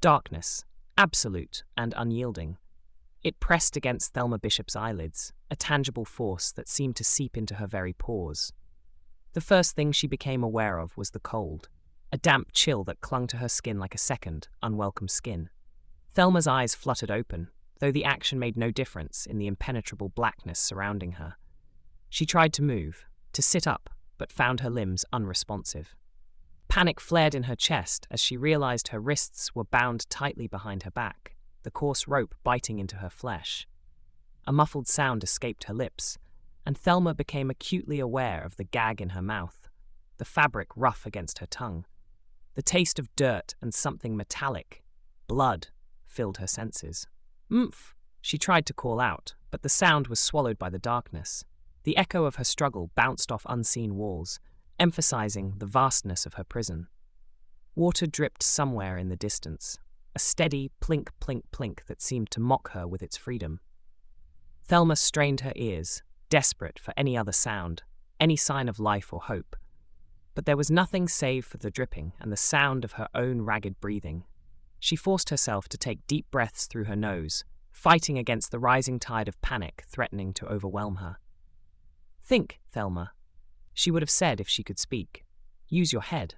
Darkness, absolute and unyielding. It pressed against Thelma Bishop's eyelids, a tangible force that seemed to seep into her very pores. The first thing she became aware of was the cold, a damp chill that clung to her skin like a second, unwelcome skin. Thelma's eyes fluttered open, though the action made no difference in the impenetrable blackness surrounding her. She tried to move, to sit up, but found her limbs unresponsive. Panic flared in her chest as she realized her wrists were bound tightly behind her back, the coarse rope biting into her flesh. A muffled sound escaped her lips, and Thelma became acutely aware of the gag in her mouth, the fabric rough against her tongue. The taste of dirt and something metallic, blood, filled her senses. "Oomph!" She tried to call out, but the sound was swallowed by the darkness. The echo of her struggle bounced off unseen walls, emphasizing the vastness of her prison. Water dripped somewhere in the distance, a steady plink, plink, plink that seemed to mock her with its freedom. Thelma strained her ears, desperate for any other sound, any sign of life or hope. But there was nothing save for the dripping and the sound of her own ragged breathing. She forced herself to take deep breaths through her nose, fighting against the rising tide of panic threatening to overwhelm her. "Think, Thelma," she would have said if she could speak. "Use your head."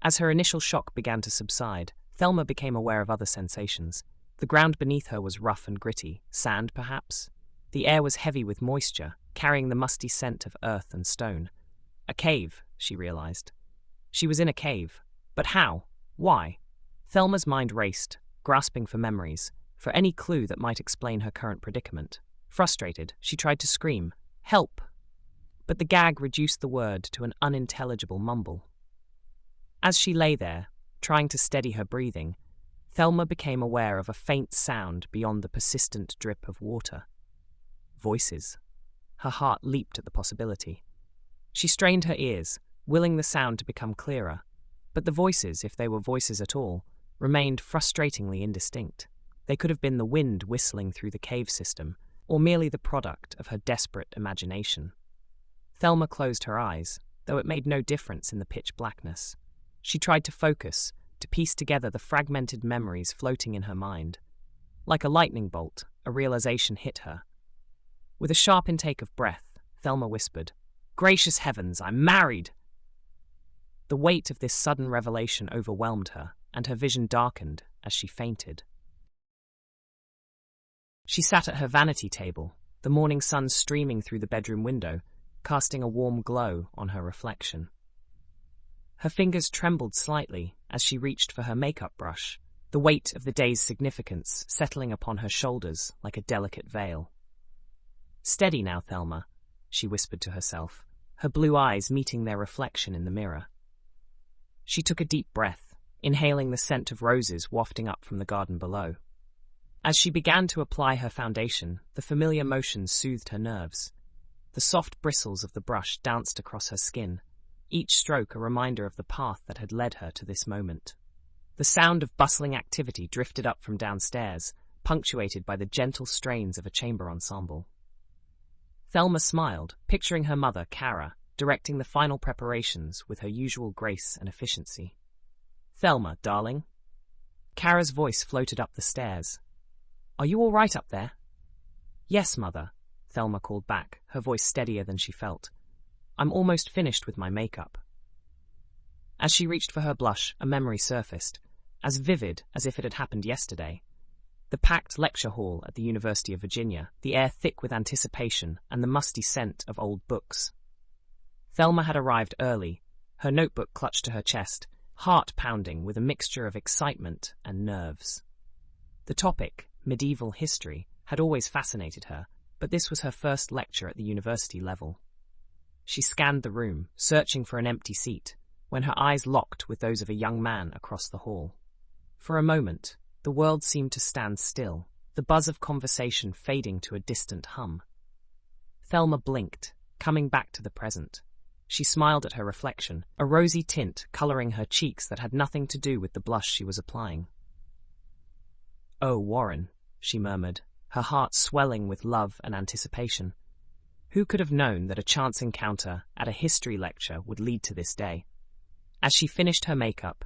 As her initial shock began to subside, Thelma became aware of other sensations. The ground beneath her was rough and gritty, sand perhaps. The air was heavy with moisture, carrying the musty scent of earth and stone. A cave, she realized. She was in a cave. But how? Why? Thelma's mind raced, grasping for memories, for any clue that might explain her current predicament. Frustrated, she tried to scream, "Help!" But the gag reduced the word to an unintelligible mumble. As she lay there, trying to steady her breathing, Thelma became aware of a faint sound beyond the persistent drip of water. Voices. Her heart leaped at the possibility. She strained her ears, willing the sound to become clearer, but the voices, if they were voices at all, remained frustratingly indistinct. They could have been the wind whistling through the cave system, or merely the product of her desperate imagination. Thelma closed her eyes, though it made no difference in the pitch blackness. She tried to focus, to piece together the fragmented memories floating in her mind. Like a lightning bolt, a realization hit her. With a sharp intake of breath, Thelma whispered, "Gracious heavens, I'm married!" The weight of this sudden revelation overwhelmed her, and her vision darkened as she fainted. She sat at her vanity table, the morning sun streaming through the bedroom window, casting a warm glow on her reflection. Her fingers trembled slightly as she reached for her makeup brush, the weight of the day's significance settling upon her shoulders like a delicate veil. "Steady now, Thelma," she whispered to herself, her blue eyes meeting their reflection in the mirror. She took a deep breath, inhaling the scent of roses wafting up from the garden below. As she began to apply her foundation, the familiar motions soothed her nerves. The soft bristles of the brush danced across her skin, each stroke a reminder of the path that had led her to this moment. The sound of bustling activity drifted up from downstairs, punctuated by the gentle strains of a chamber ensemble. Thelma smiled, picturing her mother, Cara, directing the final preparations with her usual grace and efficiency. "Thelma, darling." Cara's voice floated up the stairs. "Are you all right up there?" "Yes, Mother," Thelma called back, her voice steadier than she felt. "I'm almost finished with my makeup." As she reached for her blush, a memory surfaced, as vivid as if it had happened yesterday. The packed lecture hall at the University of Virginia, the air thick with anticipation and the musty scent of old books. Thelma had arrived early, her notebook clutched to her chest, heart pounding with a mixture of excitement and nerves. The topic, medieval history, had always fascinated her, but this was her first lecture at the university level. She scanned the room, searching for an empty seat, when her eyes locked with those of a young man across the hall. For a moment, the world seemed to stand still, the buzz of conversation fading to a distant hum. Thelma blinked, coming back to the present. She smiled at her reflection, a rosy tint coloring her cheeks that had nothing to do with the blush she was applying. "Oh, Warren," she murmured, her heart swelling with love and anticipation. Who could have known that a chance encounter at a history lecture would lead to this day? As she finished her makeup,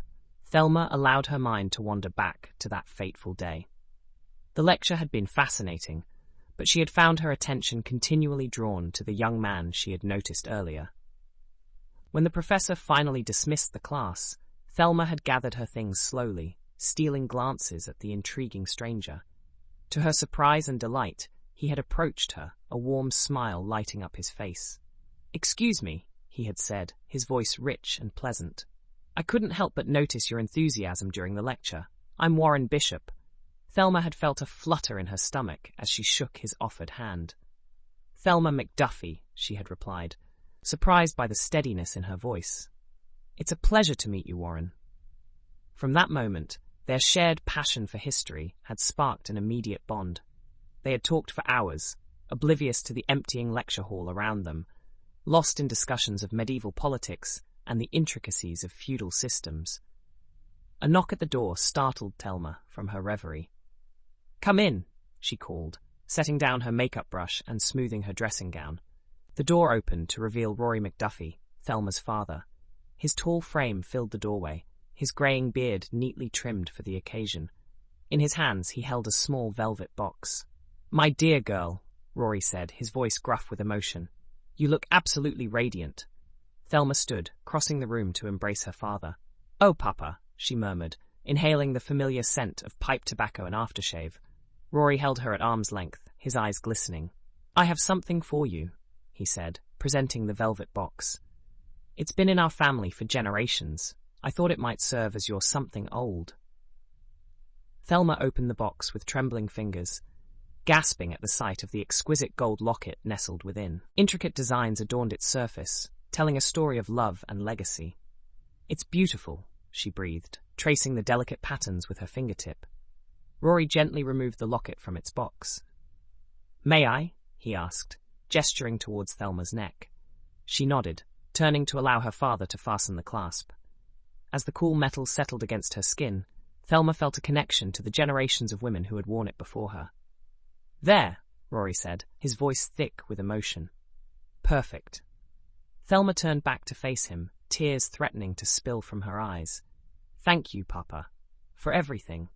Thelma allowed her mind to wander back to that fateful day. The lecture had been fascinating, but she had found her attention continually drawn to the young man she had noticed earlier. When the professor finally dismissed the class, Thelma had gathered her things slowly, stealing glances at the intriguing stranger. To her surprise and delight, he had approached her, a warm smile lighting up his face. "Excuse me," he had said, his voice rich and pleasant. "I couldn't help but notice your enthusiasm during the lecture. I'm Warren Bishop." Thelma had felt a flutter in her stomach as she shook his offered hand. "Thelma McDuffie," she had replied, surprised by the steadiness in her voice. "It's a pleasure to meet you, Warren." From that moment, their shared passion for history had sparked an immediate bond. They had talked for hours, oblivious to the emptying lecture hall around them, lost in discussions of medieval politics and the intricacies of feudal systems. A knock at the door startled Thelma from her reverie. "Come in," she called, setting down her makeup brush and smoothing her dressing gown. The door opened to reveal Rory McDuffie, Thelma's father. His tall frame filled the doorway, his greying beard neatly trimmed for the occasion. In his hands he held a small velvet box. "My dear girl," Rory said, his voice gruff with emotion. "You look absolutely radiant." Thelma stood, crossing the room to embrace her father. "Oh, Papa," she murmured, inhaling the familiar scent of pipe tobacco and aftershave. Rory held her at arm's length, his eyes glistening. "I have something for you," he said, presenting the velvet box. "It's been in our family for generations. I thought it might serve as your something old." Thelma opened the box with trembling fingers, gasping at the sight of the exquisite gold locket nestled within. Intricate designs adorned its surface, telling a story of love and legacy. "It's beautiful," she breathed, tracing the delicate patterns with her fingertip. Rory gently removed the locket from its box. "May I?" he asked, gesturing towards Thelma's neck. She nodded, turning to allow her father to fasten the clasp. As the cool metal settled against her skin, Thelma felt a connection to the generations of women who had worn it before her. "There," Rory said, his voice thick with emotion. "Perfect." Thelma turned back to face him, tears threatening to spill from her eyes. "Thank you, Papa, for everything."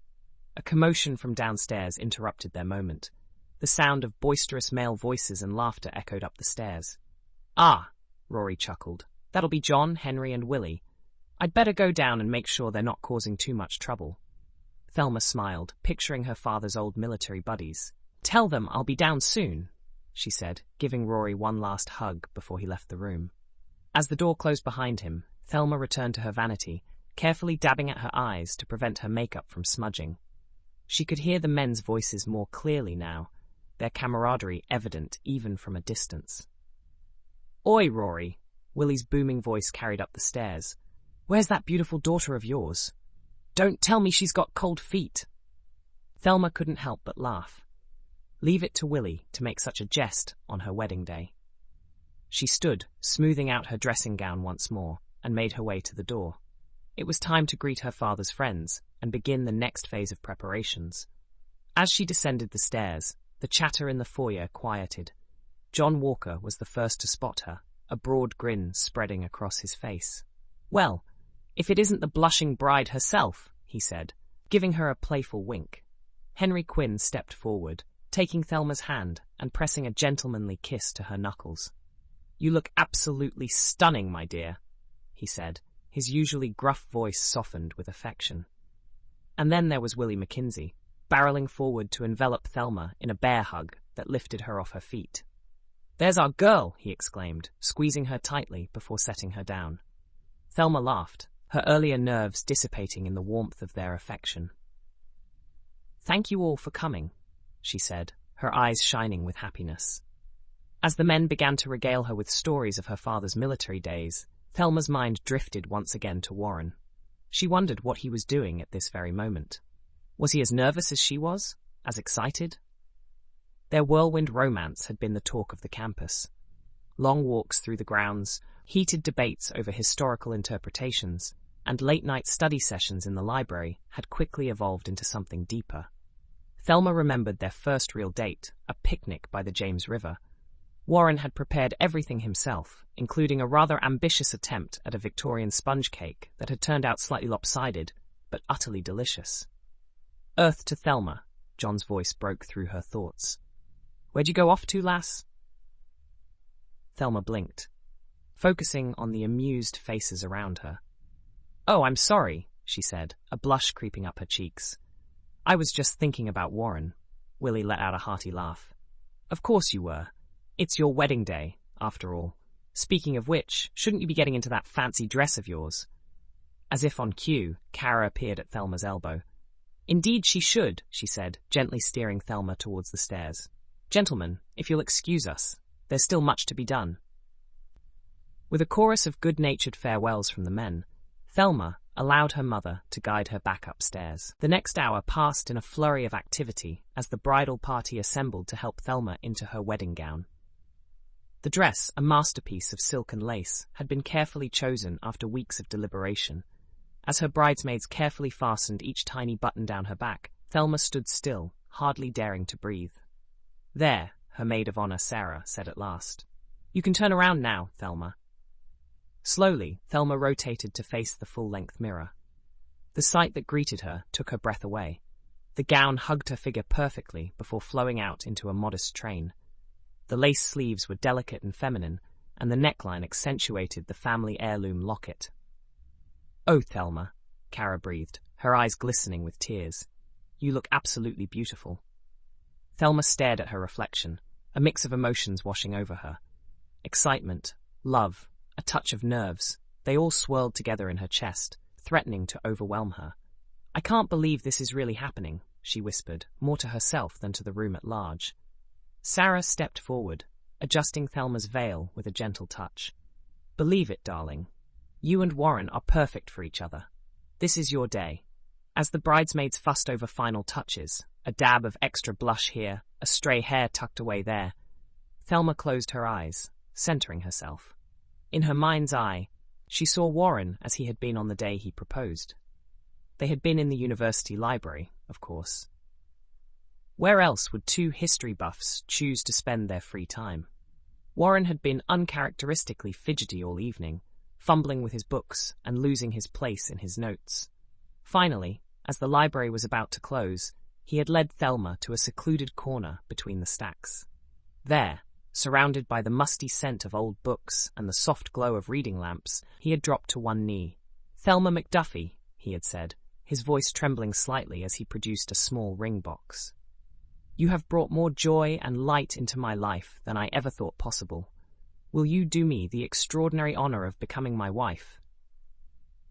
A commotion from downstairs interrupted their moment. The sound of boisterous male voices and laughter echoed up the stairs. "Ah," Rory chuckled, "that'll be John, Henry, and Willie. I'd better go down and make sure they're not causing too much trouble." Thelma smiled, picturing her father's old military buddies. "Tell them I'll be down soon," she said, giving Rory one last hug before he left the room. As the door closed behind him, Thelma returned to her vanity, carefully dabbing at her eyes to prevent her makeup from smudging. She could hear the men's voices more clearly now, their camaraderie evident even from a distance. "Oi, Rory," Willie's booming voice carried up the stairs. "Where's that beautiful daughter of yours? Don't tell me she's got cold feet." Thelma couldn't help but laugh. Leave it to Willie to make such a jest on her wedding day. She stood, smoothing out her dressing gown once more, and made her way to the door. It was time to greet her father's friends and begin the next phase of preparations. As she descended the stairs, the chatter in the foyer quieted. John Walker was the first to spot her, a broad grin spreading across his face. "Well, if it isn't the blushing bride herself," he said, giving her a playful wink. Henry Quinn stepped forward, taking Thelma's hand and pressing a gentlemanly kiss to her knuckles. "You look absolutely stunning, my dear," he said, his usually gruff voice softened with affection. And then there was Willie Mackenzie, barreling forward to envelop Thelma in a bear hug that lifted her off her feet. "There's our girl," he exclaimed, squeezing her tightly before setting her down. Thelma laughed, her earlier nerves dissipating in the warmth of their affection. "Thank you all for coming," she said, her eyes shining with happiness. As the men began to regale her with stories of her father's military days, Thelma's mind drifted once again to Warren. She wondered what he was doing at this very moment. Was he as nervous as she was? As excited? Their whirlwind romance had been the talk of the campus. Long walks through the grounds, heated debates over historical interpretations, and late-night study sessions in the library had quickly evolved into something deeper. Thelma remembered their first real date, a picnic by the James River. Warren had prepared everything himself, including a rather ambitious attempt at a Victorian sponge cake that had turned out slightly lopsided, but utterly delicious. Earth to Thelma, John's voice broke through her thoughts. Where'd you go off to, lass? Thelma blinked, focusing on the amused faces around her. Oh, I'm sorry, she said, a blush creeping up her cheeks. I was just thinking about Warren. Willie let out a hearty laugh. Of course you were. It's your wedding day, after all. Speaking of which, shouldn't you be getting into that fancy dress of yours? As if on cue, Kara appeared at Thelma's elbow. Indeed she should, she said, gently steering Thelma towards the stairs. Gentlemen, if you'll excuse us, there's still much to be done. With a chorus of good-natured farewells from the men, Thelma allowed her mother to guide her back upstairs. The next hour passed in a flurry of activity as the bridal party assembled to help Thelma into her wedding gown. The dress, a masterpiece of silk and lace, had been carefully chosen after weeks of deliberation. As her bridesmaids carefully fastened each tiny button down her back, Thelma stood still, hardly daring to breathe. There, her maid of honor Sarah said at last. You can turn around now, Thelma. Slowly, Thelma rotated to face the full-length mirror. The sight that greeted her took her breath away. The gown hugged her figure perfectly before flowing out into a modest train. The lace sleeves were delicate and feminine, and the neckline accentuated the family heirloom locket. Oh, Thelma, Kara breathed, her eyes glistening with tears. You look absolutely beautiful. Thelma stared at her reflection, a mix of emotions washing over her. Excitement, love, a touch of nerves, they all swirled together in her chest, threatening to overwhelm her. I can't believe this is really happening, she whispered, more to herself than to the room at large. Sarah stepped forward, adjusting Thelma's veil with a gentle touch. Believe it, darling. You and Warren are perfect for each other. This is your day. As the bridesmaids fussed over final touches, a dab of extra blush here, a stray hair tucked away there, Thelma closed her eyes, centering herself. In her mind's eye, she saw Warren as he had been on the day he proposed. They had been in the university library, of course. Where else would two history buffs choose to spend their free time? Warren had been uncharacteristically fidgety all evening, fumbling with his books and losing his place in his notes. Finally, as the library was about to close, he had led Thelma to a secluded corner between the stacks. There, surrounded by the musty scent of old books and the soft glow of reading lamps, he had dropped to one knee. Thelma McDuffie, he had said, his voice trembling slightly as he produced a small ring box. You have brought more joy and light into my life than I ever thought possible. Will you do me the extraordinary honor of becoming my wife?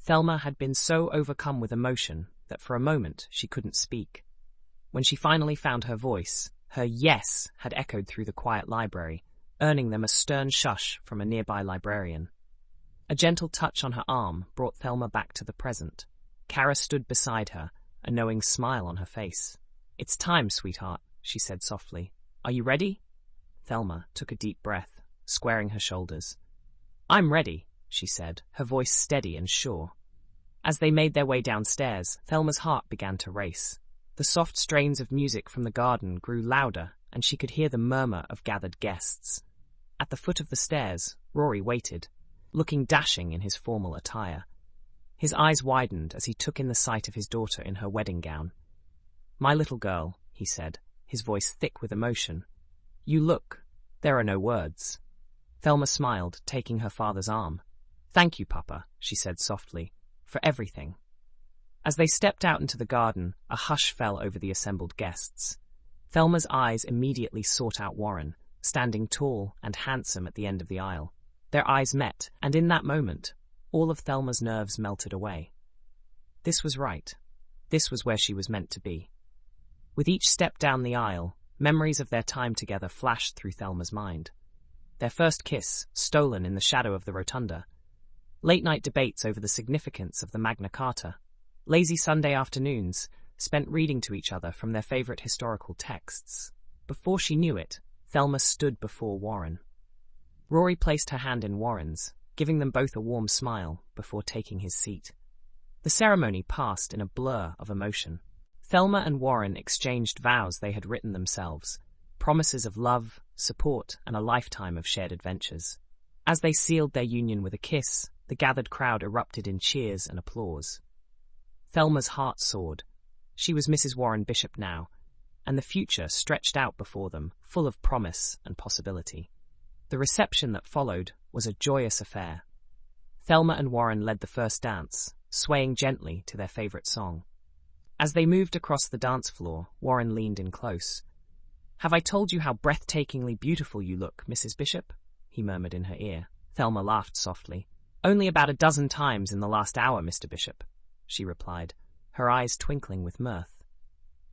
Thelma had been so overcome with emotion that for a moment she couldn't speak. When she finally found her voice, her yes had echoed through the quiet library, earning them a stern shush from a nearby librarian. A gentle touch on her arm brought Thelma back to the present. Kara stood beside her, a knowing smile on her face. It's time, sweetheart, she said softly. Are you ready? Thelma took a deep breath, squaring her shoulders. I'm ready, she said, her voice steady and sure. As they made their way downstairs, Thelma's heart began to race. The soft strains of music from the garden grew louder, and she could hear the murmur of gathered guests. At the foot of the stairs, Rory waited, looking dashing in his formal attire. His eyes widened as he took in the sight of his daughter in her wedding gown. My little girl, he said, his voice thick with emotion. You look. There are no words. Thelma smiled, taking her father's arm. Thank you, Papa, she said softly, for everything. As they stepped out into the garden, a hush fell over the assembled guests. Thelma's eyes immediately sought out Warren, standing tall and handsome at the end of the aisle. Their eyes met, and in that moment, all of Thelma's nerves melted away. This was right. This was where she was meant to be. With each step down the aisle, memories of their time together flashed through Thelma's mind. Their first kiss, stolen in the shadow of the rotunda. Late-night debates over the significance of the Magna Carta. Lazy Sunday afternoons, spent reading to each other from their favorite historical texts. Before she knew it, Thelma stood before Warren. Rory placed her hand in Warren's, giving them both a warm smile before taking his seat. The ceremony passed in a blur of emotion. Thelma and Warren exchanged vows they had written themselves, promises of love, support, and a lifetime of shared adventures. As they sealed their union with a kiss, the gathered crowd erupted in cheers and applause. Thelma's heart soared. She was Mrs. Warren Bishop now, and the future stretched out before them, full of promise and possibility. The reception that followed was a joyous affair. Thelma and Warren led the first dance, swaying gently to their favorite song. As they moved across the dance floor, Warren leaned in close. "Have I told you how breathtakingly beautiful you look, Mrs. Bishop?" he murmured in her ear. Thelma laughed softly. "Only about a dozen times in the last hour, Mr. Bishop," she replied, her eyes twinkling with mirth.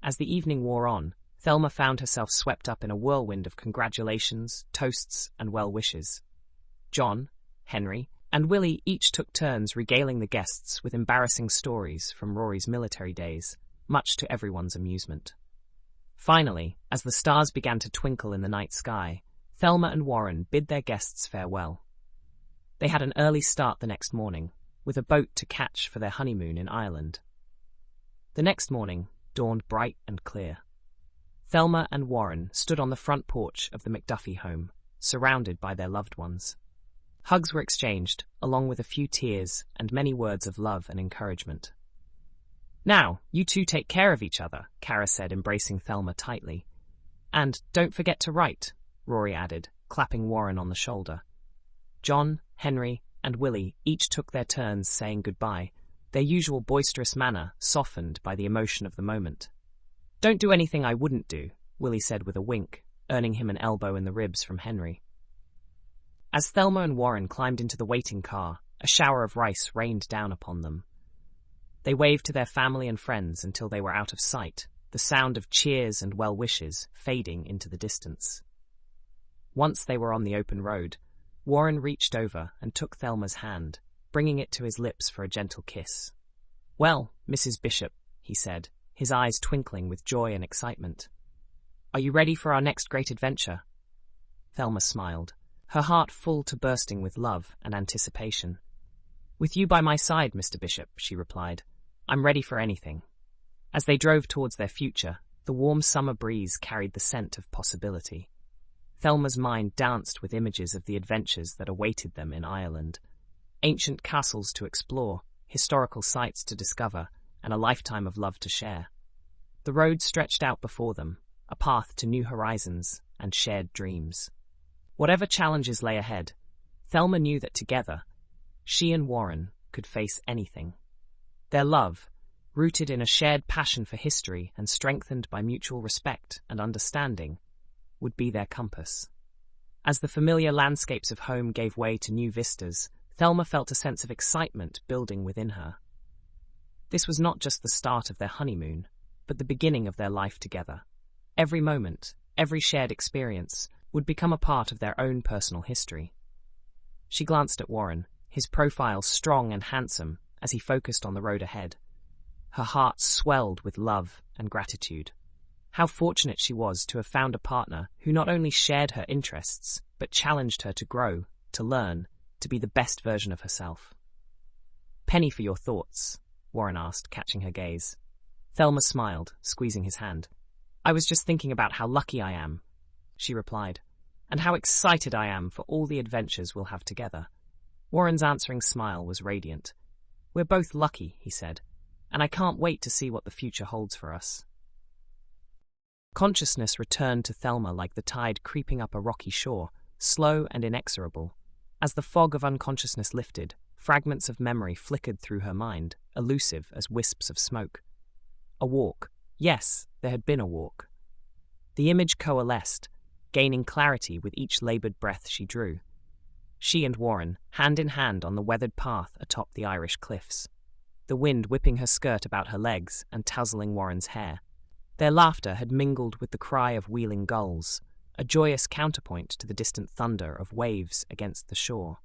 As the evening wore on, Thelma found herself swept up in a whirlwind of congratulations, toasts, and well wishes. John, Henry, and Willie each took turns regaling the guests with embarrassing stories from Rory's military days, much to everyone's amusement. Finally, as the stars began to twinkle in the night sky, Thelma and Warren bid their guests farewell. They had an early start the next morning, with a boat to catch for their honeymoon in Ireland. The next morning dawned bright and clear. Thelma and Warren stood on the front porch of the McDuffie home, surrounded by their loved ones. Hugs were exchanged, along with a few tears and many words of love and encouragement. "Now, you two take care of each other," Kara said, embracing Thelma tightly. "And don't forget to write," Rory added, clapping Warren on the shoulder. John, Henry, and Willie each took their turns saying goodbye, their usual boisterous manner softened by the emotion of the moment. "Don't do anything I wouldn't do," Willie said with a wink, earning him an elbow in the ribs from Henry. As Thelma and Warren climbed into the waiting car, a shower of rice rained down upon them. They waved to their family and friends until they were out of sight, the sound of cheers and well wishes fading into the distance. Once they were on the open road, Warren reached over and took Thelma's hand, bringing it to his lips for a gentle kiss. "Well, Mrs. Bishop," he said, his eyes twinkling with joy and excitement. "Are you ready for our next great adventure?" Thelma smiled, her heart full to bursting with love and anticipation. "With you by my side, Mr. Bishop," she replied, "I'm ready for anything." As they drove towards their future, the warm summer breeze carried the scent of possibility. Thelma's mind danced with images of the adventures that awaited them in Ireland. Ancient castles to explore, historical sites to discover, and a lifetime of love to share. The road stretched out before them, a path to new horizons and shared dreams. Whatever challenges lay ahead, Thelma knew that together, she and Warren could face anything. Their love, rooted in a shared passion for history and strengthened by mutual respect and understanding, would be their compass. As the familiar landscapes of home gave way to new vistas, Thelma felt a sense of excitement building within her. This was not just the start of their honeymoon, but the beginning of their life together. Every moment, every shared experience, would become a part of their own personal history. She glanced at Warren, his profile strong and handsome, as he focused on the road ahead. Her heart swelled with love and gratitude. How fortunate she was to have found a partner who not only shared her interests, but challenged her to grow, to learn, to be the best version of herself. "Penny for your thoughts?" Warren asked, catching her gaze. Thelma smiled, squeezing his hand. "I was just thinking about how lucky I am," she replied, "and how excited I am for all the adventures we'll have together." Warren's answering smile was radiant. "We're both lucky," he said, "and I can't wait to see what the future holds for us." Consciousness returned to Thelma like the tide creeping up a rocky shore, slow and inexorable. As the fog of unconsciousness lifted, fragments of memory flickered through her mind, elusive as wisps of smoke. A walk. Yes, there had been a walk. The image coalesced, gaining clarity with each laboured breath she drew. She and Warren, hand in hand on the weathered path atop the Irish cliffs, the wind whipping her skirt about her legs and tousling Warren's hair. Their laughter had mingled with the cry of wheeling gulls, a joyous counterpoint to the distant thunder of waves against the shore.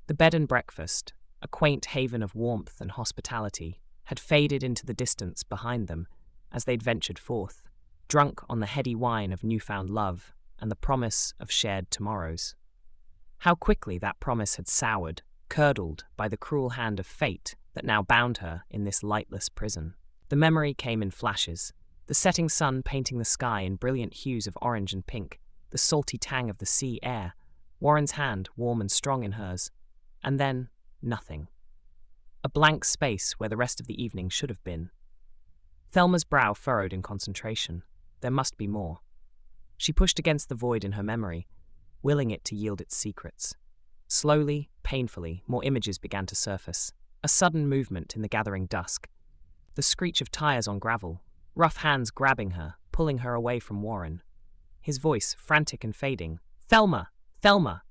The bed and breakfast, a quaint haven of warmth and hospitality, had faded into the distance behind them as they'd ventured forth, drunk on the heady wine of newfound love and the promise of shared tomorrows. How quickly that promise had soured, curdled by the cruel hand of fate that now bound her in this lightless prison. The memory came in flashes, the setting sun painting the sky in brilliant hues of orange and pink, the salty tang of the sea air, Warren's hand warm and strong in hers, and then nothing. a blank space where the rest of the evening should have been. Thelma's brow furrowed in concentration. There must be more. She pushed against the void in her memory, willing it to yield its secrets. Slowly, painfully, more images began to surface. A sudden movement in the gathering dusk. The screech of tires on gravel, rough hands grabbing her, pulling her away from Warren. His voice, frantic and fading. "Thelma! Thelma!"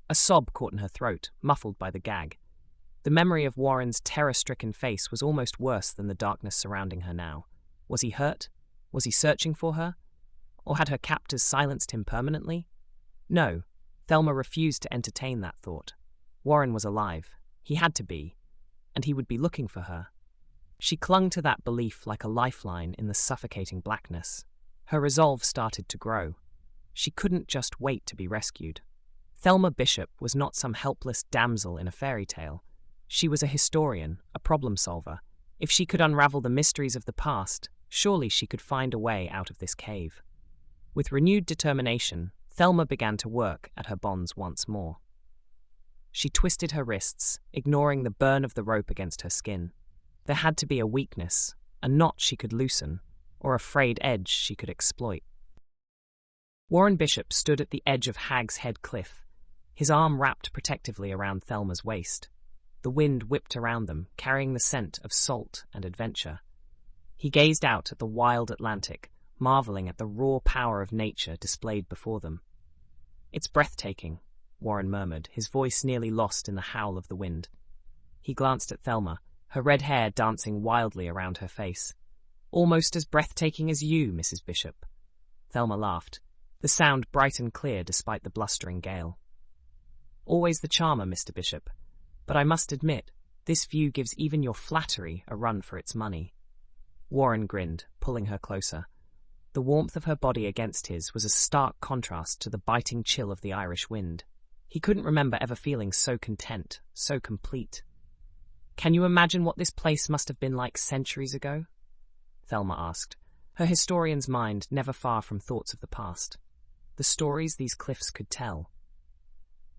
A sob caught in her throat, muffled by the gag. The memory of Warren's terror-stricken face was almost worse than the darkness surrounding her now. Was he hurt? Was he searching for her? Or had her captors silenced him permanently? No, Thelma refused to entertain that thought. Warren was alive. He had to be. And he would be looking for her. She clung to that belief like a lifeline in the suffocating blackness. Her resolve started to grow. She couldn't just wait to be rescued. Thelma Bishop was not some helpless damsel in a fairy tale. She was a historian, a problem solver. If she could unravel the mysteries of the past, surely she could find a way out of this cave. With renewed determination, Thelma began to work at her bonds once more. She twisted her wrists, ignoring the burn of the rope against her skin. There had to be a weakness, a knot she could loosen, or a frayed edge she could exploit. Warren Bishop stood at the edge of Hag's Head Cliff, his arm wrapped protectively around Thelma's waist. The wind whipped around them, carrying the scent of salt and adventure. He gazed out at the wild Atlantic, marveling at the raw power of nature displayed before them. "It's breathtaking," Warren murmured, his voice nearly lost in the howl of the wind. He glanced at Thelma, her red hair dancing wildly around her face. "Almost as breathtaking as you, Mrs. Bishop." Thelma laughed, the sound bright and clear despite the blustering gale. "Always the charmer, Mr. Bishop, but I must admit, this view gives even your flattery a run for its money." Warren grinned, pulling her closer. The warmth of her body against his was a stark contrast to the biting chill of the Irish wind. He couldn't remember ever feeling so content, so complete. "Can you imagine what this place must have been like centuries ago?" Thelma asked, her historian's mind never far from thoughts of the past. The stories these cliffs could tell.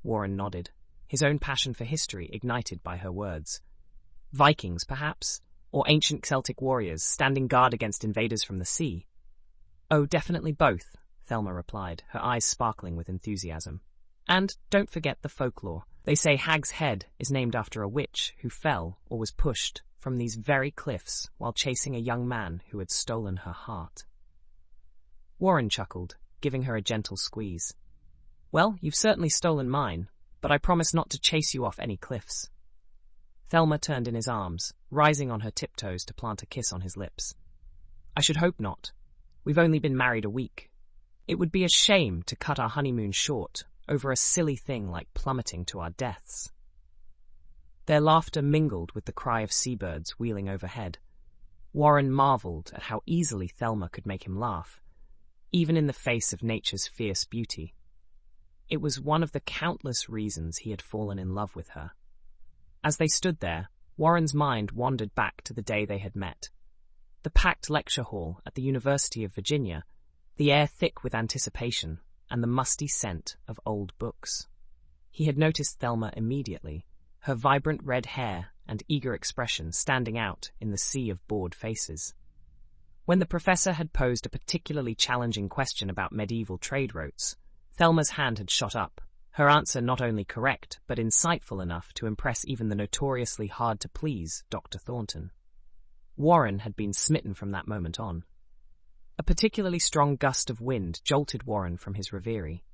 Warren nodded, his own passion for history ignited by her words. Vikings, perhaps? Or ancient Celtic warriors standing guard against invaders from the sea? "Oh, definitely both," Thelma replied, her eyes sparkling with enthusiasm. "And don't forget the folklore. They say Hag's Head is named after a witch who fell or was pushed from these very cliffs while chasing a young man who had stolen her heart." Warren chuckled, giving her a gentle squeeze. "Well, you've certainly stolen mine, but I promise not to chase you off any cliffs." Thelma turned in his arms, rising on her tiptoes to plant a kiss on his lips. "I should hope not. We've only been married a week. It would be a shame to cut our honeymoon short over a silly thing like plummeting to our deaths." Their laughter mingled with the cry of seabirds wheeling overhead. Warren marveled at how easily Thelma could make him laugh, even in the face of nature's fierce beauty. It was one of the countless reasons he had fallen in love with her. As they stood there, Warren's mind wandered back to the day they had met. The packed lecture hall at the University of Virginia, the air thick with anticipation, and the musty scent of old books. He had noticed Thelma immediately, her vibrant red hair and eager expression standing out in the sea of bored faces. When the professor had posed a particularly challenging question about medieval trade routes, Thelma's hand had shot up, her answer not only correct but insightful enough to impress even the notoriously hard-to-please Dr. Thornton. Warren had been smitten from that moment on. A particularly strong gust of wind jolted Warren from his reverie.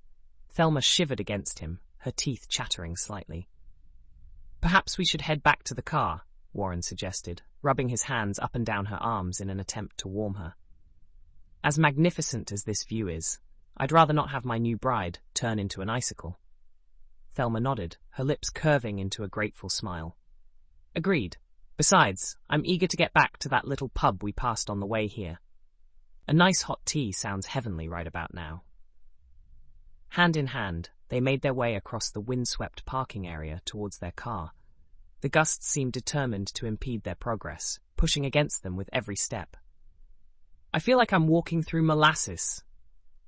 Thelma shivered against him, her teeth chattering slightly. "Perhaps we should head back to the car," Warren suggested, rubbing his hands up and down her arms in an attempt to warm her. "As magnificent as this view is, I'd rather not have my new bride turn into an icicle." Thelma nodded, her lips curving into a grateful smile. "Agreed. Besides, I'm eager to get back to that little pub we passed on the way here. A nice hot tea sounds heavenly right about now." Hand in hand, they made their way across the windswept parking area towards their car. The gusts seemed determined to impede their progress, pushing against them with every step. "I feel like I'm walking through molasses,"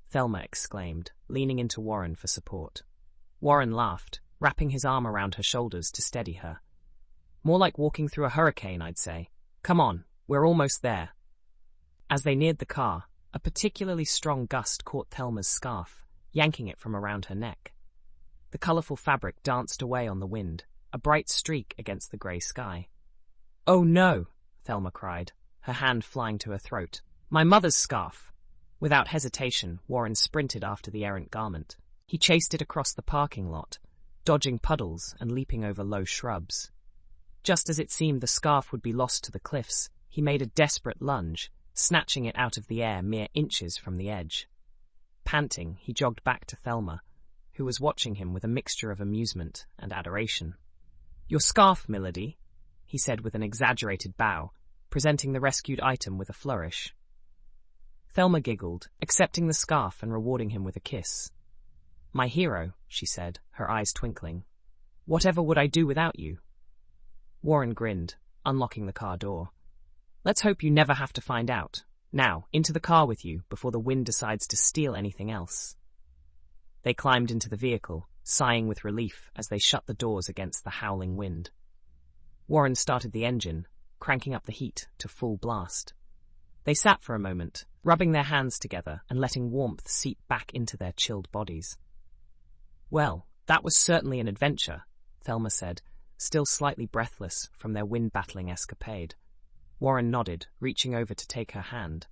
Thelma exclaimed, leaning into Warren for support. Warren laughed, wrapping his arm around her shoulders to steady her. More like walking through a hurricane, I'd say. Come on, we're almost there. As they neared the car, a particularly strong gust caught Thelma's scarf, yanking it from around her neck. The colourful fabric danced away on the wind, a bright streak against the grey sky. "Oh no!" Thelma cried, her hand flying to her throat. "My mother's scarf!" Without hesitation, Warren sprinted after the errant garment. He chased it across the parking lot, dodging puddles and leaping over low shrubs. Just as it seemed the scarf would be lost to the cliffs, he made a desperate lunge, snatching it out of the air mere inches from the edge. Panting, he jogged back to Thelma, who was watching him with a mixture of amusement and adoration. "Your scarf, milady," he said with an exaggerated bow, presenting the rescued item with a flourish. Thelma giggled, accepting the scarf and rewarding him with a kiss. "My hero," she said, her eyes twinkling. "Whatever would I do without you?" Warren grinned, unlocking the car door. "Let's hope you never have to find out. Now, into the car with you before the wind decides to steal anything else." They climbed into the vehicle, sighing with relief as they shut the doors against the howling wind. Warren started the engine, cranking up the heat to full blast. They sat for a moment, rubbing their hands together and letting warmth seep back into their chilled bodies. "Well, that was certainly an adventure," Thelma said, still slightly breathless from their wind-battling escapade. Warren nodded, reaching over to take her hand.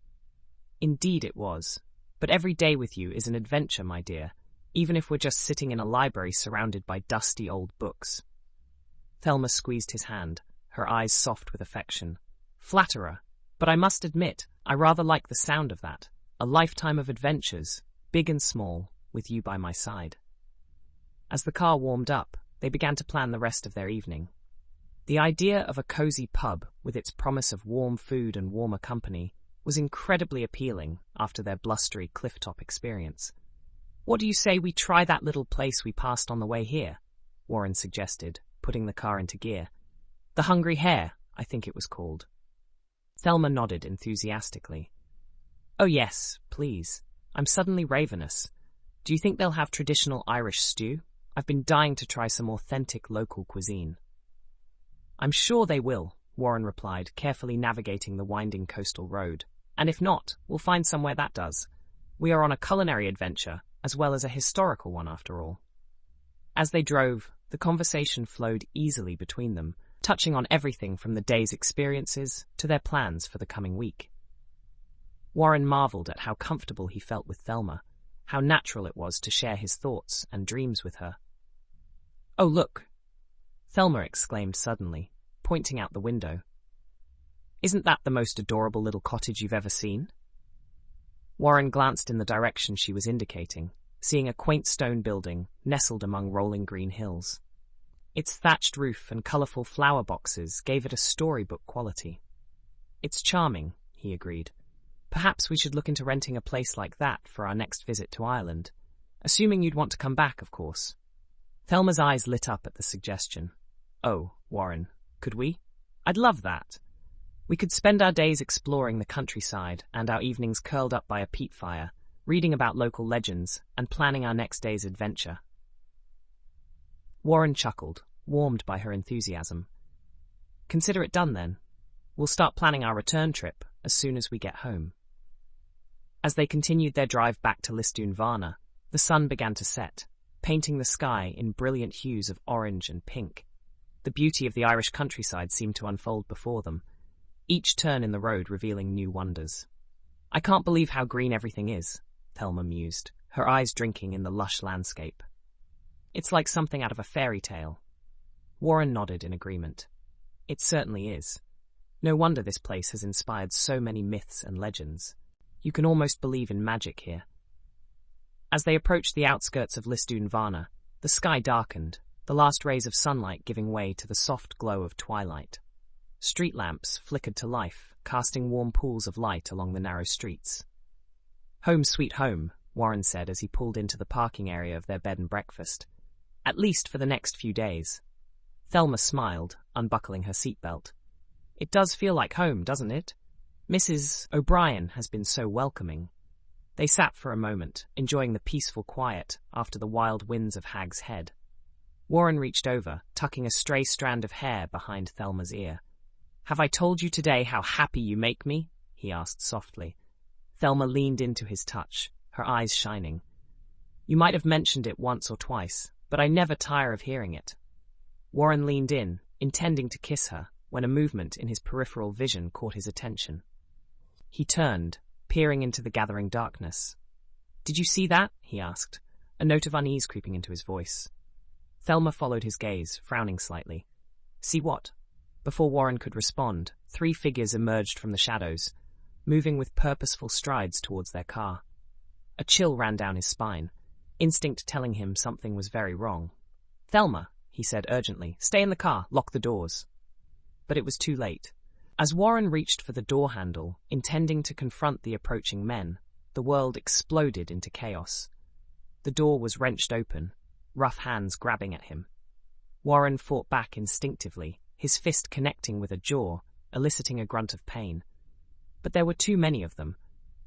"Indeed it was. But every day with you is an adventure, my dear, even if we're just sitting in a library surrounded by dusty old books." Thelma squeezed his hand, her eyes soft with affection. "Flatterer, but I must admit, I rather like the sound of that. A lifetime of adventures, big and small, with you by my side." As the car warmed up, they began to plan the rest of their evening. The idea of a cozy pub with its promise of warm food and warmer company was incredibly appealing after their blustery clifftop experience. "What do you say we try that little place we passed on the way here?" Warren suggested, putting the car into gear. "The Hungry Hare, I think it was called." Thelma nodded enthusiastically. "Oh yes, please. I'm suddenly ravenous. Do you think they'll have traditional Irish stew? I've been dying to try some authentic local cuisine." "I'm sure they will," Warren replied, carefully navigating the winding coastal road. "And if not, we'll find somewhere that does. We are on a culinary adventure, as well as a historical one after all." As they drove, the conversation flowed easily between them, touching on everything from the day's experiences to their plans for the coming week. Warren marveled at how comfortable he felt with Thelma, how natural it was to share his thoughts and dreams with her. "Oh, look!" Thelma exclaimed suddenly, pointing out the window. "Isn't that the most adorable little cottage you've ever seen?" Warren glanced in the direction she was indicating, seeing a quaint stone building nestled among rolling green hills. Its thatched roof and colourful flower boxes gave it a storybook quality. "It's charming," he agreed. "Perhaps we should look into renting a place like that for our next visit to Ireland. Assuming you'd want to come back, of course." Thelma's eyes lit up at the suggestion. "Oh, Warren, could we? I'd love that. We could spend our days exploring the countryside and our evenings curled up by a peat fire, reading about local legends and planning our next day's adventure." Warren chuckled, warmed by her enthusiasm. "Consider it done, then. We'll start planning our return trip as soon as we get home." As they continued their drive back to Lisdoonvarna, the sun began to set, painting the sky in brilliant hues of orange and pink. The beauty of the Irish countryside seemed to unfold before them, each turn in the road revealing new wonders. "I can't believe how green everything is," Thelma mused, her eyes drinking in the lush landscape. "It's like something out of a fairy tale." Warren nodded in agreement. "It certainly is. No wonder this place has inspired so many myths and legends. You can almost believe in magic here." As they approached the outskirts of Lisdoonvarna, the sky darkened, the last rays of sunlight giving way to the soft glow of twilight. Street lamps flickered to life, casting warm pools of light along the narrow streets. "Home sweet home," Warren said as he pulled into the parking area of their bed and breakfast. "At least for the next few days." Thelma smiled, unbuckling her seatbelt. "It does feel like home, doesn't it? Mrs. O'Brien has been so welcoming." They sat for a moment, enjoying the peaceful quiet after the wild winds of Hag's Head. Warren reached over, tucking a stray strand of hair behind Thelma's ear. "Have I told you today how happy you make me?" he asked softly. Thelma leaned into his touch, her eyes shining. "You might have mentioned it once or twice, but I never tire of hearing it." Warren leaned in, intending to kiss her, when a movement in his peripheral vision caught his attention. He turned, peering into the gathering darkness. "Did you see that?" he asked, a note of unease creeping into his voice. Thelma followed his gaze, frowning slightly. "See what?" Before Warren could respond, 3 figures emerged from the shadows, moving with purposeful strides towards their car. A chill ran down his spine, instinct telling him something was very wrong. "Thelma," he said urgently, "stay in the car, lock the doors." But it was too late. As Warren reached for the door handle, intending to confront the approaching men, the world exploded into chaos. The door was wrenched open, rough hands grabbing at him. Warren fought back instinctively, his fist connecting with a jaw, eliciting a grunt of pain. But there were too many of them,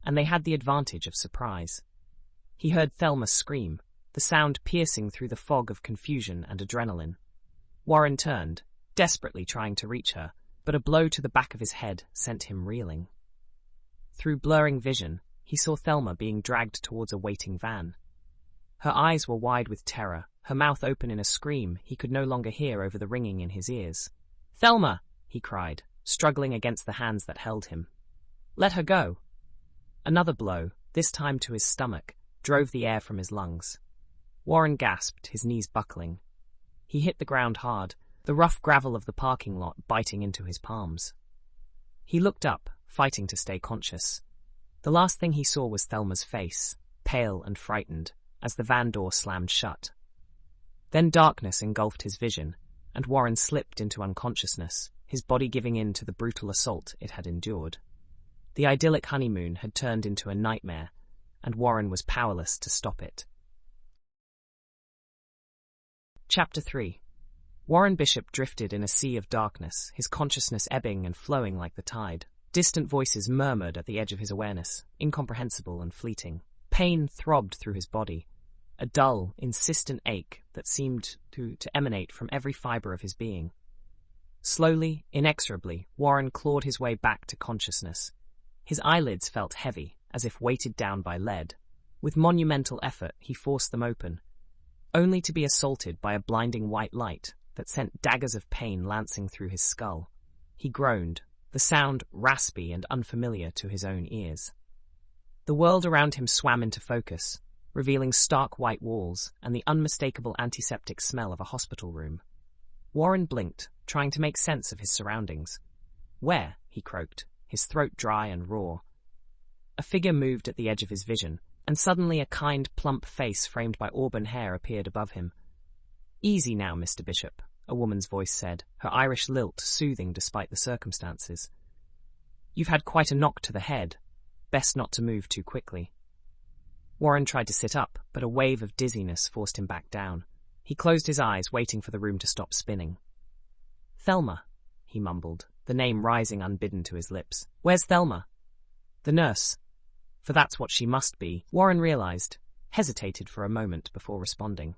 and they had the advantage of surprise. He heard Thelma scream, the sound piercing through the fog of confusion and adrenaline. Warren turned, desperately trying to reach her, but a blow to the back of his head sent him reeling. Through blurring vision, he saw Thelma being dragged towards a waiting van. Her eyes were wide with terror, her mouth open in a scream he could no longer hear over the ringing in his ears. "Thelma!" he cried, struggling against the hands that held him. "Let her go!" Another blow, this time to his stomach, drove the air from his lungs. Warren gasped, his knees buckling. He hit the ground hard, the rough gravel of the parking lot biting into his palms. He looked up, fighting to stay conscious. The last thing he saw was Thelma's face, pale and frightened, as the van door slammed shut. Then darkness engulfed his vision, and Warren slipped into unconsciousness, his body giving in to the brutal assault it had endured. The idyllic honeymoon had turned into a nightmare, and Warren was powerless to stop it. Chapter 3. Warren Bishop drifted in a sea of darkness, his consciousness ebbing and flowing like the tide. Distant voices murmured at the edge of his awareness, incomprehensible and fleeting. Pain throbbed through his body, a dull, insistent ache that seemed to emanate from every fibre of his being. Slowly, inexorably, Warren clawed his way back to consciousness. His eyelids felt heavy, as if weighted down by lead. With monumental effort, he forced them open, only to be assaulted by a blinding white light that sent daggers of pain lancing through his skull. He groaned, the sound raspy and unfamiliar to his own ears. The world around him swam into focus, revealing stark white walls and the unmistakable antiseptic smell of a hospital room. Warren blinked, trying to make sense of his surroundings. "Where?" he croaked, his throat dry and raw. A figure moved at the edge of his vision, and suddenly a kind, plump face framed by auburn hair appeared above him. "Easy now, Mr. Bishop," a woman's voice said, her Irish lilt soothing despite the circumstances. "You've had quite a knock to the head. Best not to move too quickly." Warren tried to sit up, but a wave of dizziness forced him back down. He closed his eyes, waiting for the room to stop spinning. "Thelma," he mumbled, the name rising unbidden to his lips. "Where's Thelma?" "The nurse." For that's what she must be, Warren realized, hesitated for a moment before responding.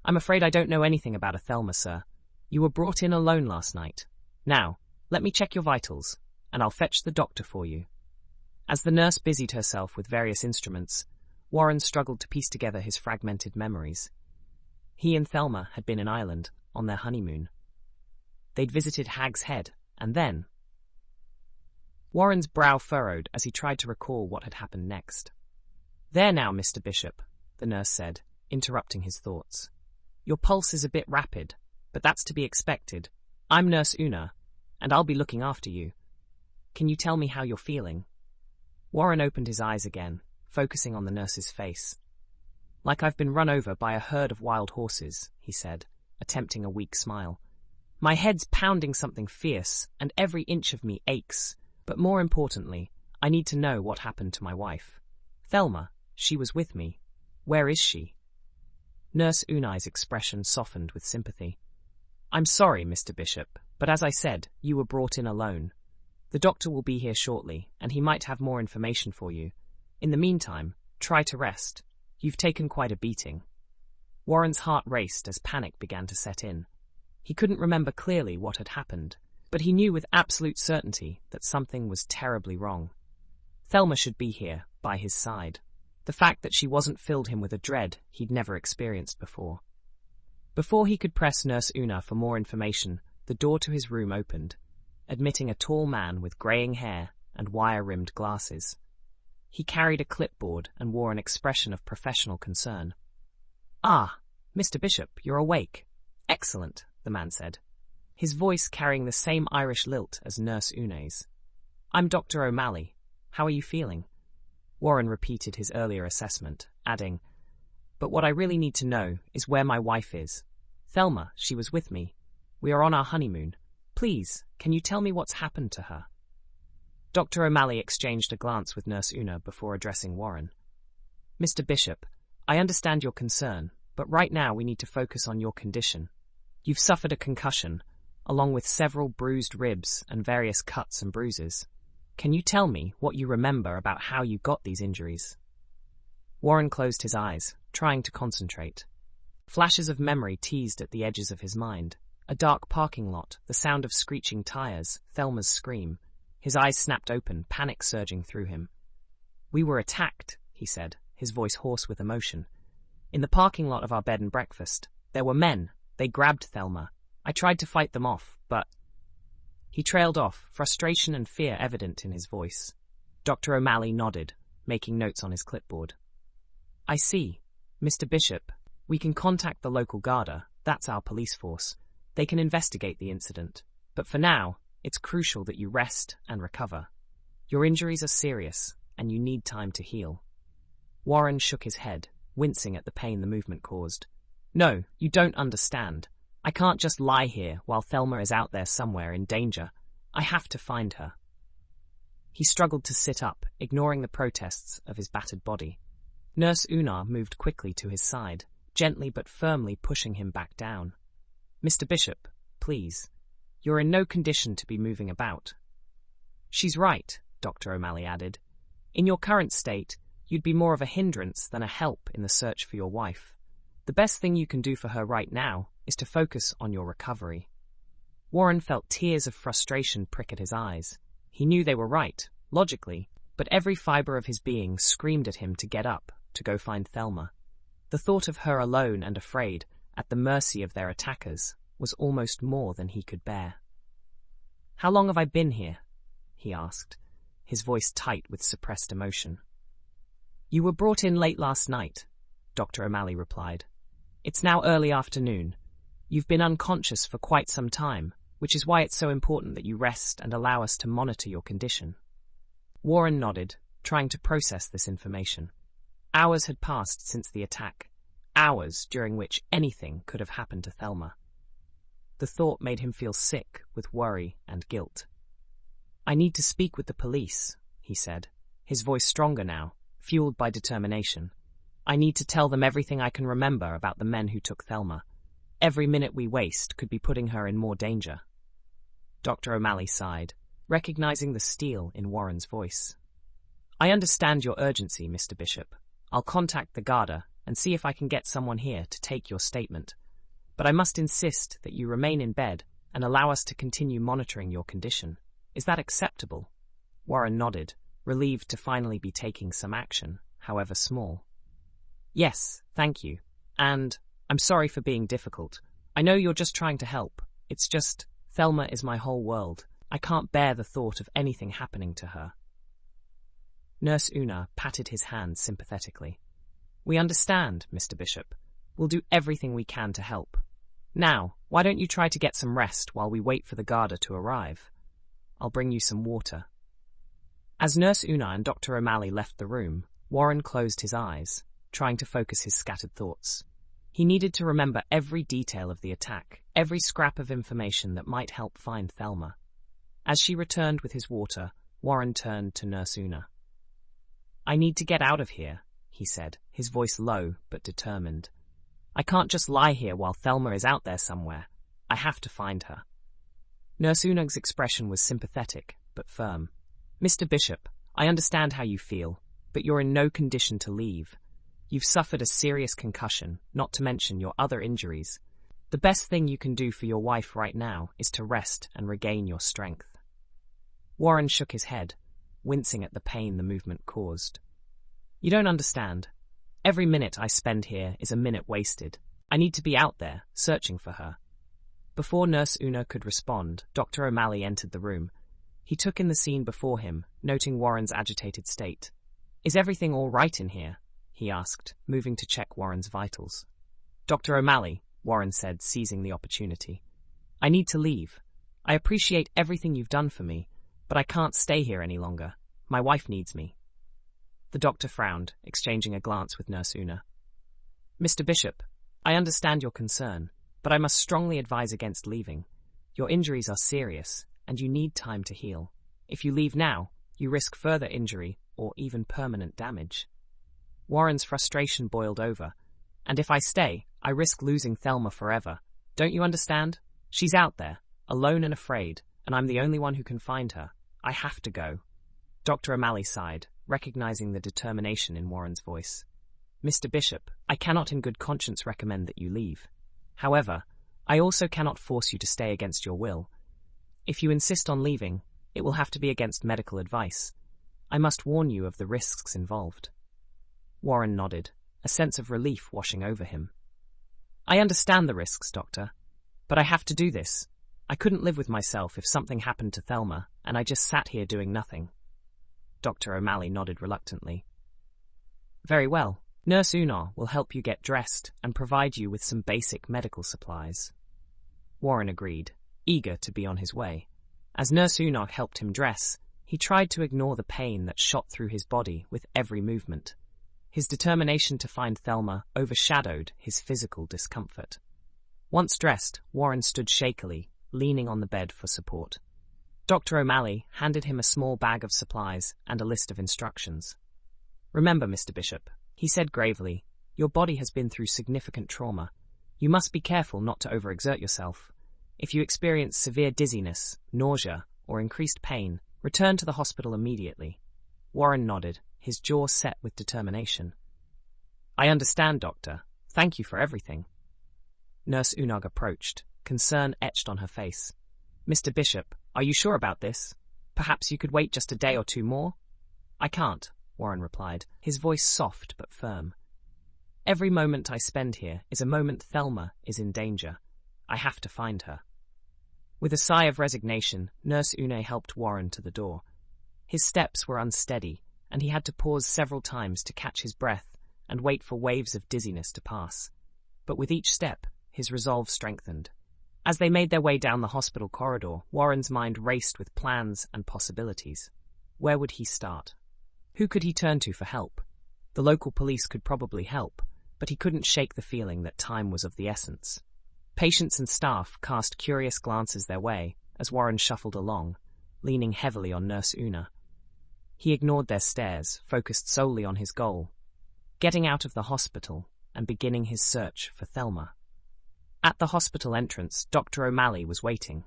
"I'm afraid I don't know anything about a Thelma, sir. You were brought in alone last night. Now, let me check your vitals, and I'll fetch the doctor for you." As the nurse busied herself with various instruments, Warren struggled to piece together his fragmented memories. He and Thelma had been in Ireland, on their honeymoon. They'd visited Hag's Head, and then... Warren's brow furrowed as he tried to recall what had happened next. "There now, Mr. Bishop," the nurse said, interrupting his thoughts. "Your pulse is a bit rapid, but that's to be expected. I'm Nurse Una, and I'll be looking after you. Can you tell me how you're feeling?" Warren opened his eyes again, focusing on the nurse's face. "Like I've been run over by a herd of wild horses," he said, attempting a weak smile. "My head's pounding something fierce, and every inch of me aches. But more importantly, I need to know what happened to my wife. Thelma, she was with me. Where is she?" Nurse Unai's expression softened with sympathy. "I'm sorry, Mr. Bishop, but as I said, you were brought in alone. The doctor will be here shortly, and he might have more information for you. In the meantime, try to rest. You've taken quite a beating." Warren's heart raced as panic began to set in. He couldn't remember clearly what had happened, but he knew with absolute certainty that something was terribly wrong. Thelma should be here, by his side. The fact that she wasn't filled him with a dread he'd never experienced before. Before he could press Nurse Una for more information, the door to his room opened, admitting a tall man with greying hair and wire-rimmed glasses. He carried a clipboard and wore an expression of professional concern. "Ah, Mr. Bishop, you're awake. Excellent," the man said, his voice carrying the same Irish lilt as Nurse Una's. "I'm Dr. O'Malley. How are you feeling?" Warren repeated his earlier assessment, adding, "But what I really need to know is where my wife is. Thelma, she was with me. We are on our honeymoon. Please, can you tell me what's happened to her?" Dr. O'Malley exchanged a glance with Nurse Una before addressing Warren. "Mr. Bishop, I understand your concern, but right now we need to focus on your condition. You've suffered a concussion, along with several bruised ribs and various cuts and bruises. Can you tell me what you remember about how you got these injuries?" Warren closed his eyes, trying to concentrate. Flashes of memory teased at the edges of his mind. A dark parking lot, the sound of screeching tires, Thelma's scream. His eyes snapped open, panic surging through him. "We were attacked," he said, his voice hoarse with emotion. "In the parking lot of our bed and breakfast. There were men. They grabbed Thelma. I tried to fight them off, but—" He trailed off, frustration and fear evident in his voice. Dr. O'Malley nodded, making notes on his clipboard. "I see. Mr. Bishop, we can contact the local Garda, that's our police force. They can investigate the incident. But for now, it's crucial that you rest and recover. Your injuries are serious, and you need time to heal." Warren shook his head, wincing at the pain the movement caused. "No, you don't understand. I can't just lie here while Thelma is out there somewhere in danger. I have to find her." He struggled to sit up, ignoring the protests of his battered body. Nurse Una moved quickly to his side, gently but firmly pushing him back down. "Mr. Bishop, please. You're in no condition to be moving about." "She's right," Dr. O'Malley added. "In your current state, you'd be more of a hindrance than a help in the search for your wife. The best thing you can do for her right now is to focus on your recovery." Warren felt tears of frustration prick at his eyes. He knew they were right, logically, but every fibre of his being screamed at him to get up, to go find Thelma. The thought of her alone and afraid, at the mercy of their attackers, was almost more than he could bear. "How long have I been here?" he asked, his voice tight with suppressed emotion. "You were brought in late last night," Dr. O'Malley replied. "It's now early afternoon. You've been unconscious for quite some time, which is why it's so important that you rest and allow us to monitor your condition." Warren nodded, trying to process this information. Hours had passed since the attack, hours during which anything could have happened to Thelma. The thought made him feel sick with worry and guilt. "I need to speak with the police," he said, his voice stronger now, fueled by determination. "I need to tell them everything I can remember about the men who took Thelma. Every minute we waste could be putting her in more danger." Dr. O'Malley sighed, recognizing the steel in Warren's voice. "I understand your urgency, Mr. Bishop. I'll contact the Garda and see if I can get someone here to take your statement. But I must insist that you remain in bed and allow us to continue monitoring your condition. Is that acceptable?" Warren nodded, relieved to finally be taking some action, however small. "Yes, thank you. And I'm sorry for being difficult. I know you're just trying to help. It's just, Thelma is my whole world. I can't bear the thought of anything happening to her." Nurse Una patted his hand sympathetically. "We understand, Mr. Bishop. We'll do everything we can to help. Now, why don't you try to get some rest while we wait for the Garda to arrive? I'll bring you some water." As Nurse Una and Dr. O'Malley left the room, Warren closed his eyes, trying to focus his scattered thoughts. He needed to remember every detail of the attack, every scrap of information that might help find Thelma. As she returned with his water, Warren turned to Nurse Una. "I need to get out of here," he said, his voice low but determined. "I can't just lie here while Thelma is out there somewhere. I have to find her." Nurse Una's expression was sympathetic but firm. "Mr. Bishop, I understand how you feel, but you're in no condition to leave. You've suffered a serious concussion, not to mention your other injuries. The best thing you can do for your wife right now is to rest and regain your strength." Warren shook his head, wincing at the pain the movement caused. "You don't understand. Every minute I spend here is a minute wasted. I need to be out there, searching for her." Before Nurse Una could respond, Dr. O'Malley entered the room. He took in the scene before him, noting Warren's agitated state. "Is everything all right in here?" he asked, moving to check Warren's vitals. "Dr. O'Malley," Warren said, seizing the opportunity, "I need to leave. I appreciate everything you've done for me, but I can't stay here any longer. My wife needs me." The doctor frowned, exchanging a glance with Nurse Una. "Mr. Bishop, I understand your concern, but I must strongly advise against leaving. Your injuries are serious, and you need time to heal. If you leave now, you risk further injury or even permanent damage." Warren's frustration boiled over. "And if I stay, I risk losing Thelma forever. Don't you understand? She's out there, alone and afraid, and I'm the only one who can find her. I have to go." Dr. O'Malley sighed, recognizing the determination in Warren's voice. "Mr. Bishop, I cannot in good conscience recommend that you leave. However, I also cannot force you to stay against your will. If you insist on leaving, it will have to be against medical advice. I must warn you of the risks involved." Warren nodded, a sense of relief washing over him. "I understand the risks, Doctor, but I have to do this. I couldn't live with myself if something happened to Thelma, and I just sat here doing nothing." Dr. O'Malley nodded reluctantly. "Very well. Nurse Una will help you get dressed and provide you with some basic medical supplies." Warren agreed, eager to be on his way. As Nurse Una helped him dress, he tried to ignore the pain that shot through his body with every movement. His determination to find Thelma overshadowed his physical discomfort. Once dressed, Warren stood shakily, leaning on the bed for support. Dr. O'Malley handed him a small bag of supplies and a list of instructions. "Remember, Mr. Bishop," he said gravely, "your body has been through significant trauma. You must be careful not to overexert yourself. If you experience severe dizziness, nausea, or increased pain, return to the hospital immediately." Warren nodded, his jaw set with determination. "I understand, Doctor. Thank you for everything." Nurse Unag approached, concern etched on her face. "Mr. Bishop, are you sure about this? Perhaps you could wait just a day or two more?" "I can't," Warren replied, his voice soft but firm. "Every moment I spend here is a moment Thelma is in danger. I have to find her." With a sigh of resignation, Nurse Une helped Warren to the door. His steps were unsteady, and he had to pause several times to catch his breath and wait for waves of dizziness to pass. But with each step, his resolve strengthened. As they made their way down the hospital corridor, Warren's mind raced with plans and possibilities. Where would he start? Who could he turn to for help? The local police could probably help, but he couldn't shake the feeling that time was of the essence. Patients and staff cast curious glances their way as Warren shuffled along, leaning heavily on Nurse Una. He ignored their stares, focused solely on his goal, getting out of the hospital and beginning his search for Thelma. At the hospital entrance, Dr. O'Malley was waiting.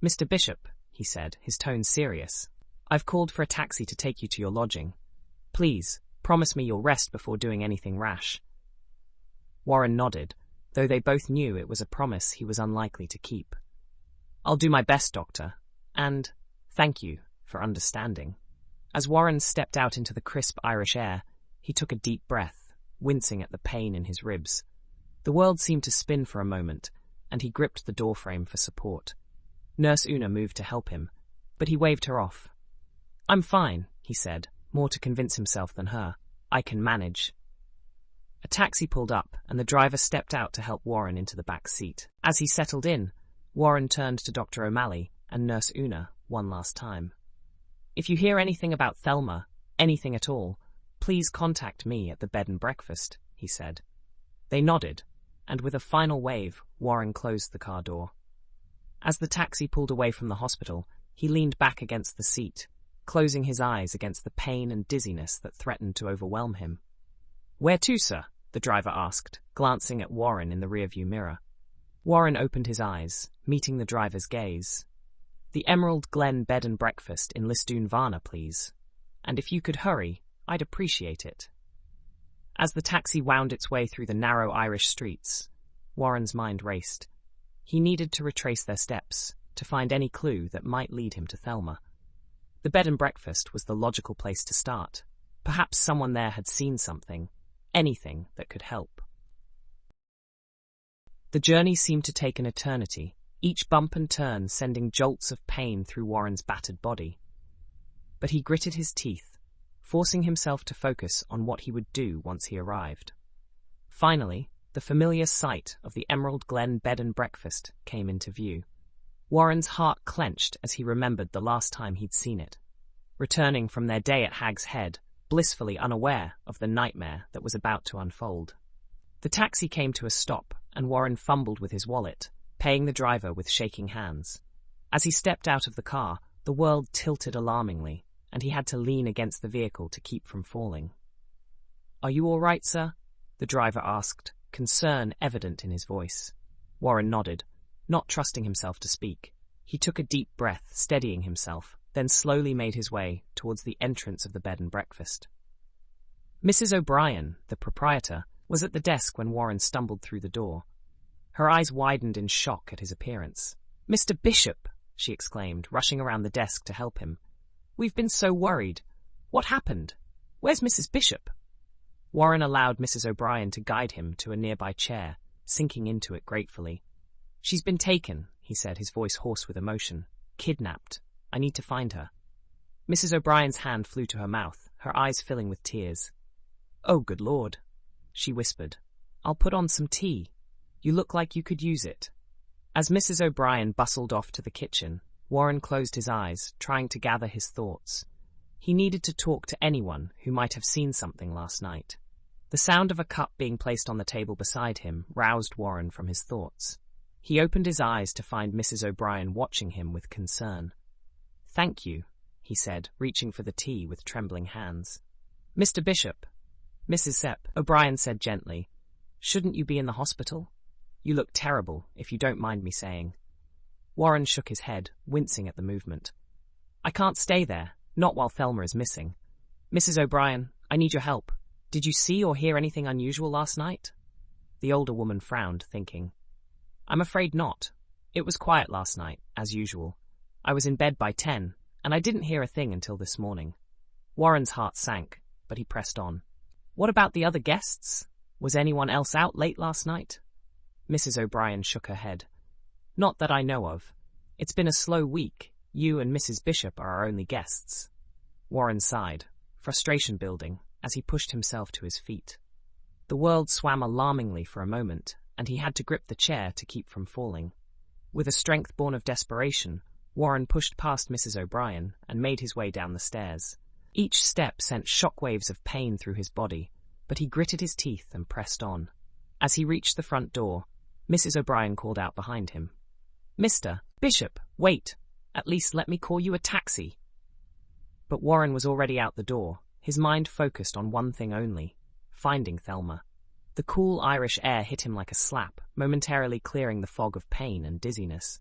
"Mr. Bishop," he said, his tone serious, "I've called for a taxi to take you to your lodging. Please, promise me you'll rest before doing anything rash." Warren nodded, though they both knew it was a promise he was unlikely to keep. "I'll do my best, Doctor, and thank you for understanding." As Warren stepped out into the crisp Irish air, he took a deep breath, wincing at the pain in his ribs. The world seemed to spin for a moment, and he gripped the doorframe for support. Nurse Una moved to help him, but he waved her off. "I'm fine," he said, more to convince himself than her. "I can manage." A taxi pulled up, and the driver stepped out to help Warren into the back seat. As he settled in, Warren turned to Dr. O'Malley and Nurse Una one last time. "If you hear anything about Thelma, anything at all, please contact me at the bed and breakfast," he said. They nodded, and with a final wave, Warren closed the car door. As the taxi pulled away from the hospital, he leaned back against the seat, closing his eyes against the pain and dizziness that threatened to overwhelm him. "Where to, sir?" the driver asked, glancing at Warren in the rearview mirror. Warren opened his eyes, meeting the driver's gaze. "The Emerald Glen Bed and Breakfast in Lisdoon Varna, please. And if you could hurry, I'd appreciate it." As the taxi wound its way through the narrow Irish streets, Warren's mind raced. He needed to retrace their steps, to find any clue that might lead him to Thelma. The bed and breakfast was the logical place to start. Perhaps someone there had seen something, anything that could help. The journey seemed to take an eternity, each bump and turn sending jolts of pain through Warren's battered body. But he gritted his teeth, forcing himself to focus on what he would do once he arrived. Finally, the familiar sight of the Emerald Glen bed and breakfast came into view. Warren's heart clenched as he remembered the last time he'd seen it, returning from their day at Hag's Head, blissfully unaware of the nightmare that was about to unfold. The taxi came to a stop, and Warren fumbled with his wallet, paying the driver with shaking hands. As he stepped out of the car, the world tilted alarmingly, and he had to lean against the vehicle to keep from falling. "Are you all right, sir?" the driver asked, concern evident in his voice. Warren nodded, not trusting himself to speak. He took a deep breath, steadying himself, then slowly made his way towards the entrance of the bed and breakfast. Mrs. O'Brien, the proprietor, was at the desk when Warren stumbled through the door. Her eyes widened in shock at his appearance. "Mr. Bishop!" she exclaimed, rushing around the desk to help him. "We've been so worried. What happened? Where's Mrs. Bishop?" Warren allowed Mrs. O'Brien to guide him to a nearby chair, sinking into it gratefully. "She's been taken," he said, his voice hoarse with emotion. "Kidnapped. I need to find her." Mrs. O'Brien's hand flew to her mouth, her eyes filling with tears. "Oh, good Lord," she whispered. "I'll put on some tea. You look like you could use it." As Mrs. O'Brien bustled off to the kitchen, Warren closed his eyes, trying to gather his thoughts. He needed to talk to anyone who might have seen something last night. The sound of a cup being placed on the table beside him roused Warren from his thoughts. He opened his eyes to find Mrs. O'Brien watching him with concern. "Thank you," he said, reaching for the tea with trembling hands. "Mr. Bishop," Mrs. O'Brien said gently, "shouldn't you be in the hospital? You look terrible, if you don't mind me saying." Warren shook his head, wincing at the movement. "I can't stay there, not while Thelma is missing. Mrs. O'Brien, I need your help. Did you see or hear anything unusual last night?" The older woman frowned, thinking. "I'm afraid not. It was quiet last night, as usual. I was in bed by 10, and I didn't hear a thing until this morning." Warren's heart sank, but he pressed on. "What about the other guests? Was anyone else out late last night?" Mrs. O'Brien shook her head. "Not that I know of. It's been a slow week. You and Mrs. Bishop are our only guests." Warren sighed, frustration building, as he pushed himself to his feet. The world swam alarmingly for a moment, and he had to grip the chair to keep from falling. With a strength born of desperation, Warren pushed past Mrs. O'Brien and made his way down the stairs. Each step sent shockwaves of pain through his body, but he gritted his teeth and pressed on. As he reached the front door, Mrs. O'Brien called out behind him. "Mr. Bishop, wait! At least let me call you a taxi." But Warren was already out the door, his mind focused on one thing only: finding Thelma. The cool Irish air hit him like a slap, momentarily clearing the fog of pain and dizziness.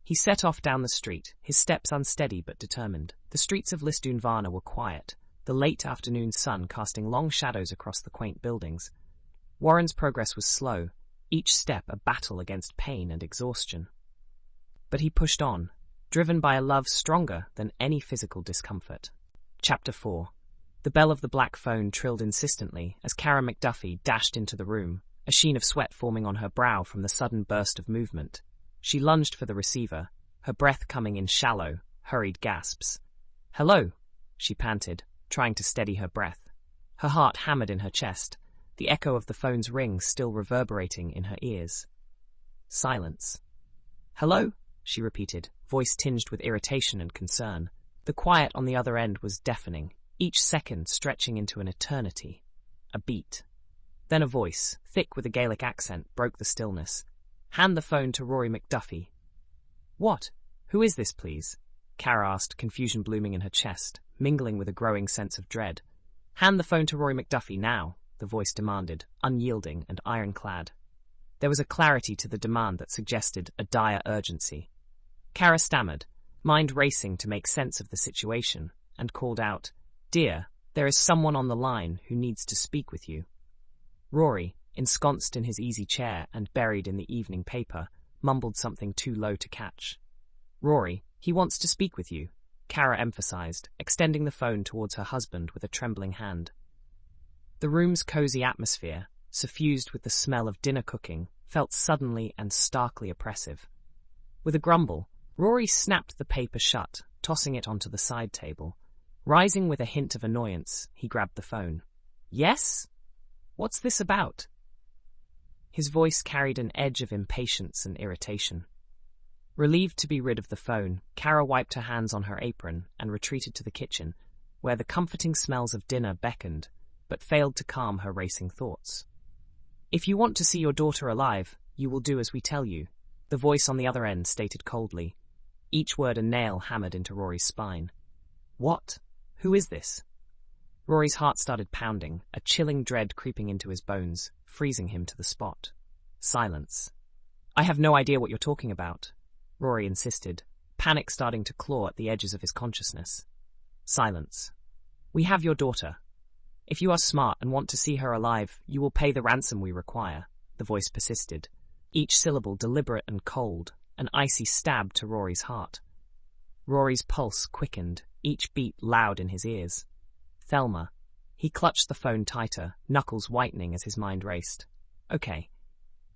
He set off down the street, his steps unsteady but determined. The streets of Lisdoonvarna were quiet, the late afternoon sun casting long shadows across the quaint buildings. Warren's progress was slow, each step a battle against pain and exhaustion. But he pushed on, driven by a love stronger than any physical discomfort. Chapter 4. The bell of the black phone trilled insistently as Kara McDuffie dashed into the room, a sheen of sweat forming on her brow from the sudden burst of movement. She lunged for the receiver, her breath coming in shallow, hurried gasps. "Hello," she panted, trying to steady her breath. Her heart hammered in her chest, the echo of the phone's ring still reverberating in her ears. Silence. "Hello?" she repeated, voice tinged with irritation and concern. The quiet on the other end was deafening, each second stretching into an eternity. A beat. Then a voice, thick with a Gaelic accent, broke the stillness. "Hand the phone to Rory McDuffie." "What? Who is this, please?" Kara asked, confusion blooming in her chest, mingling with a growing sense of dread. "Hand the phone to Rory McDuffie now," the voice demanded, unyielding and ironclad. There was a clarity to the demand that suggested a dire urgency. Kara stammered, mind racing to make sense of the situation, and called out, "Dear, there is someone on the line who needs to speak with you." Rory, ensconced in his easy chair and buried in the evening paper, mumbled something too low to catch. Rory, he wants to speak with you, Kara emphasized, extending the phone towards her husband with a trembling hand. The room's cozy atmosphere, suffused with the smell of dinner cooking, felt suddenly and starkly oppressive. With a grumble, Rory snapped the paper shut, tossing it onto the side table. Rising with a hint of annoyance, he grabbed the phone. Yes? What's this about? His voice carried an edge of impatience and irritation. Relieved to be rid of the phone, Kara wiped her hands on her apron and retreated to the kitchen, where the comforting smells of dinner beckoned, but failed to calm her racing thoughts. If you want to see your daughter alive, you will do as we tell you, the voice on the other end stated coldly, each word a nail hammered into Rory's spine. What? Who is this? Rory's heart started pounding, a chilling dread creeping into his bones, freezing him to the spot. Silence. I have no idea what you're talking about, Rory insisted, panic starting to claw at the edges of his consciousness. Silence. We have your daughter. If you are smart and want to see her alive, you will pay the ransom we require, the voice persisted, each syllable deliberate and cold, an icy stab to Rory's heart. Rory's pulse quickened, each beat loud in his ears. Thelma. He clutched the phone tighter, knuckles whitening as his mind raced. Okay.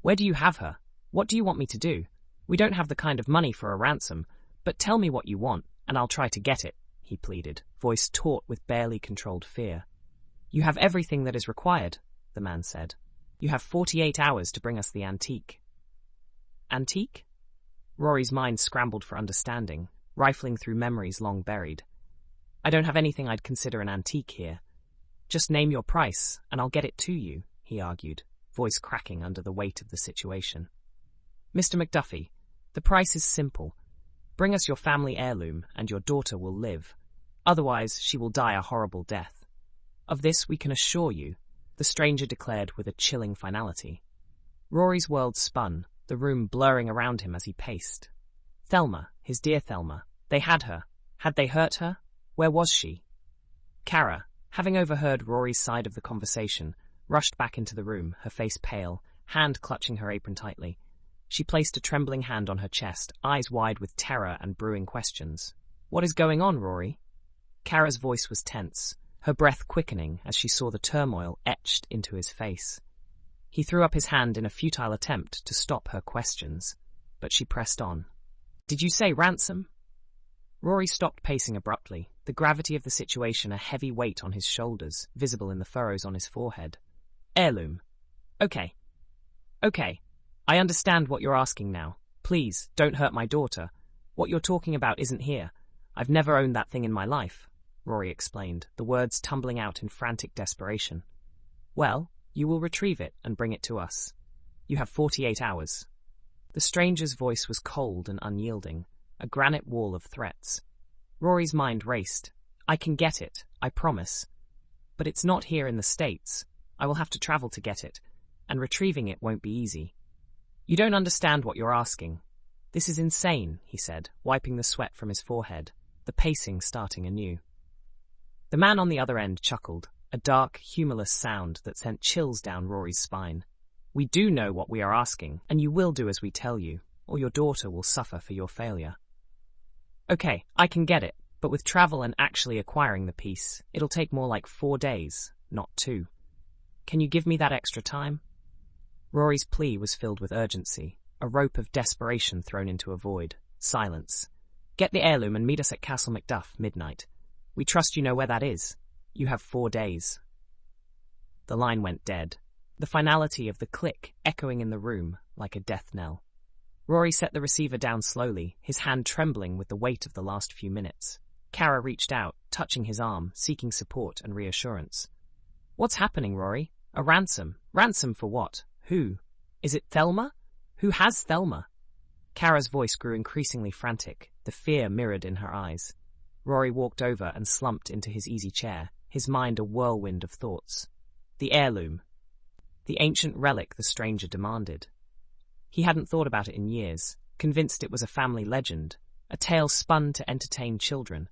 Where do you have her? What do you want me to do? We don't have the kind of money for a ransom, but tell me what you want, and I'll try to get it, he pleaded, voice taut with barely controlled fear. You have everything that is required, the man said. You have 48 hours to bring us the antique. Antique? Rory's mind scrambled for understanding, rifling through memories long buried. I don't have anything I'd consider an antique here. Just name your price, and I'll get it to you, he argued, voice cracking under the weight of the situation. Mr. McDuffie, the price is simple. Bring us your family heirloom, and your daughter will live. Otherwise, she will die a horrible death. Of this we can assure you, the stranger declared with a chilling finality. Rory's world spun, the room blurring around him as he paced. Thelma, his dear Thelma. They had her. Had they hurt her? Where was she? Kara, having overheard Rory's side of the conversation, rushed back into the room, her face pale, hand clutching her apron tightly. She placed a trembling hand on her chest, eyes wide with terror and brewing questions. What is going on, Rory? Kara's voice was tense, her breath quickening as she saw the turmoil etched into his face. He threw up his hand in a futile attempt to stop her questions, but she pressed on. Did you say ransom? Rory stopped pacing abruptly, the gravity of the situation a heavy weight on his shoulders, visible in the furrows on his forehead. Heirloom. Okay. I understand what you're asking now. Please, don't hurt my daughter. What you're talking about isn't here. I've never owned that thing in my life, Rory explained, the words tumbling out in frantic desperation. Well, you will retrieve it and bring it to us. You have 48 hours. The stranger's voice was cold and unyielding, a granite wall of threats. Rory's mind raced. I can get it, I promise. But it's not here in the States. I will have to travel to get it, and retrieving it won't be easy. You don't understand what you're asking. This is insane, he said, wiping the sweat from his forehead, the pacing starting anew. The man on the other end chuckled, a dark, humorless sound that sent chills down Rory's spine. We do know what we are asking, and you will do as we tell you, or your daughter will suffer for your failure. Okay, I can get it, but with travel and actually acquiring the piece, it'll take more like 4 days, not 2. Can you give me that extra time? Rory's plea was filled with urgency, a rope of desperation thrown into a void. Silence. Get the heirloom and meet us at Castle Macduff, midnight. We trust you know where that is. You have 4 days. The line went dead, the finality of the click echoing in the room like a death knell. Rory set the receiver down slowly, his hand trembling with the weight of the last few minutes. Kara reached out, touching his arm, seeking support and reassurance. What's happening, Rory? A ransom? Ransom for what? Who? Is it Thelma? Who has Thelma? Kara's voice grew increasingly frantic, the fear mirrored in her eyes. Rory walked over and slumped into his easy chair, his mind a whirlwind of thoughts. The heirloom. The ancient relic the stranger demanded. He hadn't thought about it in years, convinced it was a family legend, a tale spun to entertain children,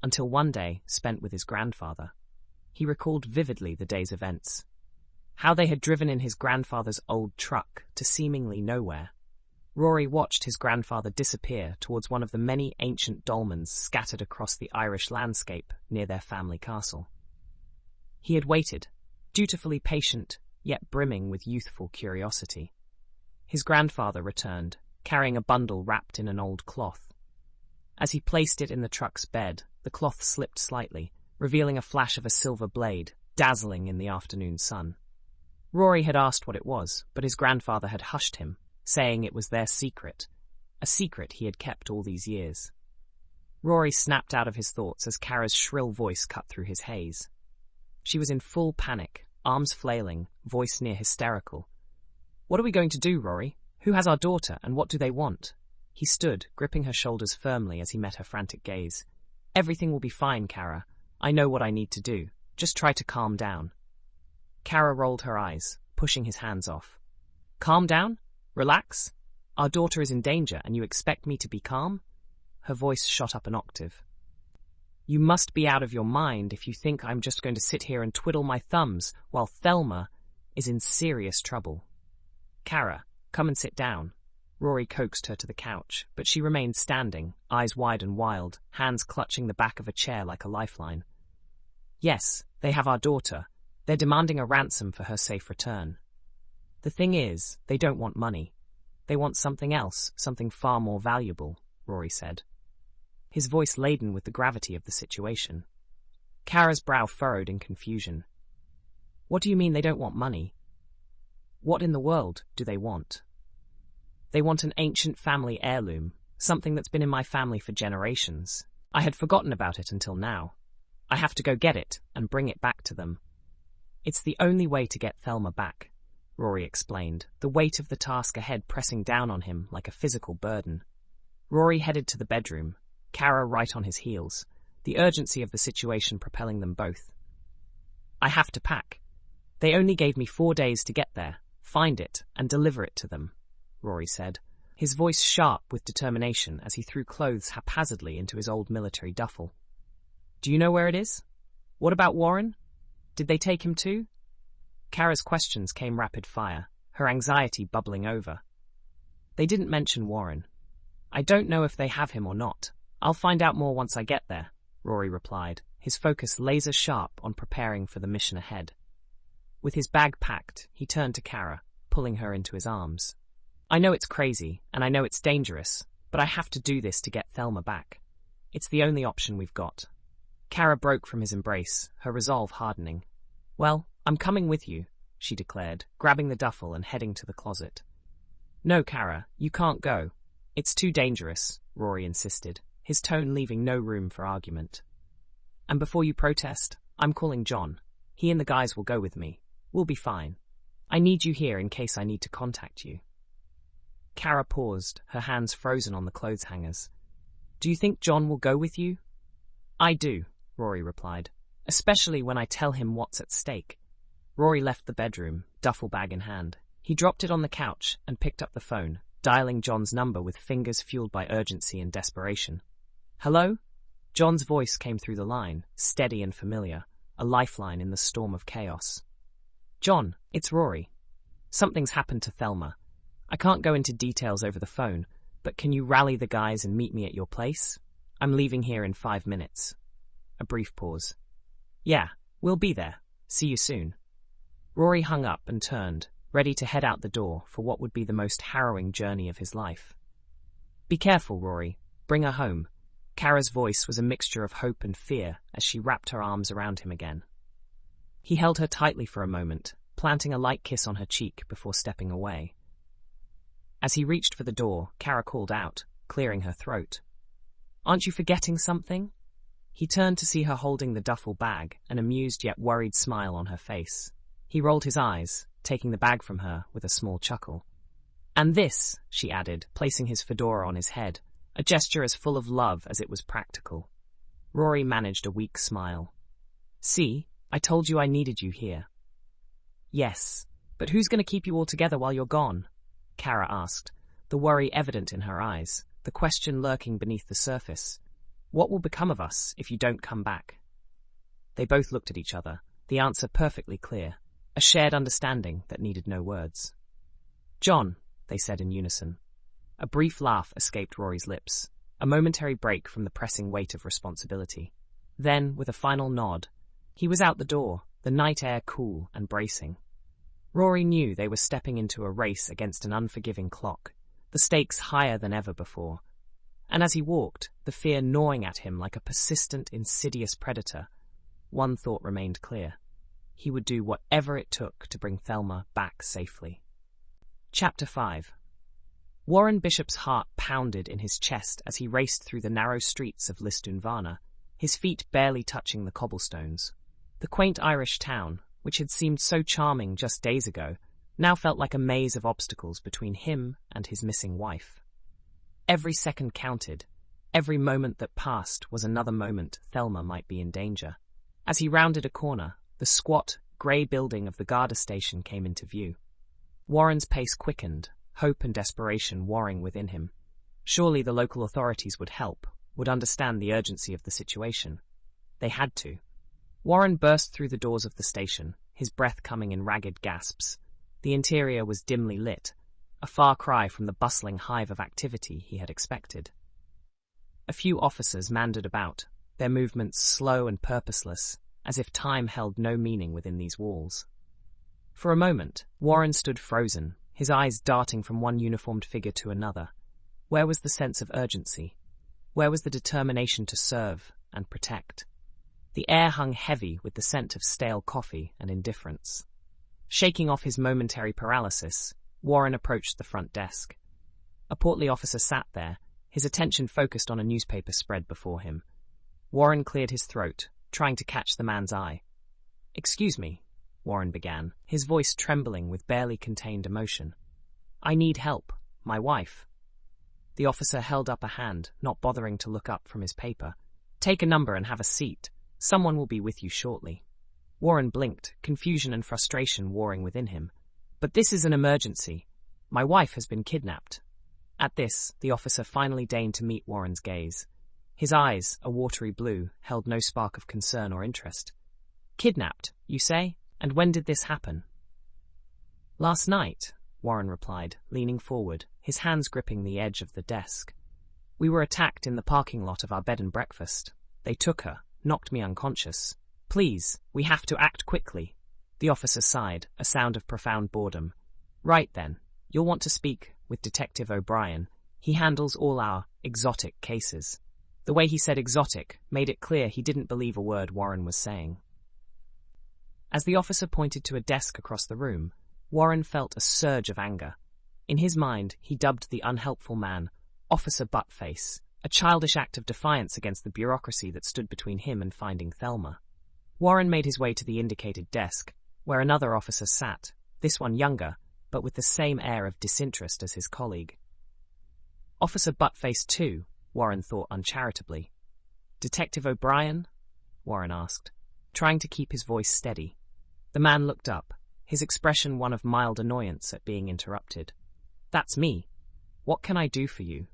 until one day spent with his grandfather. He recalled vividly the day's events. how they had driven in his grandfather's old truck to seemingly nowhere. Rory watched his grandfather disappear towards one of the many ancient dolmens scattered across the Irish landscape near their family castle. He had waited, dutifully patient, yet brimming with youthful curiosity. His grandfather returned, carrying a bundle wrapped in an old cloth. As he placed it in the truck's bed, the cloth slipped slightly, revealing a flash of a silver blade, dazzling in the afternoon sun. Rory had asked what it was, but his grandfather had hushed him, saying it was their secret, a secret he had kept all these years. Rory snapped out of his thoughts as Kara's shrill voice cut through his haze. She was in full panic, arms flailing, voice near hysterical. "What are we going to do, Rory? Who has our daughter, and what do they want?" He stood, gripping her shoulders firmly as he met her frantic gaze. "Everything will be fine, Kara. I know what I need to do. Just try to calm down." Kara rolled her eyes, pushing his hands off. "Calm down? Relax? Our daughter is in danger, and you expect me to be calm?" Her voice shot up an octave. "You must be out of your mind if you think I'm just going to sit here and twiddle my thumbs while Thelma is in serious trouble." "Kara, come and sit down." Rory coaxed her to the couch, but she remained standing, eyes wide and wild, hands clutching the back of a chair like a lifeline. "Yes, they have our daughter. They're demanding a ransom for her safe return. The thing is, they don't want money. They want something else, something far more valuable," Rory said, his voice laden with the gravity of the situation. Kara's brow furrowed in confusion. "What do you mean they don't want money? What in the world do they want?" "They want an ancient family heirloom, something that's been in my family for generations. I had forgotten about it until now. I have to go get it and bring it back to them. It's the only way to get Thelma back," Rory explained, the weight of the task ahead pressing down on him like a physical burden. Rory headed to the bedroom, Kara right on his heels, the urgency of the situation propelling them both. "I have to pack. They only gave me 4 days to get there, find it, and deliver it to them," Rory said, his voice sharp with determination as he threw clothes haphazardly into his old military duffel. "Do you know where it is? What about Warren? Did they take him too?" Kara's questions came rapid fire, her anxiety bubbling over. "They didn't mention Warren. I don't know if they have him or not. I'll find out more once I get there," Rory replied, his focus laser sharp on preparing for the mission ahead. With his bag packed, he turned to Kara, pulling her into his arms. "I know it's crazy, and I know it's dangerous, but I have to do this to get Thelma back. It's the only option we've got." Kara broke from his embrace, her resolve hardening. "Well, I'm coming with you," she declared, grabbing the duffel and heading to the closet. "No, Kara, you can't go. It's too dangerous," Rory insisted, his tone leaving no room for argument. "And before you protest, I'm calling John. He and the guys will go with me. We'll be fine. I need you here in case I need to contact you." Kara paused, her hands frozen on the clothes hangers. "Do you think John will go with you?" "I do," Rory replied, "especially when I tell him what's at stake." Rory left the bedroom, duffel bag in hand. He dropped it on the couch and picked up the phone, dialing John's number with fingers fueled by urgency and desperation. "Hello?" John's voice came through the line, steady and familiar, a lifeline in the storm of chaos. "John, it's Rory. Something's happened to Thelma. I can't go into details over the phone, but can you rally the guys and meet me at your place? I'm leaving here in 5 minutes." A brief pause. "Yeah, we'll be there. See you soon." Rory hung up and turned, ready to head out the door for what would be the most harrowing journey of his life. "Be careful, Rory. Bring her home." Kara's voice was a mixture of hope and fear as she wrapped her arms around him again. He held her tightly for a moment, planting a light kiss on her cheek before stepping away. As he reached for the door, Kara called out, clearing her throat. "Aren't you forgetting something?" He turned to see her holding the duffel bag, an amused yet worried smile on her face. He rolled his eyes, taking the bag from her with a small chuckle. "And this," she added, placing his fedora on his head, a gesture as full of love as it was practical. Rory managed a weak smile. "See, I told you I needed you here." "Yes, but who's going to keep you all together while you're gone?" Kara asked, the worry evident in her eyes, the question lurking beneath the surface. "What will become of us if you don't come back?" They both looked at each other, the answer perfectly clear. A a shared understanding that needed no words. "John," they said in unison. A brief laugh escaped Rory's lips, a momentary break from the pressing weight of responsibility. Then, with a final nod, he was out the door, the night air cool and bracing. Rory knew they were stepping into a race against an unforgiving clock, the stakes higher than ever before. And as he walked, the fear gnawing at him like a persistent, insidious predator, one thought remained clear. He would do whatever it took to bring Thelma back safely. Chapter 5. Warren Bishop's heart pounded in his chest as he raced through the narrow streets of Lisdoonvarna, his feet barely touching the cobblestones. The quaint Irish town, which had seemed so charming just days ago, now felt like a maze of obstacles between him and his missing wife. Every second counted. Every moment that passed was another moment Thelma might be in danger. As he rounded a corner, the squat, grey building of the Garda station came into view. Warren's pace quickened, hope and desperation warring within him. Surely the local authorities would help, would understand the urgency of the situation. They had to. Warren burst through the doors of the station, his breath coming in ragged gasps. The interior was dimly lit, a far cry from the bustling hive of activity he had expected. A few officers meandered about, their movements slow and purposeless, as if time held no meaning within these walls. For a moment, Warren stood frozen, his eyes darting from one uniformed figure to another. Where was the sense of urgency? Where was the determination to serve and protect? The air hung heavy with the scent of stale coffee and indifference. Shaking off his momentary paralysis, Warren approached the front desk. A portly officer sat there, his attention focused on a newspaper spread before him. Warren cleared his throat, trying to catch the man's eye. "Excuse me," Warren began, his voice trembling with barely contained emotion. "I need help. My wife." The officer held up a hand, not bothering to look up from his paper. "Take a number and have a seat. Someone will be with you shortly." Warren blinked, confusion and frustration warring within him. "But this is an emergency. My wife has been kidnapped." At this, the officer finally deigned to meet Warren's gaze. His eyes, a watery blue, held no spark of concern or interest. "Kidnapped, you say? And when did this happen?" "Last night," Warren replied, leaning forward, his hands gripping the edge of the desk. "We were attacked in the parking lot of our bed and breakfast. They took her, knocked me unconscious. Please, we have to act quickly." The officer sighed, a sound of profound boredom. "Right then, you'll want to speak with Detective O'Brien. He handles all our exotic cases." The way he said exotic made it clear he didn't believe a word Warren was saying. As the officer pointed to a desk across the room, Warren felt a surge of anger. In his mind, he dubbed the unhelpful man Officer Buttface, a childish act of defiance against the bureaucracy that stood between him and finding Thelma. Warren made his way to the indicated desk, where another officer sat, this one younger, but with the same air of disinterest as his colleague. "Officer Buttface too," Warren thought uncharitably. "Detective O'Brien?" Warren asked, trying to keep his voice steady. The man looked up, his expression one of mild annoyance at being interrupted. "That's me. What can I do for you?"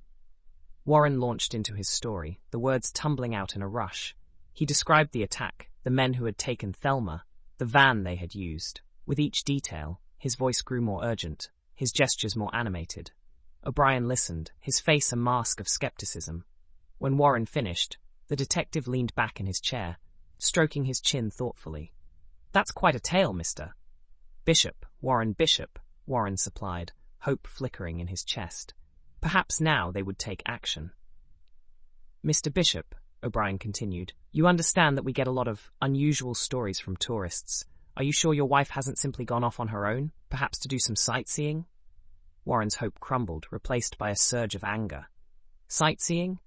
Warren launched into his story, the words tumbling out in a rush. He described the attack, the men who had taken Thelma, the van they had used. With each detail, his voice grew more urgent, his gestures more animated. O'Brien listened, his face a mask of skepticism. When Warren finished, the detective leaned back in his chair, stroking his chin thoughtfully. "That's quite a tale, Mr. Bishop, Warren Bishop," Warren supplied, hope flickering in his chest. Perhaps now they would take action. "Mr. Bishop," O'Brien continued, "you understand that we get a lot of unusual stories from tourists. Are you sure your wife hasn't simply gone off on her own, perhaps to do some sightseeing?" Warren's hope crumbled, replaced by a surge of anger. "Sightseeing?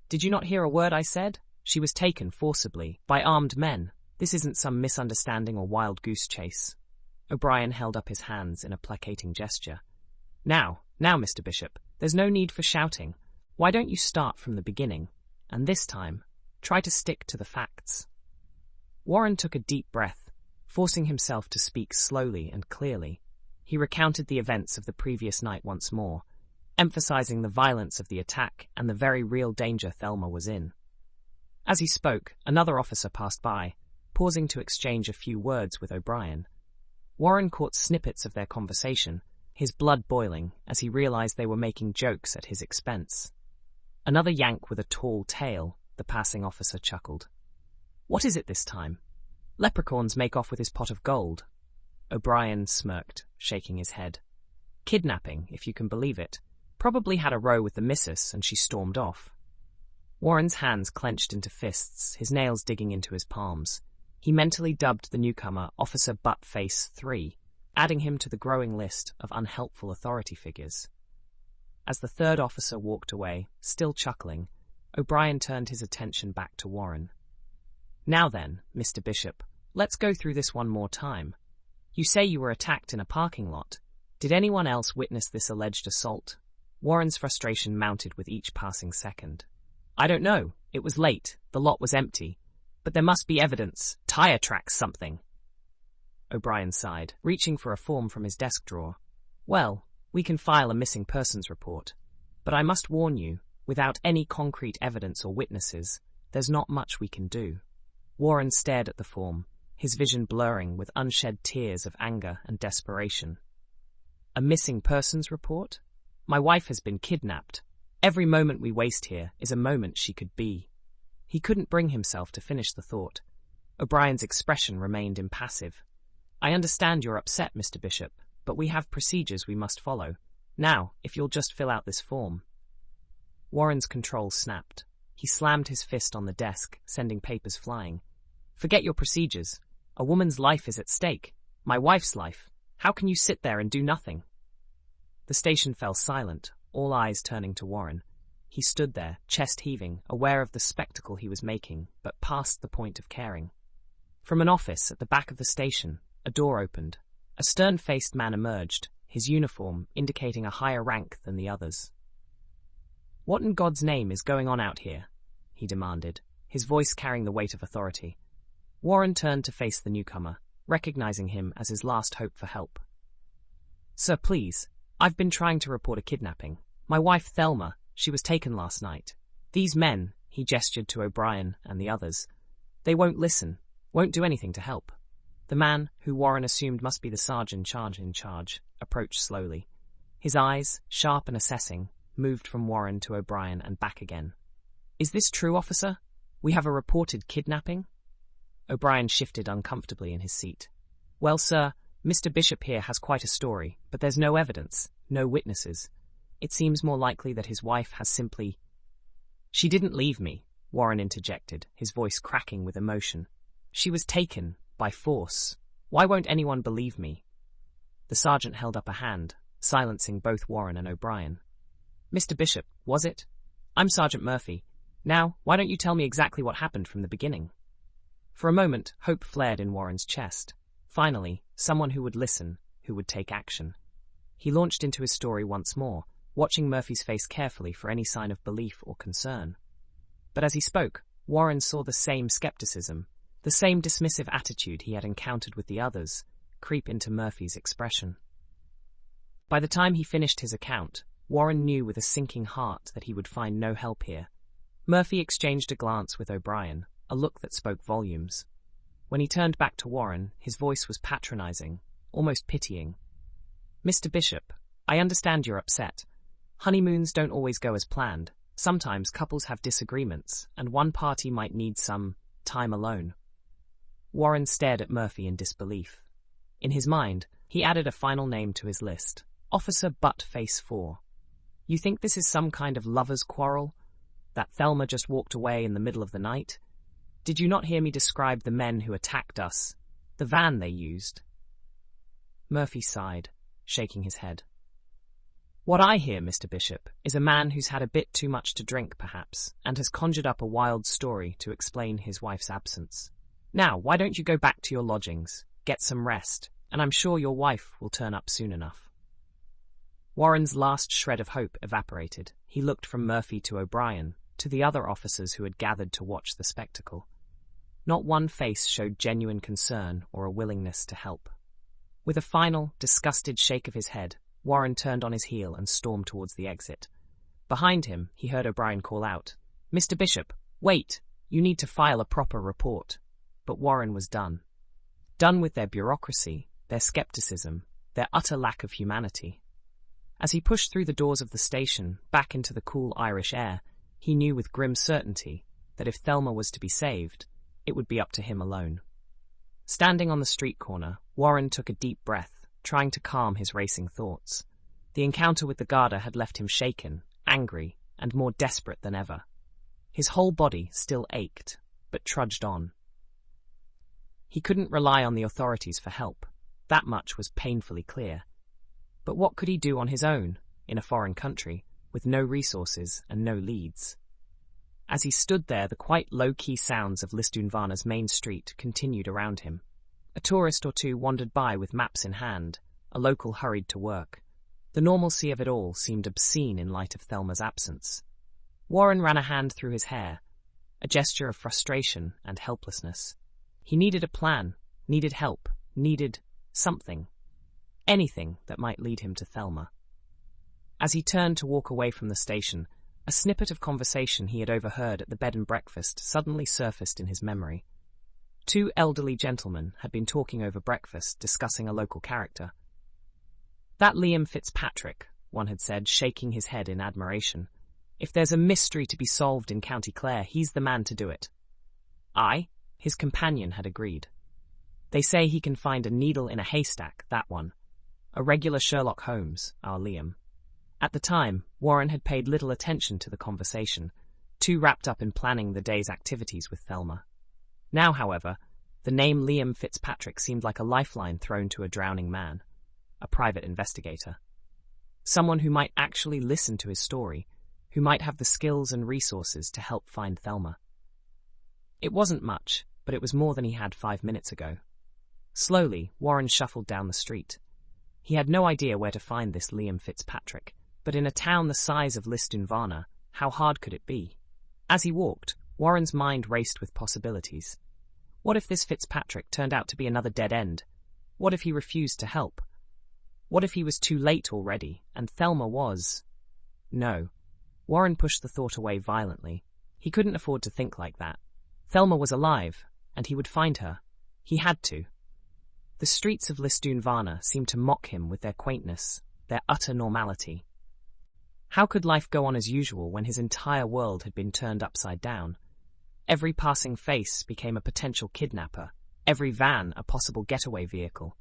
Did you not hear a word I said? She was taken forcibly, by armed men. This isn't some misunderstanding or wild goose chase." O'Brien held up his hands in a placating gesture. Now, Mr. Bishop, there's no need for shouting. Why don't you start from the beginning? And this time, try to stick to the facts." Warren took a deep breath, forcing himself to speak slowly and clearly. He recounted the events of the previous night once more, emphasizing the violence of the attack and the very real danger Thelma was in. As he spoke, another officer passed by, pausing to exchange a few words with O'Brien. Warren caught snippets of their conversation, his blood boiling as he realized they were making jokes at his expense. "Another Yank with a tall tale," the passing officer chuckled. "What is it this time? Leprechauns make off with his pot of gold." O'Brien smirked, shaking his head. "Kidnapping, if you can believe it. Probably had a row with the missus and she stormed off." Warren's hands clenched into fists, his nails digging into his palms. He mentally dubbed the newcomer Officer Buttface 3, adding him to the growing list of unhelpful authority figures. As the third officer walked away, still chuckling, O'Brien turned his attention back to Warren. "Now then, Mr. Bishop, let's go through this one more time. You say you were attacked in a parking lot. Did anyone else witness this alleged assault?" Warren's frustration mounted with each passing second. "I don't know. It was late. The lot was empty. But there must be evidence. Tire tracks something." O'Brien sighed, reaching for a form from his desk drawer. "Well, we can file a missing persons report. But I must warn you, without any concrete evidence or witnesses, there's not much we can do." Warren stared at the form, his vision blurring with unshed tears of anger and desperation. "A missing persons report? My wife has been kidnapped. Every moment we waste here is a moment she could be." He couldn't bring himself to finish the thought. O'Brien's expression remained impassive. "I understand you're upset, Mr. Bishop, but we have procedures we must follow. Now, if you'll just fill out this form." Warren's control snapped. He slammed his fist on the desk, sending papers flying. "Forget your procedures. A woman's life is at stake. My wife's life. How can you sit there and do nothing?" The station fell silent, all eyes turning to Warren. He stood there, chest heaving, aware of the spectacle he was making, but past the point of caring. From an office at the back of the station, a door opened. A stern-faced man emerged, his uniform indicating a higher rank than the others. "What in God's name is going on out here?" he demanded, his voice carrying the weight of authority. Warren turned to face the newcomer, recognizing him as his last hope for help. "Sir, please, I've been trying to report a kidnapping. My wife Thelma, she was taken last night. These men," he gestured to O'Brien and the others, "they won't listen, won't do anything to help." The man, who Warren assumed must be the sergeant in charge, approached slowly. His eyes, sharp and assessing, moved from Warren to O'Brien and back again. "Is this true, officer? We have a reported kidnapping?" O'Brien shifted uncomfortably in his seat. "Well, sir, Mr. Bishop here has quite a story, but there's no evidence, no witnesses. It seems more likely that his wife has simply—" "She didn't leave me," Warren interjected, his voice cracking with emotion. "She was taken, by force. Why won't anyone believe me?" The sergeant held up a hand, silencing both Warren and O'Brien. "Mr. Bishop, was it? I'm Sergeant Murphy. Now, why don't you tell me exactly what happened from the beginning?" For a moment, hope flared in Warren's chest. Finally, someone who would listen, who would take action. He launched into his story once more, watching Murphy's face carefully for any sign of belief or concern. But as he spoke, Warren saw the same skepticism, the same dismissive attitude he had encountered with the others, creep into Murphy's expression. By the time he finished his account, Warren knew with a sinking heart that he would find no help here. Murphy exchanged a glance with O'Brien, a look that spoke volumes. When he turned back to Warren, his voice was patronizing, almost pitying. "Mr. Bishop, I understand you're upset. Honeymoons don't always go as planned. Sometimes couples have disagreements, and one party might need some time alone." Warren stared at Murphy in disbelief. In his mind, he added a final name to his list, Officer Buttface 4. "You think this is some kind of lover's quarrel? That Thelma just walked away in the middle of the night? Did you not hear me describe the men who attacked us? The van they used?" Murphy sighed, shaking his head. "What I hear, Mr. Bishop, is a man who's had a bit too much to drink, perhaps, and has conjured up a wild story to explain his wife's absence. Now, why don't you go back to your lodgings, get some rest, and I'm sure your wife will turn up soon enough." Warren's last shred of hope evaporated. He looked from Murphy to O'Brien, to the other officers who had gathered to watch the spectacle. Not one face showed genuine concern or a willingness to help. With a final, disgusted shake of his head, Warren turned on his heel and stormed towards the exit. Behind him, he heard O'Brien call out, "Mr. Bishop, wait! You need to file a proper report." But Warren was done. Done with their bureaucracy, their skepticism, their utter lack of humanity. As he pushed through the doors of the station, back into the cool Irish air, he knew with grim certainty that if Thelma was to be saved, it would be up to him alone. Standing on the street corner, Warren took a deep breath, trying to calm his racing thoughts. The encounter with the Garda had left him shaken, angry, and more desperate than ever. His whole body still ached, but trudged on. He couldn't rely on the authorities for help. That much was painfully clear. But what could he do on his own, in a foreign country, with no resources and no leads? As he stood there, the quite low-key sounds of Lisdoonvarna's main street continued around him. A tourist or two wandered by with maps in hand, a local hurried to work. The normalcy of it all seemed obscene in light of Thelma's absence. Warren ran a hand through his hair, a gesture of frustration and helplessness. He needed a plan, needed help, needed something. Anything that might lead him to Thelma. As he turned to walk away from the station, a snippet of conversation he had overheard at the bed and breakfast suddenly surfaced in his memory. Two elderly gentlemen had been talking over breakfast, discussing a local character. "That Liam Fitzpatrick," one had said, shaking his head in admiration. "If there's a mystery to be solved in County Clare, he's the man to do it." "Aye," his companion had agreed. "They say he can find a needle in a haystack, that one. A regular Sherlock Holmes, our Liam." At the time, Warren had paid little attention to the conversation, too wrapped up in planning the day's activities with Thelma. Now, however, the name Liam Fitzpatrick seemed like a lifeline thrown to a drowning man, a private investigator. Someone who might actually listen to his story, who might have the skills and resources to help find Thelma. It wasn't much, but it was more than he had 5 minutes ago. Slowly, Warren shuffled down the street. He had no idea where to find this Liam Fitzpatrick, but in a town the size of Lisdoonvarna, how hard could it be? As he walked, Warren's mind raced with possibilities. What if this Fitzpatrick turned out to be another dead end? What if he refused to help? What if he was too late already, and Thelma was... No. Warren pushed the thought away violently. He couldn't afford to think like that. Thelma was alive, and he would find her. He had to. The streets of Lisdoonvarna seemed to mock him with their quaintness, their utter normality. How could life go on as usual when his entire world had been turned upside down? Every passing face became a potential kidnapper, every van a possible getaway vehicle.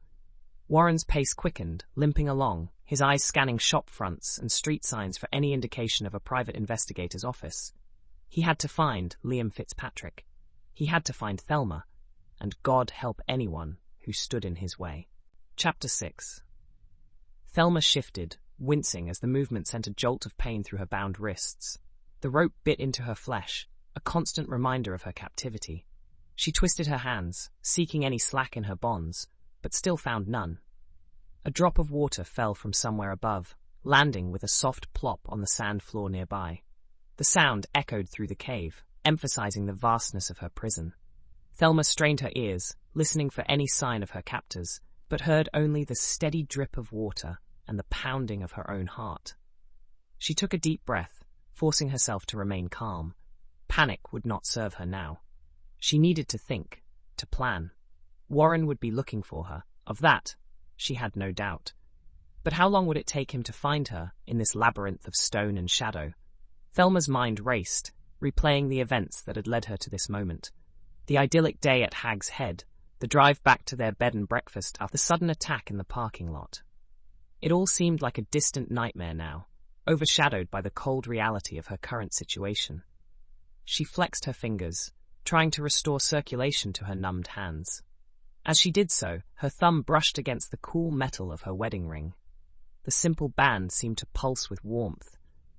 Warren's pace quickened, limping along, his eyes scanning shop fronts and street signs for any indication of a private investigator's office. He had to find Liam Fitzpatrick. He had to find Thelma, and God help anyone who stood in his way. Chapter 6. Thelma shifted, wincing as the movement sent a jolt of pain through her bound wrists. The rope bit into her flesh, a constant reminder of her captivity. She twisted her hands, seeking any slack in her bonds, but still found none. A drop of water fell from somewhere above, landing with a soft plop on the sand floor nearby. The sound echoed through the cave, emphasizing the vastness of her prison. Thelma strained her ears, listening for any sign of her captors, but heard only the steady drip of water and the pounding of her own heart. She took a deep breath, forcing herself to remain calm. Panic would not serve her now. She needed to think, to plan. Warren would be looking for her. Of that, she had no doubt. But how long would it take him to find her in this labyrinth of stone and shadow? Thelma's mind raced, replaying the events that had led her to this moment. The idyllic day at Hag's Head, the drive back to their bed and breakfast after the sudden attack in the parking lot. It all seemed like a distant nightmare now, overshadowed by the cold reality of her current situation. She flexed her fingers, trying to restore circulation to her numbed hands. As she did so, her thumb brushed against the cool metal of her wedding ring. The simple band seemed to pulse with warmth,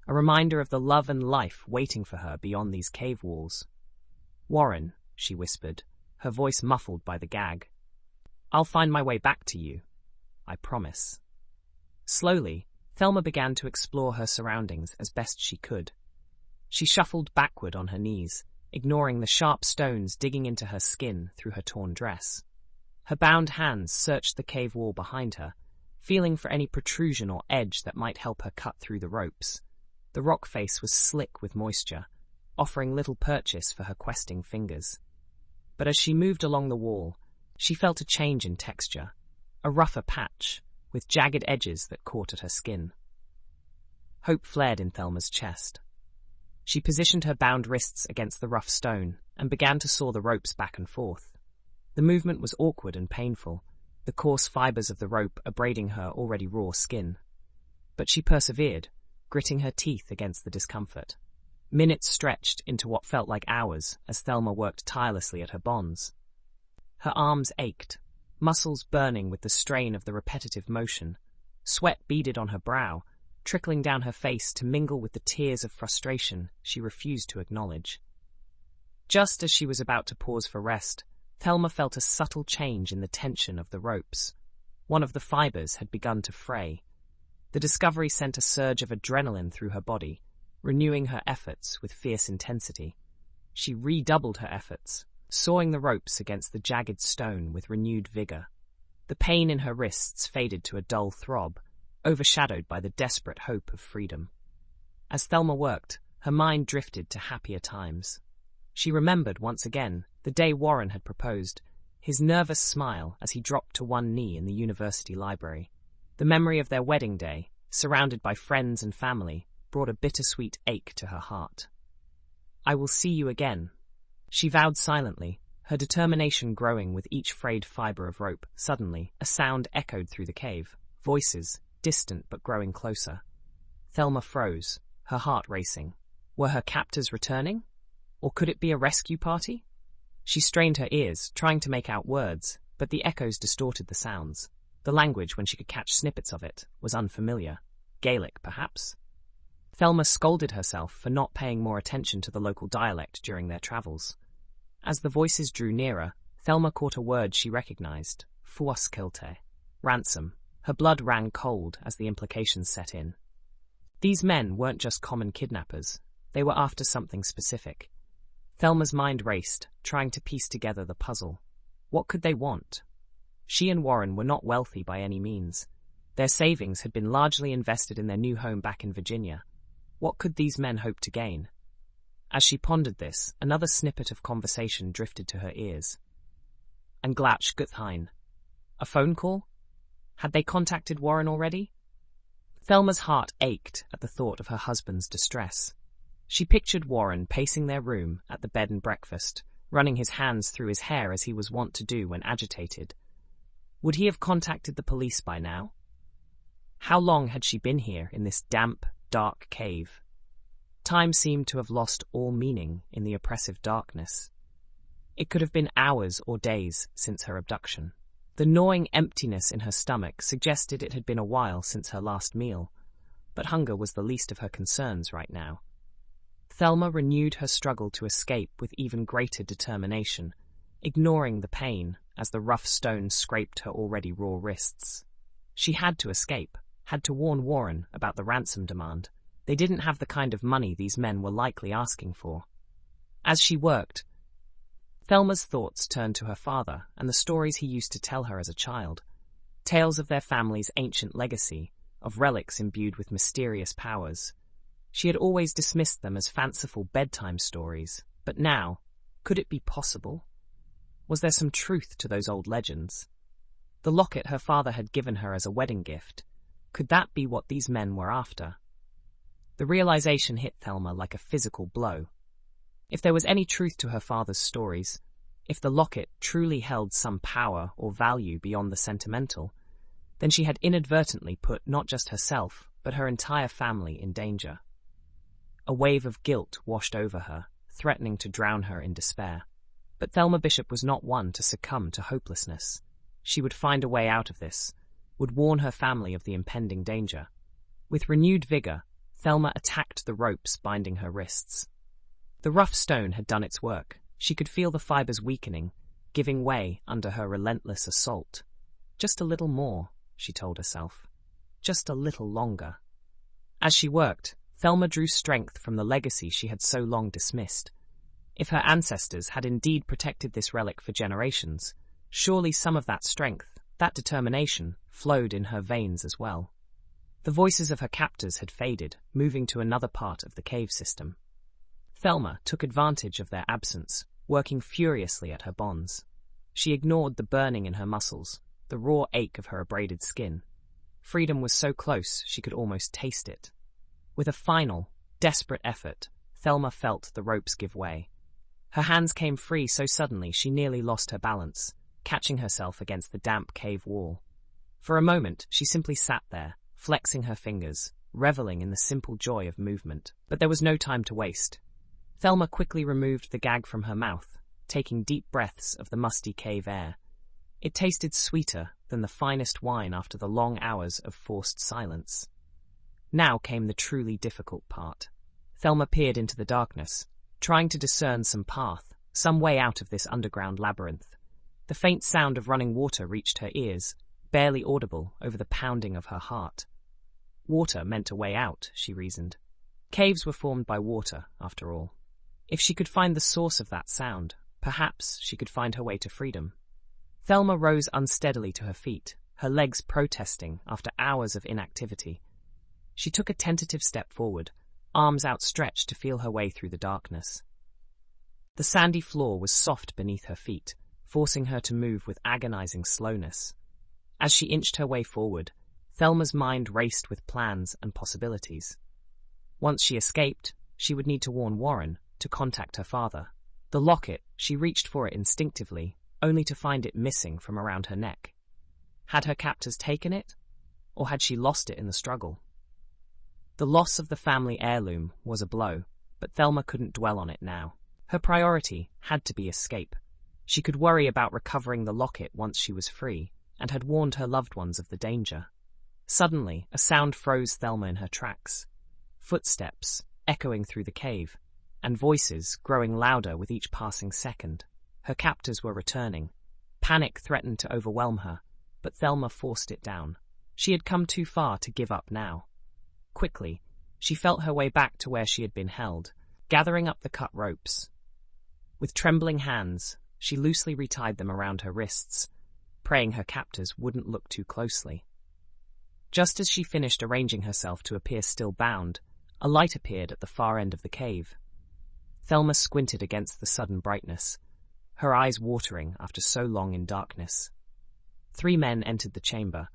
a reminder of the love and life waiting for her beyond these cave walls. "Warren," she whispered, her voice muffled by the gag. "I'll find my way back to you. I promise." Slowly, Thelma began to explore her surroundings as best she could. She shuffled backward on her knees, ignoring the sharp stones digging into her skin through her torn dress. Her bound hands searched the cave wall behind her, feeling for any protrusion or edge that might help her cut through the ropes. The rock face was slick with moisture, offering little purchase for her questing fingers. But as she moved along the wall, she felt a change in texture. a rougher patch, with jagged edges that caught at her skin. Hope flared in Thelma's chest. She positioned her bound wrists against the rough stone and began to saw the ropes back and forth. The movement was awkward and painful, the coarse fibers of the rope abrading her already raw skin. But she persevered, gritting her teeth against the discomfort. Minutes stretched into what felt like hours as Thelma worked tirelessly at her bonds. Her arms ached, muscles burning with the strain of the repetitive motion. Sweat beaded on her brow, trickling down her face to mingle with the tears of frustration she refused to acknowledge. Just as she was about to pause for rest, Thelma felt a subtle change in the tension of the ropes. One of the fibers had begun to fray. The discovery sent a surge of adrenaline through her body, renewing her efforts with fierce intensity. She redoubled her efforts, sawing the ropes against the jagged stone with renewed vigor. The pain in her wrists faded to a dull throb, overshadowed by the desperate hope of freedom. As Thelma worked, her mind drifted to happier times. She remembered once again the day Warren had proposed, his nervous smile as he dropped to one knee in the university library. The memory of their wedding day, surrounded by friends and family, brought a bittersweet ache to her heart. "I will see you again," she vowed silently, her determination growing with each frayed fiber of rope. Suddenly, a sound echoed through the cave, voices, distant but growing closer. Thelma froze, her heart racing. Were her captors returning? Or could it be a rescue party? She strained her ears, trying to make out words, but the echoes distorted the sounds. The language, when she could catch snippets of it, was unfamiliar. Gaelic, perhaps? Thelma scolded herself for not paying more attention to the local dialect during their travels. As the voices drew nearer, Thelma caught a word she recognized, fuaskilte, ransom. Her blood ran cold as the implications set in. These men weren't just common kidnappers. They were after something specific. Thelma's mind raced, trying to piece together the puzzle. What could they want? She and Warren were not wealthy by any means. Their savings had been largely invested in their new home back in Virginia. What could these men hope to gain? As she pondered this, another snippet of conversation drifted to her ears. And Glatch Guthine. A phone call? Had they contacted Warren already? Thelma's heart ached at the thought of her husband's distress. She pictured Warren pacing their room at the bed and breakfast, running his hands through his hair as he was wont to do when agitated. Would he have contacted the police by now? How long had she been here in this damp, dark cave? Time seemed to have lost all meaning in the oppressive darkness. It could have been hours or days since her abduction. The gnawing emptiness in her stomach suggested it had been a while since her last meal, but hunger was the least of her concerns right now. Thelma renewed her struggle to escape with even greater determination, ignoring the pain as the rough stone scraped her already raw wrists. She had to escape, had to warn Warren about the ransom demand. They didn't have the kind of money these men were likely asking for. As she worked, Thelma's thoughts turned to her father and the stories he used to tell her as a child, tales of their family's ancient legacy, of relics imbued with mysterious powers. She had always dismissed them as fanciful bedtime stories, but now, could it be possible? Was there some truth to those old legends? The locket her father had given her as a wedding gift, could that be what these men were after? The realization hit Thelma like a physical blow. If there was any truth to her father's stories, if the locket truly held some power or value beyond the sentimental, then she had inadvertently put not just herself, but her entire family in danger. A wave of guilt washed over her, threatening to drown her in despair. But Thelma Bishop was not one to succumb to hopelessness. She would find a way out of this, would warn her family of the impending danger. With renewed vigor, Thelma attacked the ropes binding her wrists. The rough stone had done its work. She could feel the fibers weakening, giving way under her relentless assault. Just a little more, she told herself. Just a little longer. As she worked, Thelma drew strength from the legacy she had so long dismissed. If her ancestors had indeed protected this relic for generations, surely some of that strength, that determination, flowed in her veins as well. The voices of her captors had faded, moving to another part of the cave system. Thelma took advantage of their absence, working furiously at her bonds. She ignored the burning in her muscles, the raw ache of her abraded skin. Freedom was so close she could almost taste it. With a final, desperate effort, Thelma felt the ropes give way. Her hands came free so suddenly she nearly lost her balance, catching herself against the damp cave wall. For a moment, she simply sat there, flexing her fingers, reveling in the simple joy of movement. But there was no time to waste. Thelma quickly removed the gag from her mouth, taking deep breaths of the musty cave air. It tasted sweeter than the finest wine after the long hours of forced silence. Now came the truly difficult part. Thelma peered into the darkness, trying to discern some path, some way out of this underground labyrinth. The faint sound of running water reached her ears, barely audible over the pounding of her heart. Water meant a way out, she reasoned. Caves were formed by water, after all. If she could find the source of that sound, perhaps she could find her way to freedom. Thelma rose unsteadily to her feet, her legs protesting after hours of inactivity. She took a tentative step forward, arms outstretched to feel her way through the darkness. The sandy floor was soft beneath her feet, forcing her to move with agonizing slowness. As she inched her way forward, Thelma's mind raced with plans and possibilities. Once she escaped, she would need to warn Warren, to contact her father. The locket, she reached for it instinctively, only to find it missing from around her neck. Had her captors taken it? Or had she lost it in the struggle? The loss of the family heirloom was a blow, but Thelma couldn't dwell on it now. Her priority had to be escape. She could worry about recovering the locket once she was free, and had warned her loved ones of the danger. Suddenly, a sound froze Thelma in her tracks. Footsteps, echoing through the cave, and voices growing louder with each passing second. Her captors were returning. Panic threatened to overwhelm her, but Thelma forced it down. She had come too far to give up now. Quickly, she felt her way back to where she had been held, gathering up the cut ropes. With trembling hands, she loosely retied them around her wrists, praying her captors wouldn't look too closely. Just as she finished arranging herself to appear still bound, a light appeared at the far end of the cave. Thelma squinted against the sudden brightness, her eyes watering after so long in darkness. 3 men entered the chamber,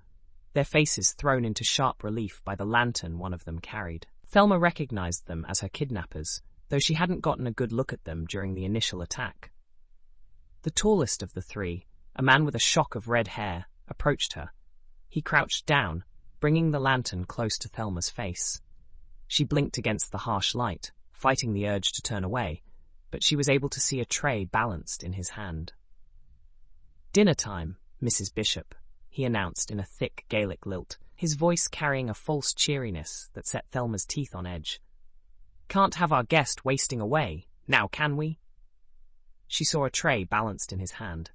their faces thrown into sharp relief by the lantern one of them carried. Thelma recognized them as her kidnappers, though she hadn't gotten a good look at them during the initial attack. The tallest of the 3, a man with a shock of red hair, approached her. He crouched down, bringing the lantern close to Thelma's face. She blinked against the harsh light, fighting the urge to turn away, but she was able to see a tray balanced in his hand. "Dinner time, Mrs. Bishop," he announced in a thick Gaelic lilt, his voice carrying a false cheeriness that set Thelma's teeth on edge. "Can't have our guest wasting away, now can we?" She saw a tray balanced in his hand.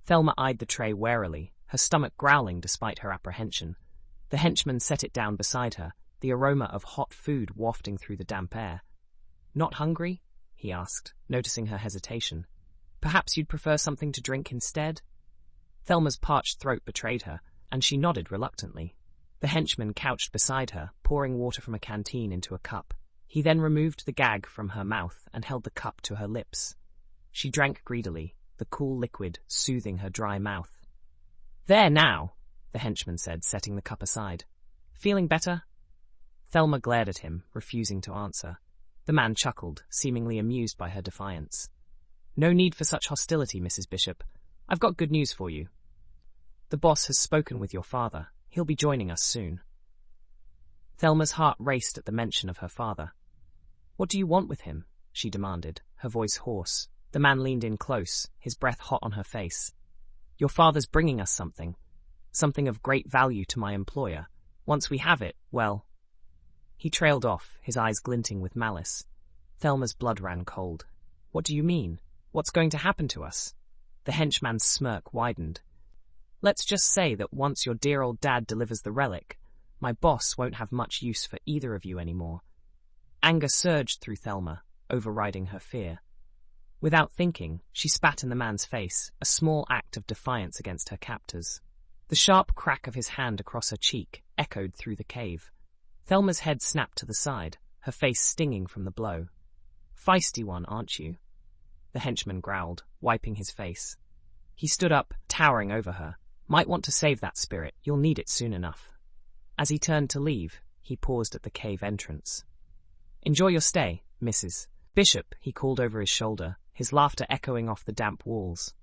Thelma eyed the tray warily, her stomach growling despite her apprehension. The henchman set it down beside her, the aroma of hot food wafting through the damp air. "Not hungry?" he asked, noticing her hesitation. "Perhaps you'd prefer something to drink instead?" Thelma's parched throat betrayed her, and she nodded reluctantly. The henchman couched beside her, pouring water from a canteen into a cup. He then removed the gag from her mouth and held the cup to her lips. She drank greedily, the cool liquid soothing her dry mouth. "There now," the henchman said, setting the cup aside. "Feeling better?" Thelma glared at him, refusing to answer. The man chuckled, seemingly amused by her defiance. "No need for such hostility, Mrs. Bishop. I've got good news for you. The boss has spoken with your father. He'll be joining us soon." Thelma's heart raced at the mention of her father. "What do you want with him?" she demanded, her voice hoarse. The man leaned in close, his breath hot on her face. "Your father's bringing us something. Something of great value to my employer. Once we have it, well—" He trailed off, his eyes glinting with malice. Thelma's blood ran cold. "What do you mean? What's going to happen to us?" The henchman's smirk widened. "Let's just say that once your dear old dad delivers the relic, my boss won't have much use for either of you anymore." Anger surged through Thelma, overriding her fear. Without thinking, she spat in the man's face, a small act of defiance against her captors. The sharp crack of his hand across her cheek echoed through the cave. Thelma's head snapped to the side, her face stinging from the blow. "Feisty one, aren't you?" The henchman growled, wiping his face. He stood up, towering over her, Might want to save that spirit, you'll need it soon enough. As he turned to leave, he paused at the cave entrance. Enjoy your stay, Mrs. Bishop, he called over his shoulder, his laughter echoing off the damp walls.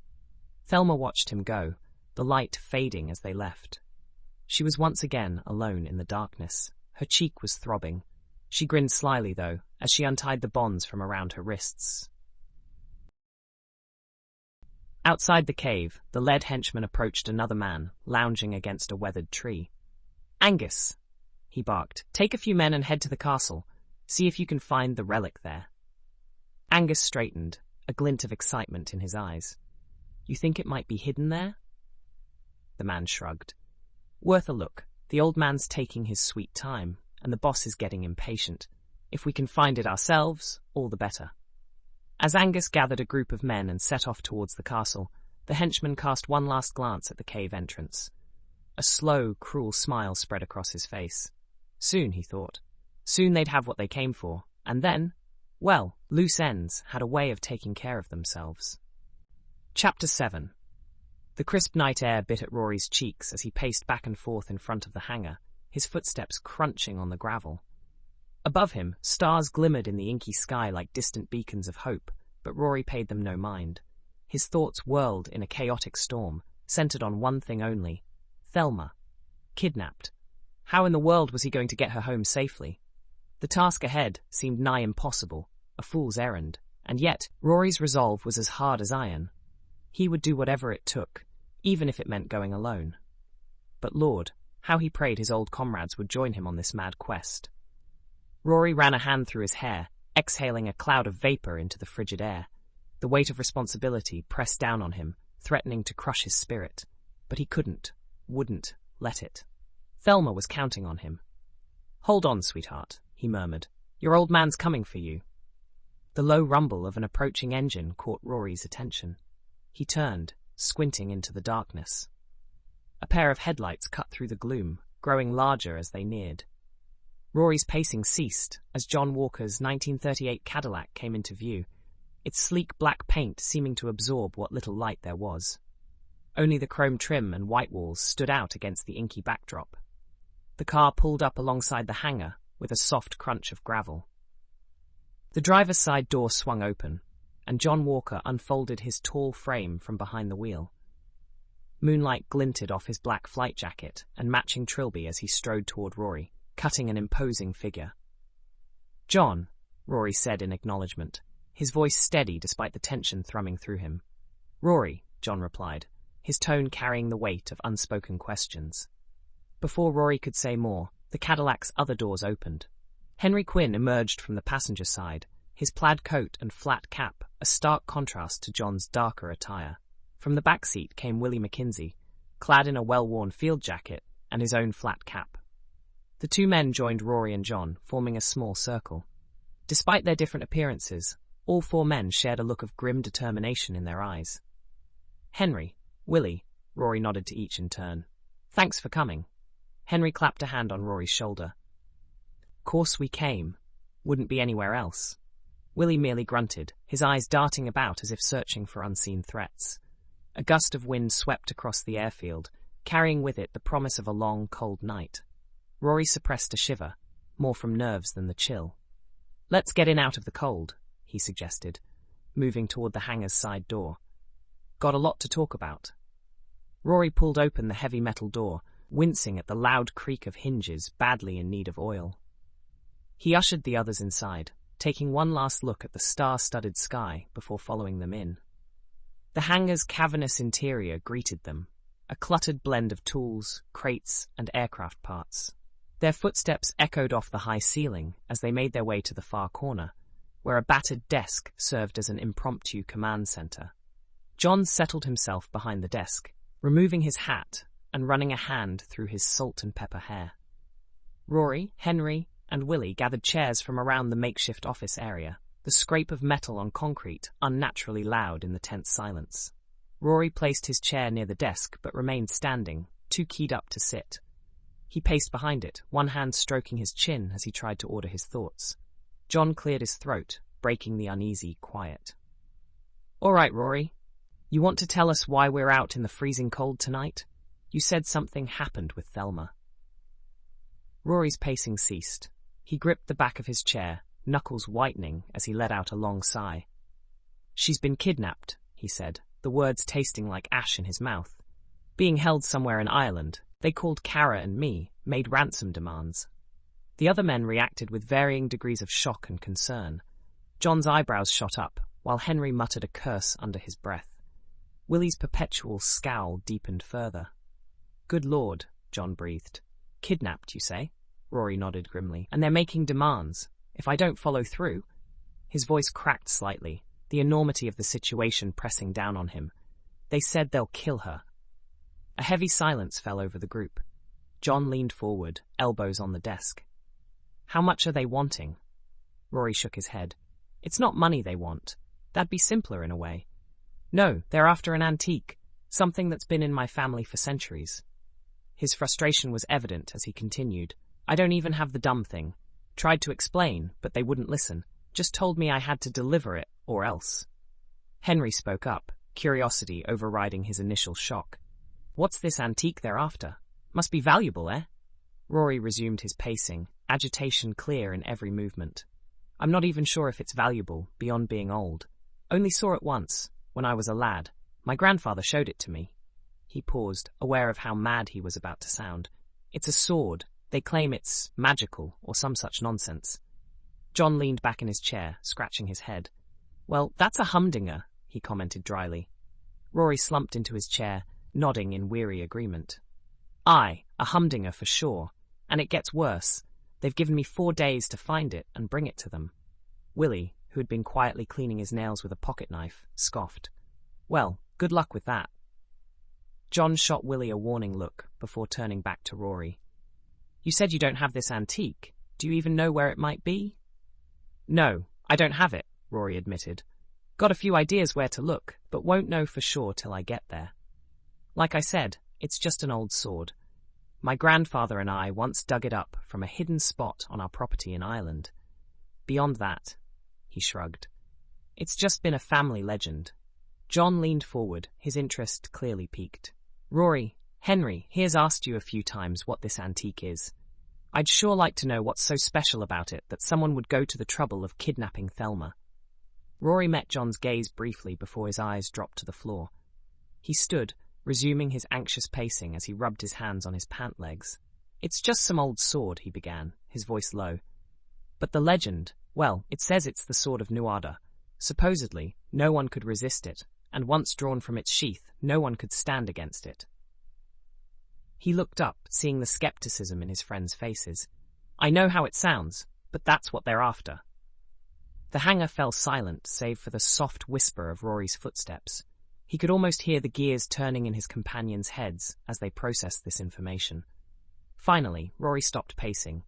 Thelma watched him go, the light fading as they left. She was once again alone in the darkness. Her cheek was throbbing. She grinned slyly, though, as she untied the bonds from around her wrists. Outside the cave, the lead henchman approached another man, lounging against a weathered tree. "Angus," he barked, "take a few men and head to the castle. See if you can find the relic there." Angus straightened, a glint of excitement in his eyes. "You think it might be hidden there?" The man shrugged. "Worth a look. The old man's taking his sweet time, and the boss is getting impatient. If we can find it ourselves, all the better." As Angus gathered a group of men and set off towards the castle, the henchman cast one last glance at the cave entrance. A slow, cruel smile spread across his face. Soon, he thought. Soon they'd have what they came for, and then, well, loose ends had a way of taking care of themselves. Chapter 7. The crisp night air bit at Rory's cheeks as he paced back and forth in front of the hangar, his footsteps crunching on the gravel. Above him, stars glimmered in the inky sky like distant beacons of hope, but Rory paid them no mind. His thoughts whirled in a chaotic storm, centered on one thing only: Thelma. Kidnapped. How in the world was he going to get her home safely? The task ahead seemed nigh impossible, a fool's errand, and yet Rory's resolve was as hard as iron. He would do whatever it took, even if it meant going alone. But Lord, how he prayed his old comrades would join him on this mad quest. Rory ran a hand through his hair, exhaling a cloud of vapor into the frigid air. The weight of responsibility pressed down on him, threatening to crush his spirit. But he wouldn't let it. Thelma was counting on him. "Hold on, sweetheart," he murmured. "Your old man's coming for you." The low rumble of an approaching engine caught Rory's attention. He turned, squinting into the darkness. A pair of headlights cut through the gloom, growing larger as they neared. Rory's pacing ceased as John Walker's 1938 Cadillac came into view, its sleek black paint seeming to absorb what little light there was. Only the chrome trim and white walls stood out against the inky backdrop. The car pulled up alongside the hangar with a soft crunch of gravel. The driver's side door swung open, and John Walker unfolded his tall frame from behind the wheel. Moonlight glinted off his black flight jacket and matching trilby as he strode toward Rory, cutting an imposing figure. "John," Rory said in acknowledgement, his voice steady despite the tension thrumming through him. "Rory," John replied, his tone carrying the weight of unspoken questions. Before Rory could say more, the Cadillac's other doors opened. Henry Quinn emerged from the passenger side, his plaid coat and flat cap a stark contrast to John's darker attire. From the back seat came Willie Mackenzie, clad in a well-worn field jacket and his own flat cap. The two men joined Rory and John, forming a small circle. Despite their different appearances, all four men shared a look of grim determination in their eyes. "Henry, Willie," Rory nodded to each in turn. "Thanks for coming." Henry clapped a hand on Rory's shoulder. "Course we came. Wouldn't be anywhere else." Willie merely grunted, his eyes darting about as if searching for unseen threats. A gust of wind swept across the airfield, carrying with it the promise of a long, cold night. Rory suppressed a shiver, more from nerves than the chill. "Let's get in out of the cold," he suggested, moving toward the hangar's side door. "Got a lot to talk about." Rory pulled open the heavy metal door, wincing at the loud creak of hinges badly in need of oil. He ushered the others inside, taking one last look at the star-studded sky before following them in. The hangar's cavernous interior greeted them, a cluttered blend of tools, crates, and aircraft parts. Their footsteps echoed off the high ceiling as they made their way to the far corner, where a battered desk served as an impromptu command center. John settled himself behind the desk, removing his hat and running a hand through his salt and pepper hair. Rory, Henry, and Willie gathered chairs from around the makeshift office area, the scrape of metal on concrete unnaturally loud in the tense silence. Rory placed his chair near the desk but remained standing, too keyed up to sit. He paced behind it, one hand stroking his chin as he tried to order his thoughts. John cleared his throat, breaking the uneasy quiet. "All right, Rory. You want to tell us why we're out in the freezing cold tonight?" You said something happened with Thelma. Rory's pacing ceased. He gripped the back of his chair, knuckles whitening as he let out a long sigh. She's been kidnapped, he said, the words tasting like ash in his mouth. Being held somewhere in Ireland, they called Kara and me, made ransom demands. The other men reacted with varying degrees of shock and concern. John's eyebrows shot up, while Henry muttered a curse under his breath. Willie's perpetual scowl deepened further. Good Lord, John breathed. Kidnapped, you say? Rory nodded grimly. And they're making demands. If I don't follow through... His voice cracked slightly, the enormity of the situation pressing down on him. They said they'll kill her. A heavy silence fell over the group. John leaned forward, elbows on the desk. How much are they wanting? Rory shook his head. It's not money they want. That'd be simpler in a way. No, they're after an antique, something that's been in my family for centuries. His frustration was evident as he continued. I don't even have the dumb thing. Tried to explain, but they wouldn't listen. Just told me I had to deliver it, or else. Henry spoke up, curiosity overriding his initial shock. What's this antique they're after? Must be valuable, eh? Rory resumed his pacing, agitation clear in every movement. I'm not even sure if it's valuable, beyond being old. Only saw it once, when I was a lad. My grandfather showed it to me. He paused, aware of how mad he was about to sound. It's a sword. They claim it's magical, or some such nonsense. John leaned back in his chair, scratching his head. Well, that's a humdinger, he commented dryly. Rory slumped into his chair, nodding in weary agreement. Aye, a humdinger for sure. And it gets worse. They've given me 4 days to find it and bring it to them. Willie, who had been quietly cleaning his nails with a pocket knife, scoffed. Well, good luck with that. John shot Willie a warning look before turning back to Rory. You said you don't have this antique. Do you even know where it might be? No, I don't have it, Rory admitted. Got a few ideas where to look, but won't know for sure till I get there. Like I said, it's just an old sword. My grandfather and I once dug it up from a hidden spot on our property in Ireland. Beyond that, he shrugged. It's just been a family legend. John leaned forward, his interest clearly piqued. Rory, Henry, here's asked you a few times what this antique is. I'd sure like to know what's so special about it that someone would go to the trouble of kidnapping Thelma. Rory met John's gaze briefly before his eyes dropped to the floor. He stood, resuming his anxious pacing as he rubbed his hands on his pant legs. It's just some old sword, he began, his voice low. But the legend, well, it says it's the sword of Nuada. Supposedly, no one could resist it, and once drawn from its sheath, no one could stand against it. He looked up, seeing the skepticism in his friends' faces. I know how it sounds, but that's what they're after. The hanger fell silent, save for the soft whisper of Rory's footsteps. He could almost hear the gears turning in his companions' heads as they processed this information. Finally, Rory stopped pacing.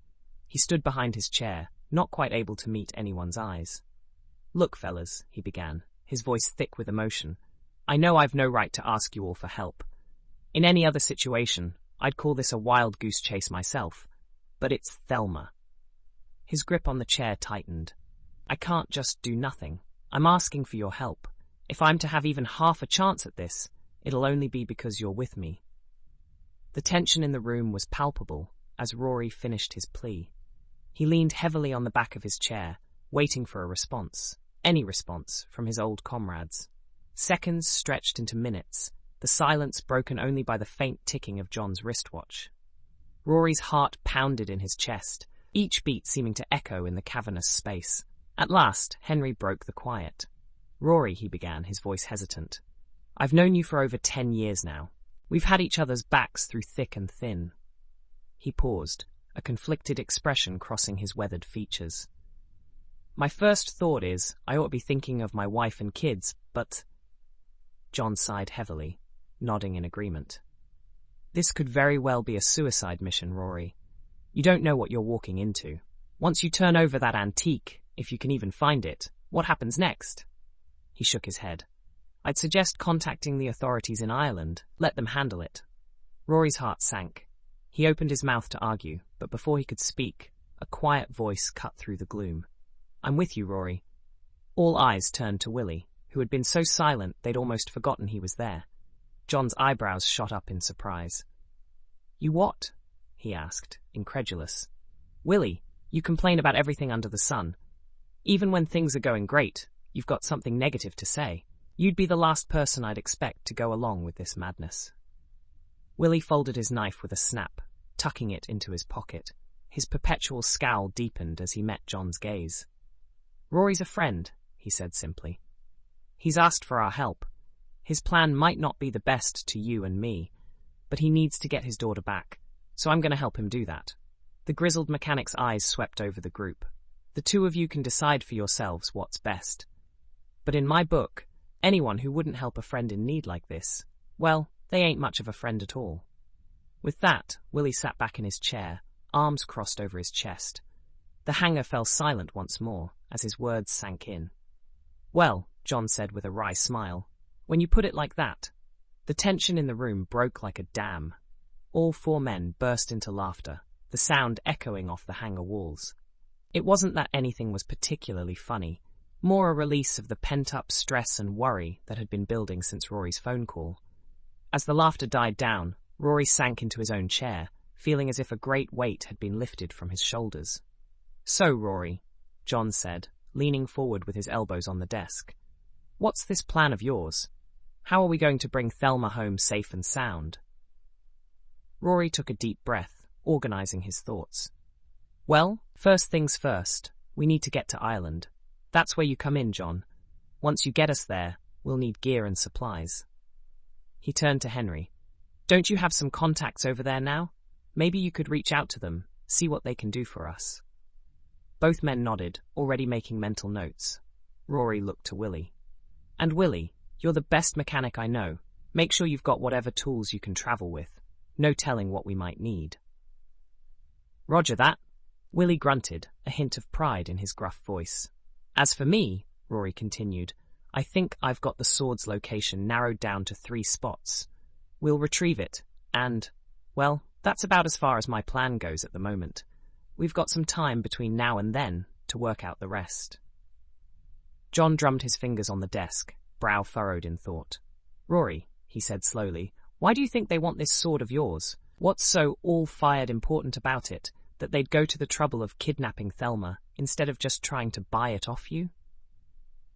He stood behind his chair, not quite able to meet anyone's eyes. Look, fellas, he began, his voice thick with emotion. I know I've no right to ask you all for help. In any other situation, I'd call this a wild goose chase myself. But it's Thelma. His grip on the chair tightened. I can't just do nothing. I'm asking for your help. If I'm to have even half a chance at this, it'll only be because you're with me. The tension in the room was palpable as Rory finished his plea. He leaned heavily on the back of his chair, waiting for a response, any response, from his old comrades. Seconds stretched into minutes, the silence broken only by the faint ticking of John's wristwatch. Rory's heart pounded in his chest, each beat seeming to echo in the cavernous space. At last, Henry broke the quiet. Rory, he began, his voice hesitant. I've known you for over 10 years now. We've had each other's backs through thick and thin. He paused, a conflicted expression crossing his weathered features. My first thought is, I ought to be thinking of my wife and kids, but... John sighed heavily, nodding in agreement. This could very well be a suicide mission, Rory. You don't know what you're walking into. Once you turn over that antique, if you can even find it, what happens next? He shook his head. I'd suggest contacting the authorities in Ireland. Let them handle it. Rory's heart sank. He opened his mouth to argue, but before he could speak, a quiet voice cut through the gloom. I'm with you, Rory. All eyes turned to Willie, who had been so silent they'd almost forgotten he was there. John's eyebrows shot up in surprise. You what? He asked, incredulous. Willie, you complain about everything under the sun. Even when things are going great, you've got something negative to say. You'd be the last person I'd expect to go along with this madness. Willie folded his knife with a snap, tucking it into his pocket. His perpetual scowl deepened as he met John's gaze. Rory's a friend, he said simply. He's asked for our help. His plan might not be the best to you and me, but he needs to get his daughter back, so I'm going to help him do that. The grizzled mechanic's eyes swept over the group. The two of you can decide for yourselves what's best. But in my book, anyone who wouldn't help a friend in need like this, well, they ain't much of a friend at all. With that, Willie sat back in his chair, arms crossed over his chest. The hanger fell silent once more as his words sank in. Well, John said with a wry smile, when you put it like that. The tension in the room broke like a dam. All four men burst into laughter, the sound echoing off the hangar walls. It wasn't that anything was particularly funny, more a release of the pent-up stress and worry that had been building since Rory's phone call. As the laughter died down, Rory sank into his own chair, feeling as if a great weight had been lifted from his shoulders. So, Rory, John said, leaning forward with his elbows on the desk. What's this plan of yours? How are we going to bring Thelma home safe and sound? Rory took a deep breath, organizing his thoughts. Well, first things first, we need to get to Ireland. That's where you come in, John. Once you get us there, we'll need gear and supplies. He turned to Henry. Don't you have some contacts over there now? Maybe you could reach out to them, see what they can do for us. Both men nodded, already making mental notes. Rory looked to Willie. And Willie, you're the best mechanic I know. Make sure you've got whatever tools you can travel with. No telling what we might need. Roger that. Willie grunted, a hint of pride in his gruff voice. As for me, Rory continued, I think I've got the sword's location narrowed down to 3 spots. We'll retrieve it, and, well, that's about as far as my plan goes at the moment. We've got some time between now and then to work out the rest. John drummed his fingers on the desk, brow furrowed in thought. Rory, he said slowly, why do you think they want this sword of yours? What's so all-fired important about it that they'd go to the trouble of kidnapping Thelma instead of just trying to buy it off you?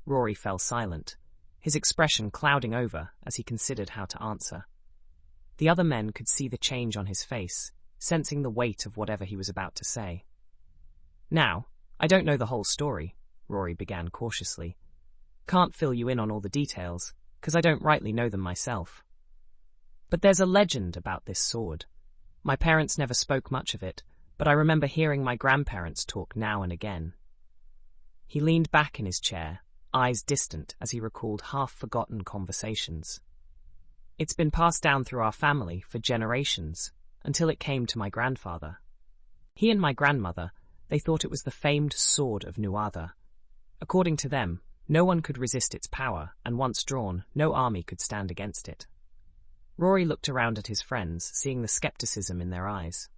Rory fell silent, his expression clouding over as he considered how to answer. The other men could see the change on his face, sensing the weight of whatever he was about to say. Now, I don't know the whole story, Rory began cautiously. Can't fill you in on all the details, because I don't rightly know them myself. But there's a legend about this sword. My parents never spoke much of it, but I remember hearing my grandparents talk now and again. He leaned back in his chair, eyes distant as he recalled half-forgotten conversations. It's been passed down through our family for generations, until it came to my grandfather. He and my grandmother, they thought it was the famed Sword of Nuada. According to them, no one could resist its power, and once drawn, no army could stand against it. Rory looked around at his friends, seeing the skepticism in their eyes.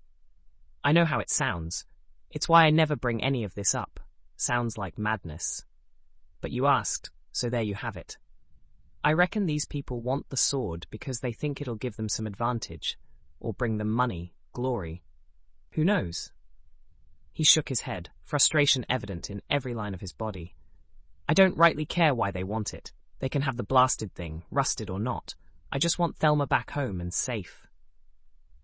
I know how it sounds. It's why I never bring any of this up. Sounds like madness. But you asked, so there you have it. I reckon these people want the sword because they think it'll give them some advantage, or bring them money, glory. Who knows? He shook his head, frustration evident in every line of his body. I don't rightly care why they want it. They can have the blasted thing, rusted or not. I just want Thelma back home and safe.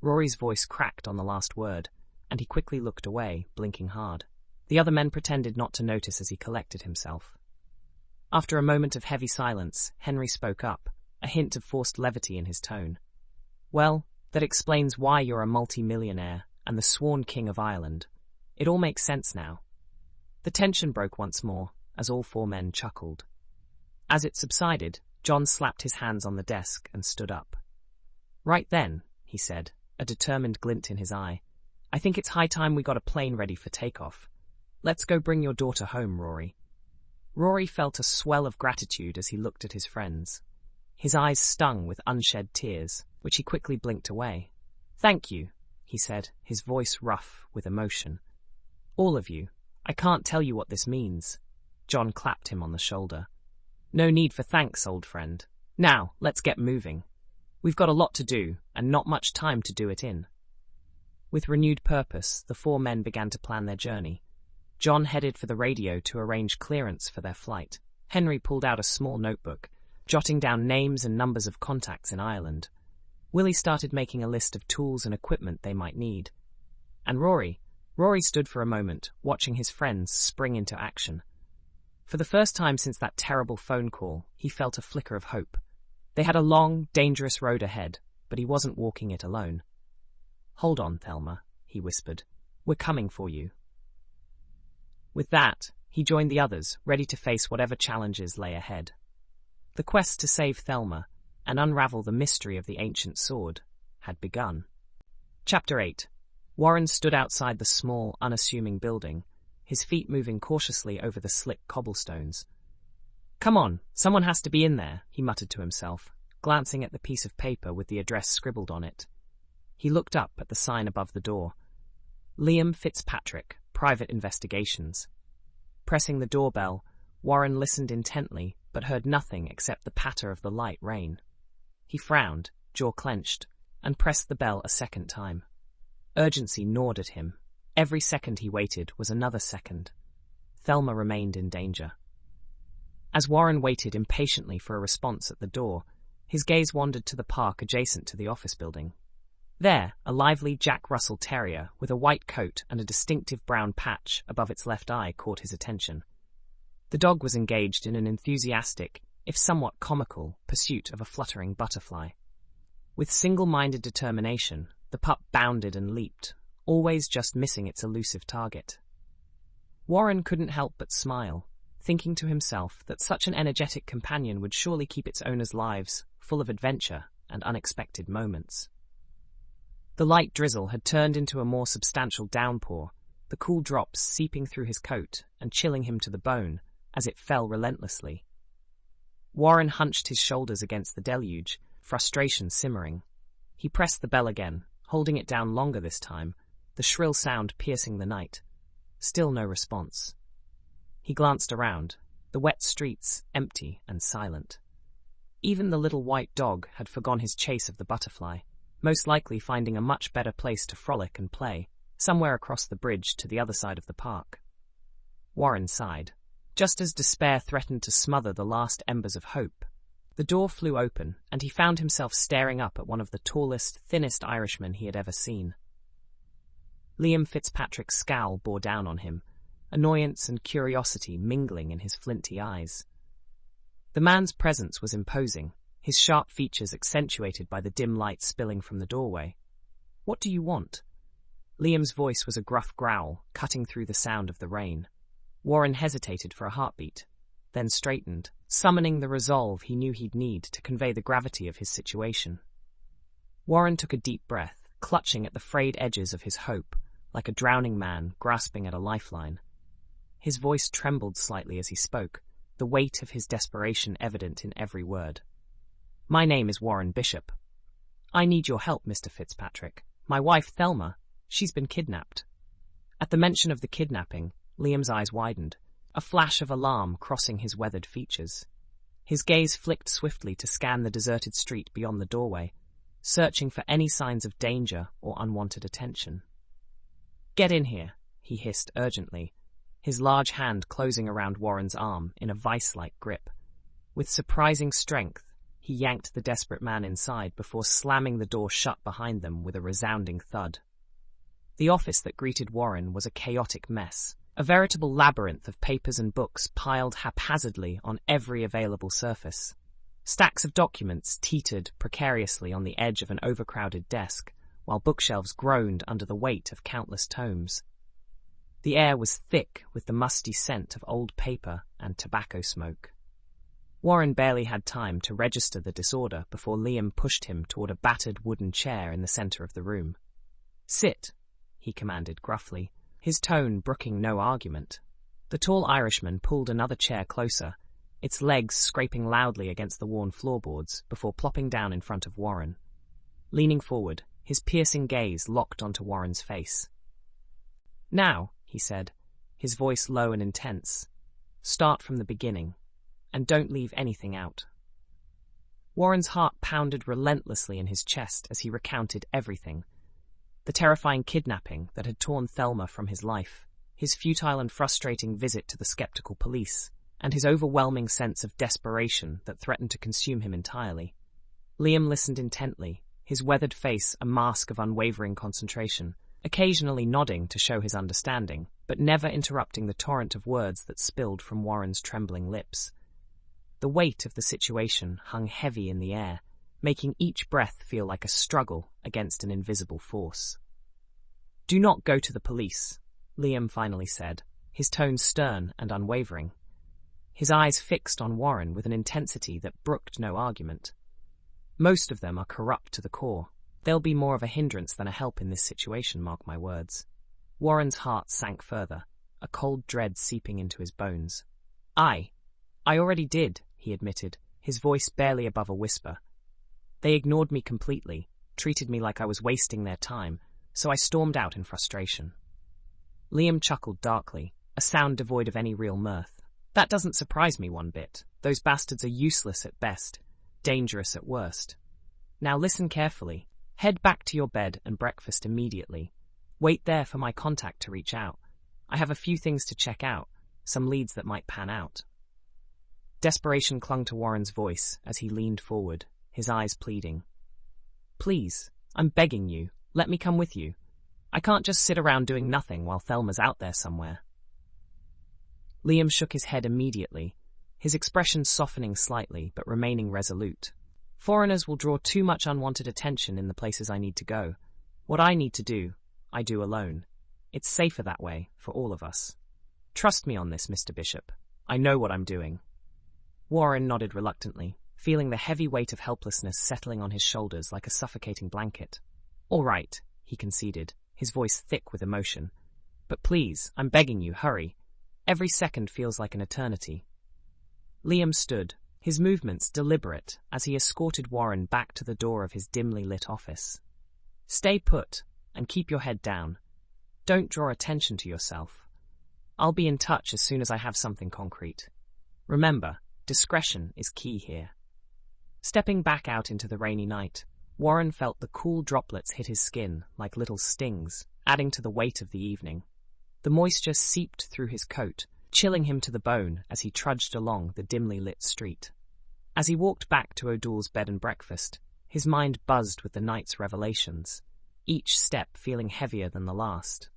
Rory's voice cracked on the last word, and he quickly looked away, blinking hard. The other men pretended not to notice as he collected himself. After a moment of heavy silence, Henry spoke up, a hint of forced levity in his tone. Well, that explains why you're a multi-millionaire and the sworn king of Ireland. It all makes sense now. The tension broke once more, as all 4 men chuckled. As it subsided, John slapped his hands on the desk and stood up. Right then, he said, a determined glint in his eye, I think it's high time we got a plane ready for takeoff. Let's go bring your daughter home, Rory. Rory felt a swell of gratitude as he looked at his friends. His eyes stung with unshed tears, which he quickly blinked away. Thank you, he said, his voice rough with emotion. All of you. I can't tell you what this means. John clapped him on the shoulder. No need for thanks, old friend. Now, let's get moving. We've got a lot to do, and not much time to do it in. With renewed purpose, the four men began to plan their journey. John headed for the radio to arrange clearance for their flight. Henry pulled out a small notebook, jotting down names and numbers of contacts in Ireland. Willie started making a list of tools and equipment they might need. And Rory stood for a moment, watching his friends spring into action. For the first time since that terrible phone call, he felt a flicker of hope. They had a long, dangerous road ahead, but he wasn't walking it alone. "Hold on, Thelma," he whispered. "We're coming for you." With that, he joined the others, ready to face whatever challenges lay ahead. The quest to save Thelma and unravel the mystery of the ancient sword had begun. Chapter 8. Warren stood outside the small, unassuming building, his feet moving cautiously over the slick cobblestones. "Come on, someone has to be in there," he muttered to himself, glancing at the piece of paper with the address scribbled on it. He looked up at the sign above the door. Liam Fitzpatrick, Private Investigations. Pressing the doorbell, Warren listened intently, but heard nothing except the patter of the light rain. He frowned, jaw clenched, and pressed the bell a second time. Urgency gnawed at him. Every second he waited was another second. Thelma remained in danger. As Warren waited impatiently for a response at the door, his gaze wandered to the park adjacent to the office building. There, a lively Jack Russell Terrier with a white coat and a distinctive brown patch above its left eye caught his attention. The dog was engaged in an enthusiastic, if somewhat comical, pursuit of a fluttering butterfly. With single-minded determination, the pup bounded and leaped, always just missing its elusive target. Warren couldn't help but smile, thinking to himself that such an energetic companion would surely keep its owners' lives full of adventure and unexpected moments. The light drizzle had turned into a more substantial downpour, the cool drops seeping through his coat and chilling him to the bone as it fell relentlessly. Warren hunched his shoulders against the deluge, frustration simmering. He pressed the bell again, holding it down longer this time, the shrill sound piercing the night. Still no response. He glanced around, the wet streets empty and silent. Even the little white dog had forgone his chase of the butterfly, most likely finding a much better place to frolic and play, somewhere across the bridge to the other side of the park. Warren sighed. Just as despair threatened to smother the last embers of hope, the door flew open, and he found himself staring up at one of the tallest, thinnest Irishmen he had ever seen. Liam Fitzpatrick's scowl bore down on him, annoyance and curiosity mingling in his flinty eyes. The man's presence was imposing, his sharp features accentuated by the dim light spilling from the doorway. "What do you want?" Liam's voice was a gruff growl, cutting through the sound of the rain. Warren hesitated for a heartbeat, then straightened, summoning the resolve he knew he'd need to convey the gravity of his situation. Warren took a deep breath, clutching at the frayed edges of his hope, like a drowning man grasping at a lifeline. His voice trembled slightly as he spoke, the weight of his desperation evident in every word. "My name is Warren Bishop. I need your help, Mr. Fitzpatrick. My wife, Thelma, she's been kidnapped." At the mention of the kidnapping, Liam's eyes widened, a flash of alarm crossing his weathered features. His gaze flicked swiftly to scan the deserted street beyond the doorway, searching for any signs of danger or unwanted attention. "Get in here," he hissed urgently, his large hand closing around Warren's arm in a vice-like grip. With surprising strength, he yanked the desperate man inside before slamming the door shut behind them with a resounding thud. The office that greeted Warren was a chaotic mess, a veritable labyrinth of papers and books piled haphazardly on every available surface. Stacks of documents teetered precariously on the edge of an overcrowded desk, while bookshelves groaned under the weight of countless tomes. The air was thick with the musty scent of old paper and tobacco smoke. Warren barely had time to register the disorder before Liam pushed him toward a battered wooden chair in the center of the room. "Sit," he commanded gruffly, his tone brooking no argument. The tall Irishman pulled another chair closer, its legs scraping loudly against the worn floorboards before plopping down in front of Warren. Leaning forward, his piercing gaze locked onto Warren's face. "Now," he said, his voice low and intense, "start from the beginning, and don't leave anything out." Warren's heart pounded relentlessly in his chest as he recounted everything. The terrifying kidnapping that had torn Thelma from his life, his futile and frustrating visit to the skeptical police, and his overwhelming sense of desperation that threatened to consume him entirely. Liam listened intently, his weathered face a mask of unwavering concentration, occasionally nodding to show his understanding, but never interrupting the torrent of words that spilled from Warren's trembling lips. The weight of the situation hung heavy in the air, making each breath feel like a struggle against an invisible force. "Do not go to the police," Liam finally said, his tone stern and unwavering. His eyes fixed on Warren with an intensity that brooked no argument. "Most of them are corrupt to the core. They'll be more of a hindrance than a help in this situation, mark my words." Warren's heart sank further, a cold dread seeping into his bones. I already did," he admitted, his voice barely above a whisper. "They ignored me completely, treated me like I was wasting their time, so I stormed out in frustration." Liam chuckled darkly, a sound devoid of any real mirth. "That doesn't surprise me one bit. Those bastards are useless at best, dangerous at worst. Now listen carefully. Head back to your bed and breakfast immediately. Wait there for my contact to reach out. I have a few things to check out, some leads that might pan out." Desperation clung to Warren's voice as he leaned forward, his eyes pleading. "Please, I'm begging you, let me come with you. I can't just sit around doing nothing while Thelma's out there somewhere." Liam shook his head immediately, his expression softening slightly but remaining resolute. "Foreigners will draw too much unwanted attention in the places I need to go. What I need to do, I do alone. It's safer that way, for all of us. Trust me on this, Mr. Bishop. I know what I'm doing." Warren nodded reluctantly, feeling the heavy weight of helplessness settling on his shoulders like a suffocating blanket. "All right," he conceded, his voice thick with emotion. "But please, I'm begging you, hurry. Every second feels like an eternity." Liam stood, his movements deliberate as he escorted Warren back to the door of his dimly lit office. "Stay put, and keep your head down. Don't draw attention to yourself. I'll be in touch as soon as I have something concrete. Remember, discretion is key here." Stepping back out into the rainy night, Warren felt the cool droplets hit his skin like little stings, adding to the weight of the evening. The moisture seeped through his coat, chilling him to the bone as he trudged along the dimly lit street. As he walked back to O'Doull's bed and breakfast, his mind buzzed with the night's revelations, each step feeling heavier than the last.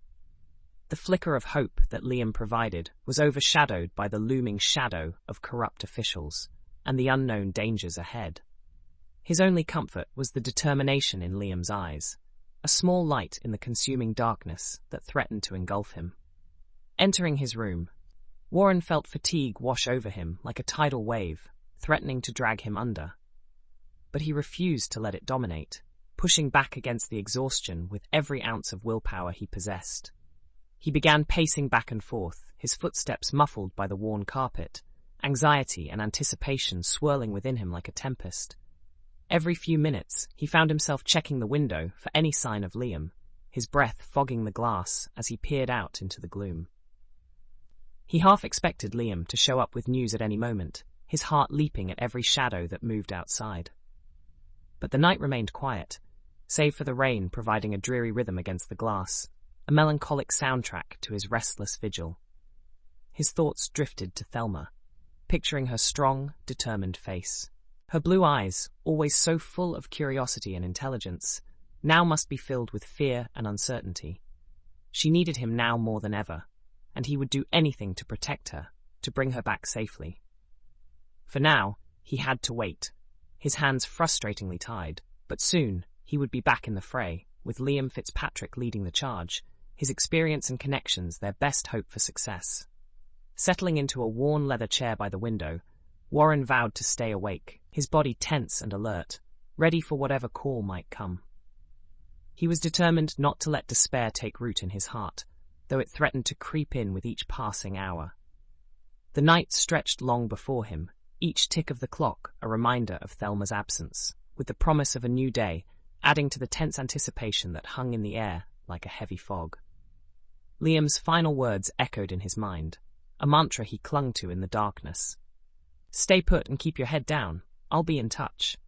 The flicker of hope that Liam provided was overshadowed by the looming shadow of corrupt officials and the unknown dangers ahead. His only comfort was the determination in Liam's eyes, a small light in the consuming darkness that threatened to engulf him. Entering his room, Warren felt fatigue wash over him like a tidal wave, threatening to drag him under. But he refused to let it dominate, pushing back against the exhaustion with every ounce of willpower he possessed. He began pacing back and forth, his footsteps muffled by the worn carpet, anxiety and anticipation swirling within him like a tempest. Every few minutes, he found himself checking the window for any sign of Liam, his breath fogging the glass as he peered out into the gloom. He half expected Liam to show up with news at any moment, his heart leaping at every shadow that moved outside. But the night remained quiet, save for the rain providing a dreary rhythm against the glass, a melancholic soundtrack to his restless vigil. His thoughts drifted to Thelma, picturing her strong, determined face. Her blue eyes, always so full of curiosity and intelligence, now must be filled with fear and uncertainty. She needed him now more than ever, and he would do anything to protect her, to bring her back safely. For now, he had to wait, his hands frustratingly tied, but soon he would be back in the fray, with Liam Fitzpatrick leading the charge, his experience and connections their best hope for success. Settling into a worn leather chair by the window, Warren vowed to stay awake, his body tense and alert, ready for whatever call might come. He was determined not to let despair take root in his heart, though it threatened to creep in with each passing hour. The night stretched long before him, each tick of the clock a reminder of Thelma's absence, with the promise of a new day adding to the tense anticipation that hung in the air like a heavy fog. Liam's final words echoed in his mind, a mantra he clung to in the darkness. "Stay put and keep your head down. I'll be in touch."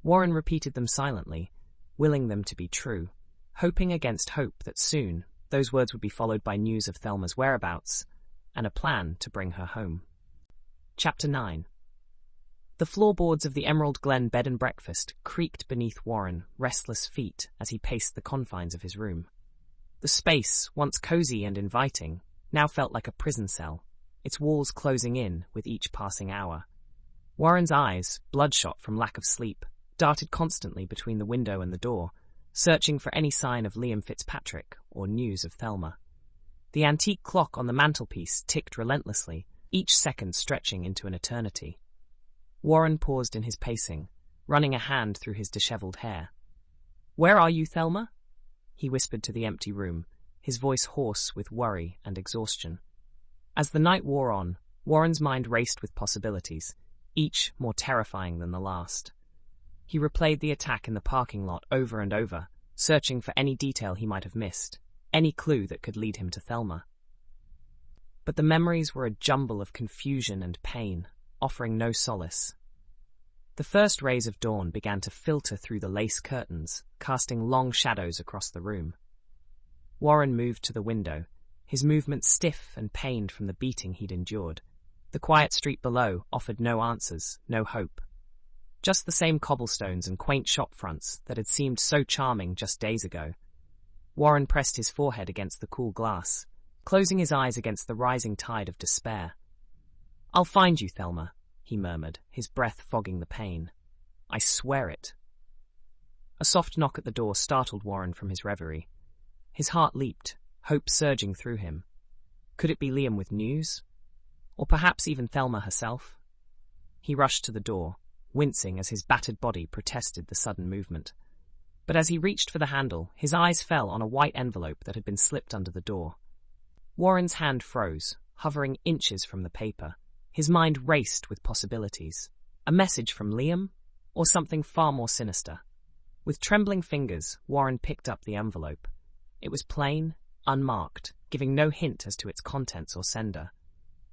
Warren repeated them silently, willing them to be true, hoping against hope that soon those words would be followed by news of Thelma's whereabouts and a plan to bring her home. Chapter 9. The floorboards of the Emerald Glen bed and breakfast creaked beneath Warren's restless feet as he paced the confines of his room. The space, once cozy and inviting, now felt like a prison cell, its walls closing in with each passing hour. Warren's eyes, bloodshot from lack of sleep, darted constantly between the window and the door, searching for any sign of Liam Fitzpatrick or news of Thelma. The antique clock on the mantelpiece ticked relentlessly, each second stretching into an eternity. Warren paused in his pacing, running a hand through his dishevelled hair. "Where are you, Thelma?" he whispered to the empty room, his voice hoarse with worry and exhaustion. As the night wore on, Warren's mind raced with possibilities, each more terrifying than the last. He replayed the attack in the parking lot over and over, searching for any detail he might have missed, any clue that could lead him to Thelma. But the memories were a jumble of confusion and pain, offering no solace. The first rays of dawn began to filter through the lace curtains, casting long shadows across the room. Warren moved to the window, his movements stiff and pained from the beating he'd endured. The quiet street below offered no answers, no hope. Just the same cobblestones and quaint shop fronts that had seemed so charming just days ago. Warren pressed his forehead against the cool glass, closing his eyes against the rising tide of despair. "I'll find you, Thelma," he murmured, his breath fogging the pain. "I swear it." A soft knock at the door startled Warren from his reverie. His heart leaped, hope surging through him. Could it be Liam with news? Or perhaps even Thelma herself? He rushed to the door, wincing as his battered body protested the sudden movement. But as he reached for the handle, his eyes fell on a white envelope that had been slipped under the door. Warren's hand froze, hovering inches from the paper. His mind raced with possibilities. A message from Liam? Or something far more sinister? With trembling fingers, Warren picked up the envelope. It was plain, unmarked, giving no hint as to its contents or sender.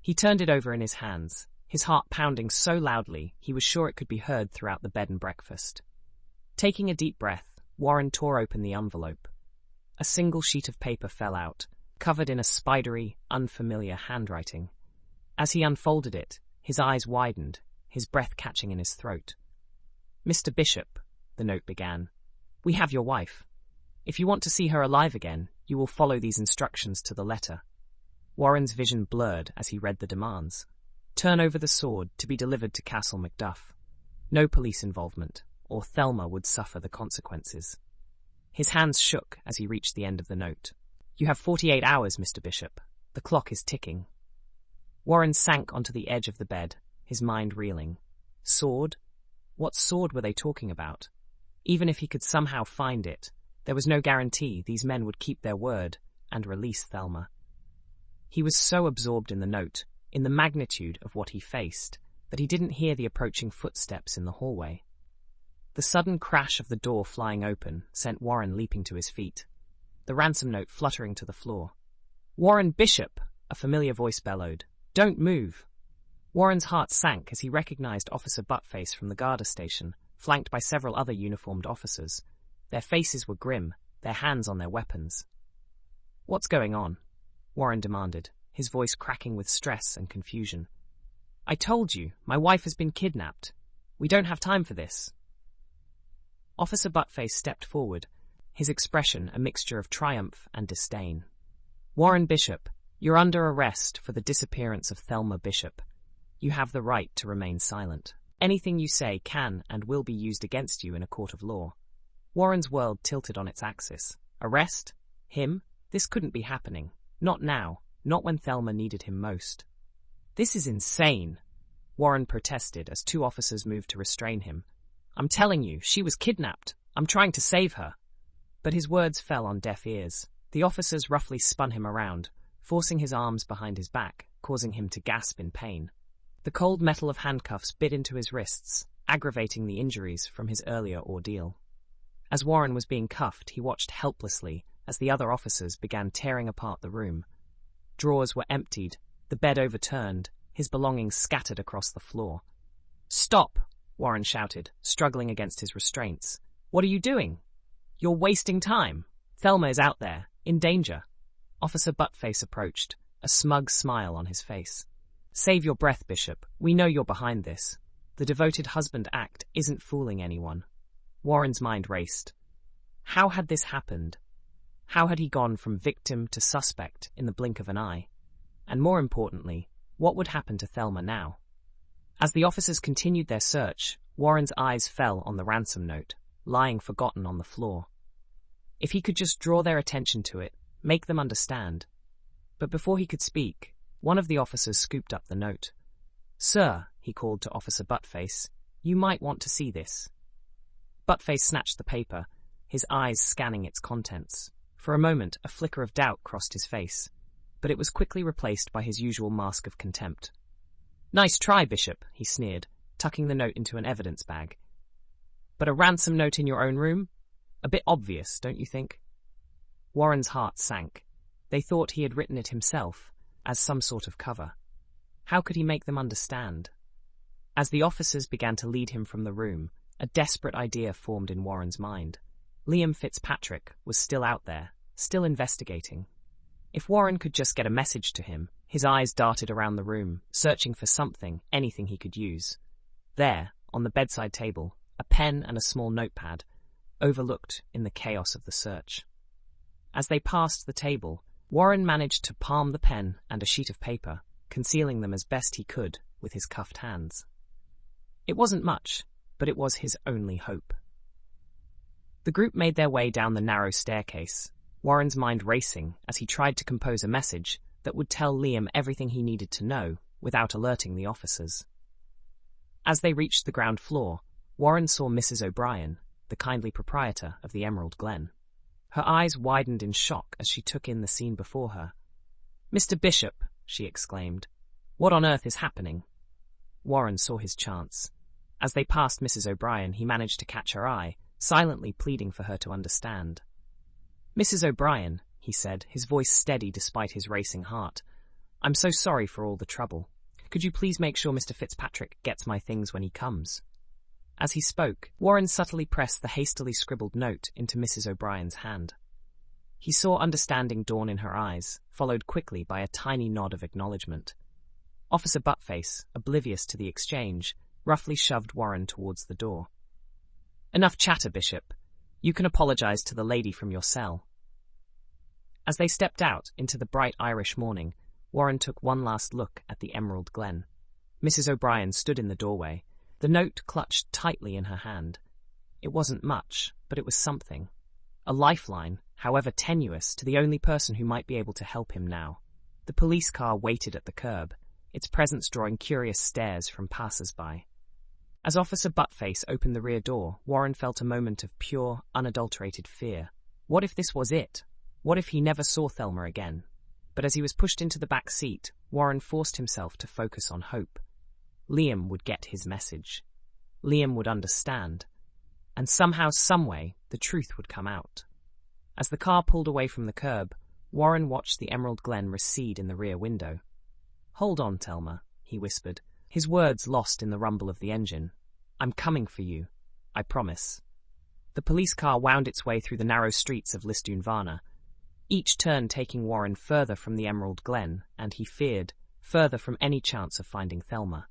He turned it over in his hands, his heart pounding so loudly he was sure it could be heard throughout the bed and breakfast. Taking a deep breath, Warren tore open the envelope. A single sheet of paper fell out, covered in a spidery, unfamiliar handwriting. As he unfolded it, his eyes widened, his breath catching in his throat. "Mr. Bishop," the note began, "we have your wife. If you want to see her alive again, you will follow these instructions to the letter." Warren's vision blurred as he read the demands. Turn over the sword to be delivered to Castle Macduff. No police involvement, or Thelma would suffer the consequences. His hands shook as he reached the end of the note. "You have 48 hours, Mr. Bishop. The clock is ticking." Warren sank onto the edge of the bed, his mind reeling. Sword? What sword were they talking about? Even if he could somehow find it, there was no guarantee these men would keep their word and release Thelma. He was so absorbed in the note, in the magnitude of what he faced, that he didn't hear the approaching footsteps in the hallway. The sudden crash of the door flying open sent Warren leaping to his feet, the ransom note fluttering to the floor. "Warren Bishop!" a familiar voice bellowed. "Don't move!" Warren's heart sank as he recognized Officer Buttface from the Garda station, flanked by several other uniformed officers. Their faces were grim, their hands on their weapons. "What's going on?" Warren demanded, his voice cracking with stress and confusion. "I told you, my wife has been kidnapped. We don't have time for this." Officer Buttface stepped forward, his expression a mixture of triumph and disdain. "Warren Bishop, you're under arrest for the disappearance of Thelma Bishop. You have the right to remain silent. Anything you say can and will be used against you in a court of law." Warren's world tilted on its axis. Arrest? Him? This couldn't be happening. Not now. Not when Thelma needed him most. "This is insane," Warren protested as two officers moved to restrain him. "I'm telling you, she was kidnapped. I'm trying to save her." But his words fell on deaf ears. The officers roughly spun him around, forcing his arms behind his back, causing him to gasp in pain. The cold metal of handcuffs bit into his wrists, aggravating the injuries from his earlier ordeal. As Warren was being cuffed, he watched helplessly as the other officers began tearing apart the room. Drawers were emptied, the bed overturned, his belongings scattered across the floor. "Stop!" Warren shouted, struggling against his restraints. "What are you doing? You're wasting time. Thelma is out there, in danger." Officer Buttface approached, a smug smile on his face. "Save your breath, Bishop. We know you're behind this. The devoted husband act isn't fooling anyone." Warren's mind raced. How had this happened? How had he gone from victim to suspect in the blink of an eye? And more importantly, what would happen to Thelma now? As the officers continued their search, Warren's eyes fell on the ransom note, lying forgotten on the floor. If he could just draw their attention to it, make them understand. But before he could speak, one of the officers scooped up the note. "Sir," he called to Officer Buttface, "you might want to see this." Buttface snatched the paper, his eyes scanning its contents. For a moment, a flicker of doubt crossed his face, but it was quickly replaced by his usual mask of contempt. "Nice try, Bishop," he sneered, tucking the note into an evidence bag. "But a ransom note in your own room? A bit obvious, don't you think?" Warren's heart sank. They thought he had written it himself, as some sort of cover. How could he make them understand? As the officers began to lead him from the room, a desperate idea formed in Warren's mind. Liam Fitzpatrick was still out there, still investigating. If Warren could just get a message to him, his eyes darted around the room, searching for something, anything he could use. There, on the bedside table, a pen and a small notepad, overlooked in the chaos of the search. As they passed the table, Warren managed to palm the pen and a sheet of paper, concealing them as best he could with his cuffed hands. It wasn't much, but it was his only hope. The group made their way down the narrow staircase, Warren's mind racing as he tried to compose a message that would tell Liam everything he needed to know without alerting the officers. As they reached the ground floor, Warren saw Mrs. O'Brien, the kindly proprietor of the Emerald Glen. Her eyes widened in shock as she took in the scene before her. "Mr. Bishop," she exclaimed, "what on earth is happening?" Warren saw his chance. As they passed Mrs. O'Brien, he managed to catch her eye, silently pleading for her to understand. "Mrs. O'Brien," he said, his voice steady despite his racing heart, "I'm so sorry for all the trouble. Could you please make sure Mr. Fitzpatrick gets my things when he comes?" As he spoke, Warren subtly pressed the hastily scribbled note into Mrs. O'Brien's hand. He saw understanding dawn in her eyes, followed quickly by a tiny nod of acknowledgement. Officer Buttface, oblivious to the exchange, roughly shoved Warren towards the door. "Enough chatter, Bishop. You can apologize to the lady from your cell." As they stepped out into the bright Irish morning, Warren took one last look at the Emerald Glen. Mrs. O'Brien stood in the doorway, the note clutched tightly in her hand. It wasn't much, but it was something. A lifeline, however tenuous, to the only person who might be able to help him now. The police car waited at the curb, its presence drawing curious stares from passers-by. As Officer Buttface opened the rear door, Warren felt a moment of pure, unadulterated fear. What if this was it? What if he never saw Thelma again? But as he was pushed into the back seat, Warren forced himself to focus on hope. Liam would get his message. Liam would understand. And somehow, someway, the truth would come out. As the car pulled away from the curb, Warren watched the Emerald Glen recede in the rear window. "Hold on, Thelma," he whispered, his words lost in the rumble of the engine. "I'm coming for you. I promise." The police car wound its way through the narrow streets of Lisdoonvarna, each turn taking Warren further from the Emerald Glen, and he feared, further from any chance of finding Thelma.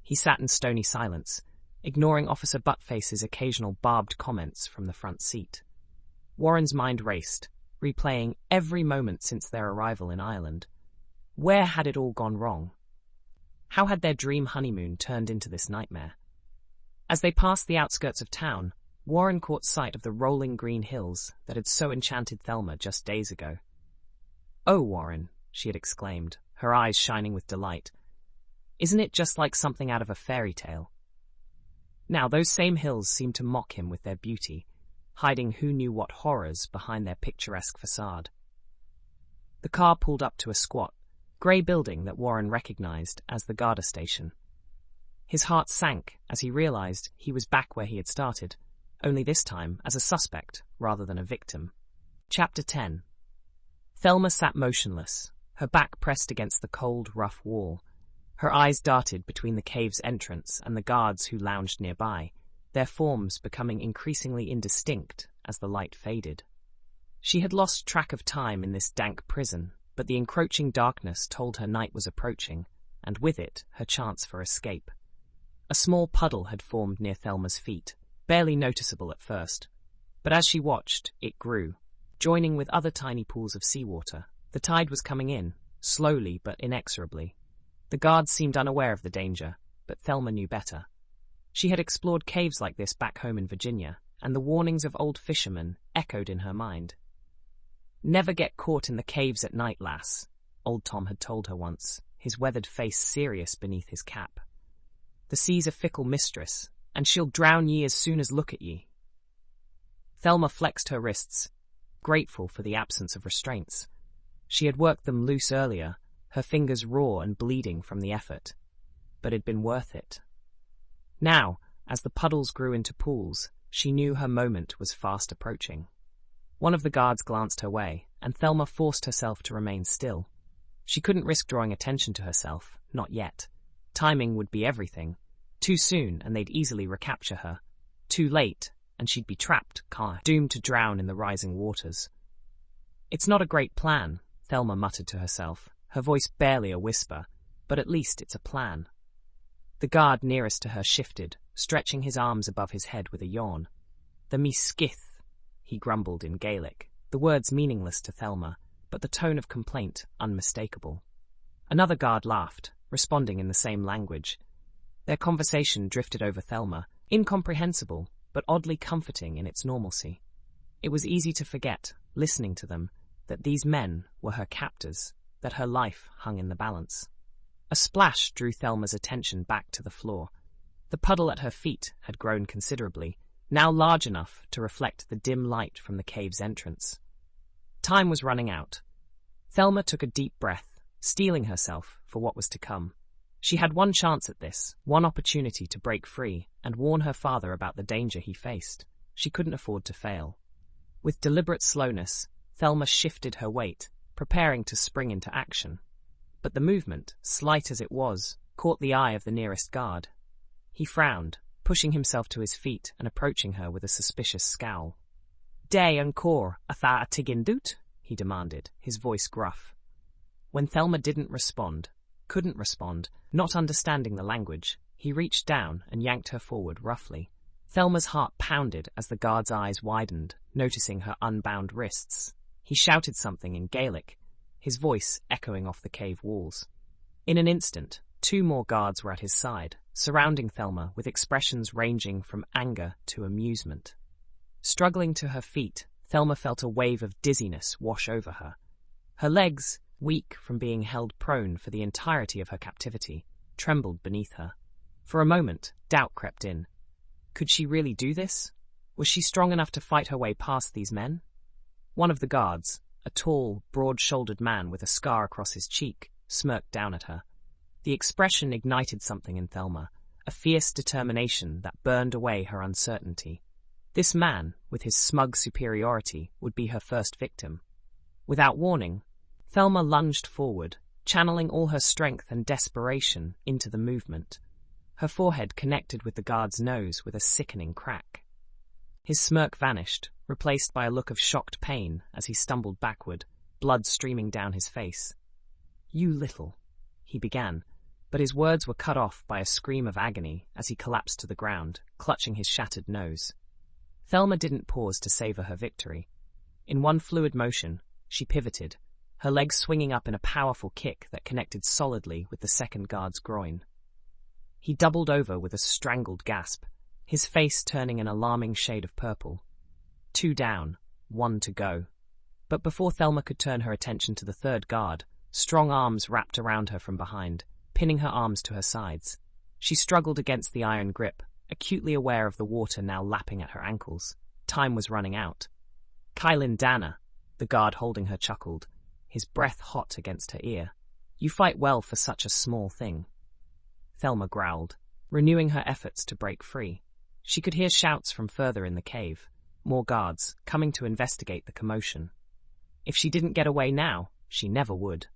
He sat in stony silence, ignoring Officer Buttface's occasional barbed comments from the front seat. Warren's mind raced, replaying every moment since their arrival in Ireland. Where had it all gone wrong? How had their dream honeymoon turned into this nightmare? As they passed the outskirts of town, Warren caught sight of the rolling green hills that had so enchanted Thelma just days ago. "Oh, Warren," she had exclaimed, her eyes shining with delight. "Isn't it just like something out of a fairy tale?" Now those same hills seemed to mock him with their beauty, hiding who knew what horrors behind their picturesque facade. The car pulled up to a squat, grey building that Warren recognized as the Garda station. His heart sank as he realized he was back where he had started, only this time as a suspect rather than a victim. Chapter 10. Thelma sat motionless, her back pressed against the cold, rough wall. Her eyes darted between the cave's entrance and the guards who lounged nearby, their forms becoming increasingly indistinct as the light faded. She had lost track of time in this dank prison, but the encroaching darkness told her night was approaching, and with it her chance for escape. A small puddle had formed near Thelma's feet, barely noticeable at first, but as she watched, it grew, joining with other tiny pools of seawater. The tide was coming in, slowly but inexorably. The guards seemed unaware of the danger, but Thelma knew better. She had explored caves like this back home in Virginia, and the warnings of old fishermen echoed in her mind. "Never get caught in the caves at night, lass," old Tom had told her once, his weathered face serious beneath his cap. "The sea's a fickle mistress, and she'll drown ye as soon as look at ye." Thelma flexed her wrists, grateful for the absence of restraints. She had worked them loose earlier, her fingers raw and bleeding from the effort, but had been worth it. Now, as the puddles grew into pools, she knew her moment was fast approaching. One of the guards glanced her way, and Thelma forced herself to remain still. She couldn't risk drawing attention to herself, not yet. Timing would be everything. Too soon, and they'd easily recapture her. Too late, and she'd be trapped, doomed to drown in the rising waters. "It's not a great plan," Thelma muttered to herself, her voice barely a whisper, but at least it's a plan. The guard nearest to her shifted, stretching his arms above his head with a yawn. "The me skith," he grumbled in Gaelic, the words meaningless to Thelma, but the tone of complaint unmistakable. Another guard laughed, responding in the same language. Their conversation drifted over Thelma, incomprehensible, but oddly comforting in its normalcy. It was easy to forget, listening to them, that these men were her captors, that her life hung in the balance. A splash drew Thelma's attention back to the floor. The puddle at her feet had grown considerably, now large enough to reflect the dim light from the cave's entrance. Time was running out. Thelma took a deep breath, steeling herself for what was to come. She had one chance at this, one opportunity to break free and warn her father about the danger he faced. She couldn't afford to fail. With deliberate slowness, Thelma shifted her weight, preparing to spring into action. But the movement, slight as it was, caught the eye of the nearest guard. He frowned, pushing himself to his feet and approaching her with a suspicious scowl. "Day and core, atha a tiggin doot?" he demanded, his voice gruff. When Thelma couldn't respond, not understanding the language, he reached down and yanked her forward roughly. Thelma's heart pounded as the guard's eyes widened, noticing her unbound wrists. He shouted something in Gaelic, his voice echoing off the cave walls. In an instant, 2 more guards were at his side, surrounding Thelma with expressions ranging from anger to amusement. Struggling to her feet, Thelma felt a wave of dizziness wash over her. Her legs, weak from being held prone for the entirety of her captivity, trembled beneath her. For a moment, doubt crept in. Could she really do this? Was she strong enough to fight her way past these men? One of the guards, a tall, broad-shouldered man with a scar across his cheek, smirked down at her. The expression ignited something in Thelma, a fierce determination that burned away her uncertainty. This man, with his smug superiority, would be her first victim. Without warning, Thelma lunged forward, channeling all her strength and desperation into the movement. Her forehead connected with the guard's nose with a sickening crack. His smirk vanished, replaced by a look of shocked pain as he stumbled backward, blood streaming down his face. "You little," he began, but his words were cut off by a scream of agony as he collapsed to the ground, clutching his shattered nose. Thelma didn't pause to savor her victory. In one fluid motion, she pivoted, her legs swinging up in a powerful kick that connected solidly with the second guard's groin. He doubled over with a strangled gasp, his face turning an alarming shade of purple. 2 down, 1 to go. But before Thelma could turn her attention to the third guard, strong arms wrapped around her from behind, pinning her arms to her sides. She struggled against the iron grip, acutely aware of the water now lapping at her ankles. Time was running out. "Kylin Dana," the guard holding her chuckled, his breath hot against her ear. "You fight well for such a small thing." Thelma growled, renewing her efforts to break free. She could hear shouts from further in the cave, more guards coming to investigate the commotion. If she didn't get away now, she never would.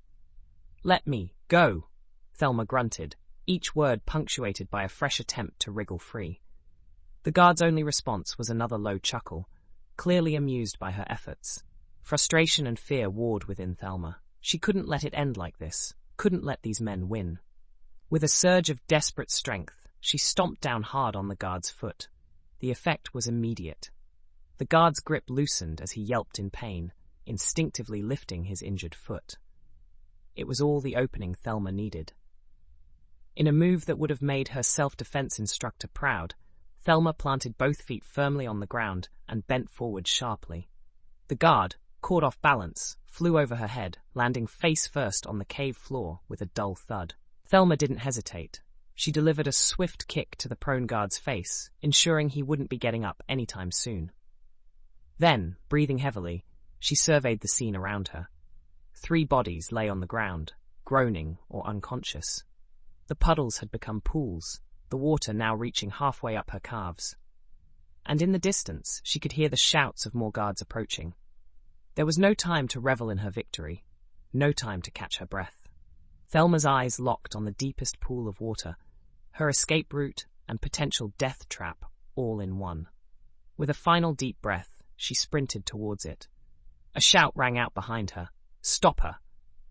"Let me go," Thelma grunted, each word punctuated by a fresh attempt to wriggle free. The guard's only response was another low chuckle, clearly amused by her efforts. Frustration and fear warred within Thelma. She couldn't let it end like this, couldn't let these men win. With a surge of desperate strength, she stomped down hard on the guard's foot. The effect was immediate. The guard's grip loosened as he yelped in pain, instinctively lifting his injured foot. It was all the opening Thelma needed. In a move that would have made her self-defense instructor proud, Thelma planted both feet firmly on the ground and bent forward sharply. The guard, caught off balance, flew over her head, landing face first on the cave floor with a dull thud. Thelma didn't hesitate. She delivered a swift kick to the prone guard's face, ensuring he wouldn't be getting up anytime soon. Then, breathing heavily, she surveyed the scene around her. 3 bodies lay on the ground, groaning or unconscious. The puddles had become pools, the water now reaching halfway up her calves. And in the distance, she could hear the shouts of more guards approaching. There was no time to revel in her victory, no time to catch her breath. Thelma's eyes locked on the deepest pool of water, her escape route and potential death trap all in one. With a final deep breath, she sprinted towards it. A shout rang out behind her, "Stop her!"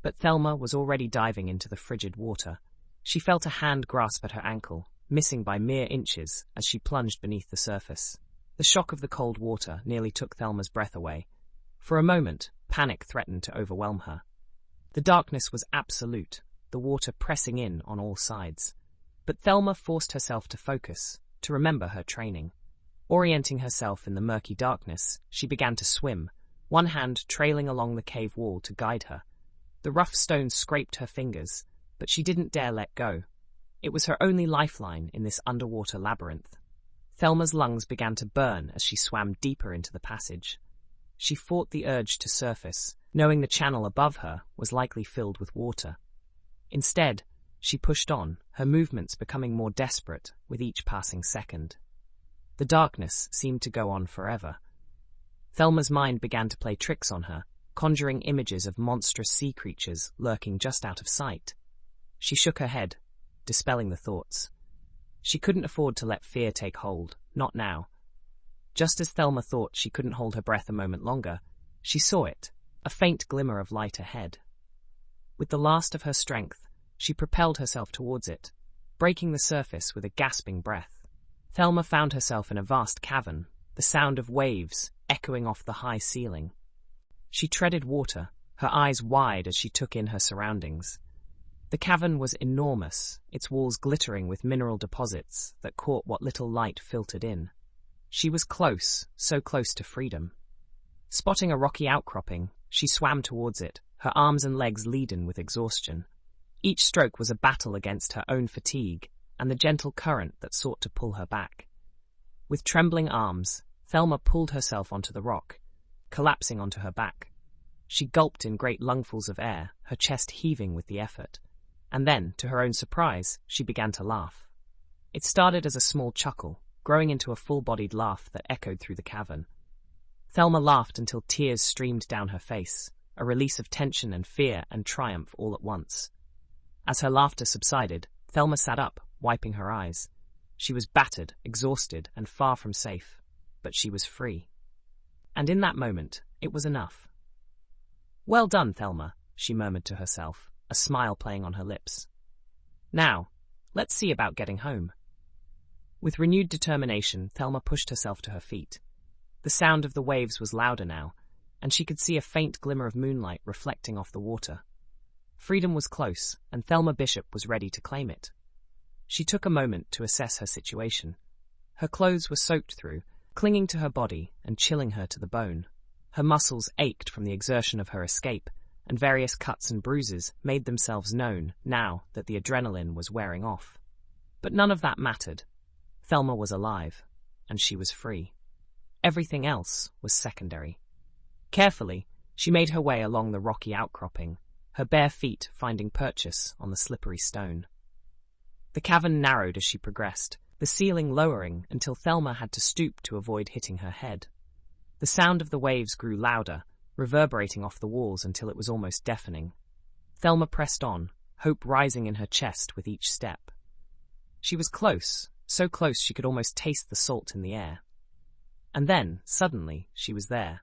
But Thelma was already diving into the frigid water. She felt a hand grasp at her ankle, missing by mere inches as she plunged beneath the surface. The shock of the cold water nearly took Thelma's breath away. For a moment, panic threatened to overwhelm her. The darkness was absolute, the water pressing in on all sides. But Thelma forced herself to focus, to remember her training. Orienting herself in the murky darkness, she began to swim, one hand trailing along the cave wall to guide her. The rough stones scraped her fingers, but she didn't dare let go. It was her only lifeline in this underwater labyrinth. Thelma's lungs began to burn as she swam deeper into the passage. She fought the urge to surface, knowing the channel above her was likely filled with water. Instead, she pushed on, her movements becoming more desperate with each passing second. The darkness seemed to go on forever. Thelma's mind began to play tricks on her, conjuring images of monstrous sea creatures lurking just out of sight. She shook her head, dispelling the thoughts. She couldn't afford to let fear take hold, not now. Just as Thelma thought she couldn't hold her breath a moment longer, she saw it, a faint glimmer of light ahead. With the last of her strength, she propelled herself towards it, breaking the surface with a gasping breath. Thelma found herself in a vast cavern, the sound of waves echoing off the high ceiling. She treaded water, her eyes wide as she took in her surroundings. The cavern was enormous, its walls glittering with mineral deposits that caught what little light filtered in. She was close, so close to freedom. Spotting a rocky outcropping, she swam towards it, her arms and legs leaden with exhaustion. Each stroke was a battle against her own fatigue and the gentle current that sought to pull her back. With trembling arms, Thelma pulled herself onto the rock, collapsing onto her back. She gulped in great lungfuls of air, her chest heaving with the effort. And then, to her own surprise, she began to laugh. It started as a small chuckle, growing into a full-bodied laugh that echoed through the cavern. Thelma laughed until tears streamed down her face, a release of tension and fear and triumph all at once. As her laughter subsided, Thelma sat up, wiping her eyes. She was battered, exhausted, and far from safe, but she was free. And in that moment, it was enough. "Well done, Thelma," she murmured to herself, a smile playing on her lips. "Now, let's see about getting home." With renewed determination, Thelma pushed herself to her feet. The sound of the waves was louder now, and she could see a faint glimmer of moonlight reflecting off the water. Freedom was close, and Thelma Bishop was ready to claim it. She took a moment to assess her situation. Her clothes were soaked through, clinging to her body and chilling her to the bone. Her muscles ached from the exertion of her escape, and various cuts and bruises made themselves known now that the adrenaline was wearing off. But none of that mattered. Thelma was alive, and she was free. Everything else was secondary. Carefully, she made her way along the rocky outcropping, her bare feet finding purchase on the slippery stone. The cavern narrowed as she progressed, the ceiling lowering until Thelma had to stoop to avoid hitting her head. The sound of the waves grew louder, reverberating off the walls until it was almost deafening. Thelma pressed on, hope rising in her chest with each step. She was close, so close she could almost taste the salt in the air. And then, suddenly, she was there.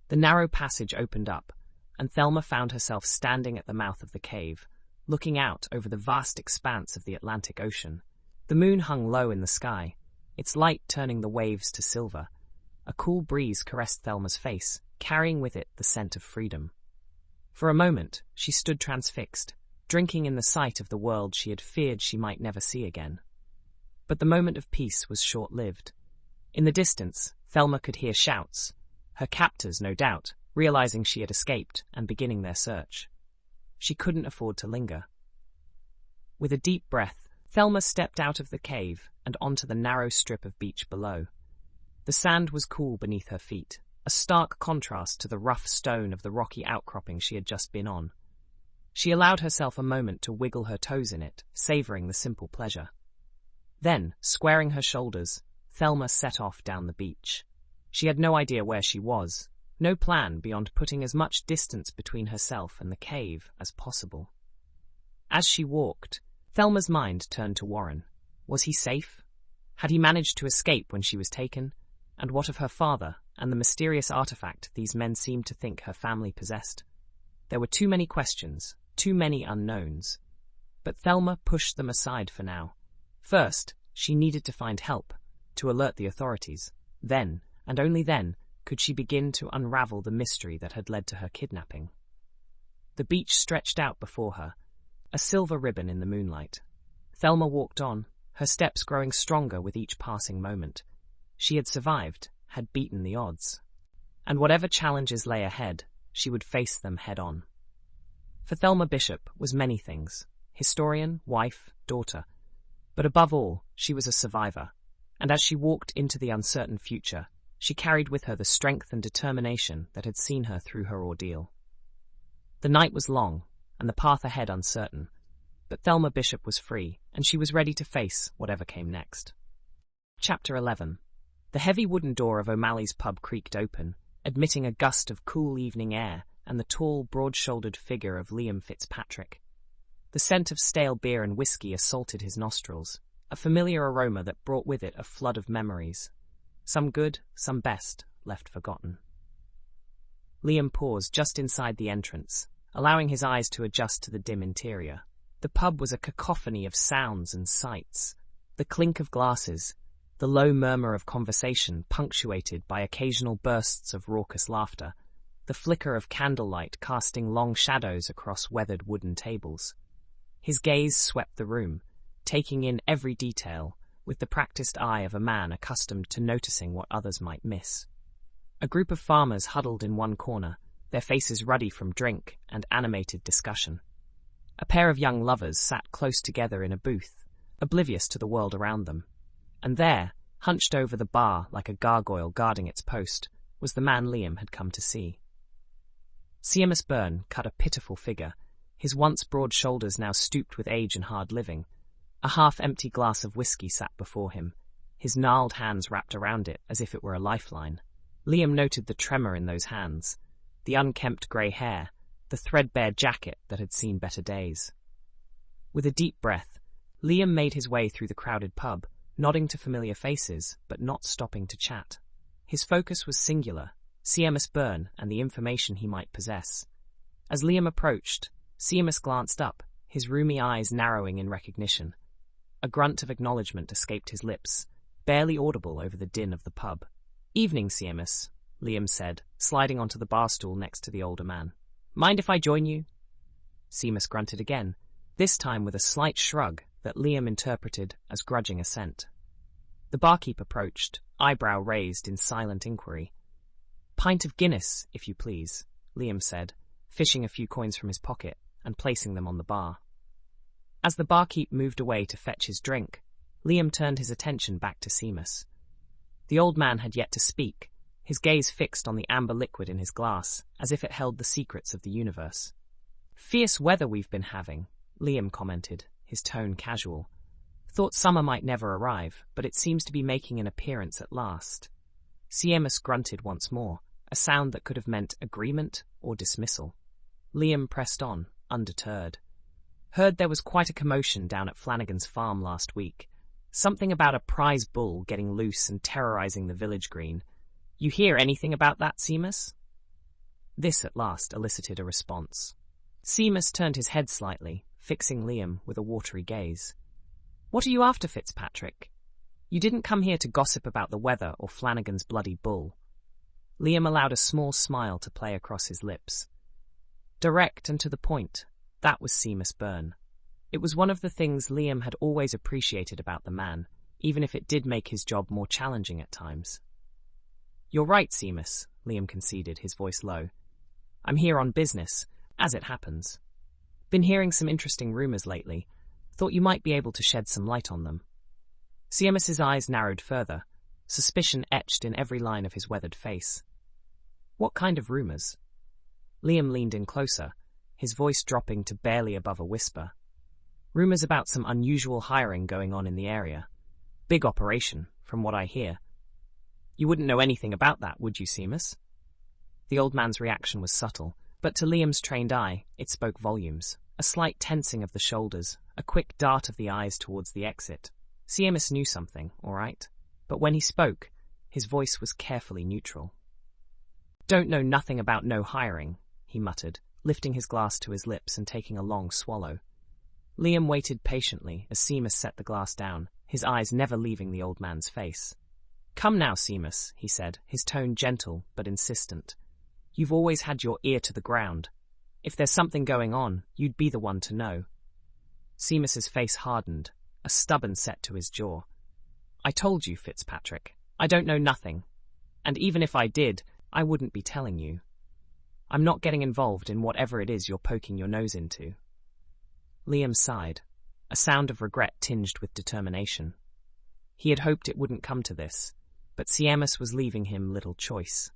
The narrow passage opened up, and Thelma found herself standing at the mouth of the cave, looking out over the vast expanse of the Atlantic Ocean. The moon hung low in the sky, its light turning the waves to silver. A cool breeze caressed Thelma's face, carrying with it the scent of freedom. For a moment, she stood transfixed, drinking in the sight of the world she had feared she might never see again. But the moment of peace was short-lived. In the distance, Thelma could hear shouts, her captors, no doubt, realizing she had escaped and beginning their search. She couldn't afford to linger. With a deep breath, Thelma stepped out of the cave and onto the narrow strip of beach below. The sand was cool beneath her feet, a stark contrast to the rough stone of the rocky outcropping she had just been on. She allowed herself a moment to wiggle her toes in it, savoring the simple pleasure. Then, squaring her shoulders, Thelma set off down the beach. She had no idea where she was, no plan beyond putting as much distance between herself and the cave as possible. As she walked, Thelma's mind turned to Warren. Was he safe? Had he managed to escape when she was taken? And what of her father and the mysterious artifact these men seemed to think her family possessed? There were too many questions, too many unknowns. But Thelma pushed them aside for now. First, she needed to find help, to alert the authorities. Then, and only then, could she begin to unravel the mystery that had led to her kidnapping. The beach stretched out before her, a silver ribbon in the moonlight. Thelma walked on, her steps growing stronger with each passing moment. She had survived, had beaten the odds. And whatever challenges lay ahead, she would face them head-on. For Thelma Bishop was many things: historian, wife, daughter. But above all, she was a survivor, and as she walked into the uncertain future, she carried with her the strength and determination that had seen her through her ordeal. The night was long, and the path ahead uncertain, but Thelma Bishop was free, and she was ready to face whatever came next. Chapter 11. The heavy wooden door of O'Malley's pub creaked open, admitting a gust of cool evening air and the tall, broad-shouldered figure of Liam Fitzpatrick. The scent of stale beer and whiskey assaulted his nostrils, a familiar aroma that brought with it a flood of memories. Some good, some best, left forgotten. Liam paused just inside the entrance, allowing his eyes to adjust to the dim interior. The pub was a cacophony of sounds and sights. The clink of glasses, the low murmur of conversation punctuated by occasional bursts of raucous laughter, the flicker of candlelight casting long shadows across weathered wooden tables. His gaze swept the room, taking in every detail, with the practiced eye of a man accustomed to noticing what others might miss. A group of farmers huddled in one corner, their faces ruddy from drink and animated discussion. A pair of young lovers sat close together in a booth, oblivious to the world around them. And there, hunched over the bar like a gargoyle guarding its post, was the man Liam had come to see. Seamus Byrne cut a pitiful figure, his once broad shoulders now stooped with age and hard living. A half-empty glass of whiskey sat before him, his gnarled hands wrapped around it as if it were a lifeline. Liam noted the tremor in those hands, the unkempt grey hair, the threadbare jacket that had seen better days. With a deep breath, Liam made his way through the crowded pub, nodding to familiar faces, but not stopping to chat. His focus was singular, Seamus Byrne and the information he might possess. As Liam approached, Seamus glanced up, his rheumy eyes narrowing in recognition. A grunt of acknowledgement escaped his lips, barely audible over the din of the pub. "Evening, Seamus," Liam said, sliding onto the bar stool next to the older man. "Mind if I join you?" Seamus grunted again, this time with a slight shrug that Liam interpreted as grudging assent. The barkeep approached, eyebrow raised in silent inquiry. "Pint of Guinness, if you please," Liam said, fishing a few coins from his pocket and placing them on the bar. As the barkeep moved away to fetch his drink, Liam turned his attention back to Seamus. The old man had yet to speak, his gaze fixed on the amber liquid in his glass, as if it held the secrets of the universe. "Fierce weather we've been having," Liam commented, his tone casual. "Thought summer might never arrive, but it seems to be making an appearance at last." Seamus grunted once more, a sound that could have meant agreement or dismissal. Liam pressed on, undeterred. Heard there was quite a commotion down at Flanagan's farm last week. Something about a prize bull getting loose and terrorizing the village green. You hear anything about that, Seamus?" This at last elicited a response. Seamus turned his head slightly, fixing Liam with a watery gaze. "What are you after, Fitzpatrick? You didn't come here to gossip about the weather or Flanagan's bloody bull." Liam allowed a small smile to play across his lips. Direct and to the point, that was Seamus Byrne. It was one of the things Liam had always appreciated about the man, even if it did make his job more challenging at times. "You're right, Seamus," Liam conceded, his voice low. "I'm here on business, as it happens. Been hearing some interesting rumours lately. Thought you might be able to shed some light on them." Seamus's eyes narrowed further, suspicion etched in every line of his weathered face. "What kind of rumours?" Liam leaned in closer, his voice dropping to barely above a whisper. "Rumours about some unusual hiring going on in the area. Big operation, from what I hear." "You wouldn't know anything about that, would you, Seamus?" The old man's reaction was subtle, but to Liam's trained eye, it spoke volumes. A slight tensing of the shoulders, a quick dart of the eyes towards the exit. Seamus knew something, all right, but when he spoke, his voice was carefully neutral. "Don't know nothing about no hiring," he muttered, lifting his glass to his lips and taking a long swallow. Liam waited patiently as Seamus set the glass down, his eyes never leaving the old man's face. "Come now, Seamus," he said, his tone gentle but insistent. "You've always had your ear to the ground. If there's something going on, you'd be the one to know." Seamus's face hardened, a stubborn set to his jaw. "I told you, Fitzpatrick, I don't know nothing. And even if I did, I wouldn't be telling you. I'm not getting involved in whatever it is you're poking your nose into." Liam sighed, a sound of regret tinged with determination. He had hoped it wouldn't come to this, but Seamus was leaving him little choice.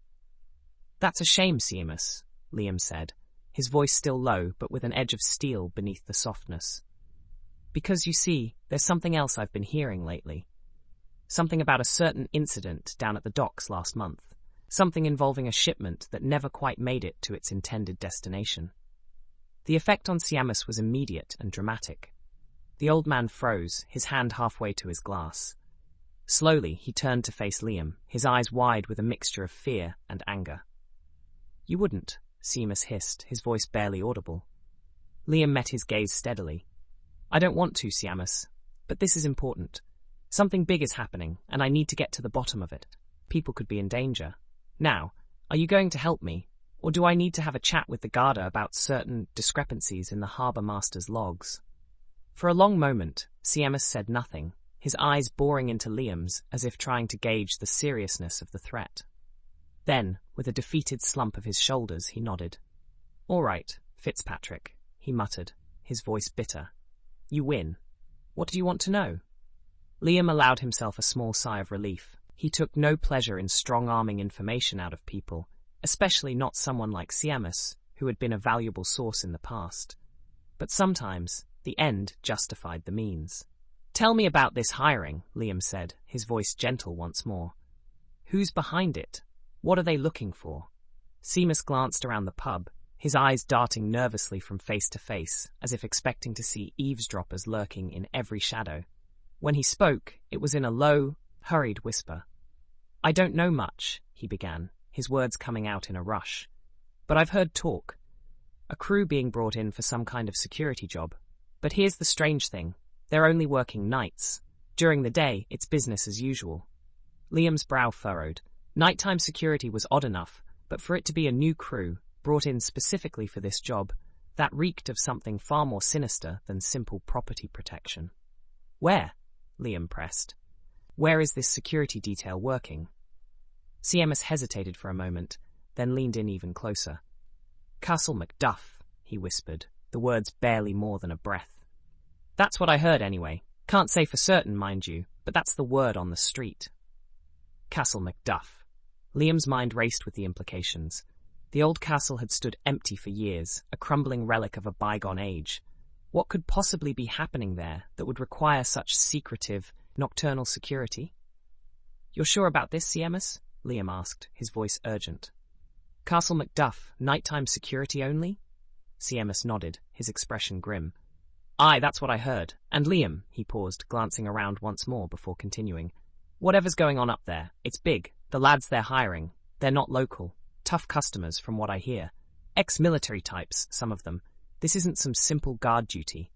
"That's a shame, Seamus," Liam said, his voice still low but with an edge of steel beneath the softness. "Because, you see, there's something else I've been hearing lately. Something about a certain incident down at the docks last month. Something involving a shipment that never quite made it to its intended destination." The effect on Seamus was immediate and dramatic. The old man froze, his hand halfway to his glass. Slowly, he turned to face Liam, his eyes wide with a mixture of fear and anger. "You wouldn't," Seamus hissed, his voice barely audible. Liam met his gaze steadily. "I don't want to, Seamus, but this is important. Something big is happening, and I need to get to the bottom of it. People could be in danger. Now, are you going to help me, or do I need to have a chat with the Garda about certain discrepancies in the harbour master's logs?" For a long moment, Seamus said nothing, his eyes boring into Liam's as if trying to gauge the seriousness of the threat. Then, with a defeated slump of his shoulders, he nodded. "All right, Fitzpatrick," he muttered, his voice bitter. "You win. What do you want to know?" Liam allowed himself a small sigh of relief. He took no pleasure in strong-arming information out of people, especially not someone like Seamus, who had been a valuable source in the past. But sometimes, the end justified the means. "Tell me about this hiring," Liam said, his voice gentle once more. "Who's behind it? What are they looking for?" Seamus glanced around the pub, his eyes darting nervously from face to face, as if expecting to see eavesdroppers lurking in every shadow. When he spoke, it was in a low, hurried whisper. "I don't know much," he began, his words coming out in a rush. "But I've heard talk. A crew being brought in for some kind of security job. But here's the strange thing. They're only working nights. During the day, it's business as usual." Liam's brow furrowed. Nighttime security was odd enough, but for it to be a new crew, brought in specifically for this job, that reeked of something far more sinister than simple property protection. "Where?" Liam pressed. "Where is this security detail working?" Seamus hesitated for a moment, then leaned in even closer. "Castle Macduff," he whispered, the words barely more than a breath. "That's what I heard anyway. Can't say for certain, mind you, but that's the word on the street." Castle Macduff. Liam's mind raced with the implications. The old castle had stood empty for years, a crumbling relic of a bygone age. What could possibly be happening there that would require such secretive, nocturnal security? "You're sure about this, Seamus?" Liam asked, his voice urgent. "Castle Macduff, nighttime security only?" Seamus nodded, his expression grim. Aye, that's what I heard. And Liam, he paused, glancing around once more before continuing. Whatever's going on up there, it's big. The lads they're hiring, they're not local. Tough customers, from what I hear. Ex-military types, some of them. This isn't some simple guard duty.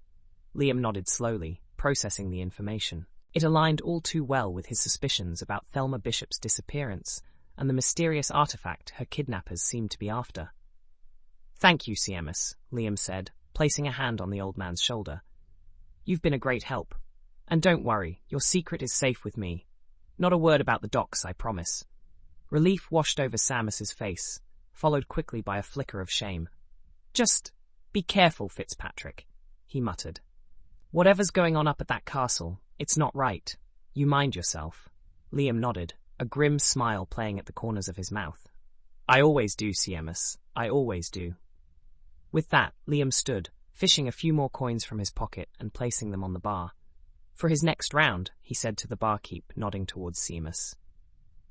Liam nodded slowly, processing the information. It aligned all too well with his suspicions about Thelma Bishop's disappearance and the mysterious artifact her kidnappers seemed to be after. Thank you, CMS, Liam said, placing a hand on the old man's shoulder. You've been a great help. And don't worry, your secret is safe with me. Not a word about the docks, I promise. Relief washed over Samus's face, followed quickly by a flicker of shame. Just be careful, Fitzpatrick, he muttered. Whatever's going on up at that castle, it's not right. You mind yourself. Liam nodded, a grim smile playing at the corners of his mouth. I always do, CMS. I always do. With that, Liam stood, fishing a few more coins from his pocket and placing them on the bar. For his next round, he said to the barkeep, nodding towards Seamus.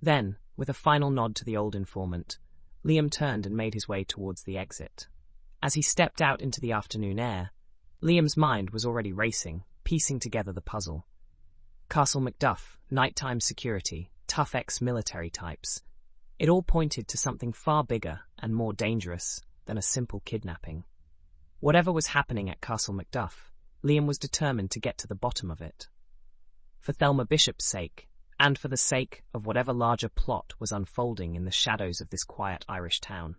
Then, with a final nod to the old informant, Liam turned and made his way towards the exit. As he stepped out into the afternoon air, Liam's mind was already racing, piecing together the puzzle. Castle Macduff, nighttime security, tough ex-military types. It all pointed to something far bigger and more dangerous than a simple kidnapping. Whatever was happening at Castle Macduff, Liam was determined to get to the bottom of it. For Thelma Bishop's sake, and for the sake of whatever larger plot was unfolding in the shadows of this quiet Irish town.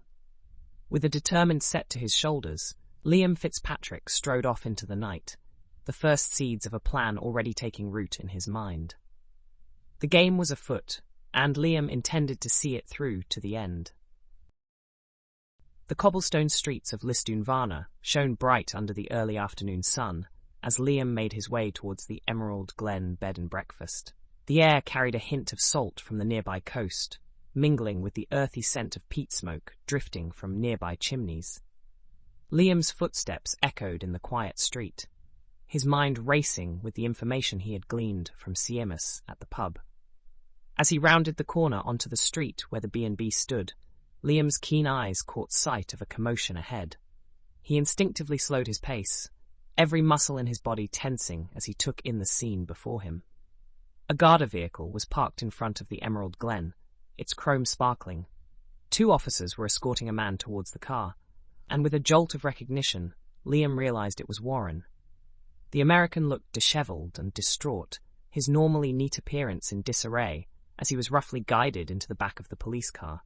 With a determined set to his shoulders, Liam Fitzpatrick strode off into the night, the first seeds of a plan already taking root in his mind. The game was afoot, and Liam intended to see it through to the end. The cobblestone streets of Lisdoonvarna shone bright under the early afternoon sun as Liam made his way towards the Emerald Glen bed and breakfast. The air carried a hint of salt from the nearby coast, mingling with the earthy scent of peat smoke drifting from nearby chimneys. Liam's footsteps echoed in the quiet street, his mind racing with the information he had gleaned from Seamus at the pub. As he rounded the corner onto the street where the B&B stood, Liam's keen eyes caught sight of a commotion ahead. He instinctively slowed his pace, every muscle in his body tensing as he took in the scene before him. A Garda vehicle was parked in front of the Emerald Glen, its chrome sparkling. 2 officers were escorting a man towards the car, and with a jolt of recognition, Liam realized it was Warren. The American looked disheveled and distraught, his normally neat appearance in disarray, as he was roughly guided into the back of the police car.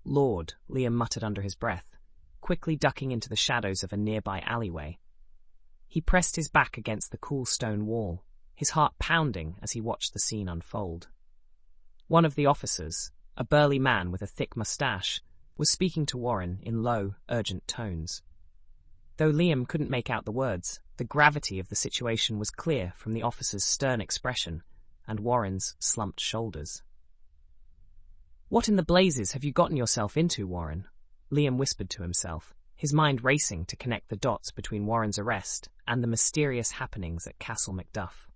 Lord, Liam muttered under his breath, quickly ducking into the shadows of a nearby alleyway. He pressed his back against the cool stone wall, his heart pounding as he watched the scene unfold. One of the officers, a burly man with a thick moustache, was speaking to Warren in low, urgent tones. Though Liam couldn't make out the words, the gravity of the situation was clear from the officer's stern expression and Warren's slumped shoulders. "What in the blazes have you gotten yourself into, Warren?" Liam whispered to himself, his mind racing to connect the dots between Warren's arrest and the mysterious happenings at Castle Macduff.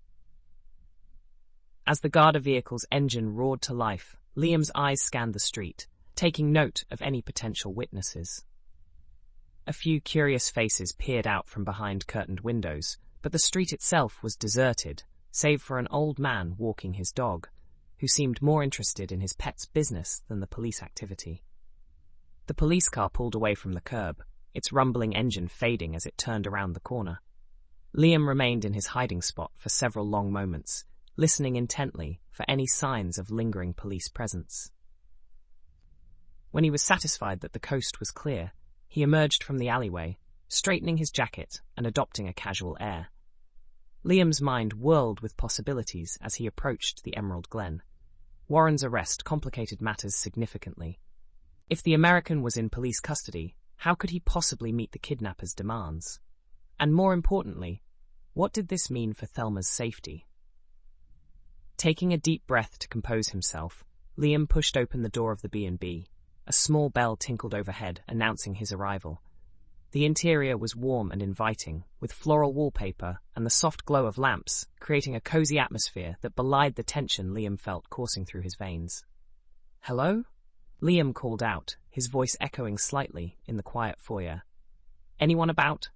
As the Garda vehicle's engine roared to life, Liam's eyes scanned the street, taking note of any potential witnesses. A few curious faces peered out from behind curtained windows, but the street itself was deserted, save for an old man walking his dog, who seemed more interested in his pet's business than the police activity. The police car pulled away from the curb, its rumbling engine fading as it turned around the corner. Liam remained in his hiding spot for several long moments, listening intently for any signs of lingering police presence. When he was satisfied that the coast was clear, he emerged from the alleyway, straightening his jacket and adopting a casual air. Liam's mind whirled with possibilities as he approached the Emerald Glen. Warren's arrest complicated matters significantly. If the American was in police custody, how could he possibly meet the kidnappers' demands? And more importantly, what did this mean for Thelma's safety? Taking a deep breath to compose himself, Liam pushed open the door of the B&B. A small bell tinkled overhead, announcing his arrival. The interior was warm and inviting, with floral wallpaper and the soft glow of lamps, creating a cozy atmosphere that belied the tension Liam felt coursing through his veins. "Hello?" Liam called out, his voice echoing slightly in the quiet foyer. "Anyone about?"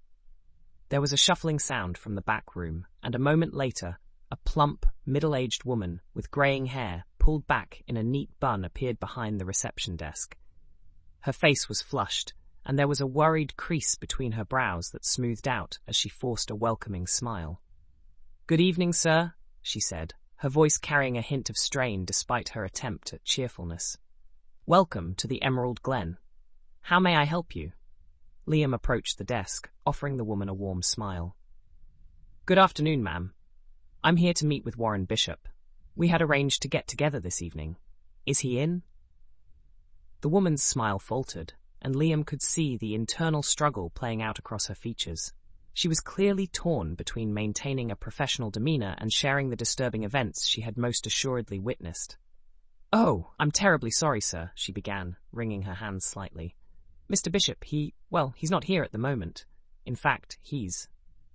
There was a shuffling sound from the back room, and a moment later, a plump, middle-aged woman with greying hair, pulled back in a neat bun, appeared behind the reception desk. Her face was flushed, and there was a worried crease between her brows that smoothed out as she forced a welcoming smile. "Good evening, sir," she said, her voice carrying a hint of strain despite her attempt at cheerfulness. "Welcome to the Emerald Glen. How may I help you?" Liam approached the desk, offering the woman a warm smile. "Good afternoon, ma'am. I'm here to meet with Warren Bishop. We had arranged to get together this evening. Is he in?" The woman's smile faltered, and Liam could see the internal struggle playing out across her features. She was clearly torn between maintaining a professional demeanor and sharing the disturbing events she had most assuredly witnessed. "Oh, I'm terribly sorry, sir," she began, wringing her hands slightly. "Mr. Bishop, he's not here at the moment. In fact,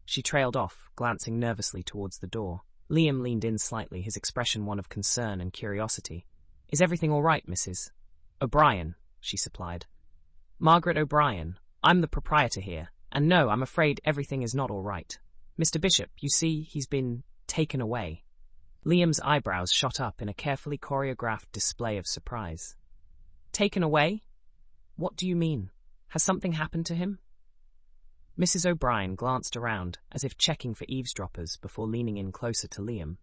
She trailed off, glancing nervously towards the door. Liam leaned in slightly, his expression one of concern and curiosity. "Is everything all right, Mrs. O'Brien?" she supplied. "Margaret O'Brien. I'm the proprietor here, and no, I'm afraid everything is not all right. Mr. Bishop, you see, he's been taken away." Liam's eyebrows shot up in a carefully choreographed display of surprise. "Taken away? What do you mean? Has something happened to him?" Mrs. O'Brien glanced around, as if checking for eavesdroppers before leaning in closer to Liam.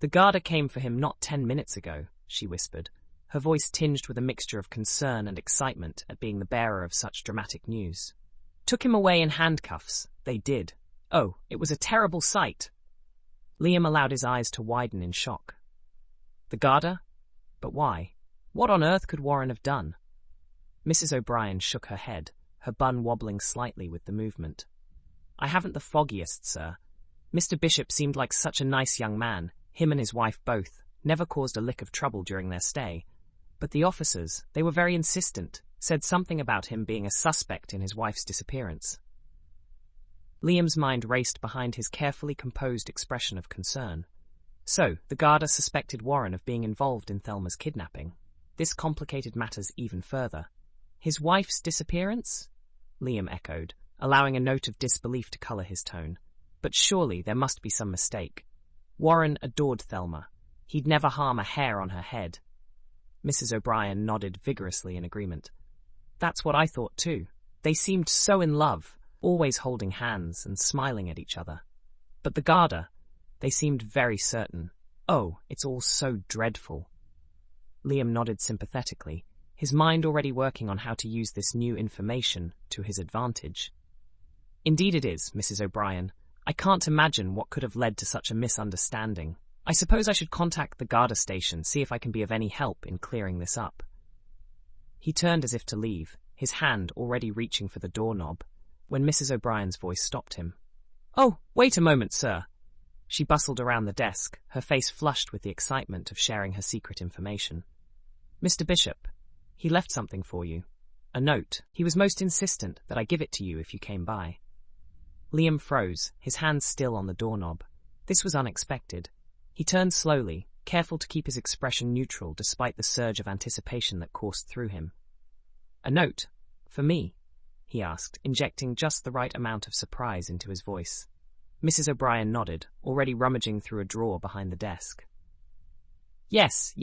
"The Garda came for him not 10 minutes ago," she whispered, her voice tinged with a mixture of concern and excitement at being the bearer of such dramatic news. "Took him away in handcuffs, they did. Oh, it was a terrible sight." Liam allowed his eyes to widen in shock. "The Garda? But why? What on earth could Warren have done?" Mrs. O'Brien shook her head, her bun wobbling slightly with the movement. "I haven't the foggiest, sir. Mr. Bishop seemed like such a nice young man, him and his wife both, never caused a lick of trouble during their stay. But the officers, they were very insistent, said something about him being a suspect in his wife's disappearance." Liam's mind raced behind his carefully composed expression of concern. So, the Garda suspected Warren of being involved in Thelma's kidnapping. This complicated matters even further. "His wife's disappearance?" Liam echoed, allowing a note of disbelief to colour his tone. "But surely there must be some mistake. Warren adored Thelma. He'd never harm a hair on her head." Mrs. O'Brien nodded vigorously in agreement. "That's what I thought too. They seemed so in love, always holding hands and smiling at each other. But the Garda, they seemed very certain. Oh, it's all so dreadful." Liam nodded sympathetically, his mind already working on how to use this new information to his advantage. "Indeed it is, Mrs. O'Brien. I can't imagine what could have led to such a misunderstanding. I suppose I should contact the Garda station, see if I can be of any help in clearing this up." He turned as if to leave, his hand already reaching for the doorknob, when Mrs. O'Brien's voice stopped him. "Oh, wait a moment, sir." She bustled around the desk, her face flushed with the excitement of sharing her secret information. "Mr. Bishop, he left something for you. A note. He was most insistent that I give it to you if you came by." Liam froze, his hands still on the doorknob. This was unexpected. He turned slowly, careful to keep his expression neutral despite the surge of anticipation that coursed through him. "A note? For me?" he asked, injecting just the right amount of surprise into his voice. Mrs. O'Brien nodded, already rummaging through a drawer behind the desk. Yes.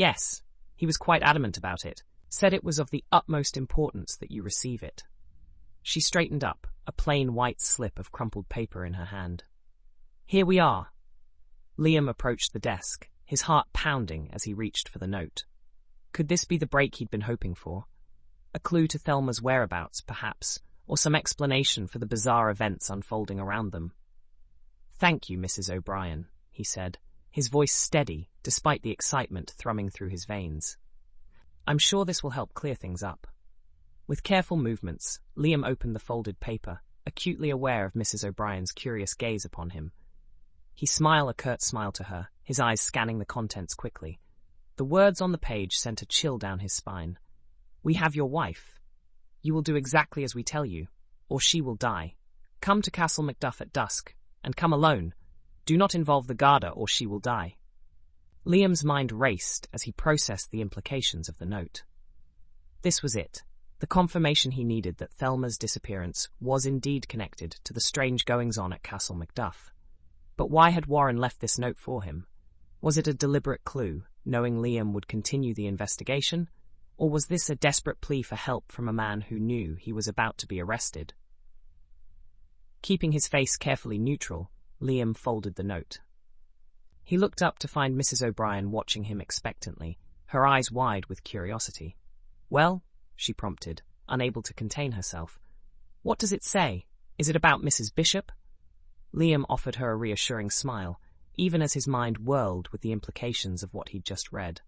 He was quite adamant about it. Said it was of the utmost importance that you receive it." She straightened up, a plain white slip of crumpled paper in her hand. "Here we are." Liam approached the desk, his heart pounding as he reached for the note. Could this be the break he'd been hoping for? A clue to Thelma's whereabouts, perhaps, or some explanation for the bizarre events unfolding around them. "Thank you, Mrs. O'Brien," he said, his voice steady despite the excitement thrumming through his veins. "I'm sure this will help clear things up." With careful movements, Liam opened the folded paper, acutely aware of Mrs. O'Brien's curious gaze upon him. He smiled a curt smile to her, his eyes scanning the contents quickly. The words on the page sent a chill down his spine. "We have your wife. You will do exactly as we tell you, or she will die. Come to Castle Macduff at dusk, and come alone. Do not involve the Garda, or she will die." Liam's mind raced as he processed the implications of the note. This was it. the confirmation he needed that Thelma's disappearance was indeed connected to the strange goings-on at Castle Macduff. But why had Warren left this note for him? Was it a deliberate clue, knowing Liam would continue the investigation? Or was this a desperate plea for help from a man who knew he was about to be arrested? Keeping his face carefully neutral, Liam folded the note. He looked up to find Mrs. O'Brien watching him expectantly, her eyes wide with curiosity. "Well," she prompted, unable to contain herself. "What does it say? Is it about Mrs. Bishop?" Liam offered her a reassuring smile, even as his mind whirled with the implications of what he'd just read.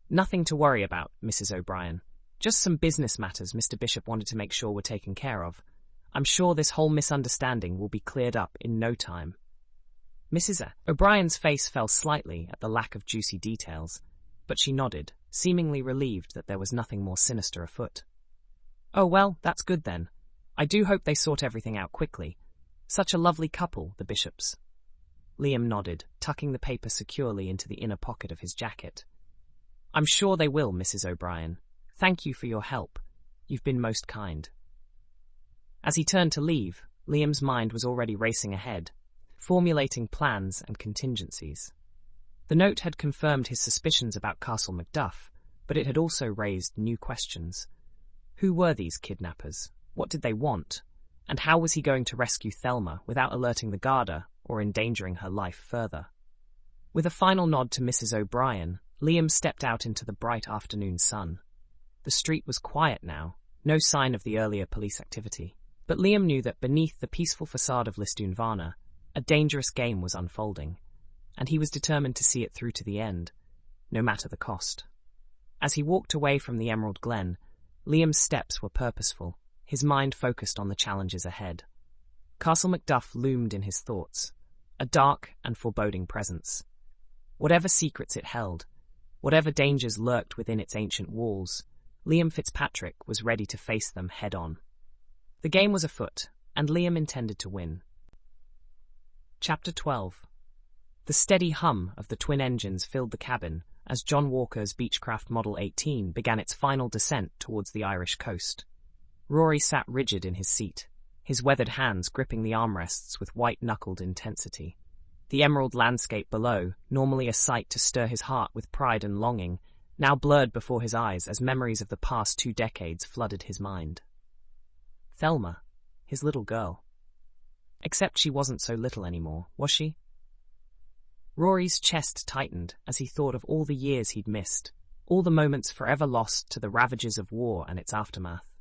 "Nothing to worry about, Mrs. O'Brien. Just some business matters Mr. Bishop wanted to make sure were taken care of. I'm sure this whole misunderstanding will be cleared up in no time." Mrs. O'Brien's face fell slightly at the lack of juicy details, but she nodded, seemingly relieved that there was nothing more sinister afoot. "Oh well, that's good then. I do hope they sort everything out quickly. Such a lovely couple, the Bishops." Liam nodded, tucking the paper securely into the inner pocket of his jacket. "I'm sure they will, Mrs. O'Brien. Thank you for your help. You've been most kind." As he turned to leave, Liam's mind was already racing ahead, formulating plans and contingencies. The note had confirmed his suspicions about Castle Macduff, but it had also raised new questions. Who were these kidnappers? What did they want? And how was he going to rescue Thelma without alerting the Garda or endangering her life further? With a final nod to Mrs. O'Brien, Liam stepped out into the bright afternoon sun. The street was quiet now, no sign of the earlier police activity. But Liam knew that beneath the peaceful facade of Lisdoonvarna, a dangerous game was unfolding, and he was determined to see it through to the end, no matter the cost. As he walked away from the Emerald Glen, Liam's steps were purposeful, his mind focused on the challenges ahead. Castle Macduff loomed in his thoughts, a dark and foreboding presence. Whatever secrets it held, whatever dangers lurked within its ancient walls, Liam Fitzpatrick was ready to face them head-on. The game was afoot, and Liam intended to win. Chapter 12. The steady hum of the twin engines filled the cabin as John Walker's Beechcraft Model 18 began its final descent towards the Irish coast. Rory sat rigid in his seat, his weathered hands gripping the armrests with white-knuckled intensity. The emerald landscape below, normally a sight to stir his heart with pride and longing, now blurred before his eyes as memories of the past 2 decades flooded his mind. Thelma, his little girl. Except she wasn't so little anymore, was she? Rory's chest tightened as he thought of all the years he'd missed, all the moments forever lost to the ravages of war and its aftermath.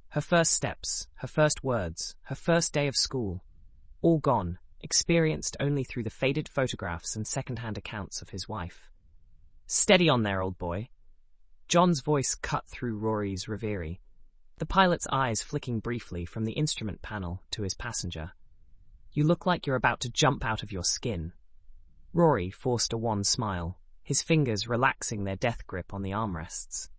Her first steps, her first words, her first day of school, all gone, experienced only through the faded photographs and second-hand accounts of his wife. "Steady on there, old boy." John's voice cut through Rory's reverie, the pilot's eyes flicking briefly from the instrument panel to his passenger. "You look like you're about to jump out of your skin." Rory forced a wan smile, his fingers relaxing their death grip on the armrests.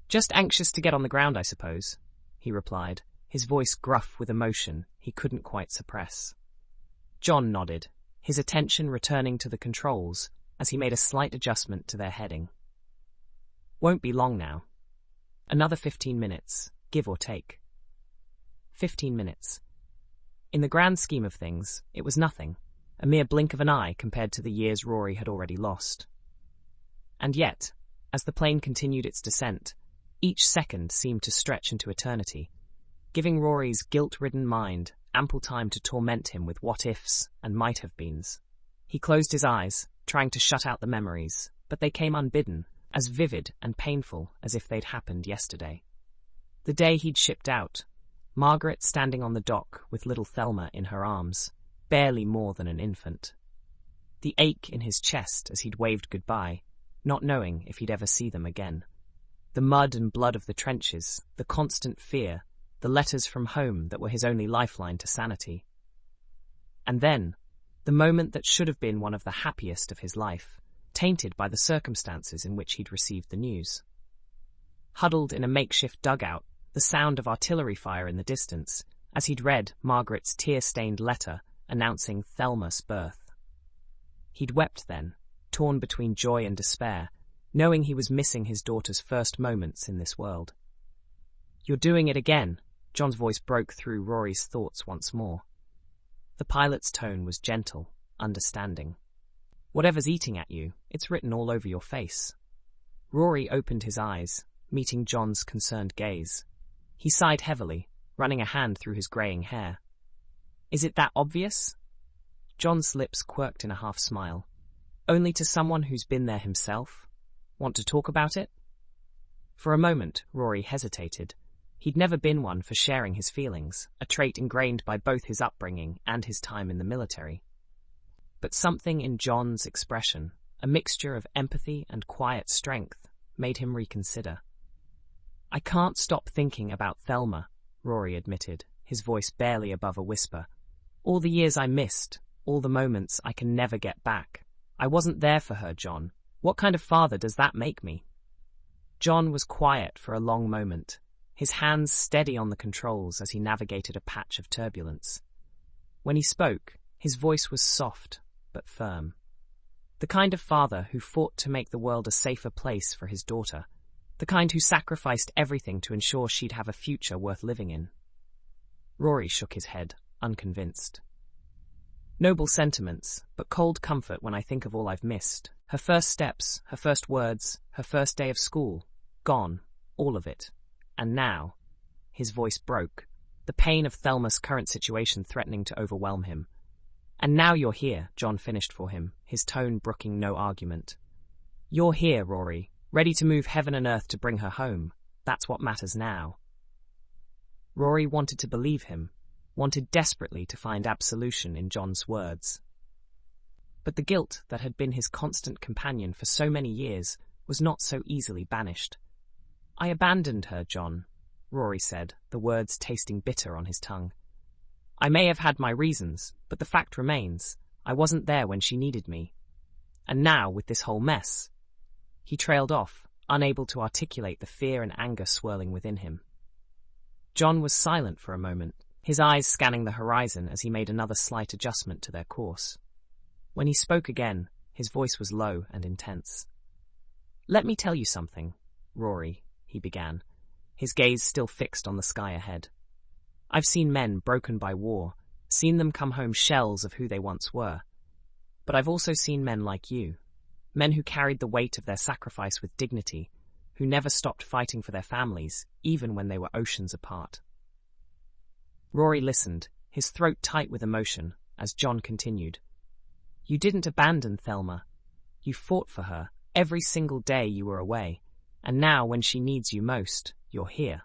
"Just anxious to get on the ground, I suppose," he replied, his voice gruff with emotion he couldn't quite suppress. John nodded, his attention returning to the controls as he made a slight adjustment to their heading. "Won't be long now. Another 15 minutes. Give or take." 15 minutes. In the grand scheme of things, it was nothing, a mere blink of an eye compared to the years Rory had already lost. And yet, as the plane continued its descent, each second seemed to stretch into eternity, giving Rory's guilt-ridden mind ample time to torment him with what-ifs and might-have-beens. He closed his eyes, trying to shut out the memories, but they came unbidden, as vivid and painful as if they'd happened yesterday. The day he'd shipped out, Margaret standing on the dock with little Thelma in her arms, barely more than an infant. The ache in his chest as he'd waved goodbye, not knowing if he'd ever see them again. The mud and blood of the trenches, the constant fear, the letters from home that were his only lifeline to sanity. And then, the moment that should have been one of the happiest of his life, tainted by the circumstances in which he'd received the news. Huddled in a makeshift dugout, the sound of artillery fire in the distance, as he'd read Margaret's tear-stained letter announcing Thelma's birth. He'd wept then, torn between joy and despair, knowing he was missing his daughter's first moments in this world. You're doing it again. John's voice broke through Rory's thoughts once more. The pilot's tone was gentle, understanding. Whatever's eating at you, it's written all over your face. Rory opened his eyes, meeting John's concerned gaze. He sighed heavily, running a hand through his greying hair. Is it that obvious? John's lips quirked in a half-smile. Only to someone who's been there himself? Want to talk about it? For a moment, Rory hesitated. He'd never been one for sharing his feelings, a trait ingrained by both his upbringing and his time in the military. But something in John's expression, a mixture of empathy and quiet strength, made him reconsider. I can't stop thinking about Thelma, Rory admitted, his voice barely above a whisper. All the years I missed, all the moments I can never get back. I wasn't there for her, John. What kind of father does that make me? John was quiet for a long moment, his hands steady on the controls as he navigated a patch of turbulence. When he spoke, his voice was soft but firm. The kind of father who fought to make the world a safer place for his daughter, the kind who sacrificed everything to ensure she'd have a future worth living in. Rory shook his head, unconvinced. Noble sentiments, but cold comfort when I think of all I've missed. Her first steps, her first words, her first day of school. Gone, all of it. And now, his voice broke, the pain of Thelma's current situation threatening to overwhelm him. And now you're here, John finished for him, his tone brooking no argument. You're here, Rory, ready to move heaven and earth to bring her home. That's what matters now. Rory wanted to believe him, wanted desperately to find absolution in John's words. But the guilt that had been his constant companion for so many years was not so easily banished. I abandoned her, John, Rory said, the words tasting bitter on his tongue. I may have had my reasons, but the fact remains, I wasn't there when she needed me. And now, with this whole mess... He trailed off, unable to articulate the fear and anger swirling within him. John was silent for a moment, his eyes scanning the horizon as he made another slight adjustment to their course. When he spoke again, his voice was low and intense. Let me tell you something, Rory, he began, his gaze still fixed on the sky ahead. I've seen men broken by war, seen them come home shells of who they once were. But I've also seen men like you, men who carried the weight of their sacrifice with dignity, who never stopped fighting for their families, even when they were oceans apart. Rory listened, his throat tight with emotion, as John continued. You didn't abandon Thelma. You fought for her every single day you were away, and now when she needs you most, you're here.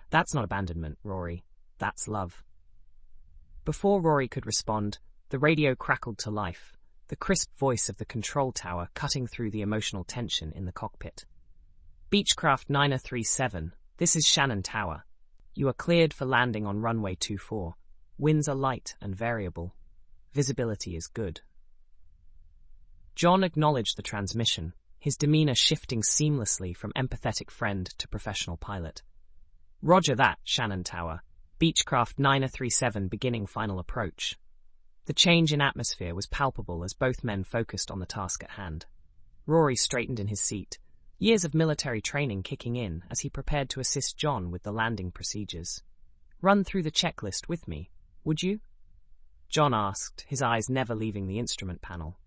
That's not abandonment, Rory. That's love. Before Rory could respond, the radio crackled to life, the crisp voice of the control tower cutting through the emotional tension in the cockpit. Beechcraft 937, this is Shannon Tower. You are cleared for landing on runway 24. Winds are light and variable. Visibility is good. John acknowledged the transmission, his demeanor shifting seamlessly from empathetic friend to professional pilot. Roger that, Shannon Tower. Beechcraft 937 beginning final approach. The change in atmosphere was palpable as both men focused on the task at hand. Rory straightened in his seat, years of military training kicking in as he prepared to assist John with the landing procedures. Run through the checklist with me, would you? John asked, his eyes never leaving the instrument panel.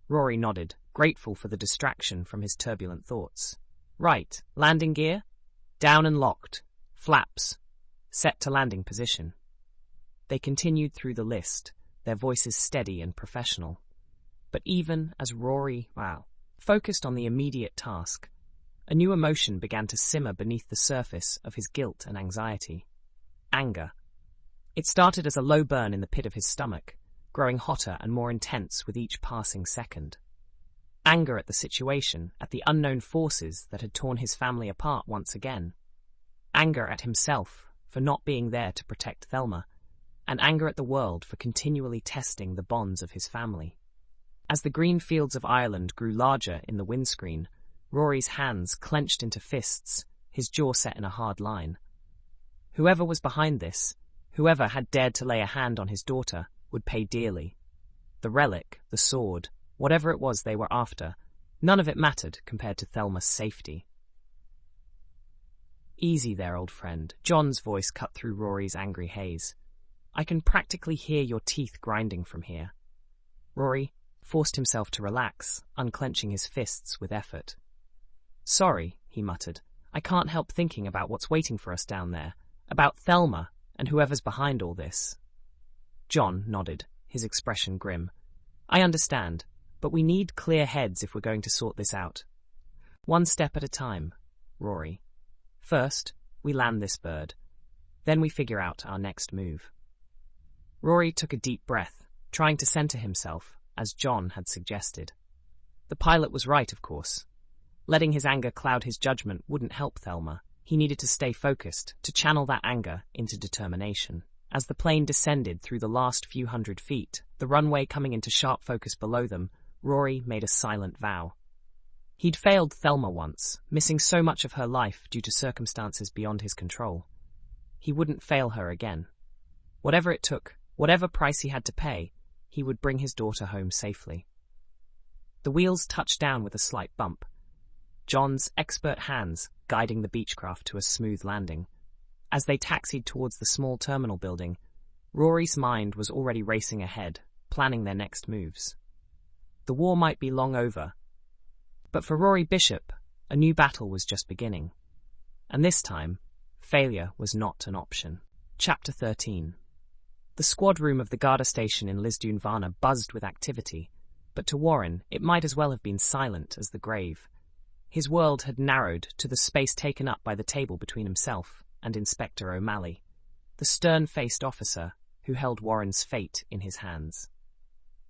Rory nodded, grateful for the distraction from his turbulent thoughts. Right, landing gear? Down and locked. Flaps. Set to landing position. They continued through the list, their voices steady and professional. But even as Rory, focused on the immediate task, a new emotion began to simmer beneath the surface of his guilt and anxiety. Anger. It started as a low burn in the pit of his stomach, growing hotter and more intense with each passing second. Anger at the situation, at the unknown forces that had torn his family apart once again. Anger at himself for not being there to protect Thelma, and anger at the world for continually testing the bonds of his family. As the green fields of Ireland grew larger in the windscreen, Rory's hands clenched into fists, his jaw set in a hard line. Whoever was behind this, whoever had dared to lay a hand on his daughter, would pay dearly. The relic, the sword, whatever it was they were after, none of it mattered compared to Thelma's safety. Easy there, old friend. John's voice cut through Rory's angry haze. I can practically hear your teeth grinding from here. Rory forced himself to relax, unclenching his fists with effort. Sorry, he muttered. I can't help thinking about what's waiting for us down there, about Thelma and whoever's behind all this. John nodded, his expression grim. I understand, but we need clear heads if we're going to sort this out. One step at a time, Rory. First, we land this bird. Then we figure out our next move. Rory took a deep breath, trying to center himself, as John had suggested. The pilot was right, of course. Letting his anger cloud his judgment wouldn't help Thelma. He needed to stay focused, to channel that anger into determination. As the plane descended through the last few hundred feet, the runway coming into sharp focus below them, Rory made a silent vow. He'd failed Thelma once, missing so much of her life due to circumstances beyond his control. He wouldn't fail her again. Whatever it took, whatever price he had to pay, he would bring his daughter home safely. The wheels touched down with a slight bump, John's expert hands guiding the Beechcraft to a smooth landing. As they taxied towards the small terminal building, Rory's mind was already racing ahead, planning their next moves. The war might be long over, but for Rory Bishop, a new battle was just beginning. And this time, failure was not an option. Chapter 13. The squad room of the Garda station in Lisdoon Varna buzzed with activity, but to Warren it might as well have been silent as the grave. His world had narrowed to the space taken up by the table between himself and Inspector O'Malley, the stern-faced officer who held Warren's fate in his hands.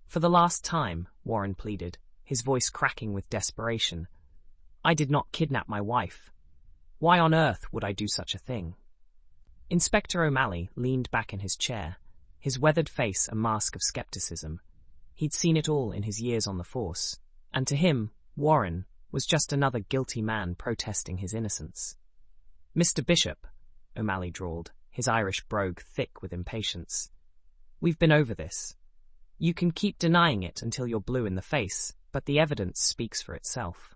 For the last time, Warren pleaded, his voice cracking with desperation. I did not kidnap my wife. Why on earth would I do such a thing? Inspector O'Malley leaned back in his chair, his weathered face a mask of skepticism. He'd seen it all in his years on the force, and to him, Warren was just another guilty man protesting his innocence. Mr. Bishop, O'Malley drawled, his Irish brogue thick with impatience. We've been over this. You can keep denying it until you're blue in the face, but the evidence speaks for itself.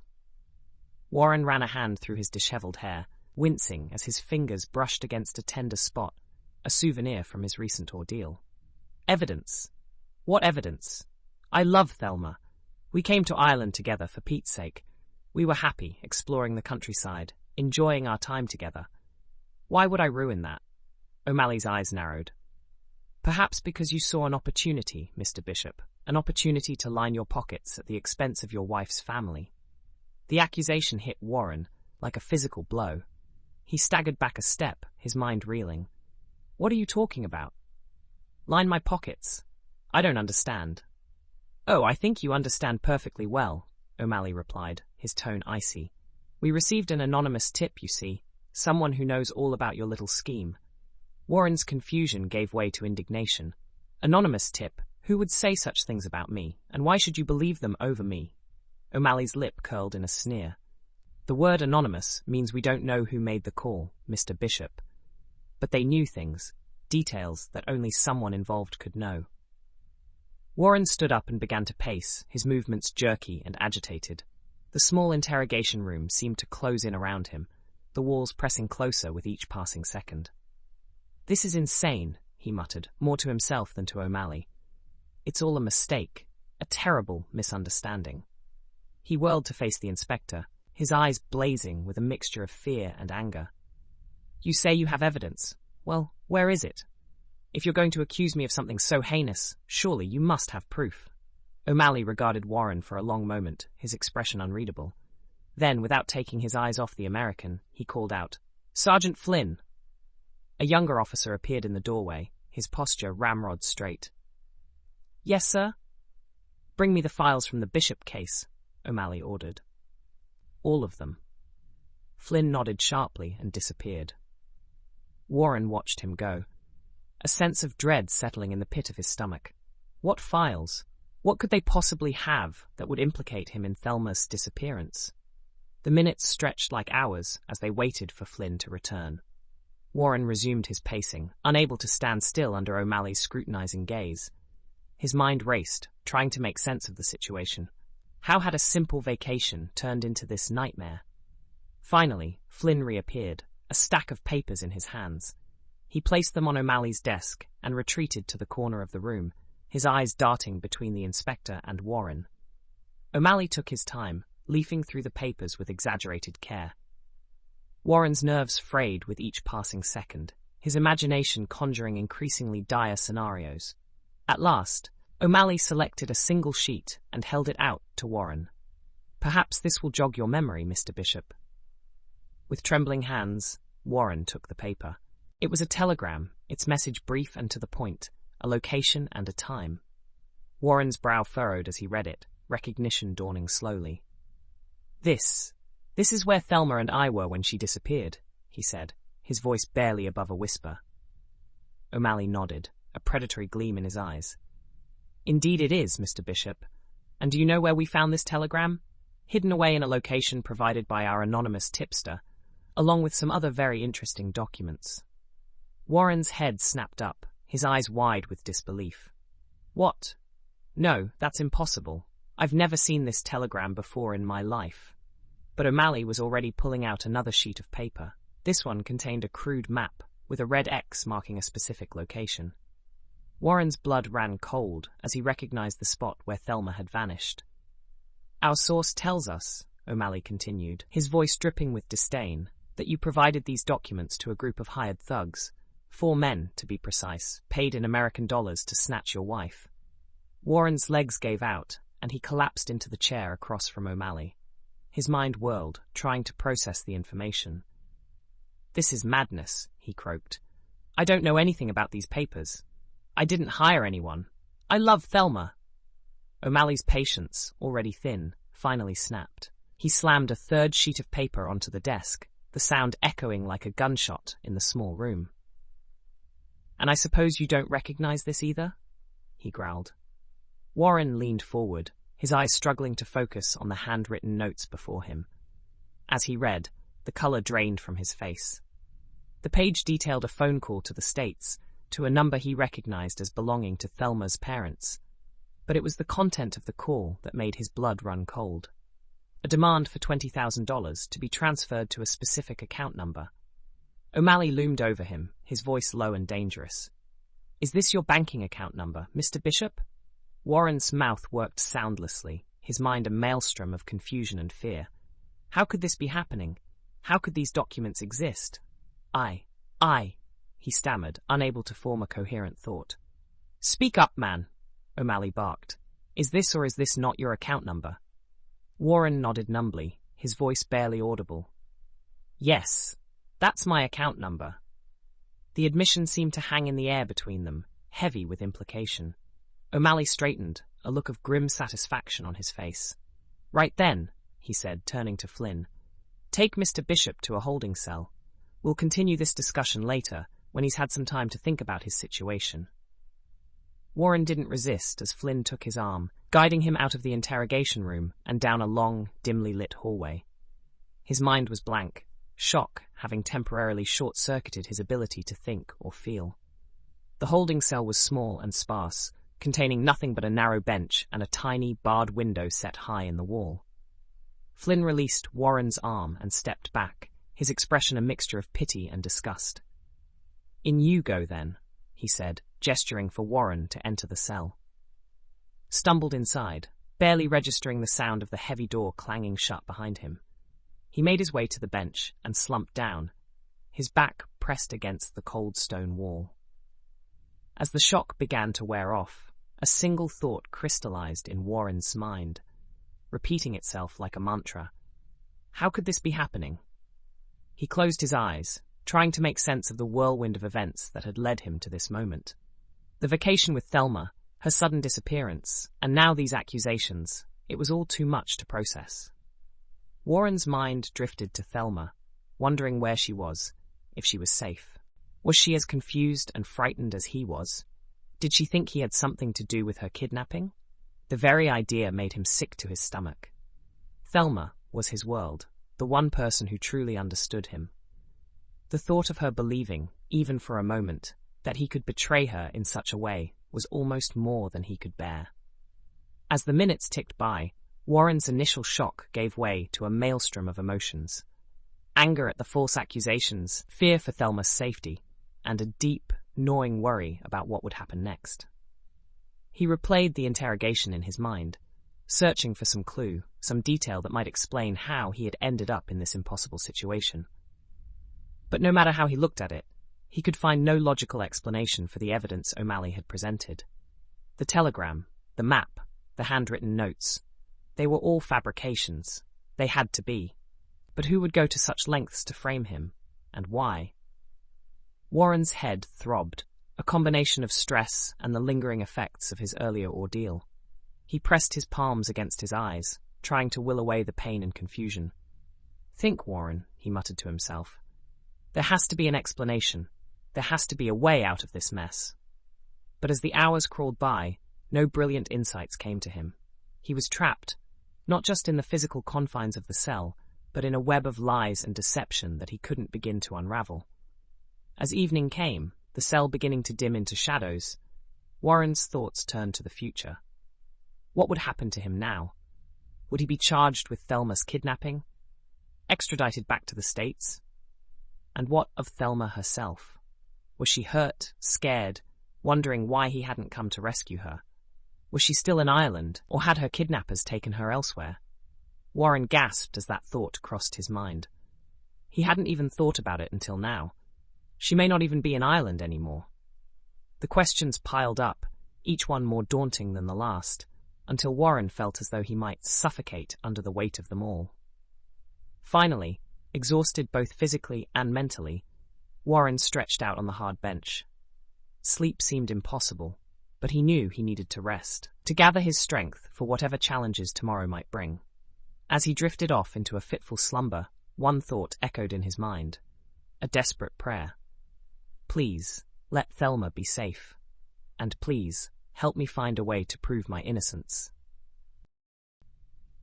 Warren ran a hand through his dishevelled hair, wincing as his fingers brushed against a tender spot, a souvenir from his recent ordeal. Evidence? What evidence? I love Thelma. We came to Ireland together for Pete's sake. We were happy, exploring the countryside, enjoying our time together. Why would I ruin that? O'Malley's eyes narrowed. Perhaps because you saw an opportunity, Mr. Bishop, an opportunity to line your pockets at the expense of your wife's family. The accusation hit Warren like a physical blow. He staggered back a step, his mind reeling. What are you talking about? Line my pockets? I don't understand. Oh, I think you understand perfectly well, O'Malley replied, his tone icy. We received an anonymous tip, you see, someone who knows all about your little scheme. Warren's confusion gave way to indignation. Anonymous tip? Who would say such things about me, and why should you believe them over me? O'Malley's lip curled in a sneer. The word anonymous means we don't know who made the call, Mr. Bishop. But they knew things, details that only someone involved could know. Warren stood up and began to pace, his movements jerky and agitated. The small interrogation room seemed to close in around him, the walls pressing closer with each passing second. This is insane, he muttered, more to himself than to O'Malley. It's all a mistake, a terrible misunderstanding. He whirled to face the inspector, his eyes blazing with a mixture of fear and anger. You say you have evidence. Well, where is it? If you're going to accuse me of something so heinous, surely you must have proof. O'Malley regarded Warren for a long moment, his expression unreadable. Then, without taking his eyes off the American, he called out, Sergeant Flynn! A younger officer appeared in the doorway, his posture ramrod straight. Yes, sir? Bring me the files from the Bishop case, O'Malley ordered. All of them. Flynn nodded sharply and disappeared. Warren watched him go, a sense of dread settling in the pit of his stomach. What files? What could they possibly have that would implicate him in Thelma's disappearance? The minutes stretched like hours as they waited for Flynn to return. Warren resumed his pacing, unable to stand still under O'Malley's scrutinizing gaze. His mind raced, trying to make sense of the situation. How had a simple vacation turned into this nightmare? Finally, Flynn reappeared, a stack of papers in his hands. He placed them on O'Malley's desk and retreated to the corner of the room, his eyes darting between the inspector and Warren. O'Malley took his time, leafing through the papers with exaggerated care. Warren's nerves frayed with each passing second, his imagination conjuring increasingly dire scenarios. At last, O'Malley selected a single sheet and held it out to Warren. "Perhaps this will jog your memory, Mr. Bishop." With trembling hands, Warren took the paper. It was a telegram, its message brief and to the point, a location and a time. Warren's brow furrowed as he read it, recognition dawning slowly. This is where Thelma and I were when she disappeared," he said, his voice barely above a whisper. O'Malley nodded, a predatory gleam in his eyes. "Indeed it is, Mr. Bishop. And do you know where we found this telegram? Hidden away in a location provided by our anonymous tipster, along with some other very interesting documents." Warren's head snapped up, his eyes wide with disbelief. "What? No, that's impossible. I've never seen this telegram before in my life." But O'Malley was already pulling out another sheet of paper. This one contained a crude map, with a red X marking a specific location. Warren's blood ran cold as he recognized the spot where Thelma had vanished. "Our source tells us," O'Malley continued, his voice dripping with disdain, "that you provided these documents to a group of hired thugs, 4 men, to be precise, paid in American dollars to snatch your wife." Warren's legs gave out, and he collapsed into the chair across from O'Malley. His mind whirled, trying to process the information. "This is madness," he croaked. "I don't know anything about these papers. I didn't hire anyone. I love Thelma." O'Malley's patience, already thin, finally snapped. He slammed a third sheet of paper onto the desk, the sound echoing like a gunshot in the small room. "And I suppose you don't recognize this either?" he growled. Warren leaned forward, his eyes struggling to focus on the handwritten notes before him. As he read, the color drained from his face. The page detailed a phone call to the States, to a number he recognized as belonging to Thelma's parents. But it was the content of the call that made his blood run cold. A demand for $20,000 to be transferred to a specific account number. O'Malley loomed over him, his voice low and dangerous. "Is this your banking account number, Mr. Bishop?" Warren's mouth worked soundlessly, his mind a maelstrom of confusion and fear. How could this be happening? How could these documents exist? I, he stammered, unable to form a coherent thought. "Speak up, man," O'Malley barked. "Is this or is this not your account number?" Warren nodded numbly, his voice barely audible. "Yes, that's my account number." The admission seemed to hang in the air between them, heavy with implication. O'Malley straightened, a look of grim satisfaction on his face. "Right then," he said, turning to Flynn. "Take Mr. Bishop to a holding cell. We'll continue this discussion later, when he's had some time to think about his situation." Warren didn't resist as Flynn took his arm, guiding him out of the interrogation room and down a long, dimly lit hallway. His mind was blank, shock having temporarily short-circuited his ability to think or feel. The holding cell was small and sparse, containing nothing but a narrow bench and a tiny, barred window set high in the wall. Flynn released Warren's arm and stepped back, his expression a mixture of pity and disgust. "In you go, then," he said, gesturing for Warren to enter the cell. Stumbled inside, barely registering the sound of the heavy door clanging shut behind him. He made his way to the bench and slumped down, his back pressed against the cold stone wall. As the shock began to wear off, a single thought crystallized in Warren's mind, repeating itself like a mantra. How could this be happening? He closed his eyes, trying to make sense of the whirlwind of events that had led him to this moment. The vacation with Thelma, her sudden disappearance, and now these accusations, it was all too much to process. Warren's mind drifted to Thelma, wondering where she was, if she was safe. Was she as confused and frightened as he was? Did she think he had something to do with her kidnapping? The very idea made him sick to his stomach. Thelma was his world, the one person who truly understood him. The thought of her believing, even for a moment, that he could betray her in such a way was almost more than he could bear. As the minutes ticked by, Warren's initial shock gave way to a maelstrom of emotions. anger at the false accusations, fear for Thelma's safety, and a deep, gnawing worry about what would happen next. He replayed the interrogation in his mind, searching for some clue, some detail that might explain how he had ended up in this impossible situation. But no matter how he looked at it, he could find no logical explanation for the evidence O'Malley had presented. The telegram, the map, the handwritten notes, they were all fabrications. They had to be. But who would go to such lengths to frame him, and why? Warren's head throbbed, a combination of stress and the lingering effects of his earlier ordeal. He pressed his palms against his eyes, trying to will away the pain and confusion. "Think, Warren," he muttered to himself. "There has to be an explanation. There has to be a way out of this mess." But as the hours crawled by, no brilliant insights came to him. He was trapped, not just in the physical confines of the cell, but in a web of lies and deception that he couldn't begin to unravel. As evening came, the cell beginning to dim into shadows, Warren's thoughts turned to the future. What would happen to him now? Would he be charged with Thelma's kidnapping? Extradited back to the States? And what of Thelma herself? Was she hurt, scared, wondering why he hadn't come to rescue her? Was she still in Ireland, or had her kidnappers taken her elsewhere? Warren gasped as that thought crossed his mind. He hadn't even thought about it until now. She may not even be in Ireland anymore. The questions piled up, each one more daunting than the last, until Warren felt as though he might suffocate under the weight of them all. Finally, exhausted both physically and mentally, Warren stretched out on the hard bench. Sleep seemed impossible, but he knew he needed to rest, to gather his strength for whatever challenges tomorrow might bring. As he drifted off into a fitful slumber, one thought echoed in his mind, a desperate prayer. Please, let Thelma be safe. And please, help me find a way to prove my innocence.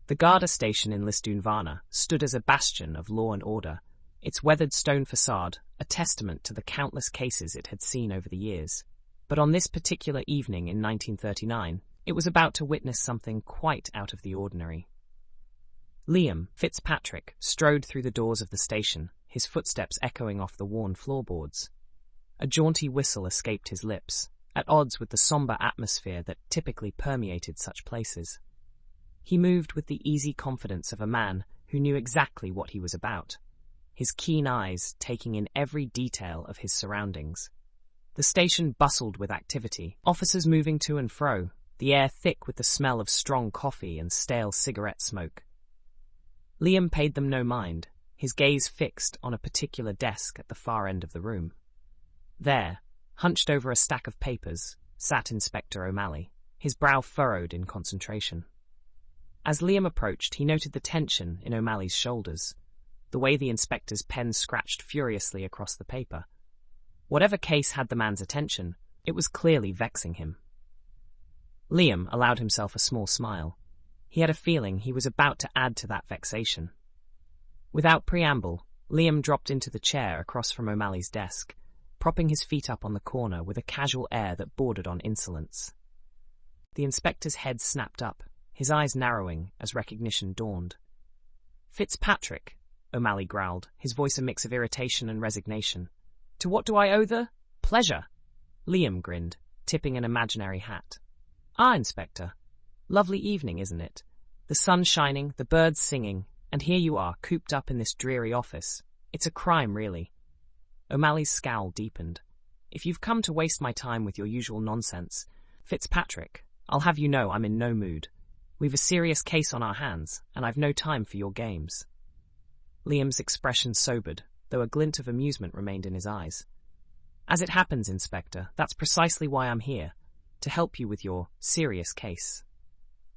The Garda station in Lisdoonvarna stood as a bastion of law and order, its weathered stone facade a testament to the countless cases it had seen over the years. But on this particular evening in 1939, it was about to witness something quite out of the ordinary. Liam Fitzpatrick strode through the doors of the station, his footsteps echoing off the worn floorboards. A jaunty whistle escaped his lips, at odds with the somber atmosphere that typically permeated such places. He moved with the easy confidence of a man who knew exactly what he was about, his keen eyes taking in every detail of his surroundings. The station bustled with activity, officers moving to and fro, the air thick with the smell of strong coffee and stale cigarette smoke. Liam paid them no mind, his gaze fixed on a particular desk at the far end of the room. There, hunched over a stack of papers, sat Inspector O'Malley, his brow furrowed in concentration. As Liam approached, he noted the tension in O'Malley's shoulders, the way the inspector's pen scratched furiously across the paper. Whatever case had the man's attention, it was clearly vexing him. Liam allowed himself a small smile. He had a feeling he was about to add to that vexation. Without preamble, Liam dropped into the chair across from O'Malley's desk, propping his feet up on the corner with a casual air that bordered on insolence. The inspector's head snapped up, his eyes narrowing as recognition dawned. "Fitzpatrick," O'Malley growled, his voice a mix of irritation and resignation. "To what do I owe the pleasure?" Liam grinned, tipping an imaginary hat. "Ah, Inspector. Lovely evening, isn't it? The sun shining, the birds singing, and here you are, cooped up in this dreary office. It's a crime, really." O'Malley's scowl deepened. "If you've come to waste my time with your usual nonsense, Fitzpatrick, I'll have you know I'm in no mood. We've a serious case on our hands, and I've no time for your games." Liam's expression sobered, though a glint of amusement remained in his eyes. "As it happens, Inspector, that's precisely why I'm here, to help you with your serious case."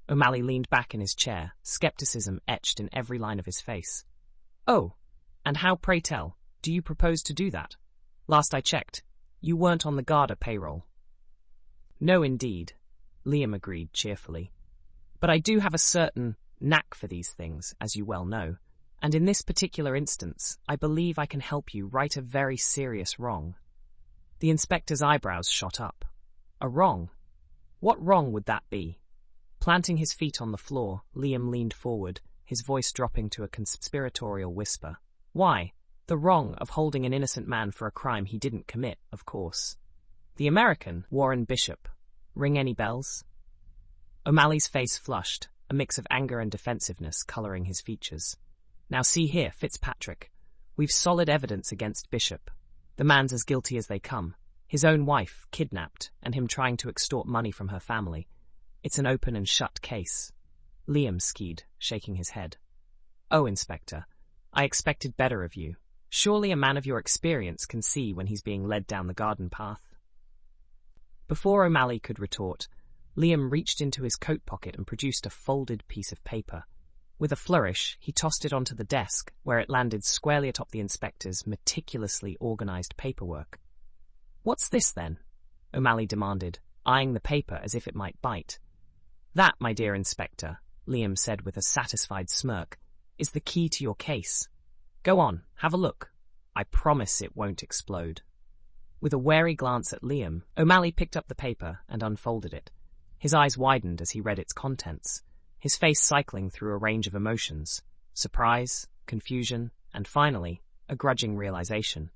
O'Malley leaned back in his chair, skepticism etched in every line of his face. "Oh, and how, pray tell, do you propose to do that? Last I checked, you weren't on the Garda payroll." "No, indeed," Liam agreed cheerfully. "But I do have a certain knack for these things, as you well know, and in this particular instance, I believe I can help you right a very serious wrong." The inspector's eyebrows shot up. "A wrong? What wrong would that be?" Planting his feet on the floor, Liam leaned forward, his voice dropping to a conspiratorial whisper. Why? The wrong of holding an innocent man for a crime he didn't commit, of course. The American, Warren Bishop. Ring any bells? O'Malley's face flushed, a mix of anger and defensiveness coloring his features. Now see here, Fitzpatrick. We've solid evidence against Bishop. The man's as guilty as they come. His own wife, kidnapped, and him trying to extort money from her family. It's an open and shut case. Liam skied, shaking his head. Oh, Inspector, I expected better of you. Surely a man of your experience can see when he's being led down the garden path. Before O'Malley could retort, Liam reached into his coat pocket and produced a folded piece of paper. With a flourish, he tossed it onto the desk, where it landed squarely atop the inspector's meticulously organized paperwork. What's this, then? O'Malley demanded, eyeing the paper as if it might bite. That, my dear Inspector, Liam said with a satisfied smirk, is the key to your case. Go on, have a look. I promise it won't explode. With a wary glance at Liam, O'Malley picked up the paper and unfolded it. His eyes widened as he read its contents, his face cycling through a range of emotions: surprise, confusion, and finally, a grudging realization.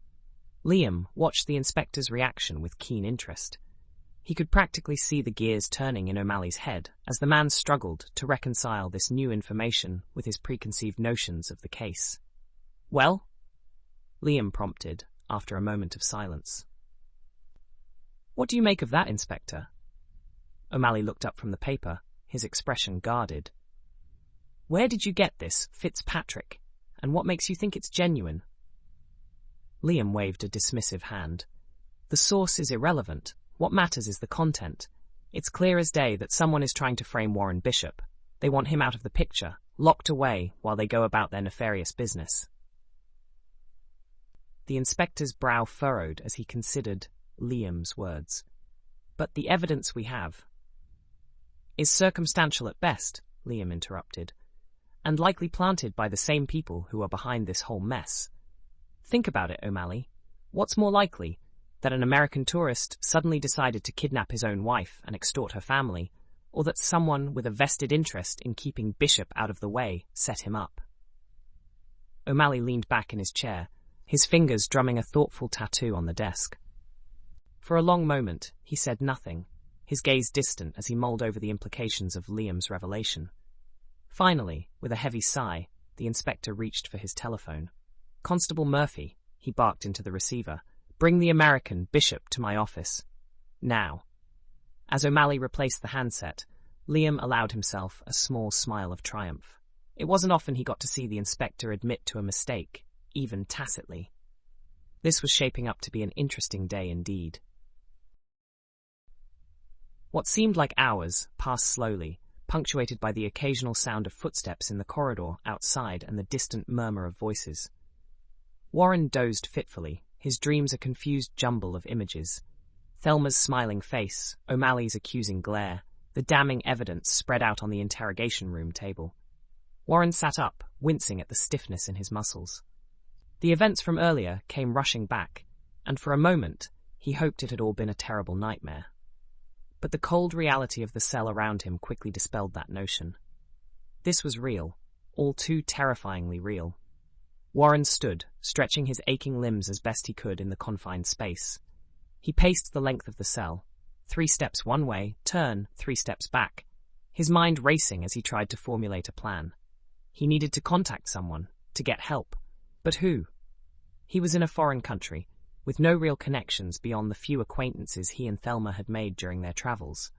Liam watched the inspector's reaction with keen interest. He could practically see the gears turning in O'Malley's head as the man struggled to reconcile this new information with his preconceived notions of the case. Well? Liam prompted, after a moment of silence. What do you make of that, Inspector? O'Malley looked up from the paper, his expression guarded. Where did you get this, Fitzpatrick? And what makes you think it's genuine? Liam waved a dismissive hand. The source is irrelevant. What matters is the content. It's clear as day that someone is trying to frame Warren Bishop. They want him out of the picture, locked away while they go about their nefarious business. The inspector's brow furrowed as he considered Liam's words. But the evidence we have is circumstantial at best, Liam interrupted, and likely planted by the same people who are behind this whole mess. Think about it, O'Malley. What's more likely, that an American tourist suddenly decided to kidnap his own wife and extort her family, or that someone with a vested interest in keeping Bishop out of the way set him up? O'Malley leaned back in his chair, his fingers drumming a thoughtful tattoo on the desk. For a long moment, he said nothing, his gaze distant as he mulled over the implications of Liam's revelation. Finally, with a heavy sigh, the inspector reached for his telephone. Constable Murphy, he barked into the receiver, bring the American Bishop to my office. Now. As O'Malley replaced the handset, Liam allowed himself a small smile of triumph. It wasn't often he got to see the inspector admit to a mistake, even tacitly. This was shaping up to be an interesting day indeed. What seemed like hours passed slowly, punctuated by the occasional sound of footsteps in the corridor outside and the distant murmur of voices. Warren dozed fitfully, his dreams a confused jumble of images. Thelma's smiling face, O'Malley's accusing glare, the damning evidence spread out on the interrogation room table. Warren sat up, wincing at the stiffness in his muscles. The events from earlier came rushing back, and for a moment he hoped it had all been a terrible nightmare. But the cold reality of the cell around him quickly dispelled that notion. This was real, all too terrifyingly real. Warren stood, stretching his aching limbs as best he could in the confined space. He paced the length of the cell, 3 steps one way, turn, 3 steps back, his mind racing as he tried to formulate a plan. He needed to contact someone, to get help. But who? He was in a foreign country, with no real connections beyond the few acquaintances he and Thelma had made during their travels.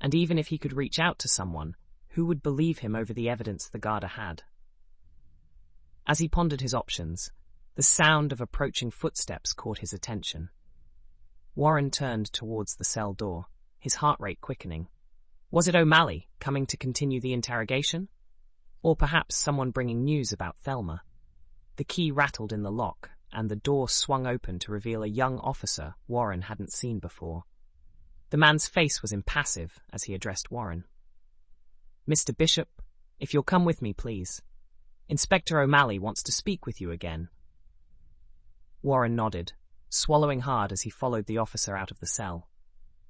And even if he could reach out to someone, who would believe him over the evidence the Garda had? As he pondered his options, the sound of approaching footsteps caught his attention. Warren turned towards the cell door, his heart rate quickening. Was it O'Malley, coming to continue the interrogation? Or perhaps someone bringing news about Thelma? The key rattled in the lock, and the door swung open to reveal a young officer Warren hadn't seen before. The man's face was impassive as he addressed Warren. Mr. Bishop, if you'll come with me, please. Inspector O'Malley wants to speak with you again. Warren nodded, swallowing hard as he followed the officer out of the cell.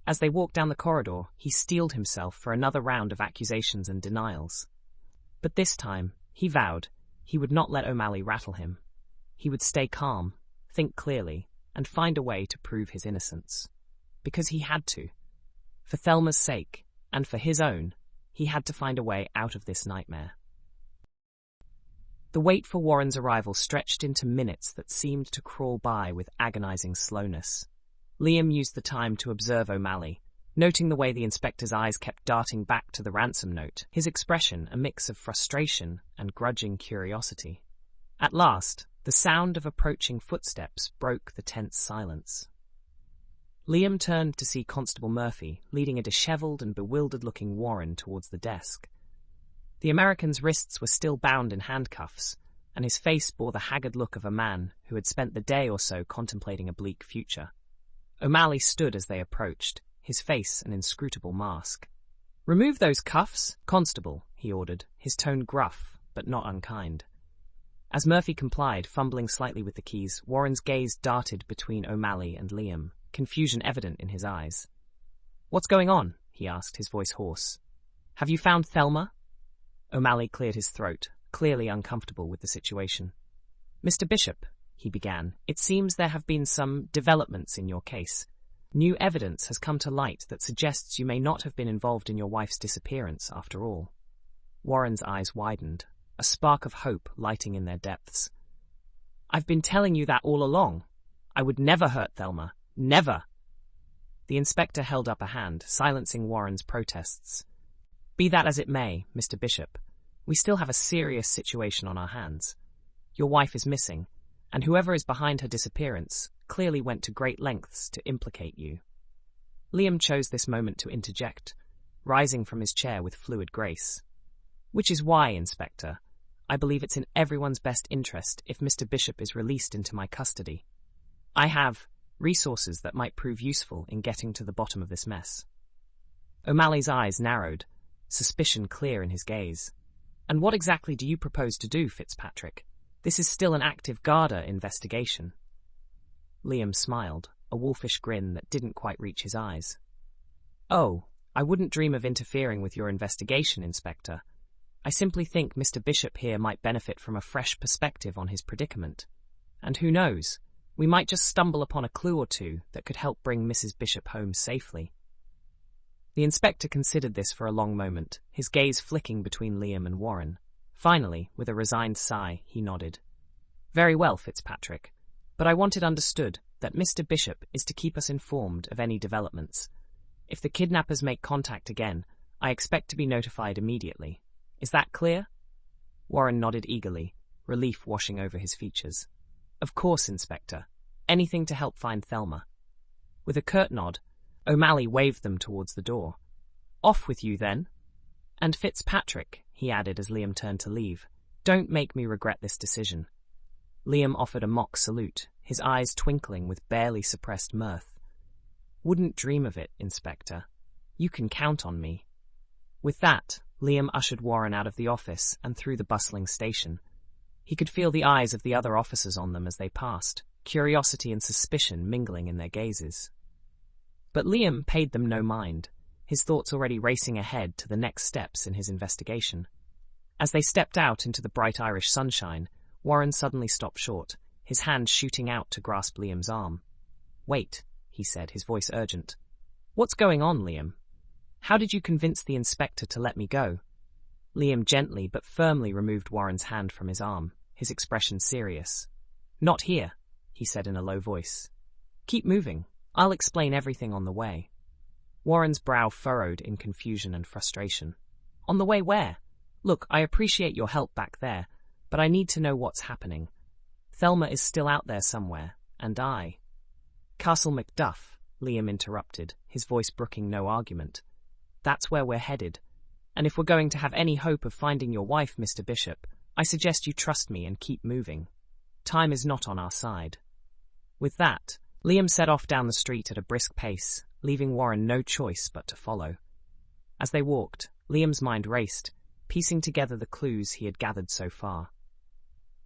As they walked down the corridor, he steeled himself for another round of accusations and denials. But this time, he vowed, He would not let O'Malley rattle him. He would stay calm, think clearly, and find a way to prove his innocence. Because he had to. For Thelma's sake, and for his own, he had to find a way out of this nightmare. The wait for Warren's arrival stretched into minutes that seemed to crawl by with agonizing slowness. Liam used the time to observe O'Malley, noting the way the inspector's eyes kept darting back to the ransom note, his expression a mix of frustration and grudging curiosity. At last, the sound of approaching footsteps broke the tense silence. Liam turned to see Constable Murphy leading a dishevelled and bewildered-looking Warren towards the desk. The American's wrists were still bound in handcuffs, and his face bore the haggard look of a man who had spent the day or so contemplating a bleak future. O'Malley stood as they approached, his face an inscrutable mask. "Remove those cuffs, Constable," he ordered, his tone gruff, but not unkind. As Murphy complied, fumbling slightly with the keys, Warren's gaze darted between O'Malley and Liam, confusion evident in his eyes. "What's going on?" he asked, his voice hoarse. "Have you found Thelma?" O'Malley cleared his throat, clearly uncomfortable with the situation. "Mr. Bishop," he began, "it seems there have been some developments in your case. New evidence has come to light that suggests you may not have been involved in your wife's disappearance after all." Warren's eyes widened, a spark of hope lighting in their depths. "I've been telling you that all along. I would never hurt Thelma. Never!" The inspector held up a hand, silencing Warren's protests. "Be that as it may, Mr. Bishop, we still have a serious situation on our hands. Your wife is missing, and whoever is behind her disappearance clearly went to great lengths to implicate you." Liam chose this moment to interject, rising from his chair with fluid grace. "Which is why, Inspector, I believe it's in everyone's best interest if Mr. Bishop is released into my custody. I have resources that might prove useful in getting to the bottom of this mess." O'Malley's eyes narrowed, suspicion clear in his gaze. "And what exactly do you propose to do, Fitzpatrick? This is still an active Garda investigation." Liam smiled, a wolfish grin that didn't quite reach his eyes. "Oh, I wouldn't dream of interfering with your investigation, Inspector. I simply think Mr. Bishop here might benefit from a fresh perspective on his predicament. And who knows, we might just stumble upon a clue or two that could help bring Mrs. Bishop home safely." The inspector considered this for a long moment, his gaze flicking between Liam and Warren. Finally, with a resigned sigh, he nodded. "Very well, Fitzpatrick, but I want it understood that Mr. Bishop is to keep us informed of any developments. If the kidnappers make contact again, I expect to be notified immediately. Is that clear?" Warren nodded eagerly, relief washing over his features. "Of course, Inspector. Anything to help find Thelma." With a curt nod, O'Malley waved them towards the door. "Off with you, then. And Fitzpatrick," he added as Liam turned to leave, "don't make me regret this decision." Liam offered a mock salute, his eyes twinkling with barely suppressed mirth. "Wouldn't dream of it, Inspector. You can count on me." With that, Liam ushered Warren out of the office and through the bustling station. He could feel the eyes of the other officers on them as they passed, curiosity and suspicion mingling in their gazes. But Liam paid them no mind, his thoughts already racing ahead to the next steps in his investigation. As they stepped out into the bright Irish sunshine, Warren suddenly stopped short, his hand shooting out to grasp Liam's arm. "Wait," he said, his voice urgent. "What's going on, Liam? How did you convince the inspector to let me go?" Liam gently but firmly removed Warren's hand from his arm, his expression serious. "Not here," he said in a low voice. "Keep moving. I'll explain everything on the way." Warren's brow furrowed in confusion and frustration. "On the way where? Look, I appreciate your help back there, but I need to know what's happening. Thelma is still out there somewhere, and I—" "Castle Macduff," Liam interrupted, his voice brooking no argument. "That's where we're headed, and if we're going to have any hope of finding your wife, Mr. Bishop, I suggest you trust me and keep moving. Time is not on our side." With that, Liam set off down the street at a brisk pace, leaving Warren no choice but to follow. As they walked, Liam's mind raced, piecing together the clues he had gathered so far.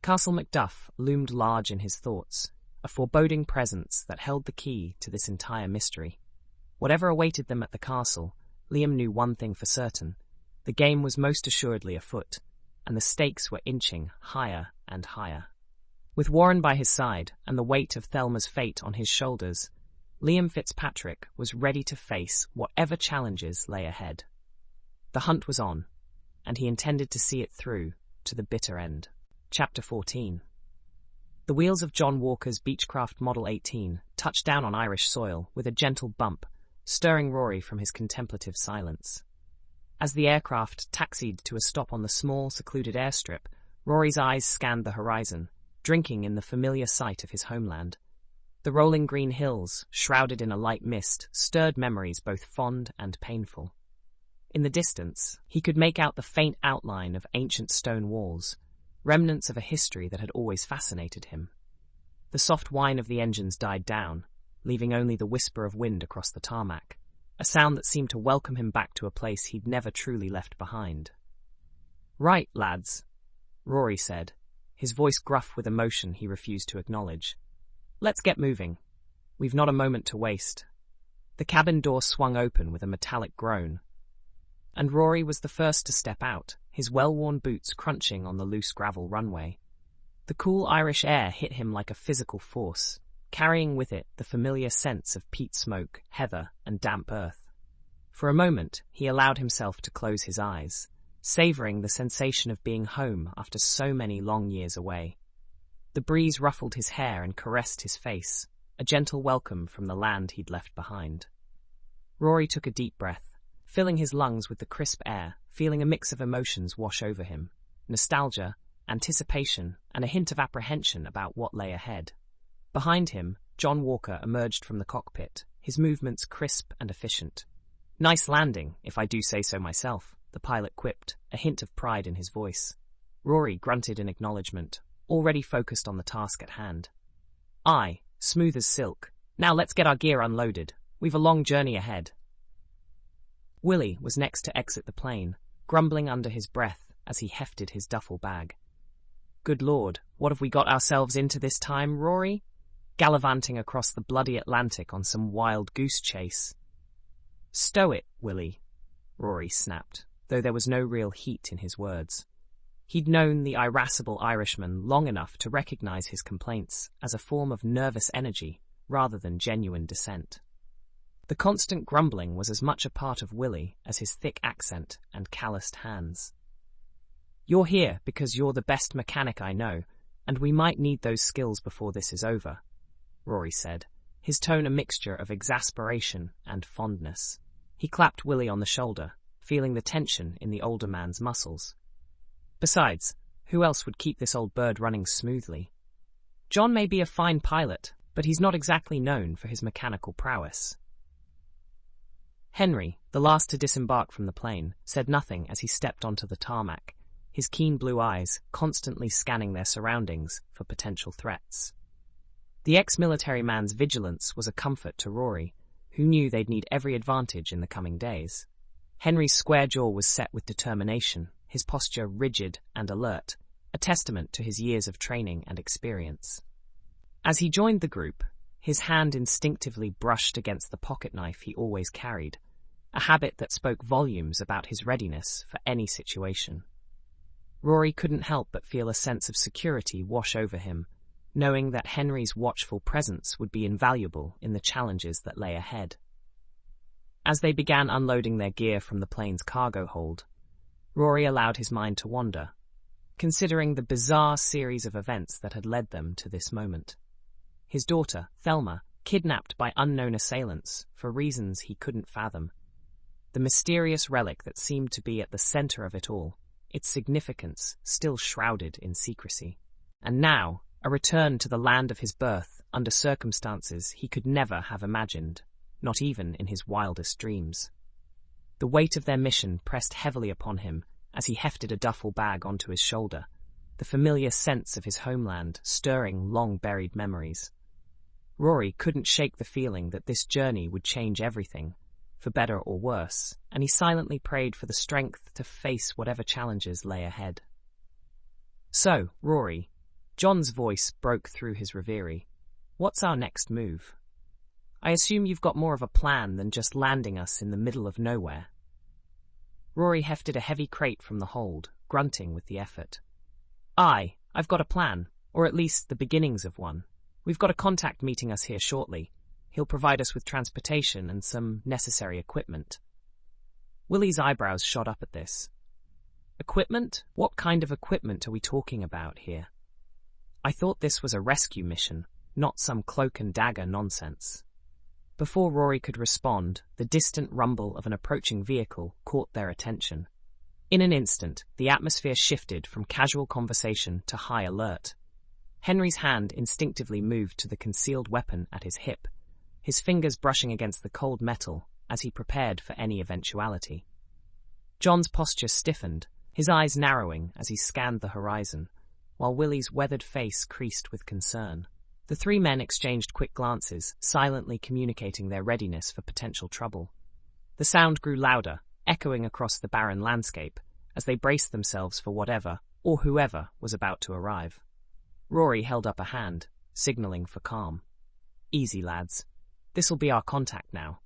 Castle Macduff loomed large in his thoughts, a foreboding presence that held the key to this entire mystery. Whatever awaited them at the castle, Liam knew one thing for certain: the game was most assuredly afoot, and the stakes were inching higher and higher. With Warren by his side and the weight of Thelma's fate on his shoulders, Liam Fitzpatrick was ready to face whatever challenges lay ahead. The hunt was on, and he intended to see it through to the bitter end. Chapter 14. The wheels of John Walker's Beechcraft Model 18 touched down on Irish soil with a gentle bump, stirring Rory from his contemplative silence. As the aircraft taxied to a stop on the small, secluded airstrip, Rory's eyes scanned the horizon, drinking in the familiar sight of his homeland. The rolling green hills, shrouded in a light mist, stirred memories both fond and painful. In the distance, he could make out the faint outline of ancient stone walls, remnants of a history that had always fascinated him. The soft whine of the engines died down, leaving only the whisper of wind across the tarmac, a sound that seemed to welcome him back to a place he'd never truly left behind. "Right, lads," Rory said, his voice gruff with emotion he refused to acknowledge. "Let's get moving. We've not a moment to waste." The cabin door swung open with a metallic groan, and Rory was the first to step out, his well-worn boots crunching on the loose gravel runway. The cool Irish air hit him like a physical force, carrying with it the familiar sense of peat smoke, heather, and damp earth. For a moment, he allowed himself to close his eyes, savouring the sensation of being home after so many long years away. The breeze ruffled his hair and caressed his face, a gentle welcome from the land he'd left behind. Rory took a deep breath, filling his lungs with the crisp air, feeling a mix of emotions wash over him: nostalgia, anticipation, and a hint of apprehension about what lay ahead. Behind him, John Walker emerged from the cockpit, his movements crisp and efficient. "Nice landing, if I do say so myself," the pilot quipped, a hint of pride in his voice. Rory grunted in acknowledgement, already focused on the task at hand. "Aye, smooth as silk. Now let's get our gear unloaded. We've a long journey ahead." Willie was next to exit the plane, grumbling under his breath as he hefted his duffel bag. "Good Lord, what have we got ourselves into this time, Rory? Gallivanting across the bloody Atlantic on some wild goose chase." "Stow it, Willie," Rory snapped, though there was no real heat in his words. He'd known the irascible Irishman long enough to recognize his complaints as a form of nervous energy rather than genuine dissent. The constant grumbling was as much a part of Willie as his thick accent and calloused hands. "You're here because you're the best mechanic I know, and we might need those skills before this is over," Rory said, his tone a mixture of exasperation and fondness. He clapped Willie on the shoulder, feeling the tension in the older man's muscles. Besides, who else would keep this old bird running smoothly? John may be a fine pilot, but he's not exactly known for his mechanical prowess. Henry, the last to disembark from the plane, said nothing as he stepped onto the tarmac, his keen blue eyes constantly scanning their surroundings for potential threats. The ex-military man's vigilance was a comfort to Rory, who knew they'd need every advantage in the coming days. Henry's square jaw was set with determination, his posture rigid and alert, a testament to his years of training and experience. As he joined the group, his hand instinctively brushed against the pocket knife he always carried, a habit that spoke volumes about his readiness for any situation. Rory couldn't help but feel a sense of security wash over him, knowing that Henry's watchful presence would be invaluable in the challenges that lay ahead. As they began unloading their gear from the plane's cargo hold, Rory allowed his mind to wander, considering the bizarre series of events that had led them to this moment. His daughter, Thelma, kidnapped by unknown assailants for reasons he couldn't fathom. The mysterious relic that seemed to be at the center of it all, its significance still shrouded in secrecy. And now, a return to the land of his birth under circumstances he could never have imagined, not even in his wildest dreams. The weight of their mission pressed heavily upon him as he hefted a duffel bag onto his shoulder, the familiar sense of his homeland stirring long-buried memories. Rory couldn't shake the feeling that this journey would change everything, for better or worse, and he silently prayed for the strength to face whatever challenges lay ahead. "So, Rory," John's voice broke through his reverie, "what's our next move? I assume you've got more of a plan than just landing us in the middle of nowhere." Rory hefted a heavy crate from the hold, grunting with the effort. I've got a plan, or at least the beginnings of one. We've got a contact meeting us here shortly. He'll provide us with transportation and some necessary equipment. Willie's eyebrows shot up at this. Equipment? What kind of equipment are we talking about here? I thought this was a rescue mission, not some cloak and dagger nonsense. Before Rory could respond, the distant rumble of an approaching vehicle caught their attention. In an instant, the atmosphere shifted from casual conversation to high alert. Henry's hand instinctively moved to the concealed weapon at his hip, his fingers brushing against the cold metal as he prepared for any eventuality. John's posture stiffened, his eyes narrowing as he scanned the horizon, while Willie's weathered face creased with concern. The three men exchanged quick glances, silently communicating their readiness for potential trouble. The sound grew louder, echoing across the barren landscape, as they braced themselves for whatever, or whoever, was about to arrive. Rory held up a hand, signaling for calm. Easy, lads. This'll be our contact now.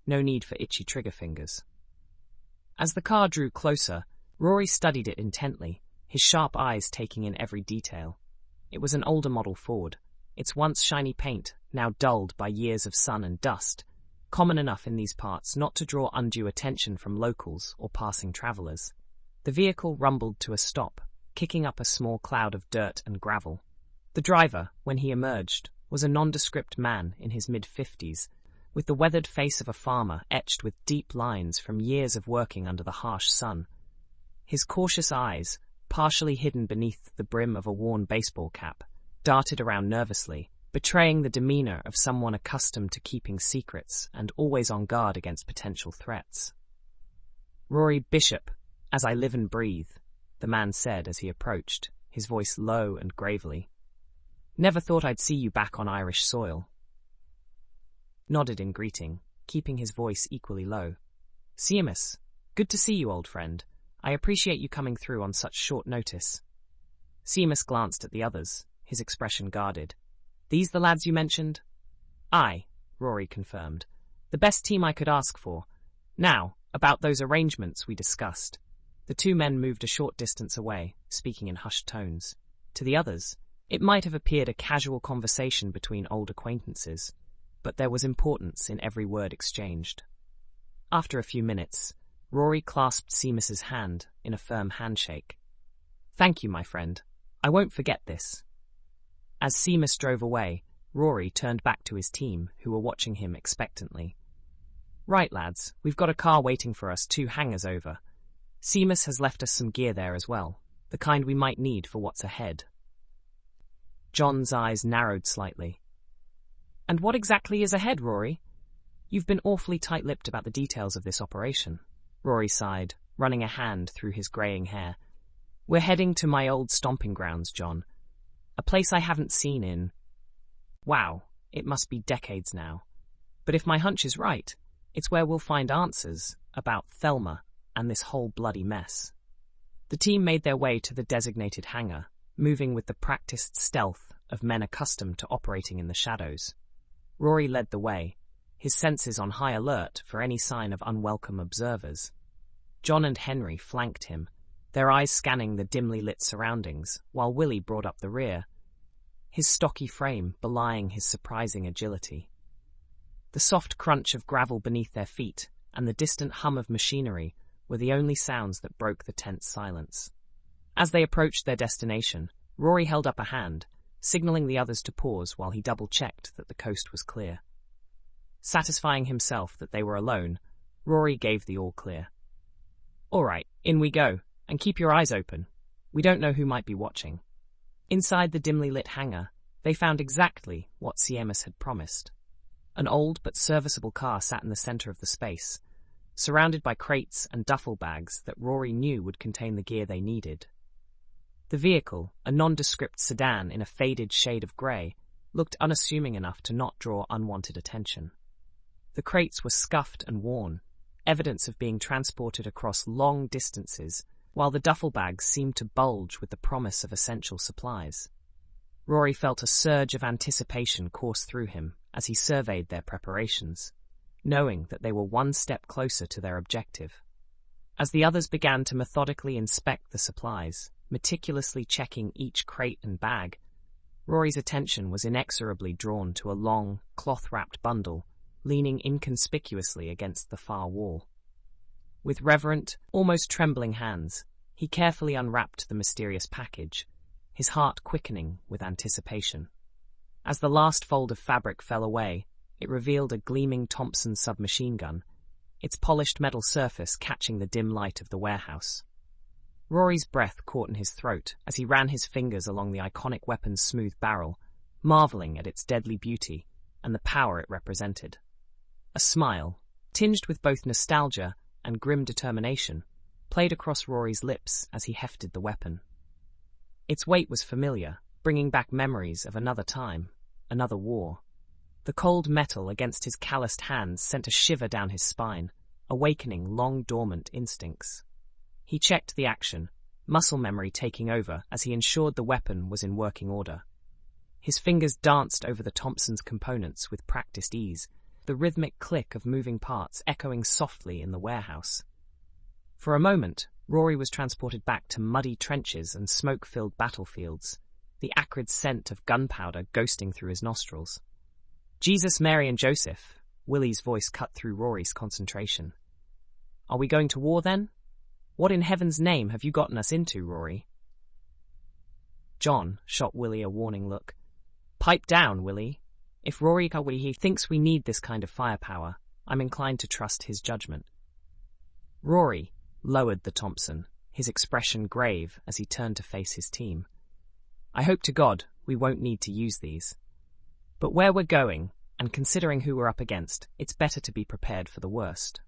No need for itchy trigger fingers. As the car drew closer, Rory studied it intently, his sharp eyes taking in every detail. It was an older model Ford, its once shiny paint now dulled by years of sun and dust, common enough in these parts not to draw undue attention from locals or passing travellers. The vehicle rumbled to a stop, kicking up a small cloud of dirt and gravel. The driver, when he emerged, was a nondescript man in his mid-50s, with the weathered face of a farmer etched with deep lines from years of working under the harsh sun. His cautious eyes, partially hidden beneath the brim of a worn baseball cap, darted around nervously, betraying the demeanor of someone accustomed to keeping secrets and always on guard against potential threats. "Rory Bishop, as I live and breathe," the man said as he approached, his voice low and gravely. "Never thought I'd see you back on Irish soil." Nodded in greeting, keeping his voice equally low. "Seamus, good to see you, old friend. I appreciate you coming through on such short notice." Seamus glanced at the others, his expression guarded. "These the lads you mentioned?" "Aye," Rory confirmed. "The best team I could ask for. Now, about those arrangements we discussed." The two men moved a short distance away, speaking in hushed tones. To the others, it might have appeared a casual conversation between old acquaintances, but there was importance in every word exchanged. After a few minutes, Rory clasped Seamus's hand in a firm handshake. "Thank you, my friend. I won't forget this." As Seamus drove away, Rory turned back to his team, who were watching him expectantly. "Right, lads, we've got a car waiting for us 2 hangars over. Seamus has left us some gear there as well, the kind we might need for what's ahead." John's eyes narrowed slightly. "And what exactly is ahead, Rory? You've been awfully tight-lipped about the details of this operation." Rory sighed, running a hand through his greying hair. "We're heading to my old stomping grounds, John. A place I haven't seen in... wow, it must be decades now. But if my hunch is right, it's where we'll find answers about Thelma and this whole bloody mess." The team made their way to the designated hangar, moving with the practiced stealth of men accustomed to operating in the shadows. Rory led the way, his senses on high alert for any sign of unwelcome observers. John and Henry flanked him, their eyes scanning the dimly lit surroundings, while Willie brought up the rear, his stocky frame belying his surprising agility. The soft crunch of gravel beneath their feet and the distant hum of machinery were the only sounds that broke the tense silence. As they approached their destination, Rory held up a hand, signaling the others to pause while he double-checked that the coast was clear. Satisfying himself that they were alone, Rory gave the all-clear. "All right, in we go, and keep your eyes open. We don't know who might be watching." Inside the dimly lit hangar, they found exactly what Seamus had promised. An old but serviceable car sat in the center of the space, surrounded by crates and duffel bags that Rory knew would contain the gear they needed. The vehicle, a nondescript sedan in a faded shade of grey, looked unassuming enough to not draw unwanted attention. The crates were scuffed and worn, evidence of being transported across long distances, while the duffel bags seemed to bulge with the promise of essential supplies. Rory felt a surge of anticipation course through him as he surveyed their preparations, knowing that they were one step closer to their objective. As the others began to methodically inspect the supplies, meticulously checking each crate and bag, Rory's attention was inexorably drawn to a long, cloth-wrapped bundle leaning inconspicuously against the far wall. With reverent, almost trembling hands, he carefully unwrapped the mysterious package, his heart quickening with anticipation. As the last fold of fabric fell away, it revealed a gleaming Thompson submachine gun, its polished metal surface catching the dim light of the warehouse. Rory's breath caught in his throat as he ran his fingers along the iconic weapon's smooth barrel, marveling at its deadly beauty and the power it represented. A smile, tinged with both nostalgia and grim determination, played across Rory's lips as he hefted the weapon. Its weight was familiar, bringing back memories of another time, another war. The cold metal against his calloused hands sent a shiver down his spine, awakening long-dormant instincts. He checked the action, muscle memory taking over as he ensured the weapon was in working order. His fingers danced over the Thompson's components with practiced ease, the rhythmic click of moving parts echoing softly in the warehouse. For a moment, Rory was transported back to muddy trenches and smoke-filled battlefields, the acrid scent of gunpowder ghosting through his nostrils. "Jesus, Mary and Joseph," Willie's voice cut through Rory's concentration. "Are we going to war then? What in heaven's name have you gotten us into, Rory?" John shot Willie a warning look. "Pipe down, Willie. If Rory Kawihi thinks we need this kind of firepower, I'm inclined to trust his judgment." Rory lowered the Thompson, his expression grave as he turned to face his team. "I hope to God we won't need to use these. But where we're going, and considering who we're up against, it's better to be prepared for the worst."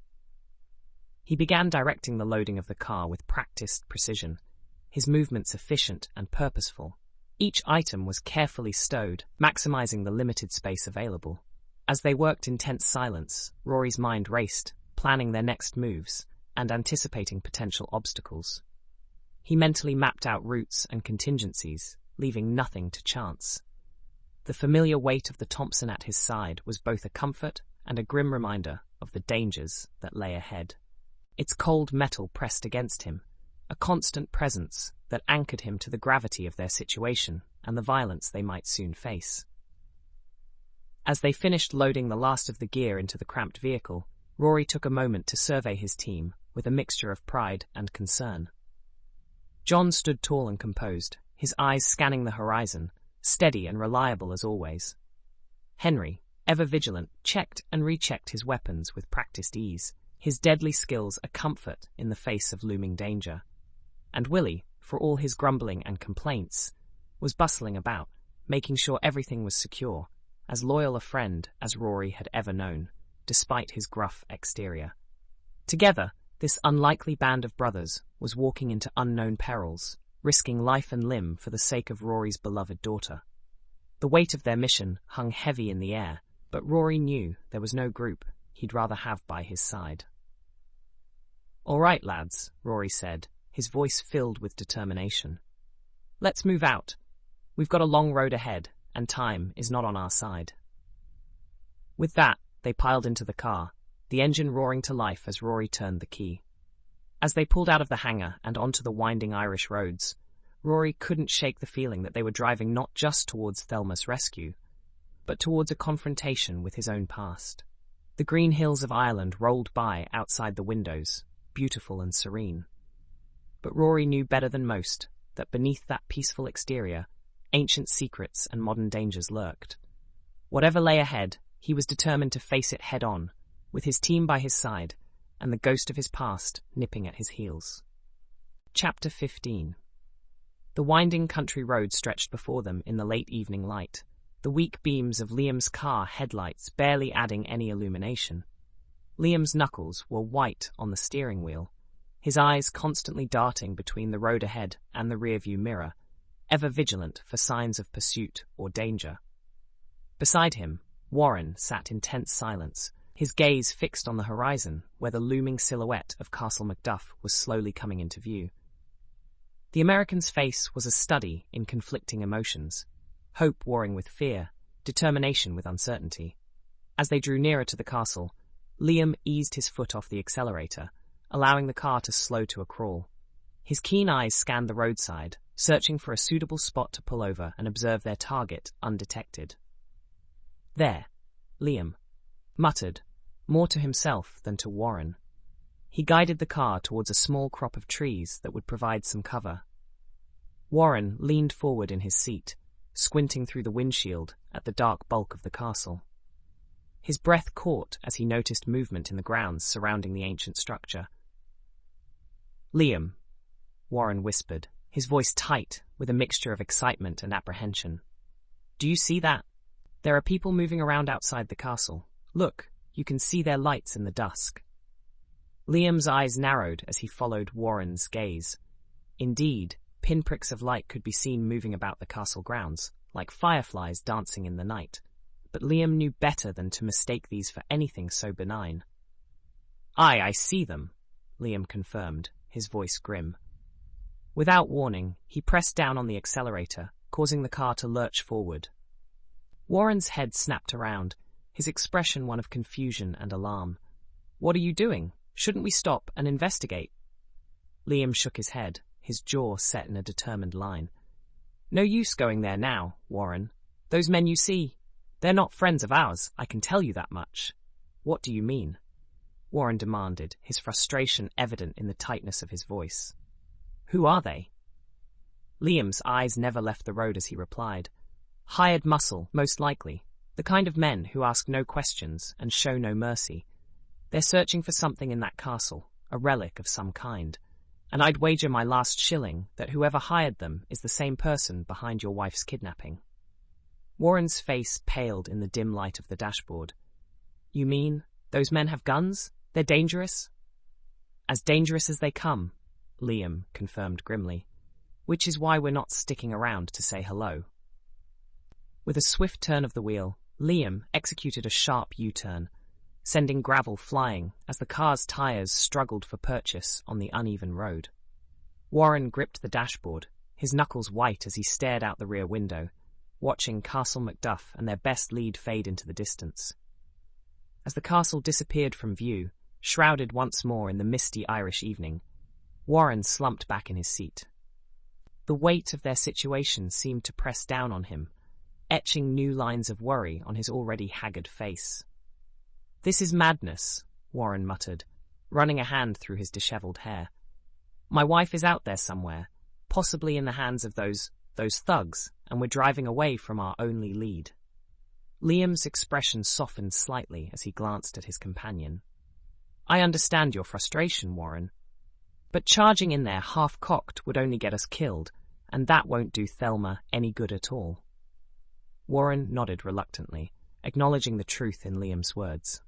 He began directing the loading of the car with practiced precision, his movements efficient and purposeful. Each item was carefully stowed, maximizing the limited space available. As they worked in tense silence, Rory's mind raced, planning their next moves and anticipating potential obstacles. He mentally mapped out routes and contingencies, leaving nothing to chance. The familiar weight of the Thompson at his side was both a comfort and a grim reminder of the dangers that lay ahead. Its cold metal pressed against him, a constant presence that anchored him to the gravity of their situation and the violence they might soon face. As they finished loading the last of the gear into the cramped vehicle, Rory took a moment to survey his team with a mixture of pride and concern. John stood tall and composed, his eyes scanning the horizon, steady and reliable as always. Henry, ever vigilant, checked and rechecked his weapons with practiced ease, his deadly skills a comfort in the face of looming danger. And Willie, for all his grumbling and complaints, was bustling about, making sure everything was secure, as loyal a friend as Rory had ever known, despite his gruff exterior. Together, this unlikely band of brothers was walking into unknown perils, risking life and limb for the sake of Rory's beloved daughter. The weight of their mission hung heavy in the air, but Rory knew there was no group he'd rather have by his side. "All right, lads," Rory said, his voice filled with determination. "Let's move out. We've got a long road ahead, and time is not on our side." With that, they piled into the car, the engine roaring to life as Rory turned the key. As they pulled out of the hangar and onto the winding Irish roads, Rory couldn't shake the feeling that they were driving not just towards Thelma's rescue, but towards a confrontation with his own past. The green hills of Ireland rolled by outside the windows, beautiful and serene. But Rory knew better than most that beneath that peaceful exterior, ancient secrets and modern dangers lurked. Whatever lay ahead, he was determined to face it head-on, with his team by his side and the ghost of his past nipping at his heels. Chapter 15. The winding country road stretched before them in the late evening light, the weak beams of Liam's car headlights barely adding any illumination. Liam's knuckles were white on the steering wheel, his eyes constantly darting between the road ahead and the rearview mirror, ever vigilant for signs of pursuit or danger. Beside him, Warren sat in tense silence, his gaze fixed on the horizon where the looming silhouette of Castle Macduff was slowly coming into view. The American's face was a study in conflicting emotions, hope warring with fear, determination with uncertainty. As they drew nearer to the castle, Liam eased his foot off the accelerator, allowing the car to slow to a crawl. His keen eyes scanned the roadside, searching for a suitable spot to pull over and observe their target undetected. "There," Liam muttered, more to himself than to Warren. He guided the car towards a small crop of trees that would provide some cover. Warren leaned forward in his seat, squinting through the windshield at the dark bulk of the castle. His breath caught as he noticed movement in the grounds surrounding the ancient structure. "Liam," Warren whispered, his voice tight with a mixture of excitement and apprehension. "Do you see that? There are people moving around outside the castle. Look, you can see their lights in the dusk." Liam's eyes narrowed as he followed Warren's gaze. Indeed, pinpricks of light could be seen moving about the castle grounds, like fireflies dancing in the night. But Liam knew better than to mistake these for anything so benign. "Aye, I see them," Liam confirmed, his voice grim. Without warning, he pressed down on the accelerator, causing the car to lurch forward. Warren's head snapped around, his expression one of confusion and alarm. "What are you doing? Shouldn't we stop and investigate?" Liam shook his head, his jaw set in a determined line. "No use going there now, Warren. Those men you see, they're not friends of ours, I can tell you that much." "What do you mean?" Warren demanded, his frustration evident in the tightness of his voice. "Who are they?" Liam's eyes never left the road as he replied. "Hired muscle, most likely. The kind of men who ask no questions and show no mercy. They're searching for something in that castle, a relic of some kind. And I'd wager my last shilling that whoever hired them is the same person behind your wife's kidnapping." Warren's face paled in the dim light of the dashboard. "You mean, those men have guns? They're dangerous?" "As dangerous as they come," Liam confirmed grimly. "Which is why we're not sticking around to say hello." With a swift turn of the wheel, Liam executed a sharp U-turn, sending gravel flying as the car's tires struggled for purchase on the uneven road. Warren gripped the dashboard, his knuckles white as he stared out the rear window, watching Castle Macduff and their best lead fade into the distance. As the castle disappeared from view, shrouded once more in the misty Irish evening, Warren slumped back in his seat. The weight of their situation seemed to press down on him, etching new lines of worry on his already haggard face. "This is madness," Warren muttered, running a hand through his disheveled hair. "My wife is out there somewhere, possibly in the hands of those thugs, and we're driving away from our only lead." Liam's expression softened slightly as he glanced at his companion. "I understand your frustration, Warren, but charging in there half-cocked would only get us killed, and that won't do Thelma any good at all." Warren nodded reluctantly, acknowledging the truth in Liam's words.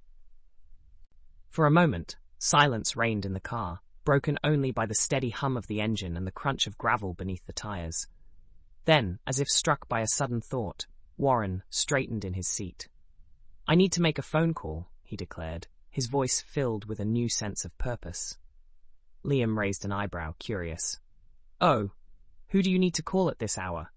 For a moment, silence reigned in the car, broken only by the steady hum of the engine and the crunch of gravel beneath the tires. Then, as if struck by a sudden thought, Warren straightened in his seat. "I need to make a phone call," he declared, his voice filled with a new sense of purpose. Liam raised an eyebrow, curious. "Oh, who do you need to call at this hour?"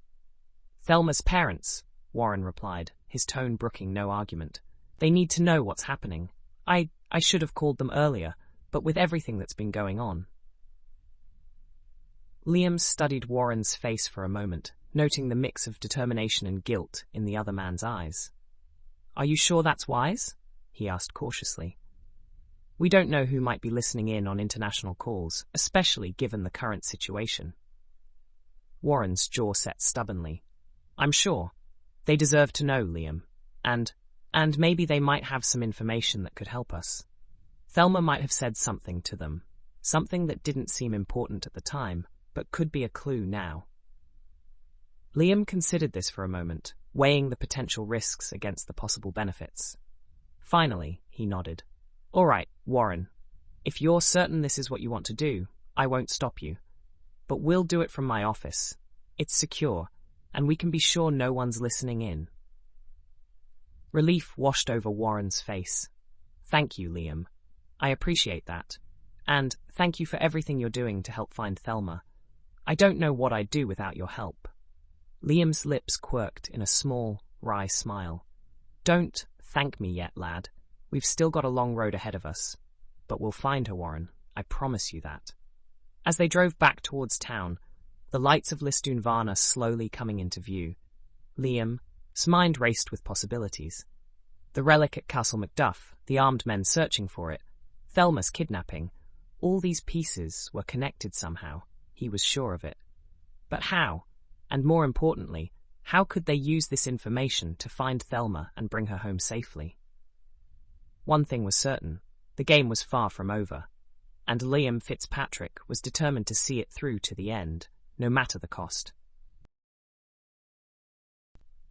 "Thelma's parents," Warren replied, his tone brooking no argument. "They need to know what's happening. I should have called them earlier, but with everything that's been going on." Liam studied Warren's face for a moment, noting the mix of determination and guilt in the other man's eyes. "Are you sure that's wise?" he asked cautiously. "We don't know who might be listening in on international calls, especially given the current situation." Warren's jaw set stubbornly. "I'm sure. They deserve to know, Liam. And maybe they might have some information that could help us. Thelma might have said something to them, something that didn't seem important at the time, but could be a clue now." Liam considered this for a moment, weighing the potential risks against the possible benefits. Finally, he nodded. "All right, Warren. If you're certain this is what you want to do, I won't stop you. But we'll do it from my office. It's secure, and we can be sure no one's listening in." Relief washed over Warren's face. "Thank you, Liam. I appreciate that. And thank you for everything you're doing to help find Thelma. I don't know what I'd do without your help." Liam's lips quirked in a small, wry smile. "Don't thank me yet, lad. We've still got a long road ahead of us. But we'll find her, Warren. I promise you that. As they drove back towards town, the lights of Lisdoonvarna slowly coming into view, Liam's mind raced with possibilities. The relic at Castle Macduff, the armed men searching for it, Thelma's kidnapping, all these pieces were connected somehow, he was sure of it. But how? And more importantly, how could they use this information to find Thelma and bring her home safely? One thing was certain, the game was far from over, and Liam Fitzpatrick was determined to see it through to the end, no matter the cost.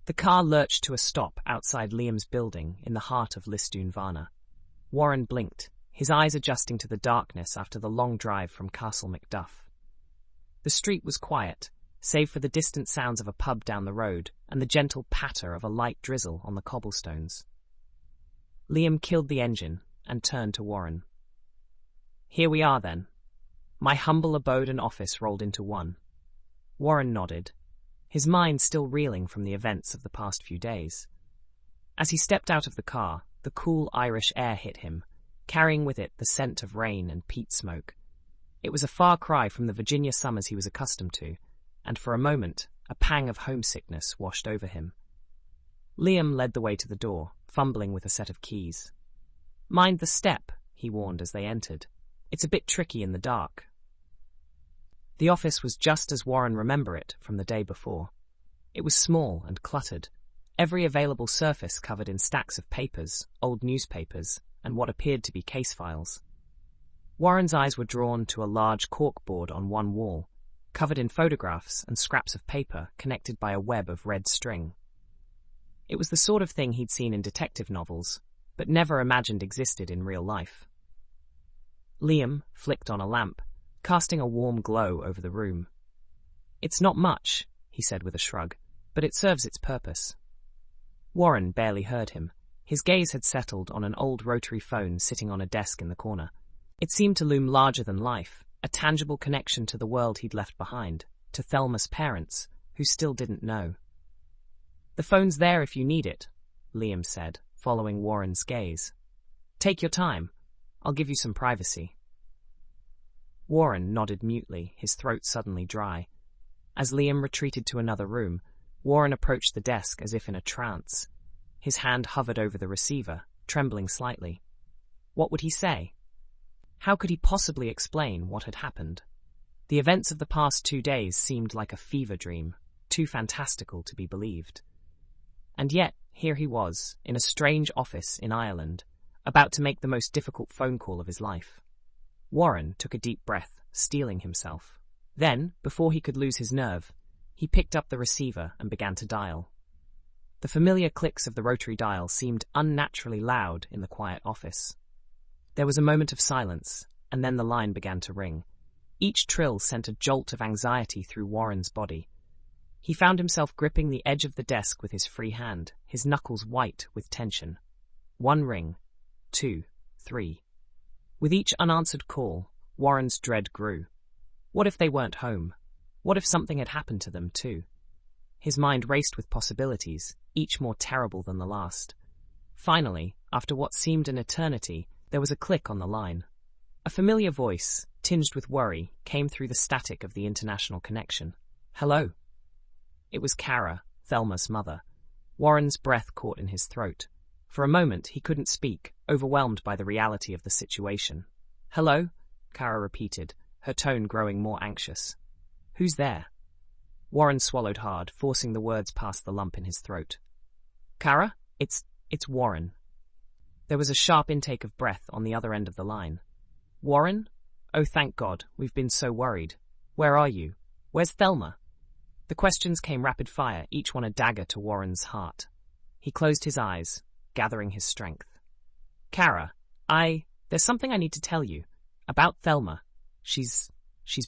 The car lurched to a stop outside Liam's building in the heart of Lisdoonvarna. Warren blinked, his eyes adjusting to the darkness after the long drive from Castle Macduff. The street was quiet, save for the distant sounds of a pub down the road and the gentle patter of a light drizzle on the cobblestones. Liam killed the engine and turned to Warren. "Here we are, then." My humble abode and office rolled into one. Warren nodded, his mind still reeling from the events of the past few days. As he stepped out of the car, the cool Irish air hit him, carrying with it the scent of rain and peat smoke. It was a far cry from the Virginia summers he was accustomed to, and for a moment, a pang of homesickness washed over him. Liam led the way to the door, fumbling with a set of keys. "Mind the step," he warned as they entered. "It's a bit tricky in the dark." The office was just as Warren remembered it from the day before. It was small and cluttered, every available surface covered in stacks of papers, old newspapers, and what appeared to be case files. Warren's eyes were drawn to a large corkboard on one wall, covered in photographs and scraps of paper connected by a web of red string. It was the sort of thing he'd seen in detective novels, but never imagined existed in real life. Liam flicked on a lamp, casting a warm glow over the room. "It's not much," he said with a shrug, "but it serves its purpose." Warren barely heard him. His gaze had settled on an old rotary phone sitting on a desk in the corner. It seemed to loom larger than life, a tangible connection to the world he'd left behind, to Thelma's parents, who still didn't know. "The phone's there if you need it," Liam said, following Warren's gaze. "Take your time. I'll give you some privacy." Warren nodded mutely, his throat suddenly dry. As Liam retreated to another room, Warren approached the desk as if in a trance. His hand hovered over the receiver, trembling slightly. What would he say? How could he possibly explain what had happened? The events of the past 2 days seemed like a fever dream, too fantastical to be believed. And yet, here he was, in a strange office in Ireland, about to make the most difficult phone call of his life. Warren took a deep breath, steeling himself. Then, before he could lose his nerve, he picked up the receiver and began to dial. The familiar clicks of the rotary dial seemed unnaturally loud in the quiet office. There was a moment of silence, and then the line began to ring. Each trill sent a jolt of anxiety through Warren's body. He found himself gripping the edge of the desk with his free hand, his knuckles white with tension. 1 ring, 2, 3. With each unanswered call, Warren's dread grew. What if they weren't home? What if something had happened to them, too? His mind raced with possibilities, each more terrible than the last. Finally, after what seemed an eternity, there was a click on the line. A familiar voice, tinged with worry, came through the static of the international connection. "Hello." It was Kara, Thelma's mother. Warren's breath caught in his throat. For a moment, he couldn't speak, overwhelmed by the reality of the situation. "Hello?" Kara repeated, her tone growing more anxious. "Who's there?" Warren swallowed hard, forcing the words past the lump in his throat. "Kara? It's Warren." There was a sharp intake of breath on the other end of the line. "Warren? Oh, thank God, we've been so worried. Where are you? Where's Thelma?" The questions came rapid fire, each one a dagger to Warren's heart. He closed his eyes, gathering his strength. "Kara, there's something I need to tell you. About Thelma. She's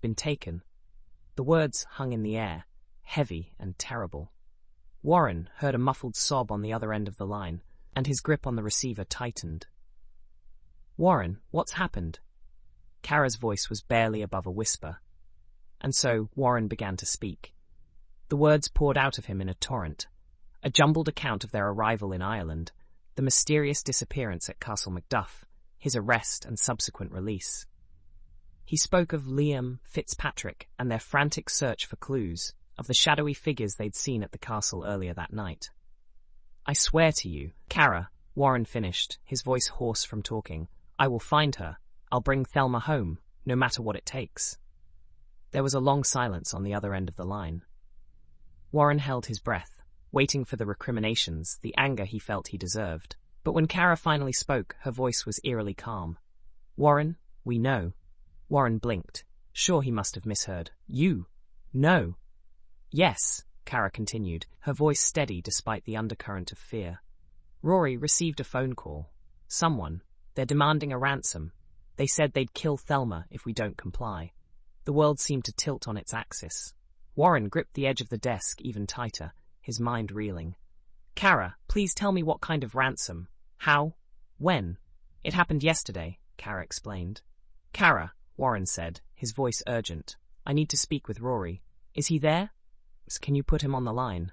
been taken." The words hung in the air, heavy and terrible. Warren heard a muffled sob on the other end of the line, and his grip on the receiver tightened. "Warren, what's happened?" Kara's voice was barely above a whisper. And so Warren began to speak. The words poured out of him in a torrent. A jumbled account of their arrival in Ireland, the mysterious disappearance at Castle Macduff, his arrest and subsequent release. He spoke of Liam, Fitzpatrick, and their frantic search for clues, of the shadowy figures they'd seen at the castle earlier that night. "I swear to you, Kara," Warren finished, his voice hoarse from talking, "I will find her. I'll bring Thelma home, no matter what it takes." There was a long silence on the other end of the line. Warren held his breath, waiting for the recriminations, the anger he felt he deserved. But when Kara finally spoke, her voice was eerily calm. "Warren, we know." Warren blinked. Sure, he must have misheard. "You? No." "Yes," Kara continued, her voice steady despite the undercurrent of fear. "Rory received a phone call. Someone. They're demanding a ransom. They said they'd kill Thelma if we don't comply." The world seemed to tilt on its axis. Warren gripped the edge of the desk even tighter, his mind reeling. "Kara, please tell me what kind of ransom. How? When?" "It happened yesterday," Kara explained. "Kara," Warren said, his voice urgent, "I need to speak with Rory. Is he there? Can you put him on the line?"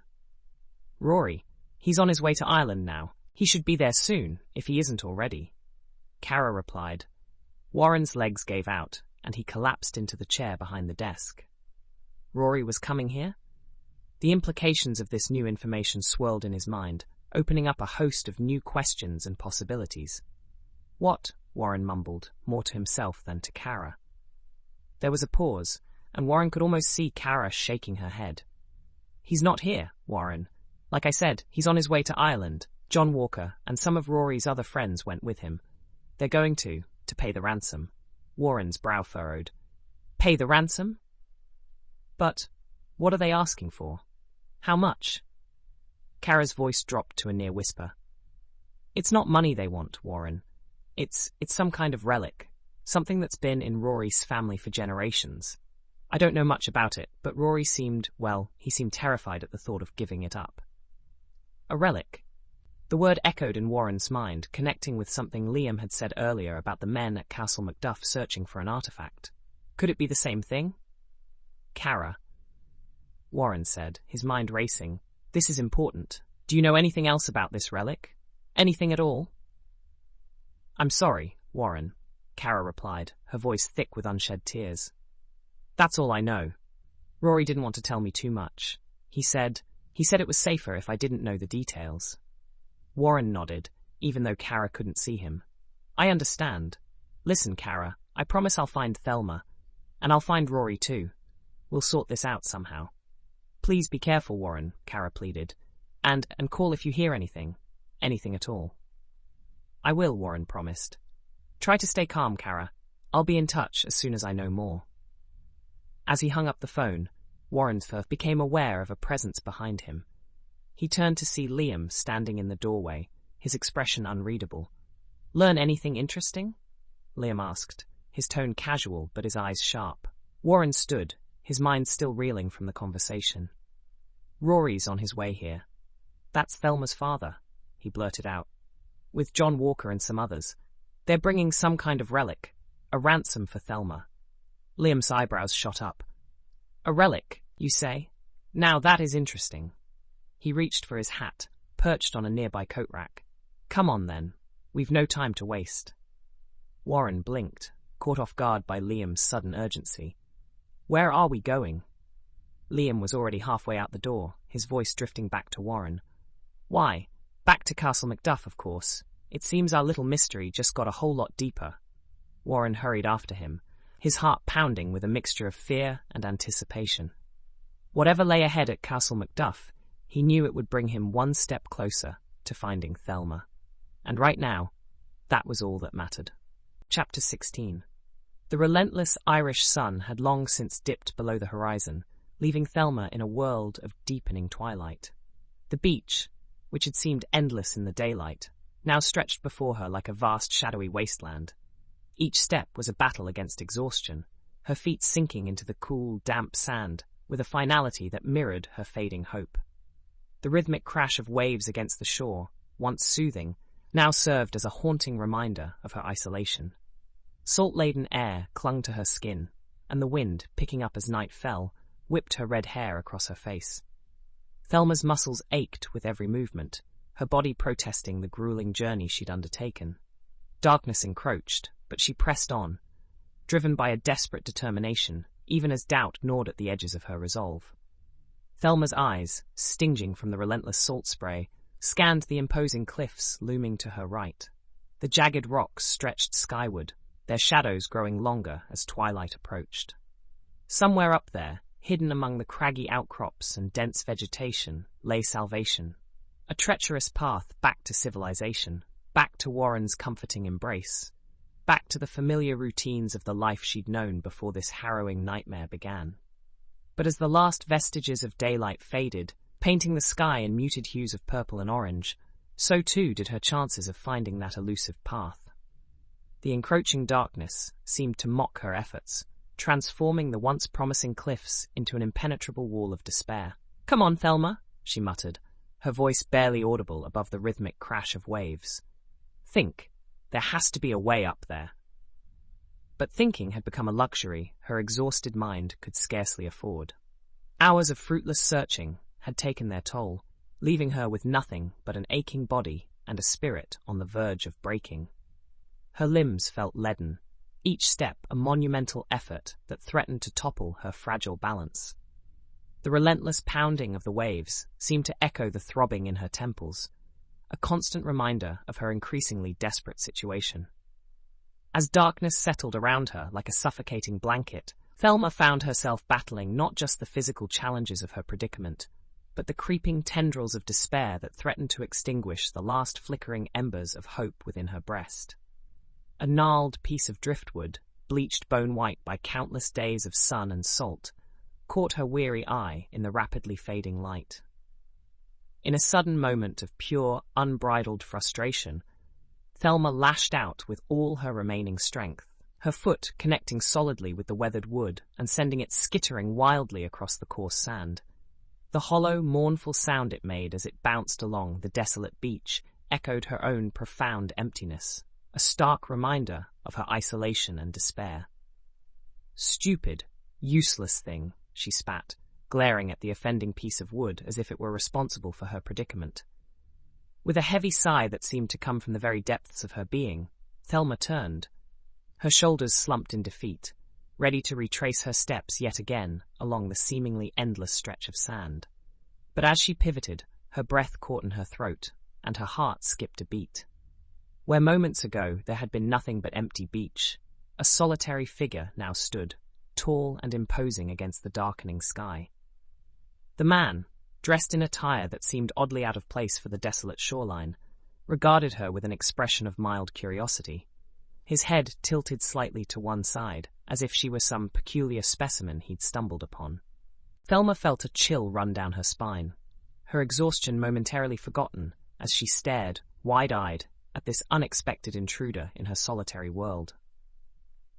"Rory? He's on his way to Ireland now. He should be there soon, if he isn't already." Kara replied. Warren's legs gave out, and he collapsed into the chair behind the desk. Rory was coming here? The implications of this new information swirled in his mind, opening up a host of new questions and possibilities. "What?" Warren mumbled, more to himself than to Kara. There was a pause, and Warren could almost see Kara shaking her head. "He's not here, Warren. Like I said, he's on his way to Ireland. John Walker and some of Rory's other friends went with him. They're going to pay the ransom." Warren's brow furrowed. "Pay the ransom? But what are they asking for? How much?" Kara's voice dropped to a near whisper. "It's not money they want, Warren. It's some kind of relic, something that's been in Rory's family for generations. I don't know much about it, but Rory seemed terrified at the thought of giving it up." "A relic?" The word echoed in Warren's mind, connecting with something Liam had said earlier about the men at Castle Macduff searching for an artifact. Could it be the same thing? "Kara," Warren said, his mind racing, "this is important. Do you know anything else about this relic? Anything at all?" "I'm sorry, Warren," Kara replied, her voice thick with unshed tears. "That's all I know. Rory didn't want to tell me too much. He said it was safer if I didn't know the details." Warren nodded, even though Kara couldn't see him. "I understand. Listen, Kara, I promise I'll find Thelma. And I'll find Rory too. We'll sort this out somehow." "Please be careful, Warren," Kara pleaded. And call if you hear anything at all." "I will," Warren promised. "Try to stay calm, Kara. I'll be in touch as soon as I know more." As he hung up the phone, Warren became aware of a presence behind him. He turned to see Liam standing in the doorway, his expression unreadable. "Learn anything interesting?" Liam asked, his tone casual but his eyes sharp. Warren stood, his mind still reeling from the conversation. "Rory's on his way here. That's Thelma's father," he blurted out. "With John Walker and some others. They're bringing some kind of relic, a ransom for Thelma." Liam's eyebrows shot up. "A relic, you say? Now that is interesting." He reached for his hat, perched on a nearby coat rack. "Come on, then. We've no time to waste." Warren blinked, caught off guard by Liam's sudden urgency. "Where are we going?" Liam was already halfway out the door, his voice drifting back to Warren. "Why, back to Castle Macduff, of course. It seems our little mystery just got a whole lot deeper." Warren hurried after him, his heart pounding with a mixture of fear and anticipation. Whatever lay ahead at Castle Macduff, he knew it would bring him one step closer to finding Thelma. And right now, that was all that mattered. Chapter 16. The relentless Irish sun had long since dipped below the horizon, leaving Thelma in a world of deepening twilight. The beach, which had seemed endless in the daylight, now stretched before her like a vast shadowy wasteland. Each step was a battle against exhaustion, her feet sinking into the cool, damp sand with a finality that mirrored her fading hope. The rhythmic crash of waves against the shore, once soothing, now served as a haunting reminder of her isolation. Salt-laden air clung to her skin, and the wind, picking up as night fell, whipped her red hair across her face. Thelma's muscles ached with every movement, her body protesting the grueling journey she'd undertaken. Darkness encroached, but she pressed on, driven by a desperate determination, even as doubt gnawed at the edges of her resolve. Thelma's eyes, stinging from the relentless salt spray, scanned the imposing cliffs looming to her right. The jagged rocks stretched skyward, their shadows growing longer as twilight approached. Somewhere up there, hidden among the craggy outcrops and dense vegetation, lay salvation. A treacherous path back to civilization, back to Warren's comforting embrace, back to the familiar routines of the life she'd known before this harrowing nightmare began. But as the last vestiges of daylight faded, painting the sky in muted hues of purple and orange, so too did her chances of finding that elusive path. The encroaching darkness seemed to mock her efforts, transforming the once promising cliffs into an impenetrable wall of despair. "Come on, Thelma," she muttered, her voice barely audible above the rhythmic crash of waves. "Think. There has to be a way up there." But thinking had become a luxury her exhausted mind could scarcely afford. Hours of fruitless searching had taken their toll, leaving her with nothing but an aching body and a spirit on the verge of breaking. Her limbs felt leaden, each step a monumental effort that threatened to topple her fragile balance. The relentless pounding of the waves seemed to echo the throbbing in her temples, a constant reminder of her increasingly desperate situation. As darkness settled around her like a suffocating blanket, Thelma found herself battling not just the physical challenges of her predicament, but the creeping tendrils of despair that threatened to extinguish the last flickering embers of hope within her breast. A gnarled piece of driftwood, bleached bone-white by countless days of sun and salt, caught her weary eye in the rapidly fading light. In a sudden moment of pure, unbridled frustration, Thelma lashed out with all her remaining strength, her foot connecting solidly with the weathered wood and sending it skittering wildly across the coarse sand. The hollow, mournful sound it made as it bounced along the desolate beach echoed her own profound emptiness, a stark reminder of her isolation and despair. "Stupid, useless thing," she spat, glaring at the offending piece of wood as if it were responsible for her predicament. With a heavy sigh that seemed to come from the very depths of her being, Thelma turned. Her shoulders slumped in defeat, ready to retrace her steps yet again along the seemingly endless stretch of sand. But as she pivoted, her breath caught in her throat, and her heart skipped a beat. Where moments ago there had been nothing but empty beach, a solitary figure now stood, tall and imposing against the darkening sky. The man, dressed in attire that seemed oddly out of place for the desolate shoreline, regarded her with an expression of mild curiosity, his head tilted slightly to one side, as if she were some peculiar specimen he'd stumbled upon. Thelma felt a chill run down her spine, her exhaustion momentarily forgotten as she stared, wide-eyed, at this unexpected intruder in her solitary world.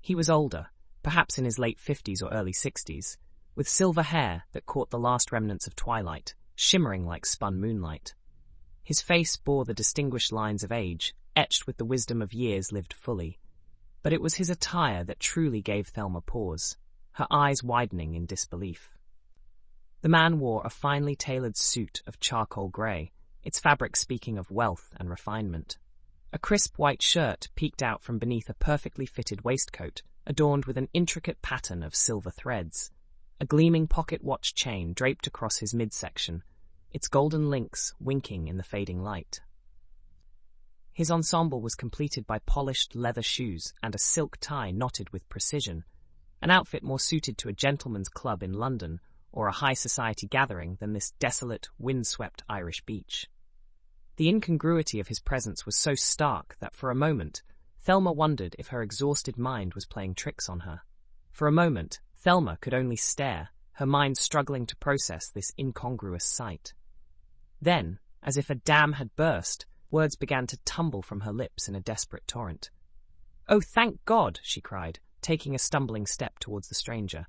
He was older, perhaps in his late 50s or early 60s, with silver hair that caught the last remnants of twilight, shimmering like spun moonlight. His face bore the distinguished lines of age, etched with the wisdom of years lived fully. But it was his attire that truly gave Thelma pause, her eyes widening in disbelief. The man wore a finely tailored suit of charcoal grey, its fabric speaking of wealth and refinement. A crisp white shirt peeked out from beneath a perfectly fitted waistcoat, adorned with an intricate pattern of silver threads. A gleaming pocket watch chain draped across his midsection, its golden links winking in the fading light. His ensemble was completed by polished leather shoes and a silk tie knotted with precision, an outfit more suited to a gentleman's club in London or a high society gathering than this desolate, wind-swept Irish beach. The incongruity of his presence was so stark that for a moment, Thelma wondered if her exhausted mind was playing tricks on her. For a moment, Thelma could only stare, her mind struggling to process this incongruous sight. Then, as if a dam had burst, words began to tumble from her lips in a desperate torrent. "Oh, thank God!" she cried, taking a stumbling step towards the stranger.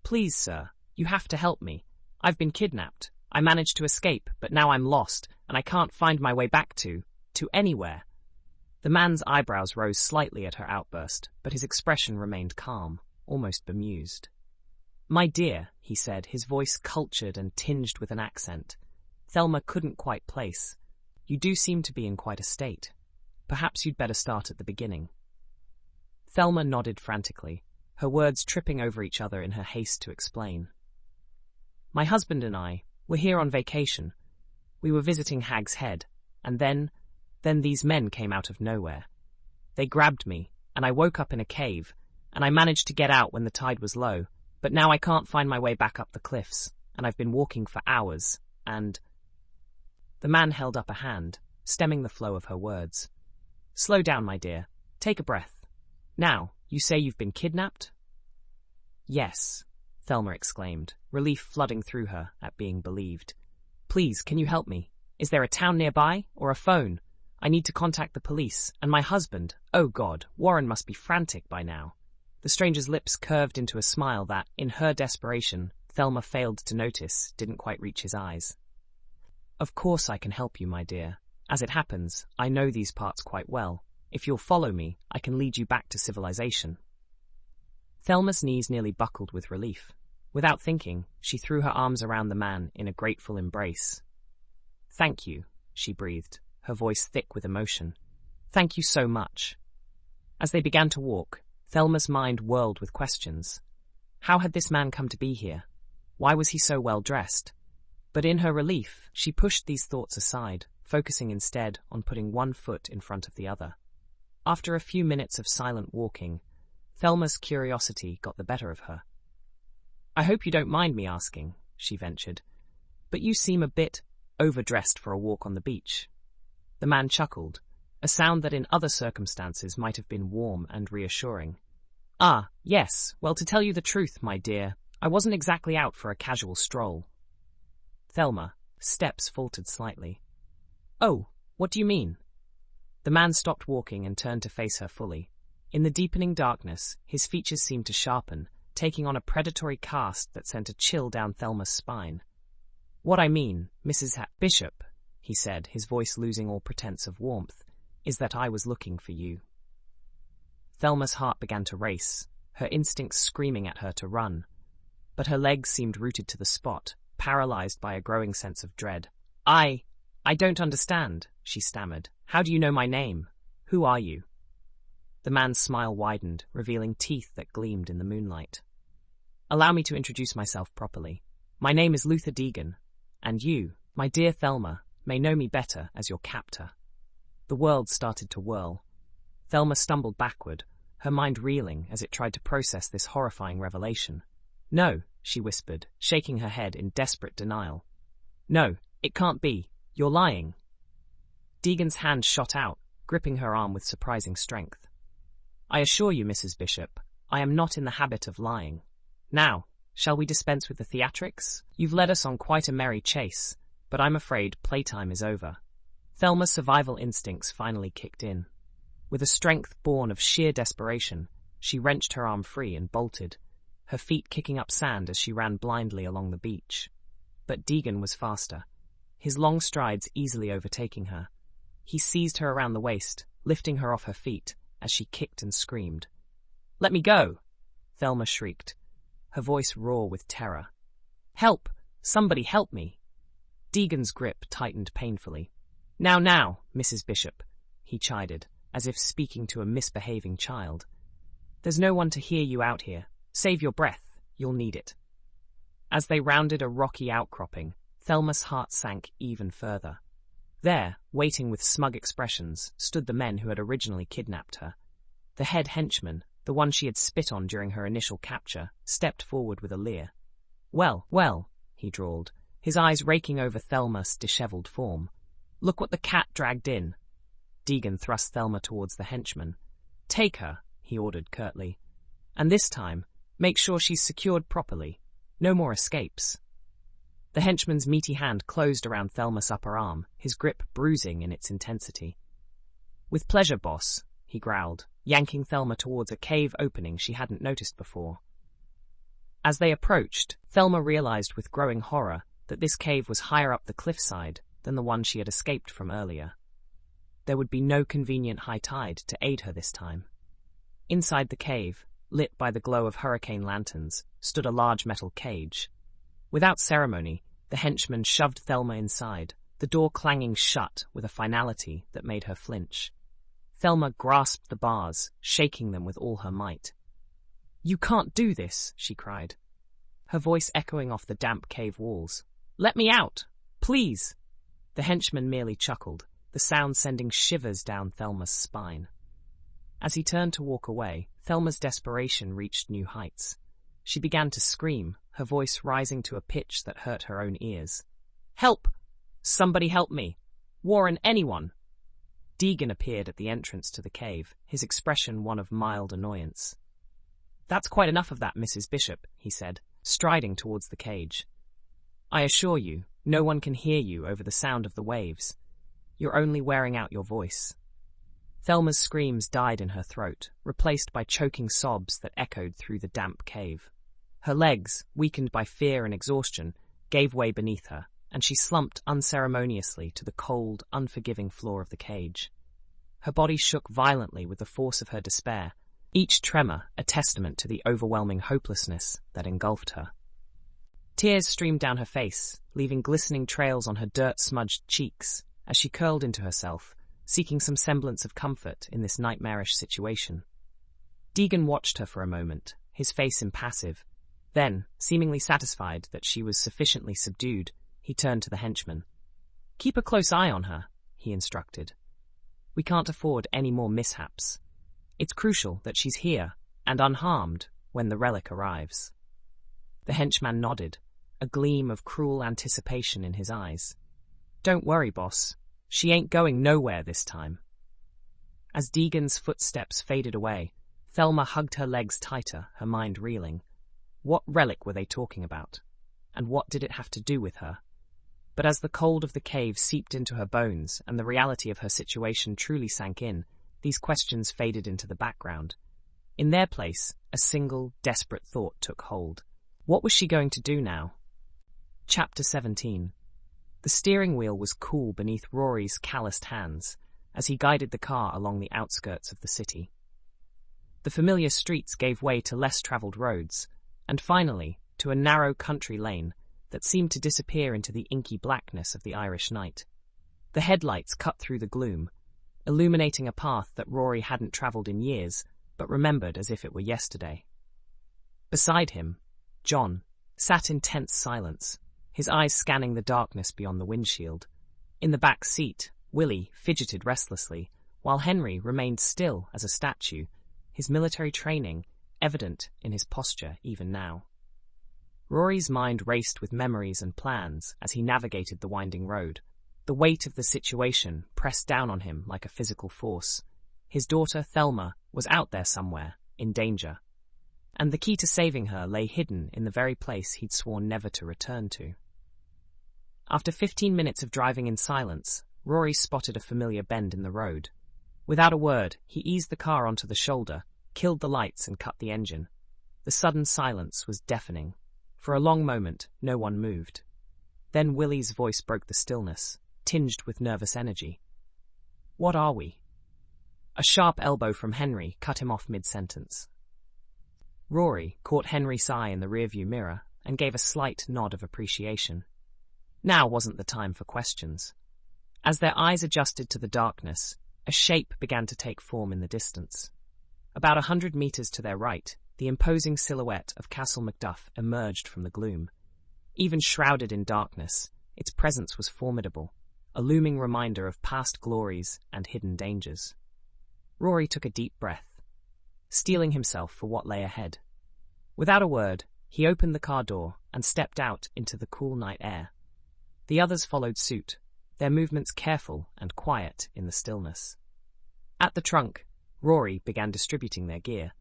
"Please, sir, you have to help me. I've been kidnapped. I managed to escape, but now I'm lost, and I can't find my way back to anywhere." The man's eyebrows rose slightly at her outburst, but his expression remained calm, almost bemused. "My dear," he said, his voice cultured and tinged with an accent Thelma couldn't quite place, "you do seem to be in quite a state. Perhaps you'd better start at the beginning." Thelma nodded frantically, her words tripping over each other in her haste to explain. My husband and I were here on vacation. We were visiting Hag's Head, and then these men came out of nowhere. They grabbed me, and I woke up in a cave, and I managed to get out when the tide was low, but now I can't find my way back up the cliffs, and I've been walking for hours, and... The man held up a hand, stemming the flow of her words. Slow down, my dear. Take a breath. Now, you say you've been kidnapped? Yes, Thelma exclaimed, relief flooding through her at being believed. Please, can you help me? Is there a town nearby, or a phone? I need to contact the police, and my husband. Oh God, Warren must be frantic by now. The stranger's lips curved into a smile that, in her desperation, Thelma failed to notice didn't quite reach his eyes. Of course I can help you, my dear. As it happens, I know these parts quite well. If you'll follow me, I can lead you back to civilization. Thelma's knees nearly buckled with relief. Without thinking, she threw her arms around the man in a grateful embrace. Thank you, she breathed, her voice thick with emotion. Thank you so much. As they began to walk, Thelma's mind whirled with questions. How had this man come to be here? Why was he so well dressed? But in her relief, she pushed these thoughts aside, focusing instead on putting one foot in front of the other. After a few minutes of silent walking, Thelma's curiosity got the better of her. I hope you don't mind me asking, she ventured, but you seem a bit overdressed for a walk on the beach. The man chuckled, a sound that in other circumstances might have been warm and reassuring. Ah, yes, well, to tell you the truth, my dear, I wasn't exactly out for a casual stroll. Thelma, steps faltered slightly. Oh, what do you mean? The man stopped walking and turned to face her fully. In the deepening darkness, his features seemed to sharpen, taking on a predatory cast that sent a chill down Thelma's spine. What I mean, Mrs. Bishop, he said, his voice losing all pretense of warmth, is that I was looking for you. Thelma's heart began to race, her instincts screaming at her to run. But her legs seemed rooted to the spot, paralyzed by a growing sense of dread. I don't understand, she stammered. How do you know my name? Who are you? The man's smile widened, revealing teeth that gleamed in the moonlight. Allow me to introduce myself properly. My name is Luther Deegan, and you, my dear Thelma, may know me better as your captor. The world started to whirl. Thelma stumbled backward, her mind reeling as it tried to process this horrifying revelation. No, she whispered, shaking her head in desperate denial. No, it can't be. You're lying. Deegan's hand shot out, gripping her arm with surprising strength. I assure you, Mrs. Bishop, I am not in the habit of lying. Now, shall we dispense with the theatrics? You've led us on quite a merry chase, but I'm afraid playtime is over. Thelma's survival instincts finally kicked in. With a strength born of sheer desperation, she wrenched her arm free and bolted, her feet kicking up sand as she ran blindly along the beach. But Deegan was faster, his long strides easily overtaking her. He seized her around the waist, lifting her off her feet as she kicked and screamed. Let me go! Thelma shrieked, her voice raw with terror. Help! Somebody help me! Deegan's grip tightened painfully. Now, Mrs. Bishop, he chided, as if speaking to a misbehaving child. There's no one to hear you out here. Save your breath. You'll need it. As they rounded a rocky outcropping, Thelma's heart sank even further. There, waiting with smug expressions, stood the men who had originally kidnapped her. The head henchman, the one she had spit on during her initial capture, stepped forward with a leer. Well, he drawled, his eyes raking over Thelma's disheveled form. Look what the cat dragged in. Deegan thrust Thelma towards the henchman. Take her, he ordered curtly. And this time, make sure she's secured properly. No more escapes. The henchman's meaty hand closed around Thelma's upper arm, his grip bruising in its intensity. With pleasure, boss, he growled, yanking Thelma towards a cave opening she hadn't noticed before. As they approached, Thelma realized with growing horror that this cave was higher up the cliffside than the one she had escaped from earlier. There would be no convenient high tide to aid her this time. Inside the cave, lit by the glow of hurricane lanterns, stood a large metal cage. Without ceremony, the henchman shoved Thelma inside, the door clanging shut with a finality that made her flinch. Thelma grasped the bars, shaking them with all her might. "You can't do this," she cried, her voice echoing off the damp cave walls. "Let me out! Please!" The henchman merely chuckled, the sound sending shivers down Thelma's spine. As he turned to walk away, Thelma's desperation reached new heights. She began to scream, her voice rising to a pitch that hurt her own ears. "Help! Somebody help me! Warren, anyone!" Deegan appeared at the entrance to the cave, his expression one of mild annoyance. "That's quite enough of that, Mrs. Bishop," he said, striding towards the cage. "I assure you, no one can hear you over the sound of the waves. You're only wearing out your voice." Thelma's screams died in her throat, replaced by choking sobs that echoed through the damp cave. Her legs, weakened by fear and exhaustion, gave way beneath her, and she slumped unceremoniously to the cold, unforgiving floor of the cage. Her body shook violently with the force of her despair, each tremor a testament to the overwhelming hopelessness that engulfed her. Tears streamed down her face, leaving glistening trails on her dirt-smudged cheeks as she curled into herself, seeking some semblance of comfort in this nightmarish situation. Deegan watched her for a moment, his face impassive. Then, seemingly satisfied that she was sufficiently subdued, he turned to the henchman. "Keep a close eye on her," he instructed. "We can't afford any more mishaps. It's crucial that she's here and unharmed when the relic arrives." The henchman nodded, a gleam of cruel anticipation in his eyes. "Don't worry, boss. She ain't going nowhere this time." As Deegan's footsteps faded away, Thelma hugged her legs tighter, her mind reeling. What relic were they talking about? And what did it have to do with her? But as the cold of the cave seeped into her bones and the reality of her situation truly sank in, these questions faded into the background. In their place, a single, desperate thought took hold. What was she going to do now? Chapter 17. The steering wheel was cool beneath Rory's calloused hands as he guided the car along the outskirts of the city. The familiar streets gave way to less travelled roads, and finally to a narrow country lane that seemed to disappear into the inky blackness of the Irish night. The headlights cut through the gloom, illuminating a path that Rory hadn't travelled in years, but remembered as if it were yesterday. Beside him, John sat in tense silence, his eyes scanning the darkness beyond the windshield. In the back seat, Willie fidgeted restlessly, while Henry remained still as a statue, his military training evident in his posture even now. Rory's mind raced with memories and plans as he navigated the winding road. The weight of the situation pressed down on him like a physical force. His daughter, Thelma, was out there somewhere, in danger. And the key to saving her lay hidden in the very place he'd sworn never to return to. After 15 minutes of driving in silence, Rory spotted a familiar bend in the road. Without a word, he eased the car onto the shoulder, killed the lights and cut the engine. The sudden silence was deafening. For a long moment, no one moved. Then Willie's voice broke the stillness, tinged with nervous energy. "What are we?" A sharp elbow from Henry cut him off mid-sentence. Rory caught Henry's eye in the rearview mirror and gave a slight nod of appreciation. Now wasn't the time for questions. As their eyes adjusted to the darkness, a shape began to take form in the distance. About 100 meters to their right, the imposing silhouette of Castle Macduff emerged from the gloom. Even shrouded in darkness, its presence was formidable, a looming reminder of past glories and hidden dangers. Rory took a deep breath, steeling himself for what lay ahead. Without a word, he opened the car door and stepped out into the cool night air. The others followed suit, their movements careful and quiet in the stillness. At the trunk, Rory began distributing their gear.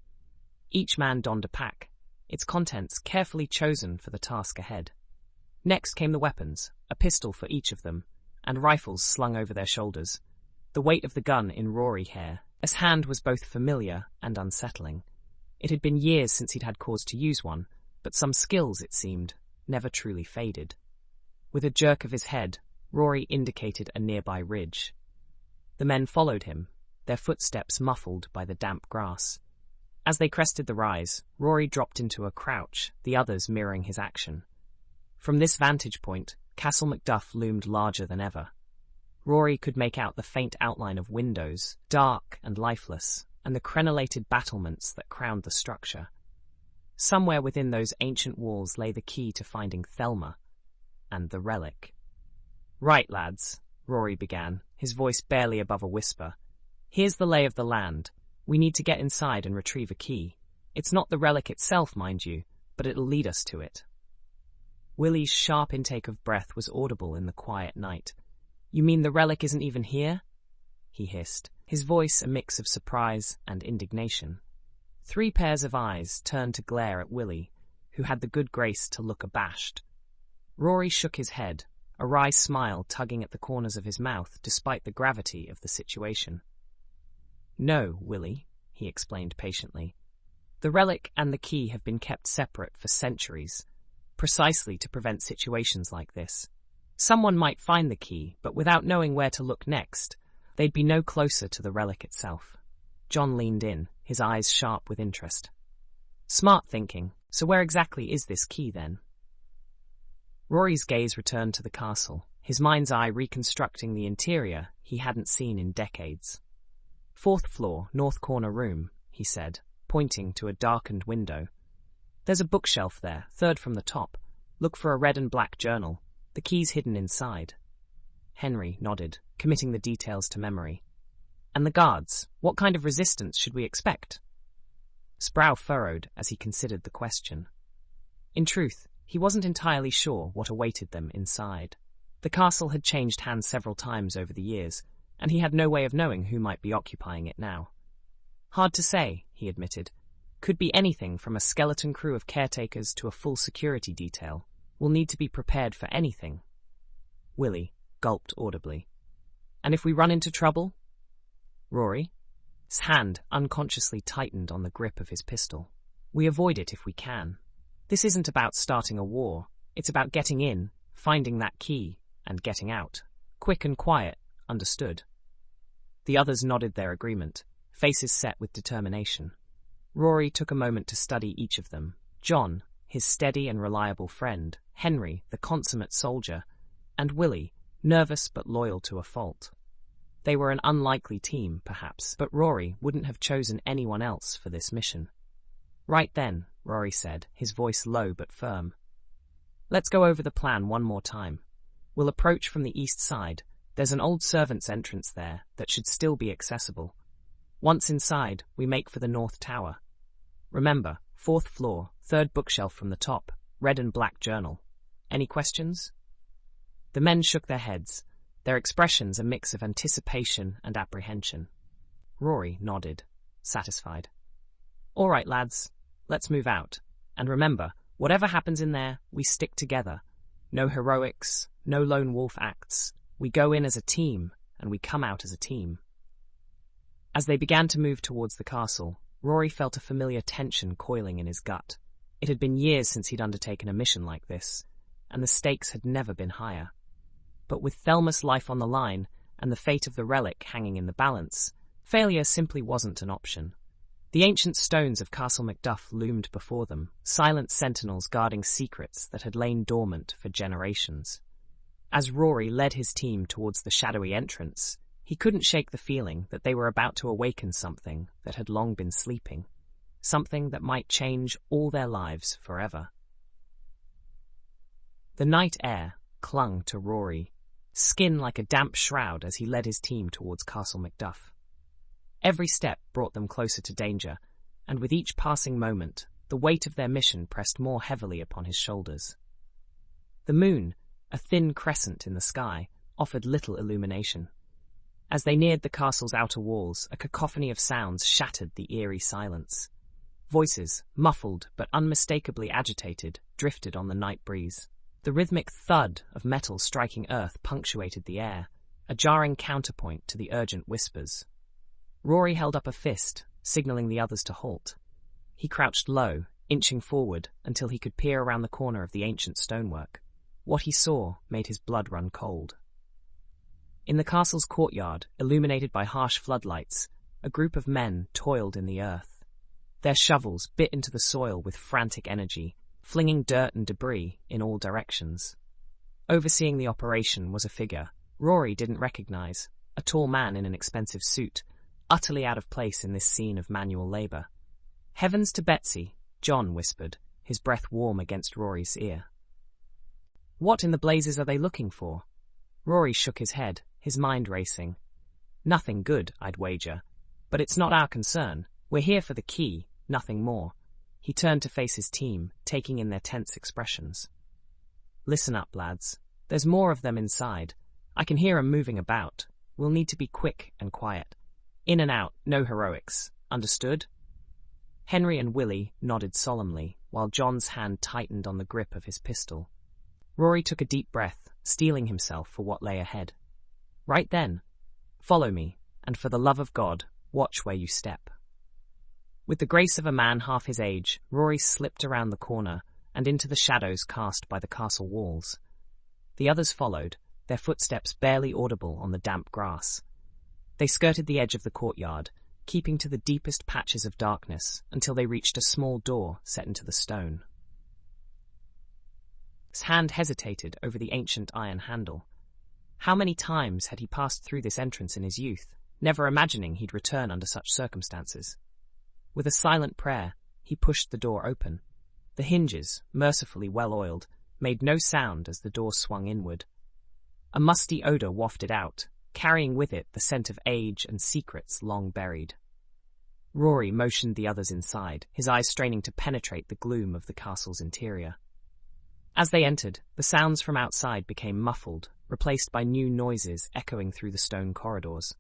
Each man donned a pack, its contents carefully chosen for the task ahead. Next came the weapons, a pistol for each of them, and rifles slung over their shoulders. The weight of the gun in Rory's hand was both familiar and unsettling. It had been years since he'd had cause to use one, but some skills, it seemed, never truly faded. With a jerk of his head, Rory indicated a nearby ridge. The men followed him, their footsteps muffled by the damp grass. As they crested the rise, Rory dropped into a crouch, the others mirroring his action. From this vantage point, Castle Macduff loomed larger than ever. Rory could make out the faint outline of windows, dark and lifeless, and the crenellated battlements that crowned the structure. Somewhere within those ancient walls lay the key to finding Thelma and the relic. "Right, lads," Rory began, his voice barely above a whisper. "Here's the lay of the land. We need to get inside and retrieve a key. It's not the relic itself, mind you, but it'll lead us to it." Willie's sharp intake of breath was audible in the quiet night. "You mean the relic isn't even here?" he hissed, his voice a mix of surprise and indignation. 3 pairs of eyes turned to glare at Willie, who had the good grace to look abashed. Rory shook his head, a wry smile tugging at the corners of his mouth despite the gravity of the situation. "No, Willie," he explained patiently. "The relic and the key have been kept separate for centuries, precisely to prevent situations like this. Someone might find the key, but without knowing where to look next, they'd be no closer to the relic itself." John leaned in, his eyes sharp with interest. "Smart thinking. So where exactly is this key, then?" Rory's gaze returned to the castle, his mind's eye reconstructing the interior he hadn't seen in decades. "4th floor, north corner room," he said, pointing to a darkened window. "There's a bookshelf there, 3rd from the top. Look for a red and black journal. The key's hidden inside." Henry nodded, committing the details to memory. "And the guards, what kind of resistance should we expect?" Sproul furrowed as he considered the question. In truth, he wasn't entirely sure what awaited them inside. The castle had changed hands several times over the years, and he had no way of knowing who might be occupying it now. "Hard to say," he admitted. "Could be anything from a skeleton crew of caretakers to a full security detail. We'll need to be prepared for anything." Willie gulped audibly. "And if we run into trouble?" Rory? His hand unconsciously tightened on the grip of his pistol. "We avoid it if we can. This isn't about starting a war. It's about getting in, finding that key, and getting out. Quick and quiet, understood?" The others nodded their agreement, faces set with determination. Rory took a moment to study each of them. John, his steady and reliable friend, Henry, the consummate soldier, and Willie, nervous but loyal to a fault. They were an unlikely team, perhaps, but Rory wouldn't have chosen anyone else for this mission. "Right then," Rory said, his voice low but firm. "Let's go over the plan one more time. We'll approach from the east side. There's an old servants' entrance there that should still be accessible. Once inside, we make for the north tower. Remember, 4th floor, 3rd bookshelf from the top, red and black journal. Any questions?" The men shook their heads, their expressions a mix of anticipation and apprehension. Rory nodded, satisfied. "All right, lads, let's move out. And remember, whatever happens in there, we stick together. No heroics, no lone wolf acts. We go in as a team, and we come out as a team." As they began to move towards the castle, Rory felt a familiar tension coiling in his gut. It had been years since he'd undertaken a mission like this, and the stakes had never been higher. But with Thelma's life on the line and the fate of the relic hanging in the balance, failure simply wasn't an option. The ancient stones of Castle Macduff loomed before them, silent sentinels guarding secrets that had lain dormant for generations. As Rory led his team towards the shadowy entrance, he couldn't shake the feeling that they were about to awaken something that had long been sleeping, something that might change all their lives forever. The night air clung to Rory, skin like a damp shroud as he led his team towards Castle Macduff. Every step brought them closer to danger, and with each passing moment, the weight of their mission pressed more heavily upon his shoulders. The moon, a thin crescent in the sky, offered little illumination. As they neared the castle's outer walls, a cacophony of sounds shattered the eerie silence. Voices, muffled but unmistakably agitated, drifted on the night breeze. The rhythmic thud of metal striking earth punctuated the air, a jarring counterpoint to the urgent whispers. Rory held up a fist, signaling the others to halt. He crouched low, inching forward until he could peer around the corner of the ancient stonework. What he saw made his blood run cold. In the castle's courtyard, illuminated by harsh floodlights, a group of men toiled in the earth. Their shovels bit into the soil with frantic energy, flinging dirt and debris in all directions. Overseeing the operation was a figure Rory didn't recognize, a tall man in an expensive suit, utterly out of place in this scene of manual labor. "Heavens to Betsy," John whispered, his breath warm against Rory's ear. What in the blazes are they looking for? Rory shook his head, his mind racing. Nothing good, I'd wager. But it's not our concern. We're here for the key, nothing more. He turned to face his team, taking in their tense expressions. Listen up, lads. There's more of them inside. I can hear 'em moving about. We'll need to be quick and quiet. In and out, no heroics. Understood? Henry and Willie nodded solemnly, while John's hand tightened on the grip of his pistol. Rory took a deep breath, steeling himself for what lay ahead. Right then. Follow me, and for the love of God, watch where you step. With the grace of a man half his age, Rory slipped around the corner and into the shadows cast by the castle walls. The others followed, their footsteps barely audible on the damp grass. They skirted the edge of the courtyard, keeping to the deepest patches of darkness until they reached a small door set into the stone. His hand hesitated over the ancient iron handle. How many times had he passed through this entrance in his youth, never imagining he'd return under such circumstances? With a silent prayer, he pushed the door open. The hinges, mercifully well-oiled, made no sound as the door swung inward. A musty odor wafted out, carrying with it the scent of age and secrets long buried. Rory motioned the others inside, his eyes straining to penetrate the gloom of the castle's interior. As they entered, the sounds from outside became muffled, replaced by new noises echoing through the stone corridors.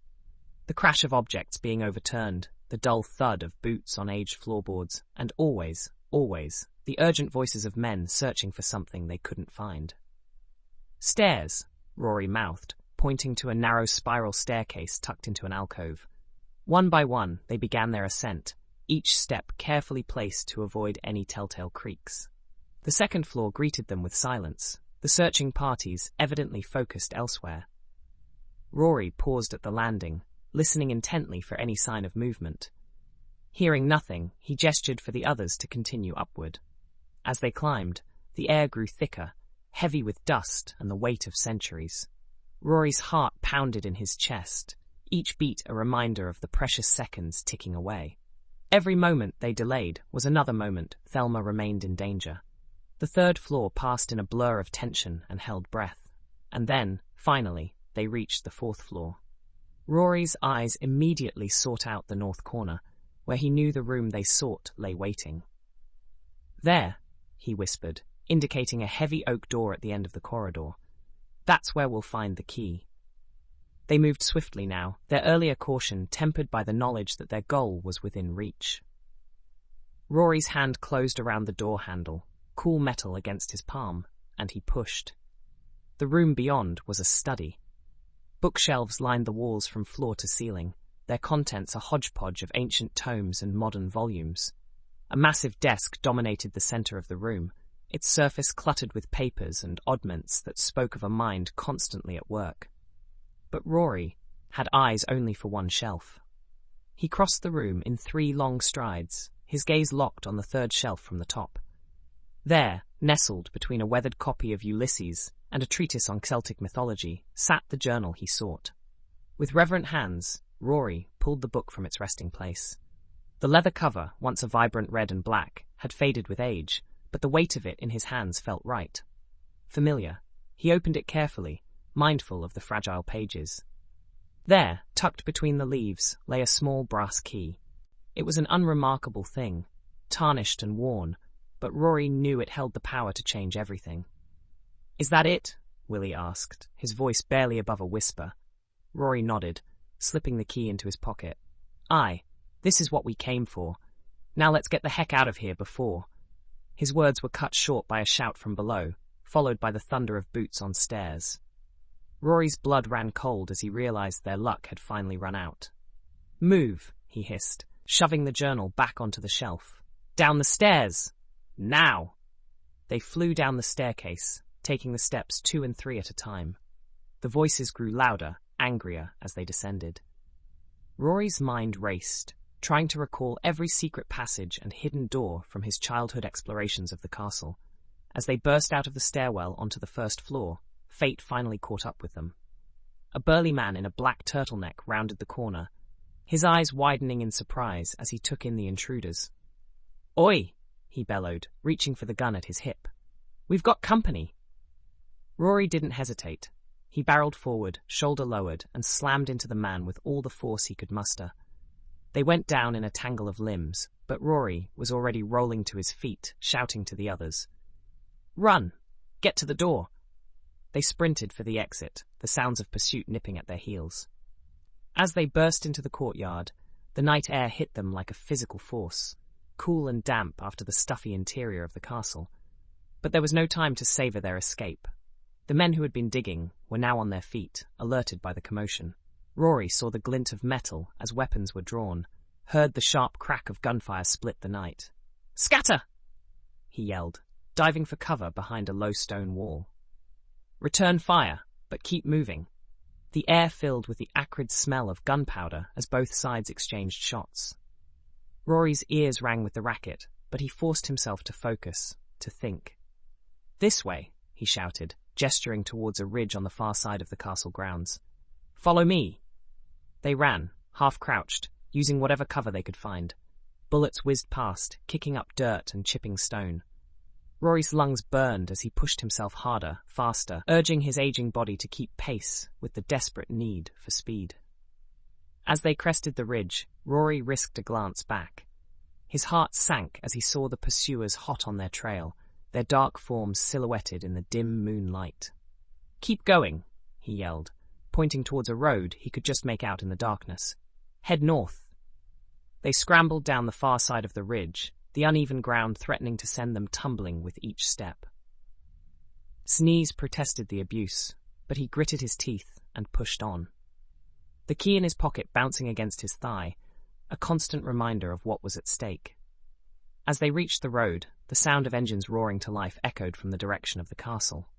The crash of objects being overturned, the dull thud of boots on aged floorboards, and always, the urgent voices of men searching for something they couldn't find. Stairs, Rory mouthed, pointing to a narrow spiral staircase tucked into an alcove. One by one, they began their ascent, each step carefully placed to avoid any telltale creaks. The second floor greeted them with silence, the searching parties evidently focused elsewhere. Rory paused at the landing, listening intently for any sign of movement. Hearing nothing, he gestured for the others to continue upward. As they climbed, the air grew thicker, heavy with dust and the weight of centuries. Rory's heart pounded in his chest, each beat a reminder of the precious seconds ticking away. Every moment they delayed was another moment Thelma remained in danger. The third floor passed in a blur of tension and held breath. And then, finally, they reached the fourth floor. Rory's eyes immediately sought out the north corner, where he knew the room they sought lay waiting. There, he whispered, indicating a heavy oak door at the end of the corridor. That's where we'll find the key. They moved swiftly now, their earlier caution tempered by the knowledge that their goal was within reach. Rory's hand closed around the door handle, cool metal against his palm, and he pushed. The room beyond was a study. Bookshelves lined the walls from floor to ceiling, their contents a hodgepodge of ancient tomes and modern volumes. A massive desk dominated the center of the room, its surface cluttered with papers and oddments that spoke of a mind constantly at work. But Rory had eyes only for one shelf. He crossed the room in 3 long strides, his gaze locked on the third shelf from the top. There, nestled between a weathered copy of Ulysses and a treatise on Celtic mythology, sat the journal he sought. With reverent hands, Rory pulled the book from its resting place. The leather cover, once a vibrant red and black, had faded with age, but the weight of it in his hands felt right. Familiar, he opened it carefully, mindful of the fragile pages. There, tucked between the leaves, lay a small brass key. It was an unremarkable thing, tarnished and worn, but Rory knew it held the power to change everything. Is that it? Willie asked, his voice barely above a whisper. Rory nodded, slipping the key into his pocket. Aye, this is what we came for. Now let's get the heck out of here before. His words were cut short by a shout from below, followed by the thunder of boots on stairs. Rory's blood ran cold as he realized their luck had finally run out. Move, he hissed, shoving the journal back onto the shelf. Down the stairs! Now! They flew down the staircase, taking the steps 2 and 3 at a time. The voices grew louder, angrier as they descended. Rory's mind raced, trying to recall every secret passage and hidden door from his childhood explorations of the castle. As they burst out of the stairwell onto the first floor, fate finally caught up with them. A burly man in a black turtleneck rounded the corner, his eyes widening in surprise as he took in the intruders. Oi! he bellowed, reaching for the gun at his hip. "We've got company!" Rory didn't hesitate. He barreled forward, shoulder lowered, and slammed into the man with all the force he could muster. They went down in a tangle of limbs, but Rory was already rolling to his feet, shouting to the others. "Run! Get to the door!" They sprinted for the exit, the sounds of pursuit nipping at their heels. As they burst into the courtyard, the night air hit them like a physical force, cool and damp after the stuffy interior of the castle. But there was no time to savour their escape. The men who had been digging were now on their feet, alerted by the commotion. Rory saw the glint of metal as weapons were drawn, heard the sharp crack of gunfire split the night. "Scatter!" he yelled, diving for cover behind a low stone wall. "Return fire, but keep moving." The air filled with the acrid smell of gunpowder as both sides exchanged shots. Rory's ears rang with the racket, but he forced himself to focus, to think. "This way," he shouted, gesturing towards a ridge on the far side of the castle grounds. "Follow me." They ran, half-crouched, using whatever cover they could find. Bullets whizzed past, kicking up dirt and chipping stone. Rory's lungs burned as he pushed himself harder, faster, urging his aging body to keep pace with the desperate need for speed. As they crested the ridge, Rory risked a glance back. His heart sank as he saw the pursuers hot on their trail, their dark forms silhouetted in the dim moonlight. "Keep going," he yelled, pointing towards a road he could just make out in the darkness. "Head north." They scrambled down the far side of the ridge, the uneven ground threatening to send them tumbling with each step. Sneeze protested the abuse, but he gritted his teeth and pushed on. The key in his pocket bouncing against his thigh, a constant reminder of what was at stake. As they reached the road, the sound of engines roaring to life echoed from the direction of the castle.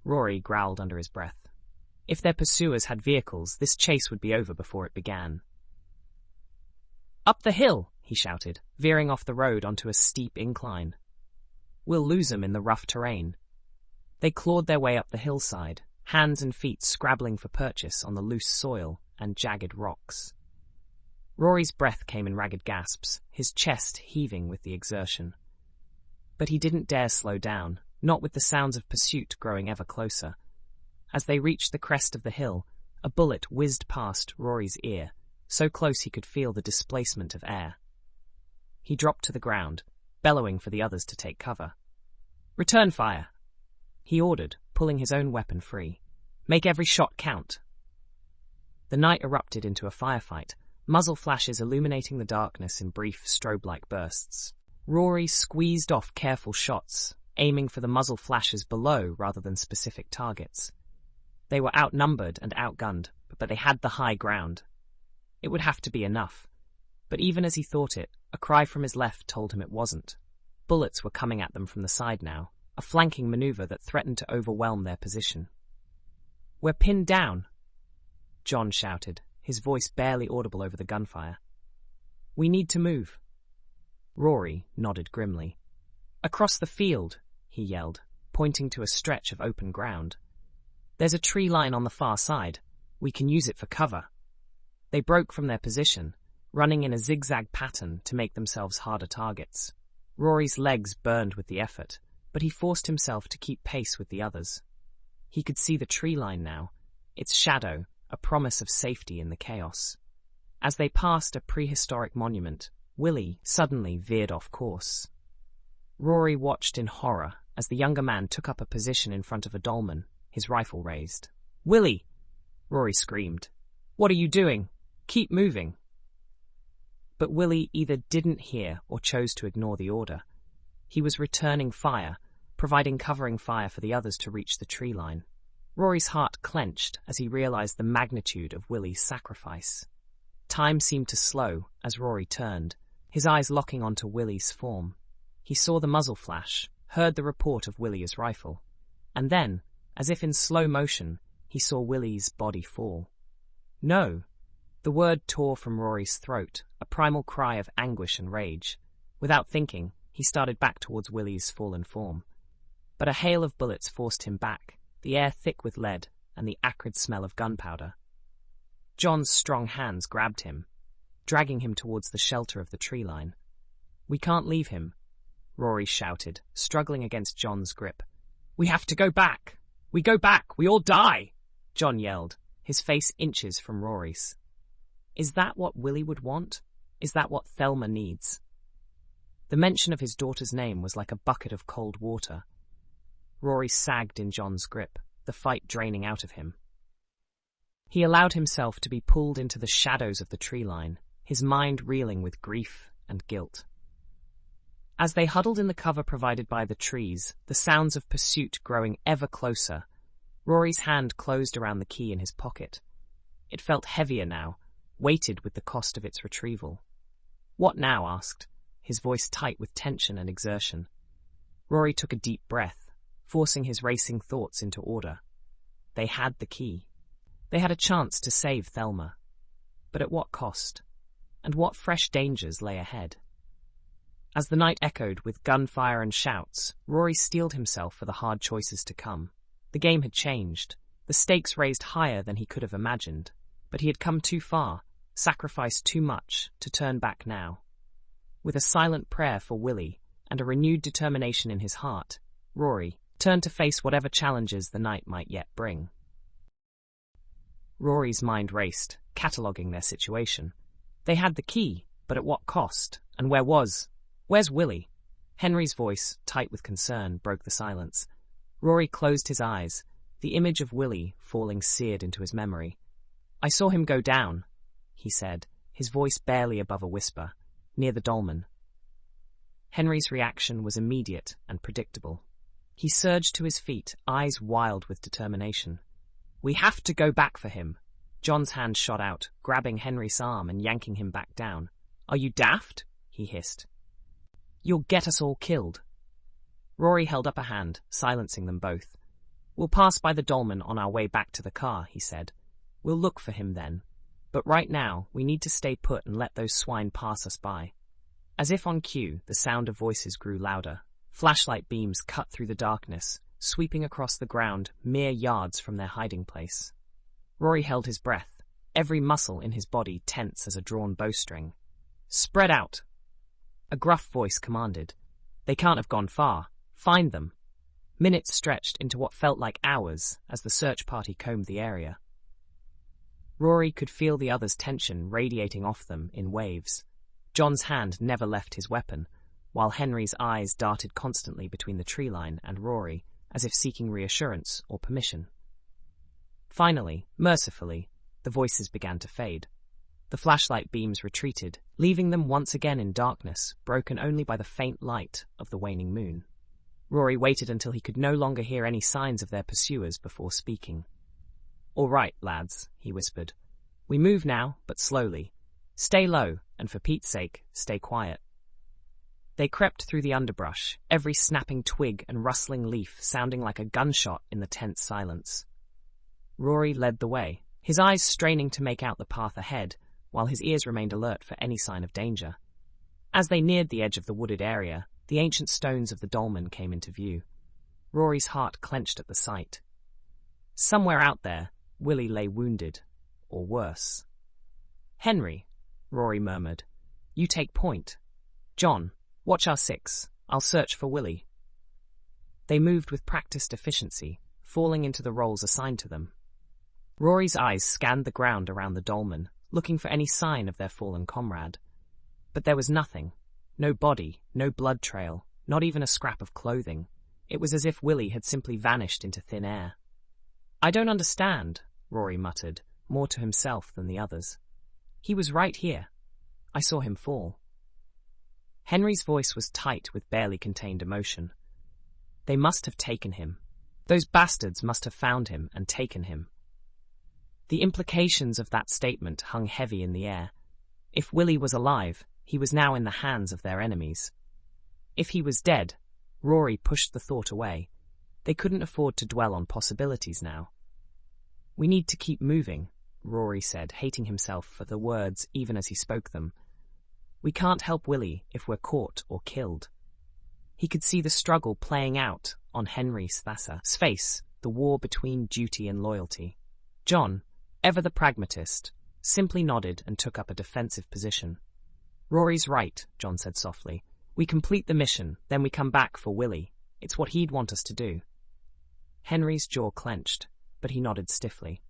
Rory growled under his breath. If their pursuers had vehicles, this chase would be over before it began. "Up the hill!" he shouted, veering off the road onto a steep incline. "We'll lose 'em in the rough terrain." They clawed their way up the hillside, hands and feet scrabbling for purchase on the loose soil and jagged rocks. Rory's breath came in ragged gasps, his chest heaving with the exertion. But he didn't dare slow down, not with the sounds of pursuit growing ever closer. As they reached the crest of the hill, a bullet whizzed past Rory's ear, so close he could feel the displacement of air. He dropped to the ground, bellowing for the others to take cover. "Return fire," he ordered, pulling his own weapon free. "Make every shot count." The night erupted into a firefight, muzzle flashes illuminating the darkness in brief strobe-like bursts. Rory squeezed off careful shots, aiming for the muzzle flashes below rather than specific targets. They were outnumbered and outgunned, but they had the high ground. It would have to be enough. But even as he thought it, a cry from his left told him it wasn't. Bullets were coming at them from the side now, a flanking maneuver that threatened to overwhelm their position. "We're pinned down," John shouted, his voice barely audible over the gunfire. "We need to move." Rory nodded grimly. "Across the field," he yelled, pointing to a stretch of open ground. "There's a tree line on the far side. We can use it for cover." They broke from their position, running in a zigzag pattern to make themselves harder targets. Rory's legs burned with the effort, but he forced himself to keep pace with the others. He could see the tree line now, its shadow, a promise of safety in the chaos. As they passed a prehistoric monument, Willie suddenly veered off course. Rory watched in horror as the younger man took up a position in front of a dolmen, his rifle raised. "Willie!" Rory screamed. "What are you doing? Keep moving." But Willie either didn't hear or chose to ignore the order. He was returning fire, providing covering fire for the others to reach the tree line. Rory's heart clenched as he realized the magnitude of Willie's sacrifice. Time seemed to slow as Rory turned, his eyes locking onto Willie's form. He saw the muzzle flash, heard the report of Willie's rifle, and then, as if in slow motion, he saw Willie's body fall. "No!" The word tore from Rory's throat, a primal cry of anguish and rage. Without thinking, he started back towards Willie's fallen form. But a hail of bullets forced him back, the air thick with lead and the acrid smell of gunpowder. John's strong hands grabbed him, dragging him towards the shelter of the tree line. "We can't leave him." Rory shouted, struggling against John's grip. "We have to go back! We go back! We all die!" John yelled, his face inches from Rory's. Is that what Willie would want? Is that what Thelma needs? The mention of his daughter's name was like a bucket of cold water. Rory sagged in John's grip, the fight draining out of him. He allowed himself to be pulled into the shadows of the tree line, his mind reeling with grief and guilt. As they huddled in the cover provided by the trees, the sounds of pursuit growing ever closer, Rory's hand closed around the key in his pocket. It felt heavier now, weighted with the cost of its retrieval. "What now?" asked, his voice tight with tension and exertion. Rory took a deep breath, forcing his racing thoughts into order. They had the key. They had a chance to save Thelma. But at what cost? And what fresh dangers lay ahead? As the night echoed with gunfire and shouts, Rory steeled himself for the hard choices to come. The game had changed, the stakes raised higher than he could have imagined, but he had come too far, sacrificed too much, to turn back now. With a silent prayer for Willie and a renewed determination in his heart, Rory turned to face whatever challenges the night might yet bring. Rory's mind raced, cataloguing their situation. They had the key, but at what cost? And where's Willie? Henry's voice, tight with concern, broke the silence. Rory closed his eyes, the image of Willie falling seared into his memory. "I saw him go down," he said, his voice barely above a whisper, "near the dolmen." Henry's reaction was immediate and predictable. He surged to his feet, eyes wild with determination. "We have to go back for him." John's hand shot out, grabbing Henry's arm and yanking him back down. "Are you daft?" he hissed. "You'll get us all killed." Rory held up a hand, silencing them both. "We'll pass by the dolmen on our way back to the car," he said. "We'll look for him then. But right now, we need to stay put and let those swine pass us by." As if on cue, the sound of voices grew louder. Flashlight beams cut through the darkness, sweeping across the ground mere yards from their hiding place. Rory held his breath, every muscle in his body tense as a drawn bowstring. "Spread out!" A gruff voice commanded. "They can't have gone far. Find them." Minutes stretched into what felt like hours as the search party combed the area. Rory could feel the others' tension radiating off them in waves. John's hand never left his weapon, while Henry's eyes darted constantly between the tree line and Rory, as if seeking reassurance or permission. Finally, mercifully, the voices began to fade. The flashlight beams retreated, leaving them once again in darkness, broken only by the faint light of the waning moon. Rory waited until he could no longer hear any signs of their pursuers before speaking. "All right, lads," he whispered. "We move now, but slowly. Stay low, and for Pete's sake, stay quiet." They crept through the underbrush, every snapping twig and rustling leaf sounding like a gunshot in the tense silence. Rory led the way, his eyes straining to make out the path ahead, while his ears remained alert for any sign of danger. As they neared the edge of the wooded area, the ancient stones of the dolmen came into view. Rory's heart clenched at the sight. Somewhere out there, Willie lay wounded, or worse. "Henry," Rory murmured, "you take point. John, watch our six. I'll search for Willie." They moved with practiced efficiency, falling into the roles assigned to them. Rory's eyes scanned the ground around the dolmen, looking for any sign of their fallen comrade. But there was nothing. No body, no blood trail, not even a scrap of clothing. It was as if Willie had simply vanished into thin air. "I don't understand," Rory muttered, more to himself than the others. "He was right here. I saw him fall." Henry's voice was tight with barely contained emotion. "They must have taken him. Those bastards must have found him and taken him." The implications of that statement hung heavy in the air. If Willie was alive, he was now in the hands of their enemies. If he was dead, Rory pushed the thought away. They couldn't afford to dwell on possibilities now. "We need to keep moving," Rory said, hating himself for the words even as he spoke them. "We can't help Willie if we're caught or killed." He could see the struggle playing out on Henry's face, the war between duty and loyalty. John, ever the pragmatist, simply nodded and took up a defensive position. "Rory's right," John said softly. We complete the mission, then we come back for Willie. It's what he'd want us to do. Henry's jaw clenched, but he nodded stiffly.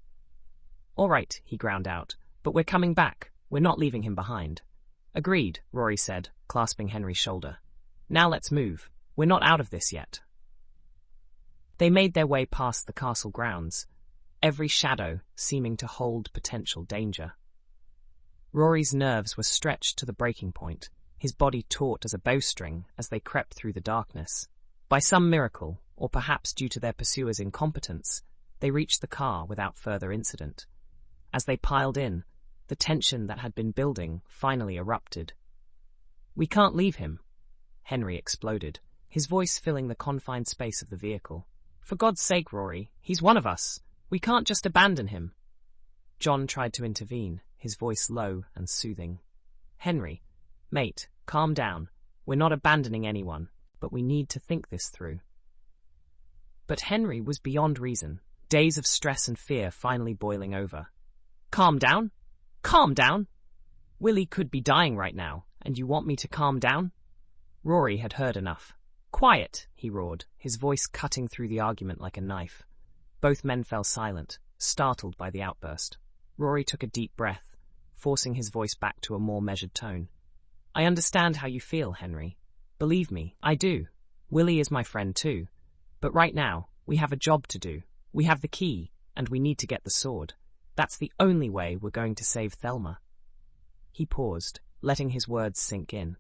All right, he ground out, but we're coming back. We're not leaving him behind. Agreed, Rory said, clasping Henry's shoulder. Now let's move. We're not out of this yet. They made their way past the castle grounds, every shadow seeming to hold potential danger. Rory's nerves were stretched to the breaking point, his body taut as a bowstring as they crept through the darkness. By some miracle, or perhaps due to their pursuers' incompetence, they reached the car without further incident. As they piled in, the tension that had been building finally erupted. We can't leave him, Henry exploded, his voice filling the confined space of the vehicle. For God's sake, Rory, he's one of us. We can't just abandon him. John tried to intervene, his voice low and soothing. Henry, mate, calm down. We're not abandoning anyone, but we need to think this through. But Henry was beyond reason, days of stress and fear finally boiling over. Calm down? Calm down? Willie could be dying right now, and you want me to calm down? Rory had heard enough. Quiet, he roared, his voice cutting through the argument like a knife. Both men fell silent, startled by the outburst. Rory took a deep breath, forcing his voice back to a more measured tone. I understand how you feel, Henry. Believe me, I do. Willie is my friend too. But right now, we have a job to do. We have the key, and we need to get the sword. That's the only way we're going to save Thelma. He paused, letting his words sink in.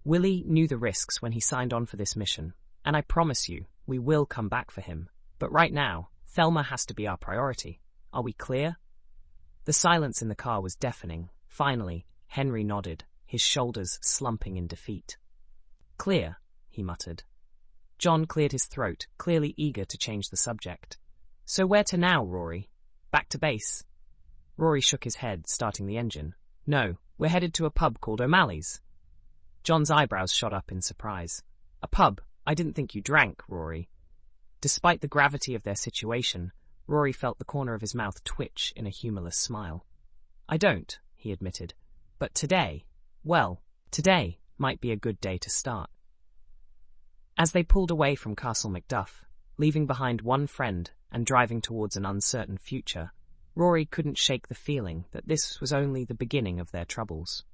Willie knew the risks when he signed on for this mission, and I promise you, we will come back for him. But right now, Thelma has to be our priority. Are we clear? The silence in the car was deafening. Finally, Henry nodded, his shoulders slumping in defeat. Clear, he muttered. John cleared his throat, clearly eager to change the subject. So where to now, Rory? Back to base? Rory shook his head, starting the engine. No, we're headed to a pub called O'Malley's. John's eyebrows shot up in surprise. A pub? I didn't think you drank, Rory. Despite the gravity of their situation, Rory felt the corner of his mouth twitch in a humorless smile. I don't, he admitted. But today, well, today might be a good day to start. As they pulled away from Castle Macduff, leaving behind one friend and driving towards an uncertain future, Rory couldn't shake the feeling that this was only the beginning of their troubles.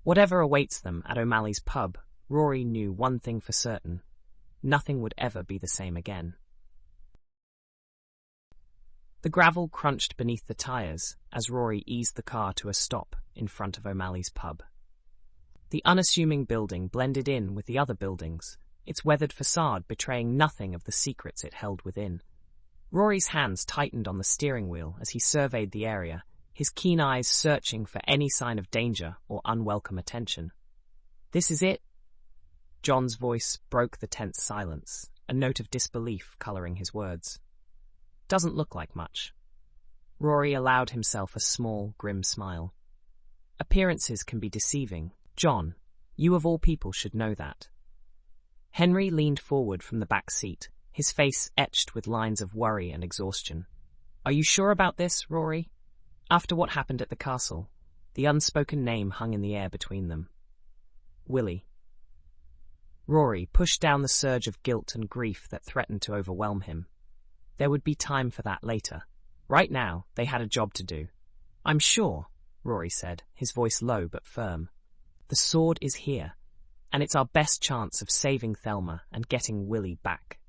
Whatever awaits them at O'Malley's pub, Rory knew one thing for certain. Nothing would ever be the same again. The gravel crunched beneath the tyres as Rory eased the car to a stop in front of O'Malley's pub. The unassuming building blended in with the other buildings, its weathered facade betraying nothing of the secrets it held within. Rory's hands tightened on the steering wheel as he surveyed the area, his keen eyes searching for any sign of danger or unwelcome attention. This is it? John's voice broke the tense silence, a note of disbelief colouring his words. Doesn't look like much. Rory allowed himself a small, grim smile. Appearances can be deceiving. John, you of all people should know that. Henry leaned forward from the back seat, his face etched with lines of worry and exhaustion. Are you sure about this, Rory? After what happened at the castle, the unspoken name hung in the air between them. Willie. Rory pushed down the surge of guilt and grief that threatened to overwhelm him. There would be time for that later. Right now, they had a job to do. I'm sure, Rory said, his voice low but firm. The sword is here, and it's our best chance of saving Thelma and getting Willie back.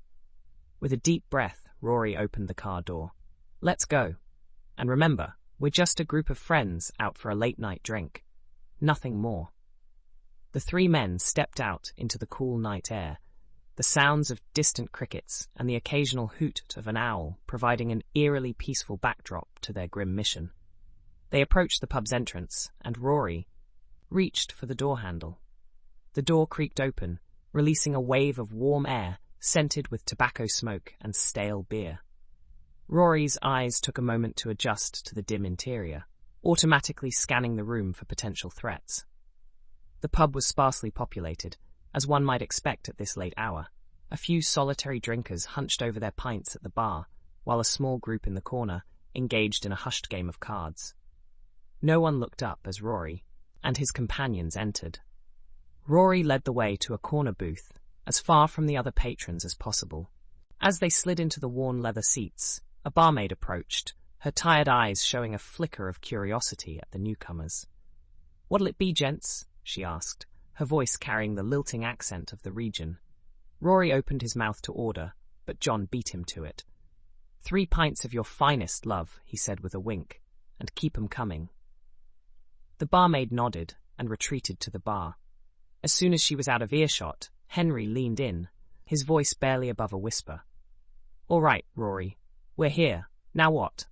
With a deep breath, Rory opened the car door. Let's go. And remember, we're just a group of friends out for a late-night drink. Nothing more. The three men stepped out into the cool night air, the sounds of distant crickets and the occasional hoot of an owl providing an eerily peaceful backdrop to their grim mission. They approached the pub's entrance, and Rory reached for the door handle. The door creaked open, releasing a wave of warm air scented with tobacco smoke and stale beer. Rory's eyes took a moment to adjust to the dim interior, automatically scanning the room for potential threats. The pub was sparsely populated, as one might expect at this late hour. A few solitary drinkers hunched over their pints at the bar, while a small group in the corner engaged in a hushed game of cards. No one looked up as Rory and his companions entered. Rory led the way to a corner booth, as far from the other patrons as possible. As they slid into the worn leather seats, a barmaid approached, her tired eyes showing a flicker of curiosity at the newcomers. "What'll it be, gents?" she asked, her voice carrying the lilting accent of the region. Rory opened his mouth to order, but John beat him to it. "3 pints of your finest, love," he said with a wink, "and keep 'em coming." The barmaid nodded and retreated to the bar. As soon as she was out of earshot, Henry leaned in, his voice barely above a whisper. "All right, Rory. We're here. Now what?"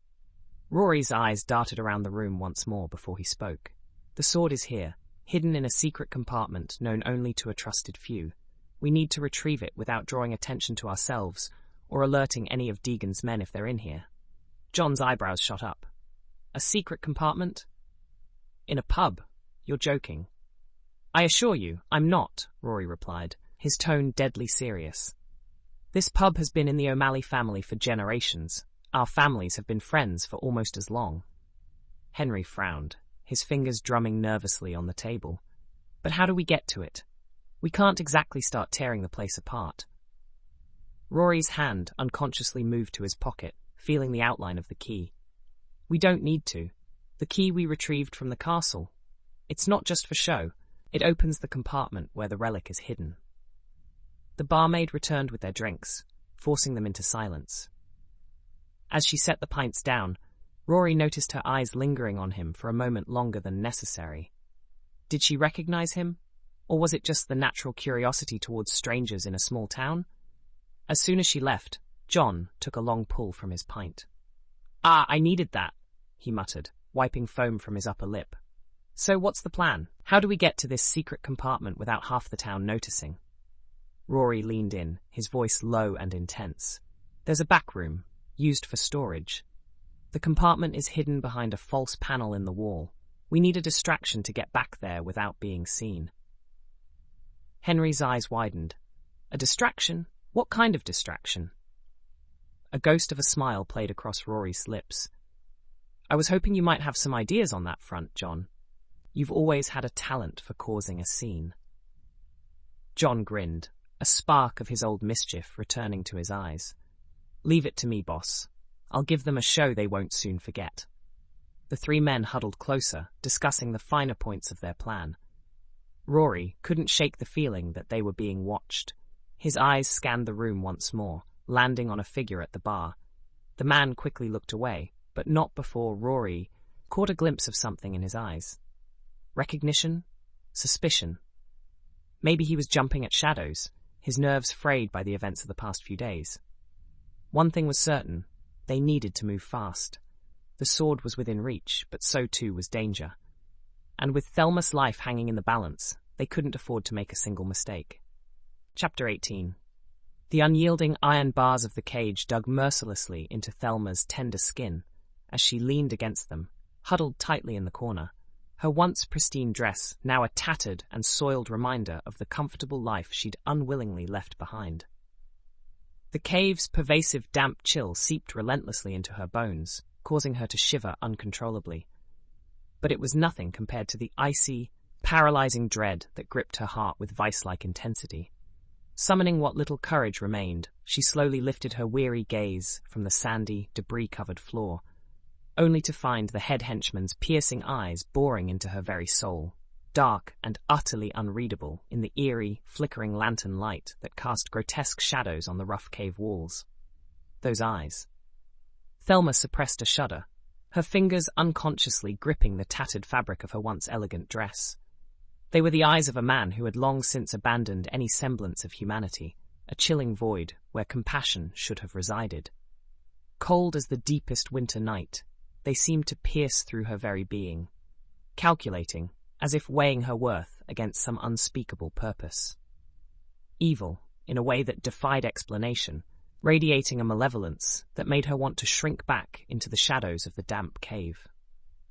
Rory's eyes darted around the room once more before he spoke. "The sword is here, hidden in a secret compartment known only to a trusted few. We need to retrieve it without drawing attention to ourselves or alerting any of Deegan's men if they're in here." John's eyebrows shot up. "A secret compartment? In a pub? You're joking." "I assure you, I'm not," Rory replied, his tone deadly serious. "This pub has been in the O'Malley family for generations. Our families have been friends for almost as long." Henry frowned, his fingers drumming nervously on the table. "But how do we get to it? We can't exactly start tearing the place apart." Rory's hand unconsciously moved to his pocket, feeling the outline of the key. "We don't need to. The key we retrieved from the castle. It's not just for show. It opens the compartment where the relic is hidden." The barmaid returned with their drinks, forcing them into silence. As she set the pints down, Rory noticed her eyes lingering on him for a moment longer than necessary. Did she recognize him? Or was it just the natural curiosity towards strangers in a small town? As soon as she left, John took a long pull from his pint. "Ah, I needed that," he muttered, wiping foam from his upper lip. "So what's the plan? How do we get to this secret compartment without half the town noticing?" Rory leaned in, his voice low and intense. "There's a back room, used for storage. The compartment is hidden behind a false panel in the wall. We need a distraction to get back there without being seen." Henry's eyes widened. "A distraction? What kind of distraction?" A ghost of a smile played across Rory's lips. "I was hoping you might have some ideas on that front, John. You've always had a talent for causing a scene." John grinned, a spark of his old mischief returning to his eyes. "Leave it to me, boss. I'll give them a show they won't soon forget." The 3 men huddled closer, discussing the finer points of their plan. Rory couldn't shake the feeling that they were being watched. His eyes scanned the room once more, landing on a figure at the bar. The man quickly looked away, but not before Rory caught a glimpse of something in his eyes. Recognition? Suspicion? Maybe he was jumping at shadows, his nerves frayed by the events of the past few days. One thing was certain, they needed to move fast. The sword was within reach, but so too was danger. And with Thelma's life hanging in the balance, they couldn't afford to make a single mistake. Chapter 18. The unyielding iron bars of the cage dug mercilessly into Thelma's tender skin as she leaned against them, huddled tightly in the corner, her once pristine dress now a tattered and soiled reminder of the comfortable life she'd unwillingly left behind. The cave's pervasive damp chill seeped relentlessly into her bones, causing her to shiver uncontrollably. But it was nothing compared to the icy, paralyzing dread that gripped her heart with vice-like intensity. Summoning what little courage remained, she slowly lifted her weary gaze from the sandy, debris-covered floor, only to find the head henchman's piercing eyes boring into her very soul, dark and utterly unreadable in the eerie, flickering lantern light that cast grotesque shadows on the rough cave walls. Those eyes. Thelma suppressed a shudder, her fingers unconsciously gripping the tattered fabric of her once elegant dress. They were the eyes of a man who had long since abandoned any semblance of humanity, a chilling void where compassion should have resided. Cold as the deepest winter night, they seemed to pierce through her very being, calculating, as if weighing her worth against some unspeakable purpose. Evil, in a way that defied explanation, radiating a malevolence that made her want to shrink back into the shadows of the damp cave.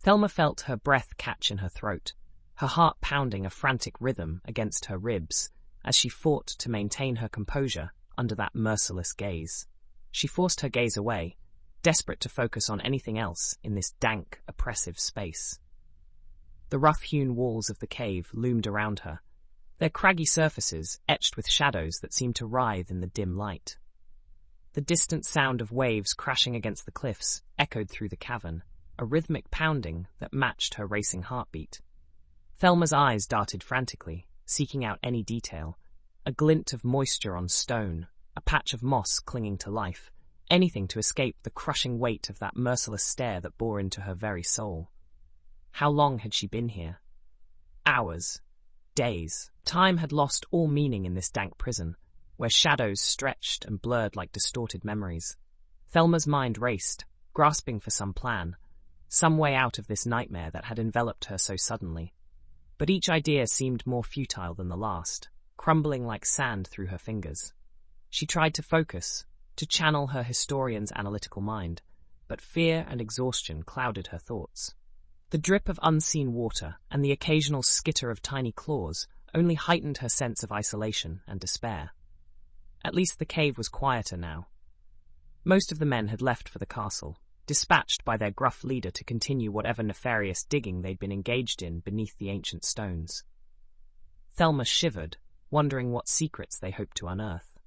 Thelma felt her breath catch in her throat, her heart pounding a frantic rhythm against her ribs as she fought to maintain her composure under that merciless gaze. She forced her gaze away, desperate to focus on anything else in this dank, oppressive space. The rough-hewn walls of the cave loomed around her, their craggy surfaces etched with shadows that seemed to writhe in the dim light. The distant sound of waves crashing against the cliffs echoed through the cavern, a rhythmic pounding that matched her racing heartbeat. Thelma's eyes darted frantically, seeking out any detail, a glint of moisture on stone, a patch of moss clinging to life, anything to escape the crushing weight of that merciless stare that bore into her very soul. How long had she been here? Hours. Days. Time had lost all meaning in this dank prison, where shadows stretched and blurred like distorted memories. Thelma's mind raced, grasping for some plan, some way out of this nightmare that had enveloped her so suddenly. But each idea seemed more futile than the last, crumbling like sand through her fingers. She tried to focus, to channel her historian's analytical mind, but fear and exhaustion clouded her thoughts. The drip of unseen water and the occasional skitter of tiny claws only heightened her sense of isolation and despair. At least the cave was quieter now. Most of the men had left for the castle, dispatched by their gruff leader to continue whatever nefarious digging they'd been engaged in beneath the ancient stones. Thelma shivered, wondering what secrets they hoped to unearth.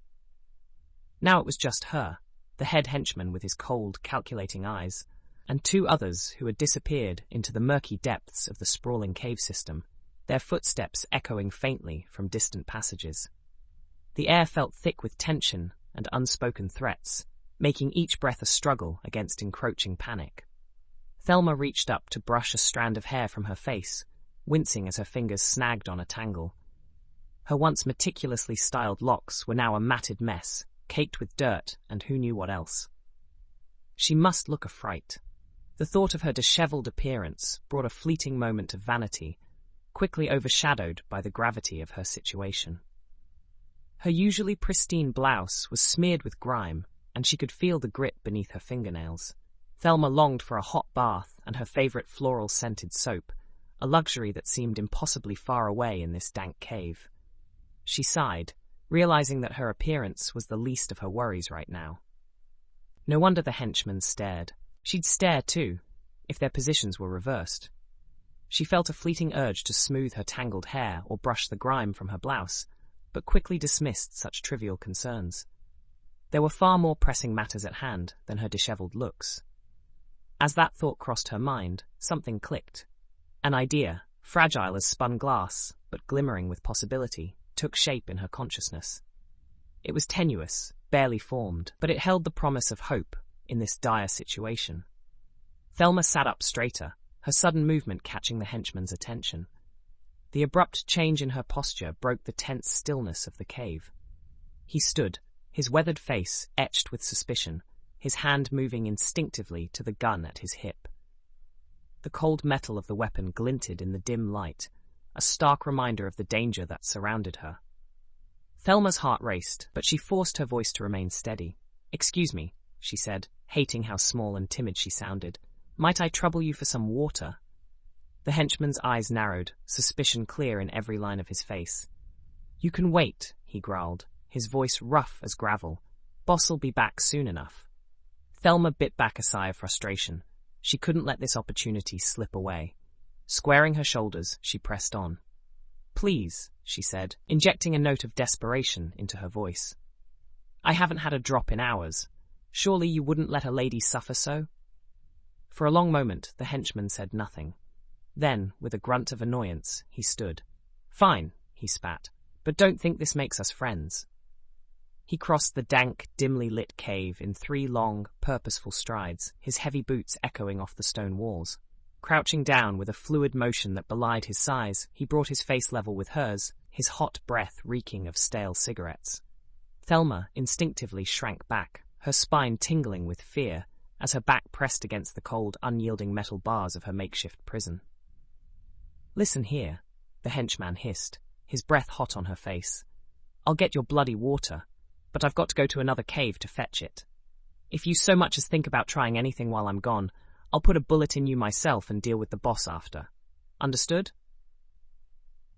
Now it was just her, the head henchman with his cold, calculating eyes, and two others who had disappeared into the murky depths of the sprawling cave system, their footsteps echoing faintly from distant passages. The air felt thick with tension and unspoken threats, making each breath a struggle against encroaching panic. Thelma reached up to brush a strand of hair from her face, wincing as her fingers snagged on a tangle. Her once meticulously styled locks were now a matted mess, caked with dirt and who knew what else. She must look a fright. The thought of her dishevelled appearance brought a fleeting moment of vanity, quickly overshadowed by the gravity of her situation. Her usually pristine blouse was smeared with grime, and she could feel the grit beneath her fingernails. Thelma longed for a hot bath and her favourite floral-scented soap, a luxury that seemed impossibly far away in this dank cave. She sighed, realizing that her appearance was the least of her worries right now. No wonder the henchmen stared. She'd stare too, if their positions were reversed. She felt a fleeting urge to smooth her tangled hair or brush the grime from her blouse, but quickly dismissed such trivial concerns. There were far more pressing matters at hand than her dishevelled looks. As that thought crossed her mind, something clicked. An idea, fragile as spun glass, but glimmering with possibility, took shape in her consciousness. It was tenuous, barely formed, but it held the promise of hope in this dire situation. Thelma sat up straighter, her sudden movement catching the henchman's attention. The abrupt change in her posture broke the tense stillness of the cave. He stood, his weathered face etched with suspicion, his hand moving instinctively to the gun at his hip. The cold metal of the weapon glinted in the dim light, a stark reminder of the danger that surrounded her. Thelma's heart raced, but she forced her voice to remain steady. "Excuse me," she said, hating how small and timid she sounded. "Might I trouble you for some water?" The henchman's eyes narrowed, suspicion clear in every line of his face. "You can wait," he growled, his voice rough as gravel. "Boss'll be back soon enough." Thelma bit back a sigh of frustration. She couldn't let this opportunity slip away. Squaring her shoulders, she pressed on. "Please," she said, injecting a note of desperation into her voice. "I haven't had a drop in hours. Surely you wouldn't let a lady suffer so?" For a long moment, the henchman said nothing. Then, with a grunt of annoyance, he stood. "Fine," he spat, "but don't think this makes us friends." He crossed the dank, dimly lit cave in 3 long, purposeful strides, his heavy boots echoing off the stone walls. Crouching down with a fluid motion that belied his size, he brought his face level with hers, his hot breath reeking of stale cigarettes. Thelma instinctively shrank back, her spine tingling with fear, as her back pressed against the cold, unyielding metal bars of her makeshift prison. "Listen here," the henchman hissed, his breath hot on her face. "I'll get your bloody water, but I've got to go to another cave to fetch it. If you so much as think about trying anything while I'm gone, I'll put a bullet in you myself and deal with the boss after. Understood?"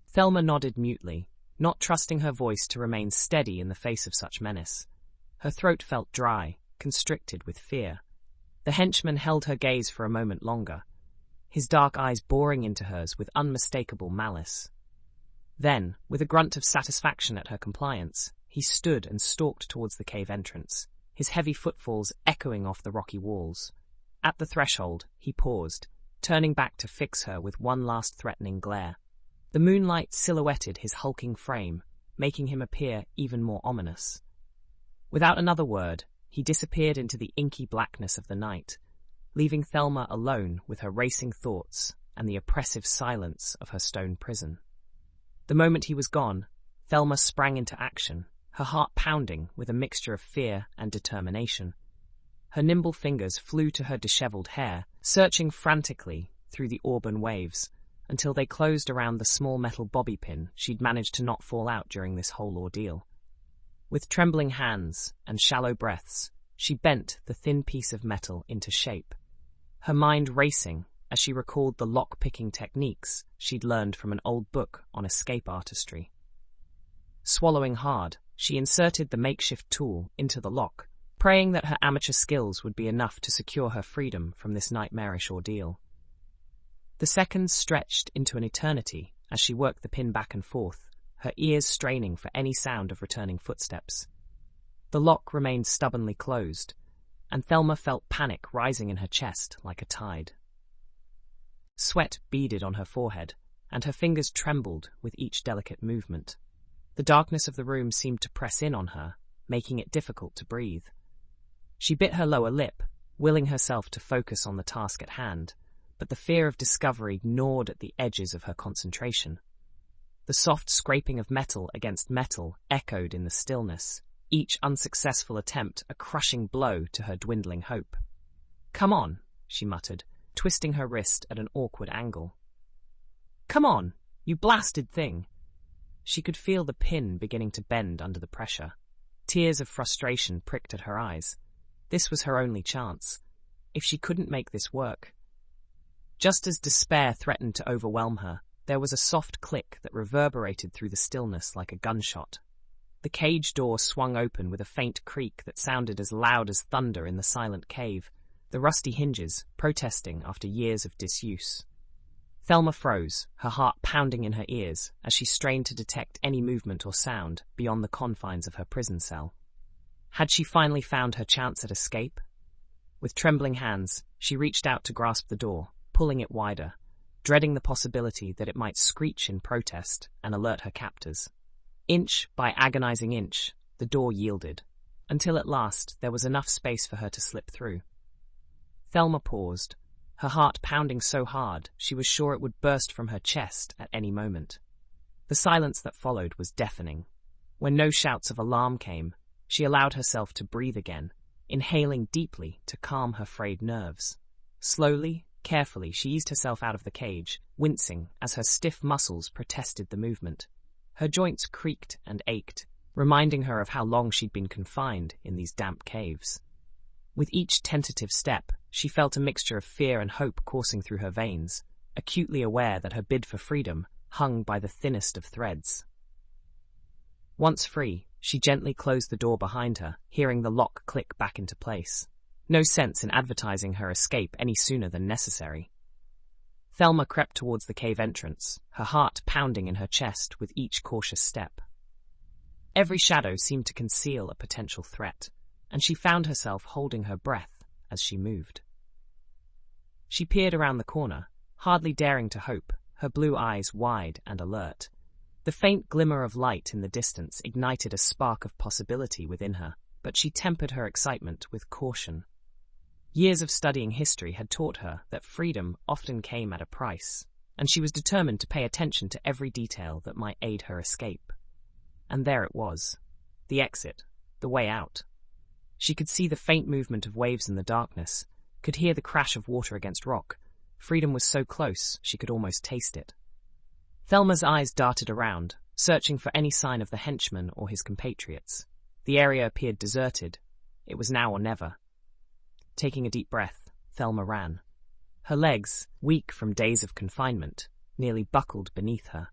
Thelma nodded mutely, not trusting her voice to remain steady in the face of such menace. Her throat felt dry, constricted with fear. The henchman held her gaze for a moment longer, his dark eyes boring into hers with unmistakable malice. Then, with a grunt of satisfaction at her compliance, he stood and stalked towards the cave entrance, his heavy footfalls echoing off the rocky walls. At the threshold, he paused, turning back to fix her with one last threatening glare. The moonlight silhouetted his hulking frame, making him appear even more ominous. Without another word, he disappeared into the inky blackness of the night, leaving Thelma alone with her racing thoughts and the oppressive silence of her stone prison. The moment he was gone, Thelma sprang into action, her heart pounding with a mixture of fear and determination. Her nimble fingers flew to her dishevelled hair, searching frantically through the auburn waves, until they closed around the small metal bobby pin she'd managed to not fall out during this whole ordeal. With trembling hands and shallow breaths, she bent the thin piece of metal into shape, her mind racing as she recalled the lock-picking techniques she'd learned from an old book on escape artistry. Swallowing hard, she inserted the makeshift tool into the lock, praying that her amateur skills would be enough to secure her freedom from this nightmarish ordeal. The seconds stretched into an eternity as she worked the pin back and forth, her ears straining for any sound of returning footsteps. The lock remained stubbornly closed, and Thelma felt panic rising in her chest like a tide. Sweat beaded on her forehead, and her fingers trembled with each delicate movement. The darkness of the room seemed to press in on her, making it difficult to breathe. She bit her lower lip, willing herself to focus on the task at hand, but the fear of discovery gnawed at the edges of her concentration. The soft scraping of metal against metal echoed in the stillness, each unsuccessful attempt a crushing blow to her dwindling hope. "Come on," she muttered, twisting her wrist at an awkward angle. "Come on, you blasted thing!" She could feel the pin beginning to bend under the pressure. Tears of frustration pricked at her eyes. This was her only chance. If she couldn't make this work... Just as despair threatened to overwhelm her, there was a soft click that reverberated through the stillness like a gunshot. The cage door swung open with a faint creak that sounded as loud as thunder in the silent cave, the rusty hinges protesting after years of disuse. Thelma froze, her heart pounding in her ears as she strained to detect any movement or sound beyond the confines of her prison cell. Had she finally found her chance at escape? With trembling hands, she reached out to grasp the door, pulling it wider, dreading the possibility that it might screech in protest and alert her captors. Inch by agonizing inch, the door yielded, until at last there was enough space for her to slip through. Thelma paused, her heart pounding so hard she was sure it would burst from her chest at any moment. The silence that followed was deafening. When no shouts of alarm came, she allowed herself to breathe again, inhaling deeply to calm her frayed nerves. Slowly, carefully, she eased herself out of the cage, wincing as her stiff muscles protested the movement. Her joints creaked and ached, reminding her of how long she'd been confined in these damp caves. With each tentative step, she felt a mixture of fear and hope coursing through her veins, acutely aware that her bid for freedom hung by the thinnest of threads. Once free, she gently closed the door behind her, hearing the lock click back into place. No sense in advertising her escape any sooner than necessary. Thelma crept towards the cave entrance, her heart pounding in her chest with each cautious step. Every shadow seemed to conceal a potential threat, and she found herself holding her breath as she moved. She peered around the corner, hardly daring to hope, her blue eyes wide and alert. The faint glimmer of light in the distance ignited a spark of possibility within her, but she tempered her excitement with caution. Years of studying history had taught her that freedom often came at a price, and she was determined to pay attention to every detail that might aid her escape. And there it was, the exit, the way out. She could see the faint movement of waves in the darkness, could hear the crash of water against rock. Freedom was so close, she could almost taste it. Thelma's eyes darted around, searching for any sign of the henchman or his compatriots. The area appeared deserted. It was now or never. Taking a deep breath, Thelma ran. Her legs, weak from days of confinement, nearly buckled beneath her.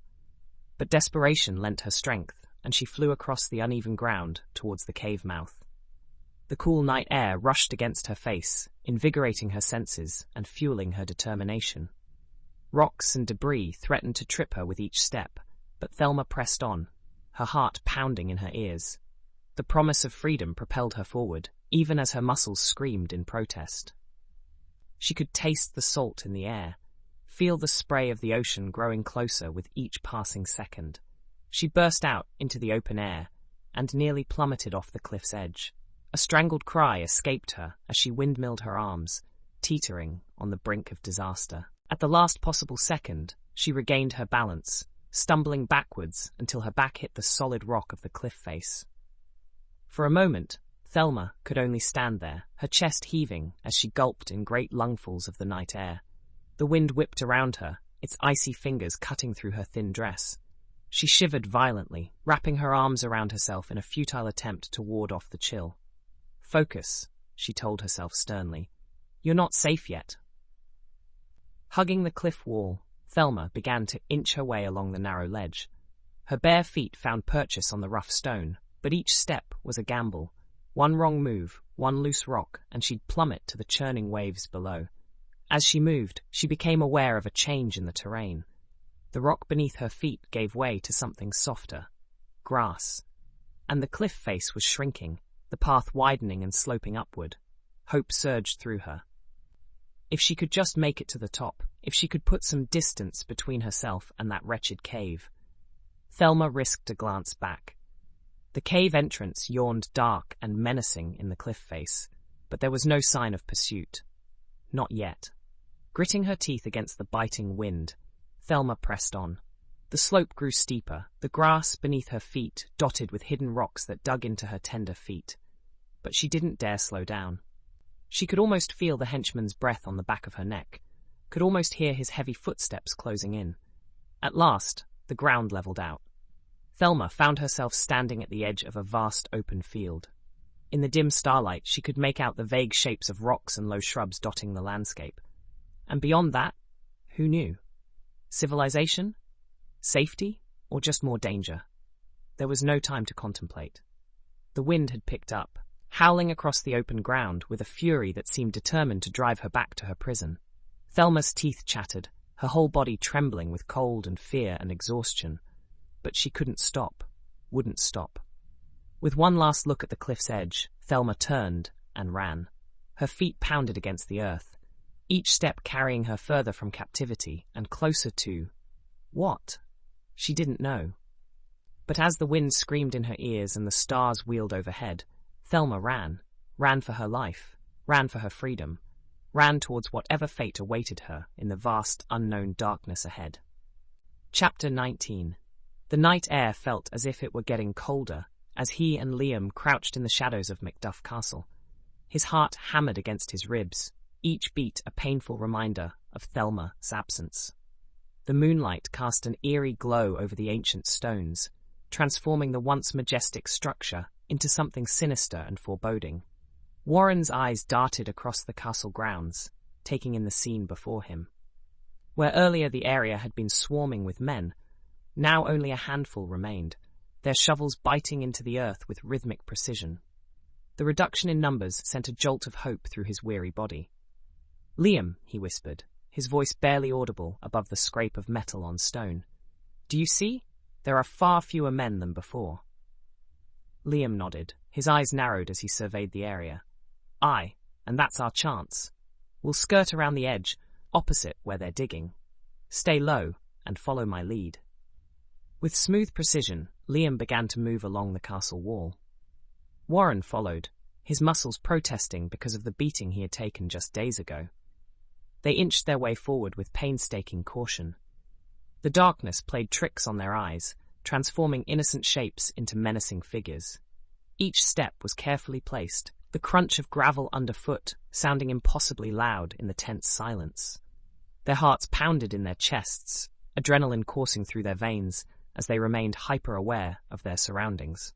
But desperation lent her strength, and she flew across the uneven ground towards the cave mouth. The cool night air rushed against her face, invigorating her senses and fueling her determination. Rocks and debris threatened to trip her with each step, But Thelma pressed on, her heart pounding in her ears. The promise of freedom propelled her forward, even as her muscles screamed in protest. She could taste the salt in the air, feel the spray of the ocean growing closer with each passing second. She burst out into the open air and nearly plummeted off the cliff's edge. A strangled cry escaped her as she windmilled her arms, teetering on the brink of disaster. At the last possible second, she regained her balance, stumbling backwards until her back hit the solid rock of the cliff face. For a moment, Thelma could only stand there, her chest heaving as she gulped in great lungfuls of the night air. The wind whipped around her, its icy fingers cutting through her thin dress. She shivered violently, wrapping her arms around herself in a futile attempt to ward off the chill. "Focus," she told herself sternly. "You're not safe yet." Hugging the cliff wall, Thelma began to inch her way along the narrow ledge. Her bare feet found purchase on the rough stone, but each step was a gamble. One wrong move, one loose rock, and she'd plummet to the churning waves below. As she moved, she became aware of a change in the terrain. The rock beneath her feet gave way to something softer, grass, and the cliff face was shrinking, the path widening and sloping upward. Hope surged through her. If she could just make it to the top, if she could put some distance between herself and that wretched cave. Thelma risked a glance back. The cave entrance yawned dark and menacing in the cliff face, but there was no sign of pursuit. Not yet. Gritting her teeth against the biting wind, Thelma pressed on. The slope grew steeper, the grass beneath her feet dotted with hidden rocks that dug into her tender feet. But she didn't dare slow down. She could almost feel the henchman's breath on the back of her neck, could almost hear his heavy footsteps closing in. At last, the ground leveled out. Thelma found herself standing at the edge of a vast open field. In the dim starlight, she could make out the vague shapes of rocks and low shrubs dotting the landscape. And beyond that, who knew? Civilization? Safety? Or just more danger? There was no time to contemplate. The wind had picked up, howling across the open ground with a fury that seemed determined to drive her back to her prison. Thelma's teeth chattered, her whole body trembling with cold and fear and exhaustion. But she couldn't stop, wouldn't stop. With one last look at the cliff's edge, Thelma turned and ran. Her feet pounded against the earth, each step carrying her further from captivity and closer to... what? She didn't know. But as the wind screamed in her ears and the stars wheeled overhead, Thelma ran for her life, ran for her freedom, ran towards whatever fate awaited her in the vast, unknown darkness ahead. Chapter 19. The night air felt as if it were getting colder as he and Liam crouched in the shadows of Macduff Castle. His heart hammered against his ribs, each beat a painful reminder of Thelma's absence. The moonlight cast an eerie glow over the ancient stones, transforming the once majestic structure into something sinister and foreboding. Warren's eyes darted across the castle grounds, taking in the scene before him. Where earlier the area had been swarming with men, now only a handful remained, their shovels biting into the earth with rhythmic precision. The reduction in numbers sent a jolt of hope through his weary body. "Liam," he whispered, his voice barely audible above the scrape of metal on stone. "Do you see? There are far fewer men than before." Liam nodded, his eyes narrowed as he surveyed the area. "Aye, and that's our chance. We'll skirt around the edge, opposite where they're digging. Stay low and follow my lead." With smooth precision, Liam began to move along the castle wall. Warren followed, his muscles protesting because of the beating he had taken just days ago. They inched their way forward with painstaking caution. The darkness played tricks on their eyes, transforming innocent shapes into menacing figures. Each step was carefully placed, the crunch of gravel underfoot sounding impossibly loud in the tense silence. Their hearts pounded in their chests, adrenaline coursing through their veins as they remained hyper-aware of their surroundings.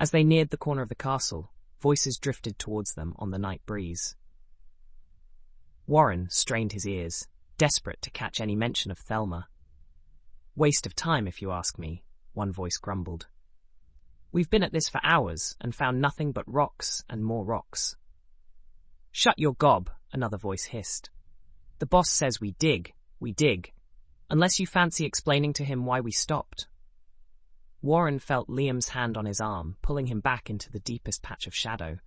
As they neared the corner of the castle, voices drifted towards them on the night breeze. Warren strained his ears, desperate to catch any mention of Thelma. "Waste of time, if you ask me," one voice grumbled. "We've been at this for hours and found nothing but rocks and more rocks." "Shut your gob," another voice hissed. "The boss says we dig, Unless you fancy explaining to him why we stopped. Warren felt Liam's hand on his arm, pulling him back into the deepest patch of shadow.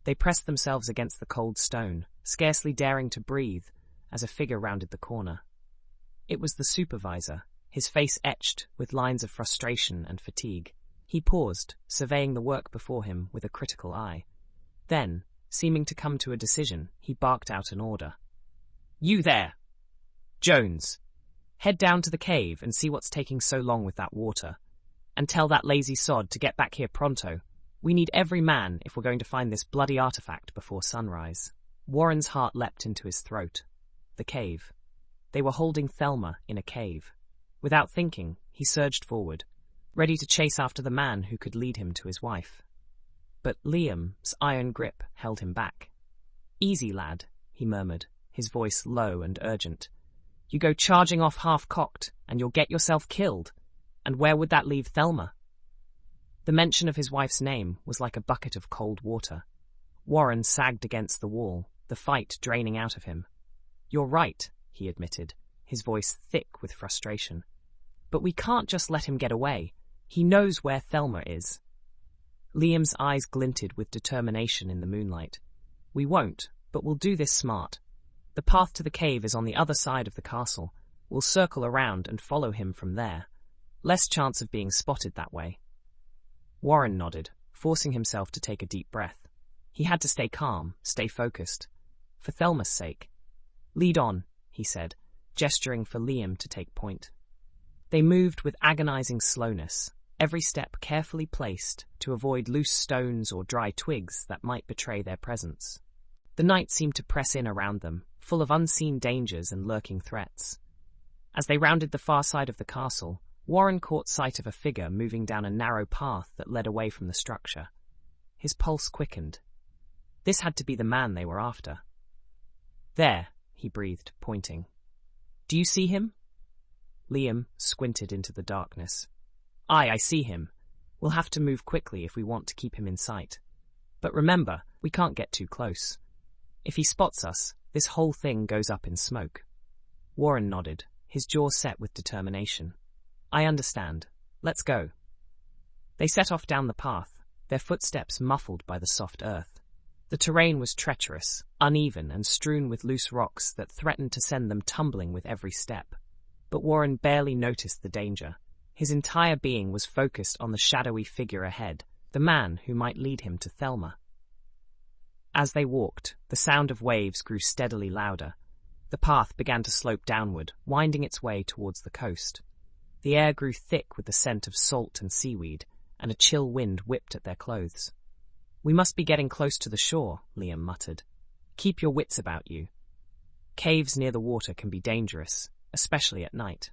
They pressed themselves against the cold stone, scarcely daring to breathe, as a figure rounded the corner. It was the supervisor, his face etched with lines of frustration and fatigue. He paused, surveying the work before him with a critical eye. Then, seeming to come to a decision, he barked out an order. "You there! Jones! Head down to the cave and see what's taking so long with that water. And tell that lazy sod to get back here pronto. We need every man if we're going to find this bloody artifact before sunrise." Warren's heart leapt into his throat. The cave. They were holding Thelma in a cave. Without thinking, he surged forward, ready to chase after the man who could lead him to his wife. But Liam's iron grip held him back. "Easy, lad," he murmured, his voice low and urgent. "You go charging off half-cocked, and you'll get yourself killed. And where would that leave Thelma?" The mention of his wife's name was like a bucket of cold water. Warren sagged against the wall, the fight draining out of him. "You're right," he admitted, his voice thick with frustration. "But we can't just let him get away. He knows where Thelma is." Liam's eyes glinted with determination in the moonlight. "We won't, but we'll do this smart. The path to the cave is on the other side of the castle. We'll circle around and follow him from there. Less chance of being spotted that way." Warren nodded, forcing himself to take a deep breath. He had to stay calm, stay focused. For Thelma's sake. "Lead on," he said, gesturing for Liam to take point. They moved with agonizing slowness, every step carefully placed to avoid loose stones or dry twigs that might betray their presence. The night seemed to press in around them, full of unseen dangers and lurking threats. As they rounded the far side of the castle, Warren caught sight of a figure moving down a narrow path that led away from the structure. His pulse quickened. This had to be the man they were after. "There," he breathed, pointing. "Do you see him?" Liam squinted into the darkness. "Aye, I see him. We'll have to move quickly if we want to keep him in sight. But remember, we can't get too close. If he spots us, this whole thing goes up in smoke." Warren nodded, his jaw set with determination. "I understand. Let's go." They set off down the path, their footsteps muffled by the soft earth. The terrain was treacherous, uneven, and strewn with loose rocks that threatened to send them tumbling with every step. But Warren barely noticed the danger. His entire being was focused on the shadowy figure ahead, the man who might lead him to Thelma. As they walked, the sound of waves grew steadily louder. The path began to slope downward, winding its way towards the coast. The air grew thick with the scent of salt and seaweed, and a chill wind whipped at their clothes. "We must be getting close to the shore," Liam muttered. "Keep your wits about you. Caves near the water can be dangerous, especially at night."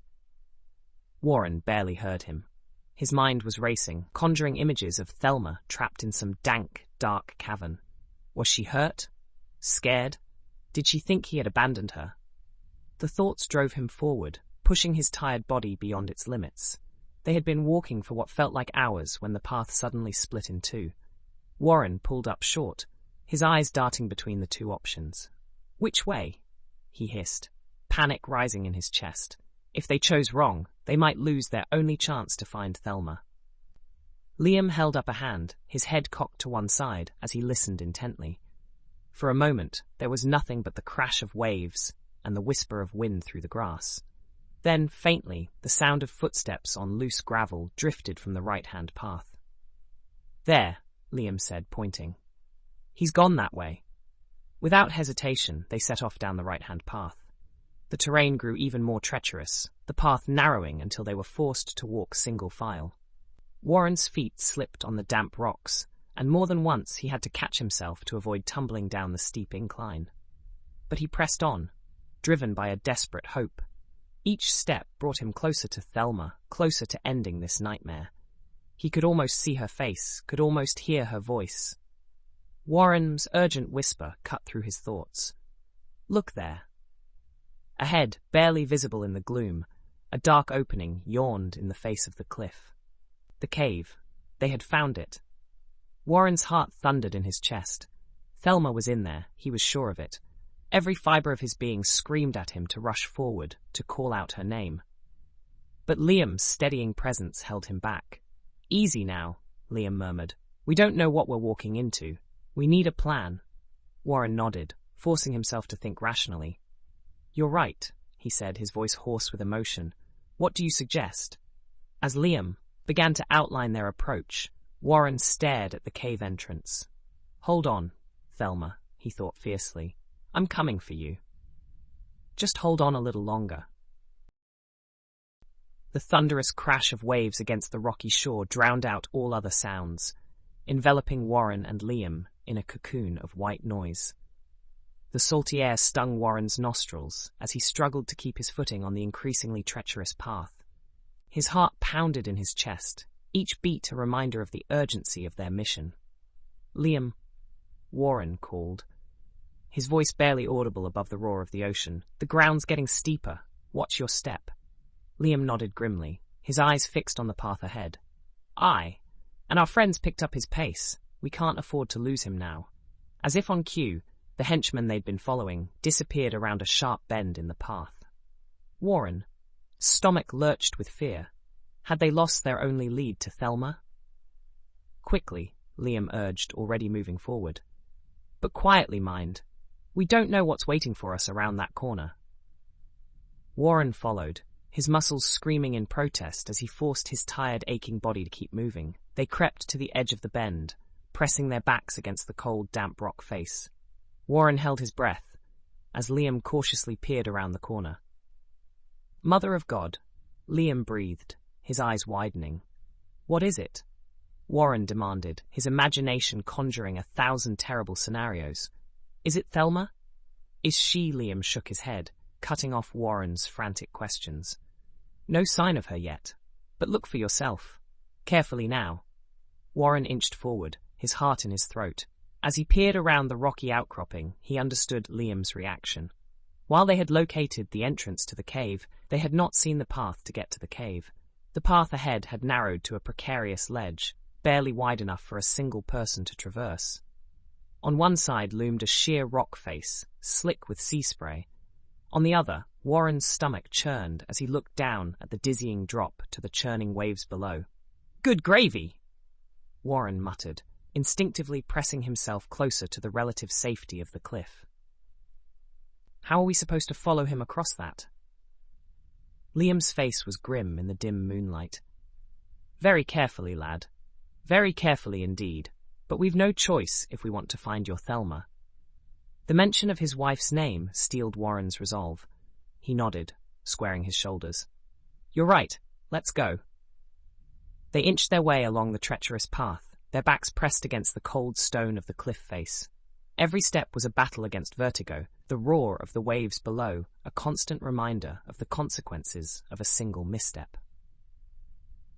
Warren barely heard him. His mind was racing, conjuring images of Thelma trapped in some dank, dark cavern. Was she hurt? Scared? Did she think he had abandoned her? The thoughts drove him forward, pushing his tired body beyond its limits. They had been walking for what felt like hours when the path suddenly split in two. Warren pulled up short, his eyes darting between the two options. "Which way?" he hissed, panic rising in his chest. If they chose wrong, they might lose their only chance to find Thelma. Liam held up a hand, his head cocked to one side as he listened intently. For a moment, there was nothing but the crash of waves and the whisper of wind through the grass. Then, faintly, the sound of footsteps on loose gravel drifted from the right-hand path. "There," Liam said, pointing. "He's gone that way." Without hesitation, they set off down the right-hand path. The terrain grew even more treacherous, the path narrowing until they were forced to walk single file. Warren's feet slipped on the damp rocks, and more than once he had to catch himself to avoid tumbling down the steep incline. But he pressed on, driven by a desperate hope. Each step brought him closer to Thelma, closer to ending this nightmare. He could almost see her face, could almost hear her voice. Warren's urgent whisper cut through his thoughts. "Look there." Ahead, barely visible in the gloom, a dark opening yawned in the face of the cliff. The cave. They had found it. Warren's heart thundered in his chest. Thelma was in there, he was sure of it. Every fibre of his being screamed at him to rush forward, to call out her name. But Liam's steadying presence held him back. "Easy now," Liam murmured. "We don't know what we're walking into. We need a plan." Warren nodded, forcing himself to think rationally. "You're right," he said, his voice hoarse with emotion. "What do you suggest?" As Liam began to outline their approach, Warren stared at the cave entrance. "Hold on, Thelma," he thought fiercely. "I'm coming for you. Just hold on a little longer." The thunderous crash of waves against the rocky shore drowned out all other sounds, enveloping Warren and Liam in a cocoon of white noise. The salty air stung Warren's nostrils as he struggled to keep his footing on the increasingly treacherous path. His heart pounded in his chest, each beat a reminder of the urgency of their mission. "Liam," Warren called, his voice barely audible above the roar of the ocean. "The ground's getting steeper. Watch your step." Liam nodded grimly, his eyes fixed on the path ahead. "Aye, and our friend's picked up his pace. We can't afford to lose him now." As if on cue, the henchman they'd been following disappeared around a sharp bend in the path. Warren's stomach lurched with fear. Had they lost their only lead to Thelma? "Quickly," Liam urged, already moving forward. "But quietly, mind. We don't know what's waiting for us around that corner." Warren followed, his muscles screaming in protest as he forced his tired, aching body to keep moving. They crept to the edge of the bend, pressing their backs against the cold, damp rock face. Warren held his breath as Liam cautiously peered around the corner. "Mother of God," Liam breathed, his eyes widening. "What is it?" Warren demanded, his imagination conjuring 1,000 terrible scenarios. "Is it Thelma?" "Is she?" Liam shook his head, cutting off Warren's frantic questions. "No sign of her yet. But look for yourself. Carefully now." Warren inched forward, his heart in his throat. As he peered around the rocky outcropping, he understood Liam's reaction. While they had located the entrance to the cave, they had not seen the path to get to the cave. The path ahead had narrowed to a precarious ledge, barely wide enough for a single person to traverse. On one side loomed a sheer rock face, slick with sea spray. On the other, Warren's stomach churned as he looked down at the dizzying drop to the churning waves below. "Good gravy!" Warren muttered, instinctively pressing himself closer to the relative safety of the cliff. "How are we supposed to follow him across that?" Liam's face was grim in the dim moonlight. "Very carefully, lad. Very carefully indeed. But we've no choice if we want to find your Thelma." The mention of his wife's name steeled Warren's resolve. He nodded, squaring his shoulders. "You're right. Let's go." They inched their way along the treacherous path, their backs pressed against the cold stone of the cliff face. Every step was a battle against vertigo, the roar of the waves below, a constant reminder of the consequences of a single misstep.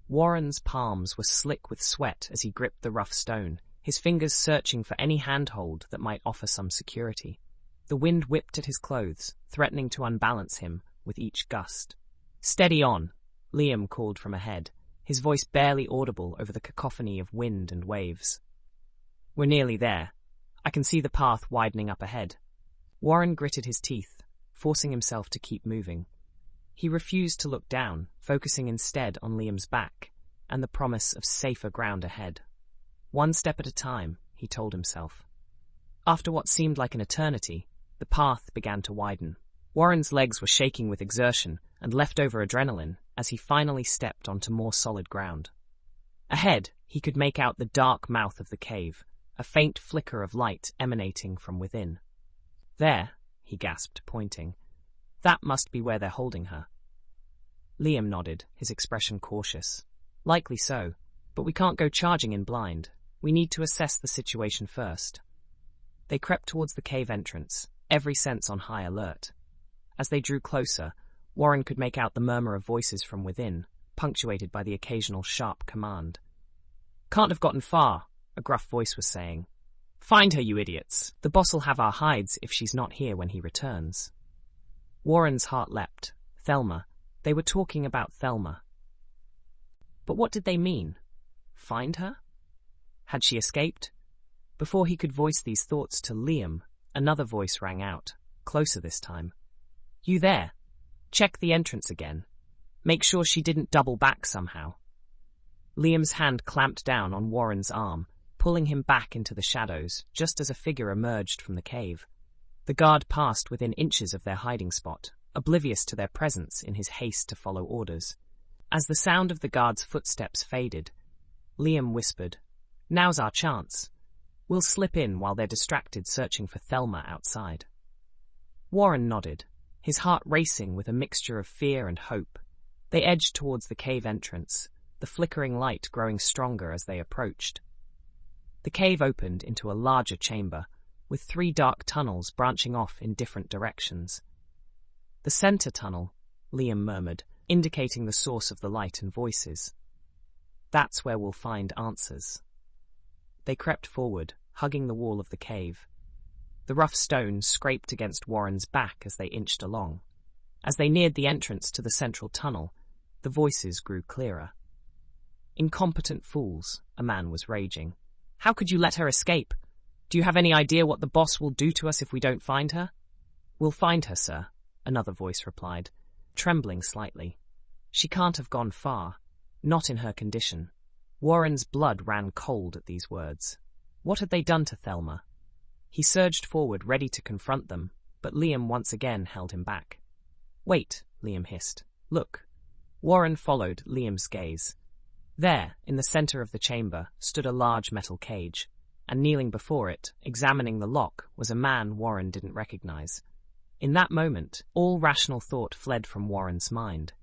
Warren's palms were slick with sweat as he gripped the rough stone, his fingers searching for any handhold that might offer some security. The wind whipped at his clothes, threatening to unbalance him with each gust. "Steady on," Liam called from ahead, his voice barely audible over the cacophony of wind and waves. "We're nearly there. I can see the path widening up ahead." Warren gritted his teeth, forcing himself to keep moving. He refused to look down, focusing instead on Liam's back and the promise of safer ground ahead. One step at a time, he told himself. After what seemed like an eternity, the path began to widen. Warren's legs were shaking with exertion and leftover adrenaline as he finally stepped onto more solid ground. Ahead, he could make out the dark mouth of the cave, a faint flicker of light emanating from within. "There," he gasped, pointing. "That must be where they're holding her." Liam nodded, his expression cautious. "Likely so, but we can't go charging in blind. We need to assess the situation first." They crept towards the cave entrance, every sense on high alert. As they drew closer, Warren could make out the murmur of voices from within, punctuated by the occasional sharp command. "Can't have gotten far," a gruff voice was saying. "Find her, you idiots. The boss'll have our hides if she's not here when he returns." Warren's heart leapt. Thelma. They were talking about Thelma. But what did they mean? Find her? Had she escaped? Before he could voice these thoughts to Liam, another voice rang out. closer this time. "You there? Check the entrance again. Make sure she didn't double back somehow." Liam's hand clamped down on Warren's arm, pulling him back into the shadows just as a figure emerged from the cave. The guard passed within inches of their hiding spot, oblivious to their presence in his haste to follow orders. As the sound of the guard's footsteps faded, Liam whispered, "Now's our chance. We'll slip in while they're distracted searching for Thelma outside." Warren nodded, his heart racing with a mixture of fear and hope. They edged towards the cave entrance, the flickering light growing stronger as they approached. The cave opened into a larger chamber, with 3 dark tunnels branching off in different directions. "The center tunnel," Liam murmured, indicating the source of the light and voices. "That's where we'll find answers." They crept forward, hugging the wall of the cave. The rough stone scraped against Warren's back as they inched along. As they neared the entrance to the central tunnel, the voices grew clearer. "Incompetent fools," a man was raging. "How could you let her escape? Do you have any idea what the boss will do to us if we don't find her?" "We'll find her, sir," another voice replied, trembling slightly. "She can't have gone far, not in her condition." Warren's blood ran cold at these words. What had they done to Thelma? He surged forward, ready to confront them, but Liam once again held him back. "Wait," Liam hissed. "Look." Warren followed Liam's gaze. There, in the center of the chamber, stood a large metal cage, and kneeling before it, examining the lock, was a man Warren didn't recognize. In that moment, all rational thought fled from Warren's mind.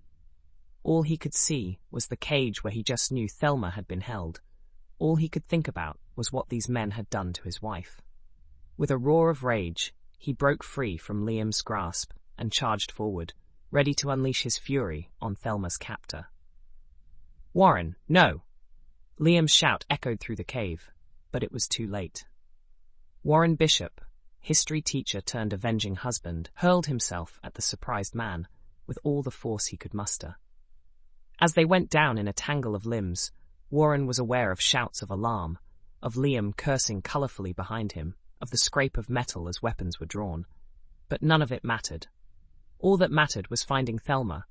All he could see was the cage where he just knew Thelma had been held. All he could think about was what these men had done to his wife. With a roar of rage, he broke free from Liam's grasp and charged forward, ready to unleash his fury on Thelma's captor. "Warren, no!" Liam's shout echoed through the cave, but it was too late. Warren Bishop, history teacher turned avenging husband, hurled himself at the surprised man with all the force he could muster. As they went down in a tangle of limbs, Warren was aware of shouts of alarm, of Liam cursing colourfully behind him, of the scrape of metal as weapons were drawn. But none of it mattered. All that mattered was finding Thelma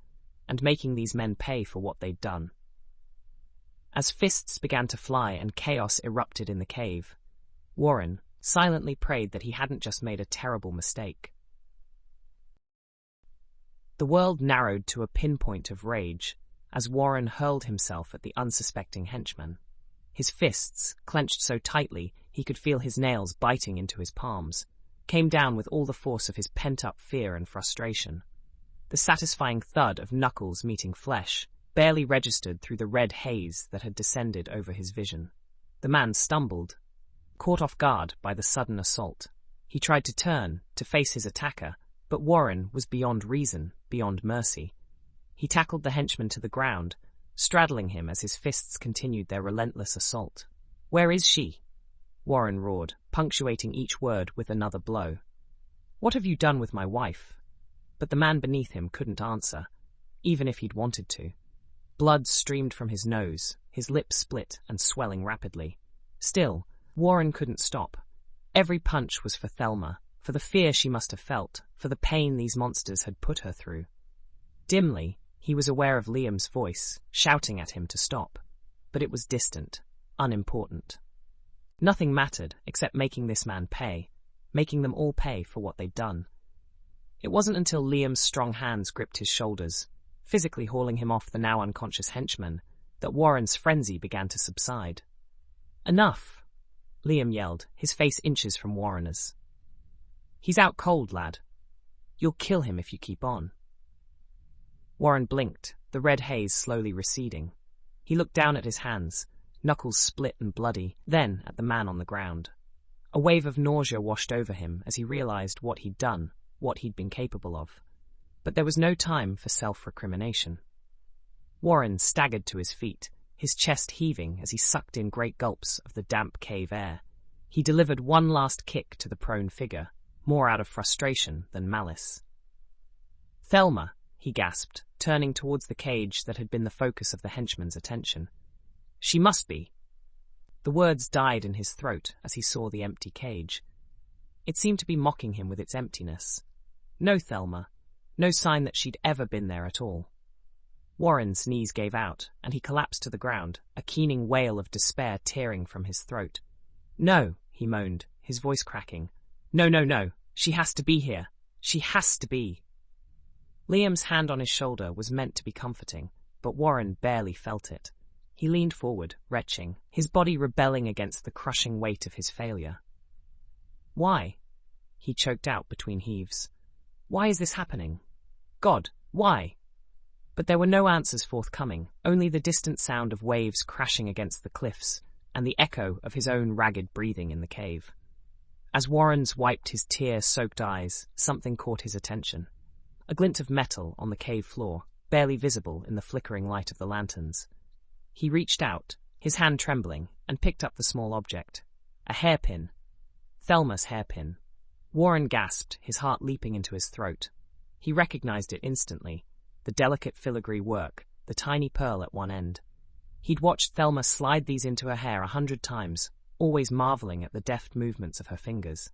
and making these men pay for what they'd done. As fists began to fly and chaos erupted in the cave, Warren silently prayed that he hadn't just made a terrible mistake. The world narrowed to a pinpoint of rage as Warren hurled himself at the unsuspecting henchman. His fists, clenched so tightly he could feel his nails biting into his palms, came down with all the force of his pent-up fear and frustration. The satisfying thud of knuckles meeting flesh barely registered through the red haze that had descended over his vision. The man stumbled, caught off guard by the sudden assault. He tried to turn, to face his attacker, but Warren was beyond reason, beyond mercy. He tackled the henchman to the ground, straddling him as his fists continued their relentless assault. "Where is she?" Warren roared, punctuating each word with another blow. "What have you done with my wife?" But the man beneath him couldn't answer, even if he'd wanted to. Blood streamed from his nose, his lips split and swelling rapidly. Still, Warren couldn't stop. Every punch was for Thelma, for the fear she must have felt, for the pain these monsters had put her through. Dimly, he was aware of Liam's voice, shouting at him to stop, but it was distant, unimportant. Nothing mattered except making this man pay, making them all pay for what they'd done. It wasn't until Liam's strong hands gripped his shoulders, physically hauling him off the now unconscious henchman, that Warren's frenzy began to subside. "Enough!" Liam yelled, his face inches from Warren's. "He's out cold, lad. You'll kill him if you keep on." Warren blinked, the red haze slowly receding. He looked down at his hands, knuckles split and bloody, then at the man on the ground. A wave of nausea washed over him as he realized what he'd done, what he'd been capable of. But there was no time for self-recrimination. Warren staggered to his feet, his chest heaving as he sucked in great gulps of the damp cave air. He delivered one last kick to the prone figure, more out of frustration than malice. "Thelma," he gasped, turning towards the cage that had been the focus of the henchman's attention. "She must be." The words died in his throat as he saw the empty cage. It seemed to be mocking him with its emptiness. No Thelma. No sign that she'd ever been there at all. Warren's knees gave out, and he collapsed to the ground, a keening wail of despair tearing from his throat. No, he moaned, his voice cracking. No, no, no. She has to be here. She has to be. Liam's hand on his shoulder was meant to be comforting, but Warren barely felt it. He leaned forward, retching, his body rebelling against the crushing weight of his failure. Why? He choked out between heaves. Why is this happening? God, why? But there were no answers forthcoming, only the distant sound of waves crashing against the cliffs, and the echo of his own ragged breathing in the cave. As Warren's wiped his tear-soaked eyes, something caught his attention. A glint of metal on the cave floor, barely visible in the flickering light of the lanterns. He reached out, his hand trembling, and picked up the small object. A hairpin. Thelma's hairpin. Warren gasped, his heart leaping into his throat. He recognized it instantly, the delicate filigree work, the tiny pearl at one end. He'd watched Thelma slide these into her hair 100 times, always marveling at the deft movements of her fingers.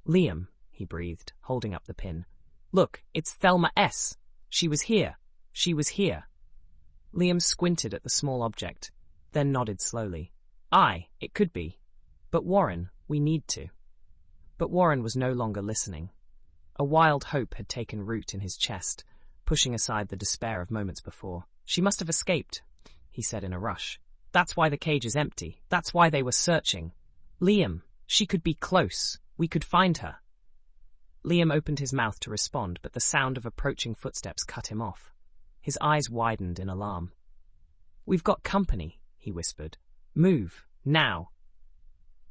Liam, he breathed, holding up the pin. Look, it's Thelma S. She was here. She was here. Liam squinted at the small object, then nodded slowly. Aye, it could be. But Warren, we need to. But Warren was no longer listening. A wild hope had taken root in his chest, pushing aside the despair of moments before. She must have escaped, he said in a rush. That's why the cage is empty. That's why they were searching. Liam, she could be close. We could find her. Liam opened his mouth to respond, but the sound of approaching footsteps cut him off. His eyes widened in alarm. We've got company, he whispered. Move, now.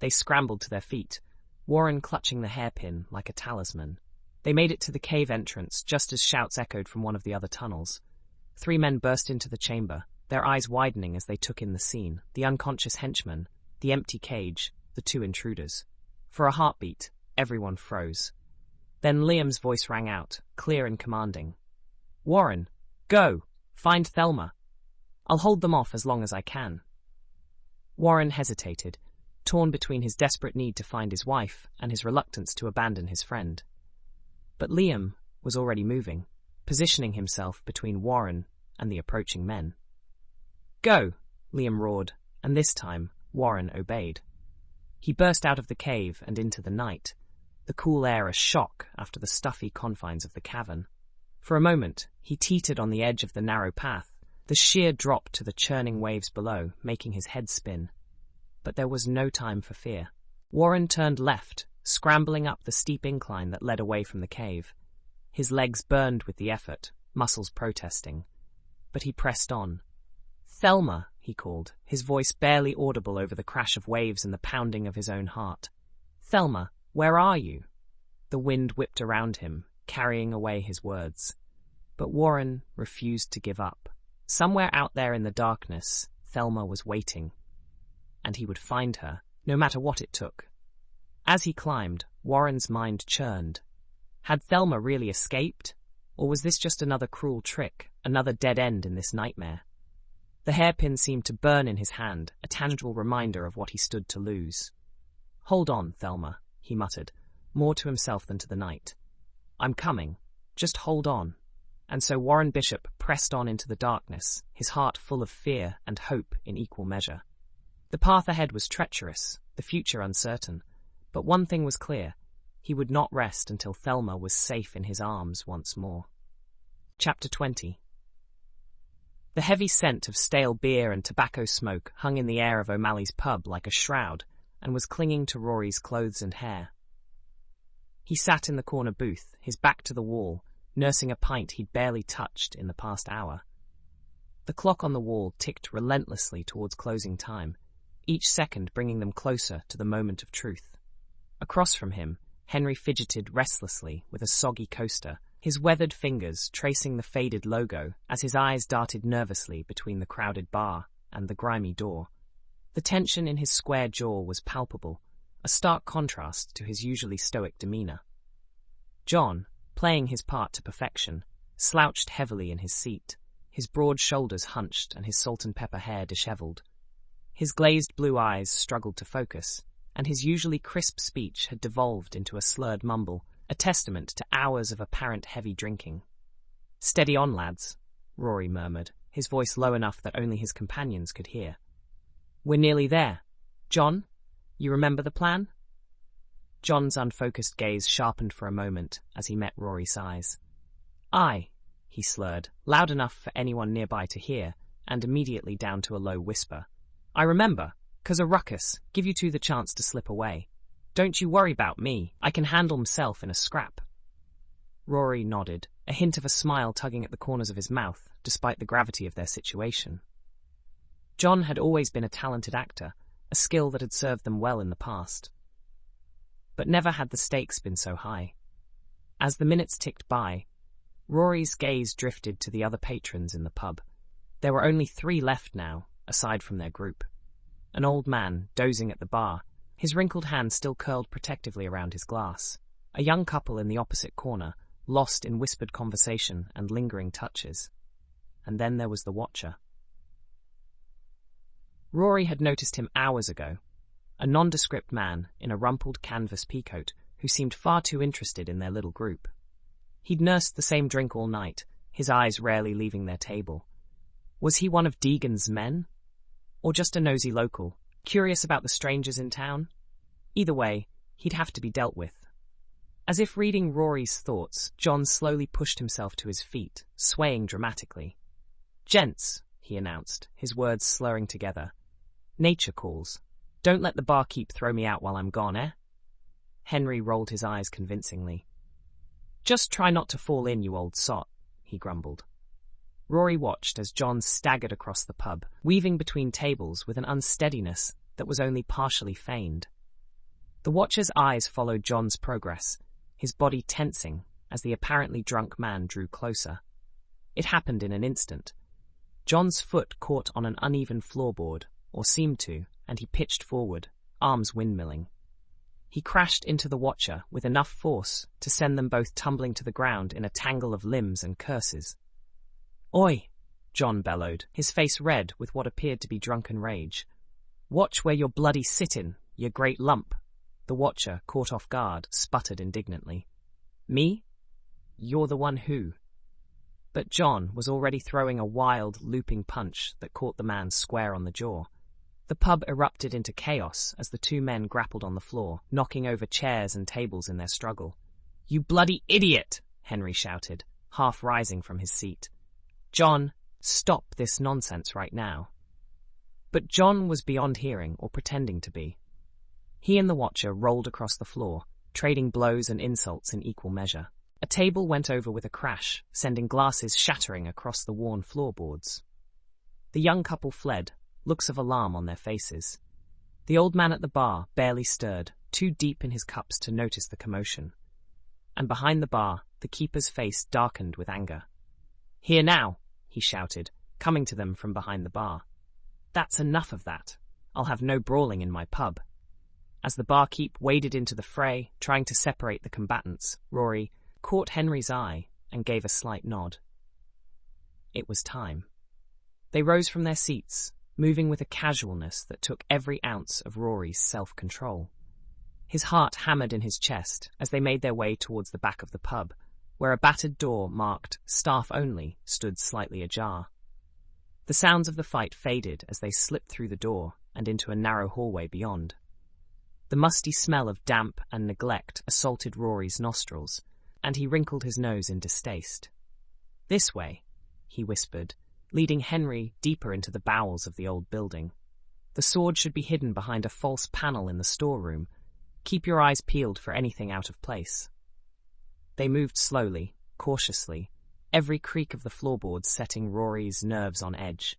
They scrambled to their feet, Warren clutching the hairpin like a talisman. They made it to the cave entrance just as shouts echoed from one of the other tunnels. 3 men burst into the chamber, their eyes widening as they took in the scene, the unconscious henchman, the empty cage, the 2 intruders. For a heartbeat, everyone froze. Then Liam's voice rang out, clear and commanding. Warren, go! Find Thelma! I'll hold them off as long as I can. Warren hesitated, torn between his desperate need to find his wife and his reluctance to abandon his friend. But Liam was already moving, positioning himself between Warren and the approaching men. Go! Liam roared, and this time Warren obeyed. He burst out of the cave and into the night, the cool air a shock after the stuffy confines of the cavern. For a moment, he teetered on the edge of the narrow path, the sheer drop to the churning waves below, making his head spin. But there was no time for fear. Warren turned left, scrambling up the steep incline that led away from the cave. His legs burned with the effort, muscles protesting. But he pressed on. Thelma, he called, his voice barely audible over the crash of waves and the pounding of his own heart. Thelma, where are you? The wind whipped around him, carrying away his words. But Warren refused to give up. Somewhere out there in the darkness, Thelma was waiting. And he would find her, no matter what it took. As he climbed, Warren's mind churned. Had Thelma really escaped? Or was this just another cruel trick, another dead end in this nightmare? The hairpin seemed to burn in his hand, a tangible reminder of what he stood to lose. Hold on, Thelma, he muttered, more to himself than to the night. I'm coming. Just hold on. And so Warren Bishop pressed on into the darkness, his heart full of fear and hope in equal measure. The path ahead was treacherous, the future uncertain, but one thing was clear. He would not rest until Thelma was safe in his arms once more. Chapter 20. The heavy scent of stale beer and tobacco smoke hung in the air of O'Malley's pub like a shroud and was clinging to Rory's clothes and hair. He sat in the corner booth, his back to the wall, nursing a pint he'd barely touched in the past hour. The clock on the wall ticked relentlessly towards closing time, each second bringing them closer to the moment of truth. Across from him, Henry fidgeted restlessly with a soggy coaster, his weathered fingers tracing the faded logo as his eyes darted nervously between the crowded bar and the grimy door. The tension in his square jaw was palpable, a stark contrast to his usually stoic demeanor. John, playing his part to perfection, slouched heavily in his seat, his broad shoulders hunched and his salt and pepper hair disheveled. His glazed blue eyes struggled to focus, and his usually crisp speech had devolved into a slurred mumble, a testament to hours of apparent heavy drinking. "Steady on, lads," Rory murmured, his voice low enough that only his companions could hear. "We're nearly there. John, you remember the plan?" John's unfocused gaze sharpened for a moment as he met Rory's eyes. "Aye," he slurred, loud enough for anyone nearby to hear, and immediately down to a low whisper. "I remember, 'cause a ruckus give you two the chance to slip away. Don't you worry about me, I can handle myself in a scrap." Rory nodded, a hint of a smile tugging at the corners of his mouth, despite the gravity of their situation. John had always been a talented actor, a skill that had served them well in the past. But never had the stakes been so high. As the minutes ticked by, Rory's gaze drifted to the other patrons in the pub. There were only 3 left now, aside from their group. An old man, dozing at the bar, his wrinkled hand still curled protectively around his glass. A young couple in the opposite corner, lost in whispered conversation and lingering touches. And then there was the watcher. Rory had noticed him hours ago, a nondescript man in a rumpled canvas peacoat who seemed far too interested in their little group. He'd nursed the same drink all night, his eyes rarely leaving their table. Was he one of Deegan's men? Or just a nosy local, curious about the strangers in town? Either way, he'd have to be dealt with. As if reading Rory's thoughts, John slowly pushed himself to his feet, swaying dramatically. "Gents," he announced, his words slurring together. "Nature calls. Don't let the barkeep throw me out while I'm gone, eh?" Henry rolled his eyes convincingly. "Just try not to fall in, you old sot," he grumbled. Rory watched as John staggered across the pub, weaving between tables with an unsteadiness that was only partially feigned. The watcher's eyes followed John's progress, his body tensing as the apparently drunk man drew closer. It happened in an instant. John's foot caught on an uneven floorboard, or seemed to, and he pitched forward, arms windmilling. He crashed into the watcher with enough force to send them both tumbling to the ground in a tangle of limbs and curses. "Oi!" John bellowed, his face red with what appeared to be drunken rage. "Watch where you're bloody sittin', you great lump." The watcher, caught off guard, sputtered indignantly. "Me? You're the one who—" But John was already throwing a wild, looping punch that caught the man square on the jaw. The pub erupted into chaos as the 2 men grappled on the floor, knocking over chairs and tables in their struggle. "You bloody idiot!" Henry shouted, half rising from his seat. "John, stop this nonsense right now." But John was beyond hearing or pretending to be. He and the watcher rolled across the floor, trading blows and insults in equal measure. A table went over with a crash, sending glasses shattering across the worn floorboards. The young couple fled, looks of alarm on their faces. The old man at the bar barely stirred, too deep in his cups to notice the commotion. And behind the bar, the keeper's face darkened with anger. "Here now," he shouted, coming to them from behind the bar. "That's enough of that. I'll have no brawling in my pub." As the barkeep waded into the fray, trying to separate the combatants, Rory caught Henry's eye and gave a slight nod. It was time. They rose from their seats, moving with a casualness that took every ounce of Rory's self-control. His heart hammered in his chest as they made their way towards the back of the pub, where a battered door marked "Staff Only" stood slightly ajar. The sounds of the fight faded as they slipped through the door and into a narrow hallway beyond. The musty smell of damp and neglect assaulted Rory's nostrils, and he wrinkled his nose in distaste. "This way," he whispered, leading Henry deeper into the bowels of the old building. "The sword should be hidden behind a false panel in the storeroom. Keep your eyes peeled for anything out of place." They moved slowly, cautiously, every creak of the floorboards setting Rory's nerves on edge.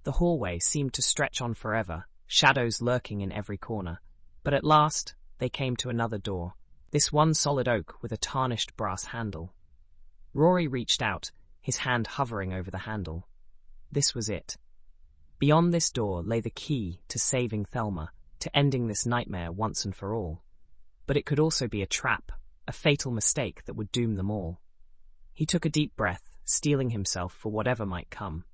The hallway seemed to stretch on forever, shadows lurking in every corner. But at last, they came to another door, this one solid oak with a tarnished brass handle. Rory reached out, his hand hovering over the handle. This was it. Beyond this door lay the key to saving Thelma, to ending this nightmare once and for all. But it could also be a trap, a fatal mistake that would doom them all. He took a deep breath, steeling himself for whatever might come.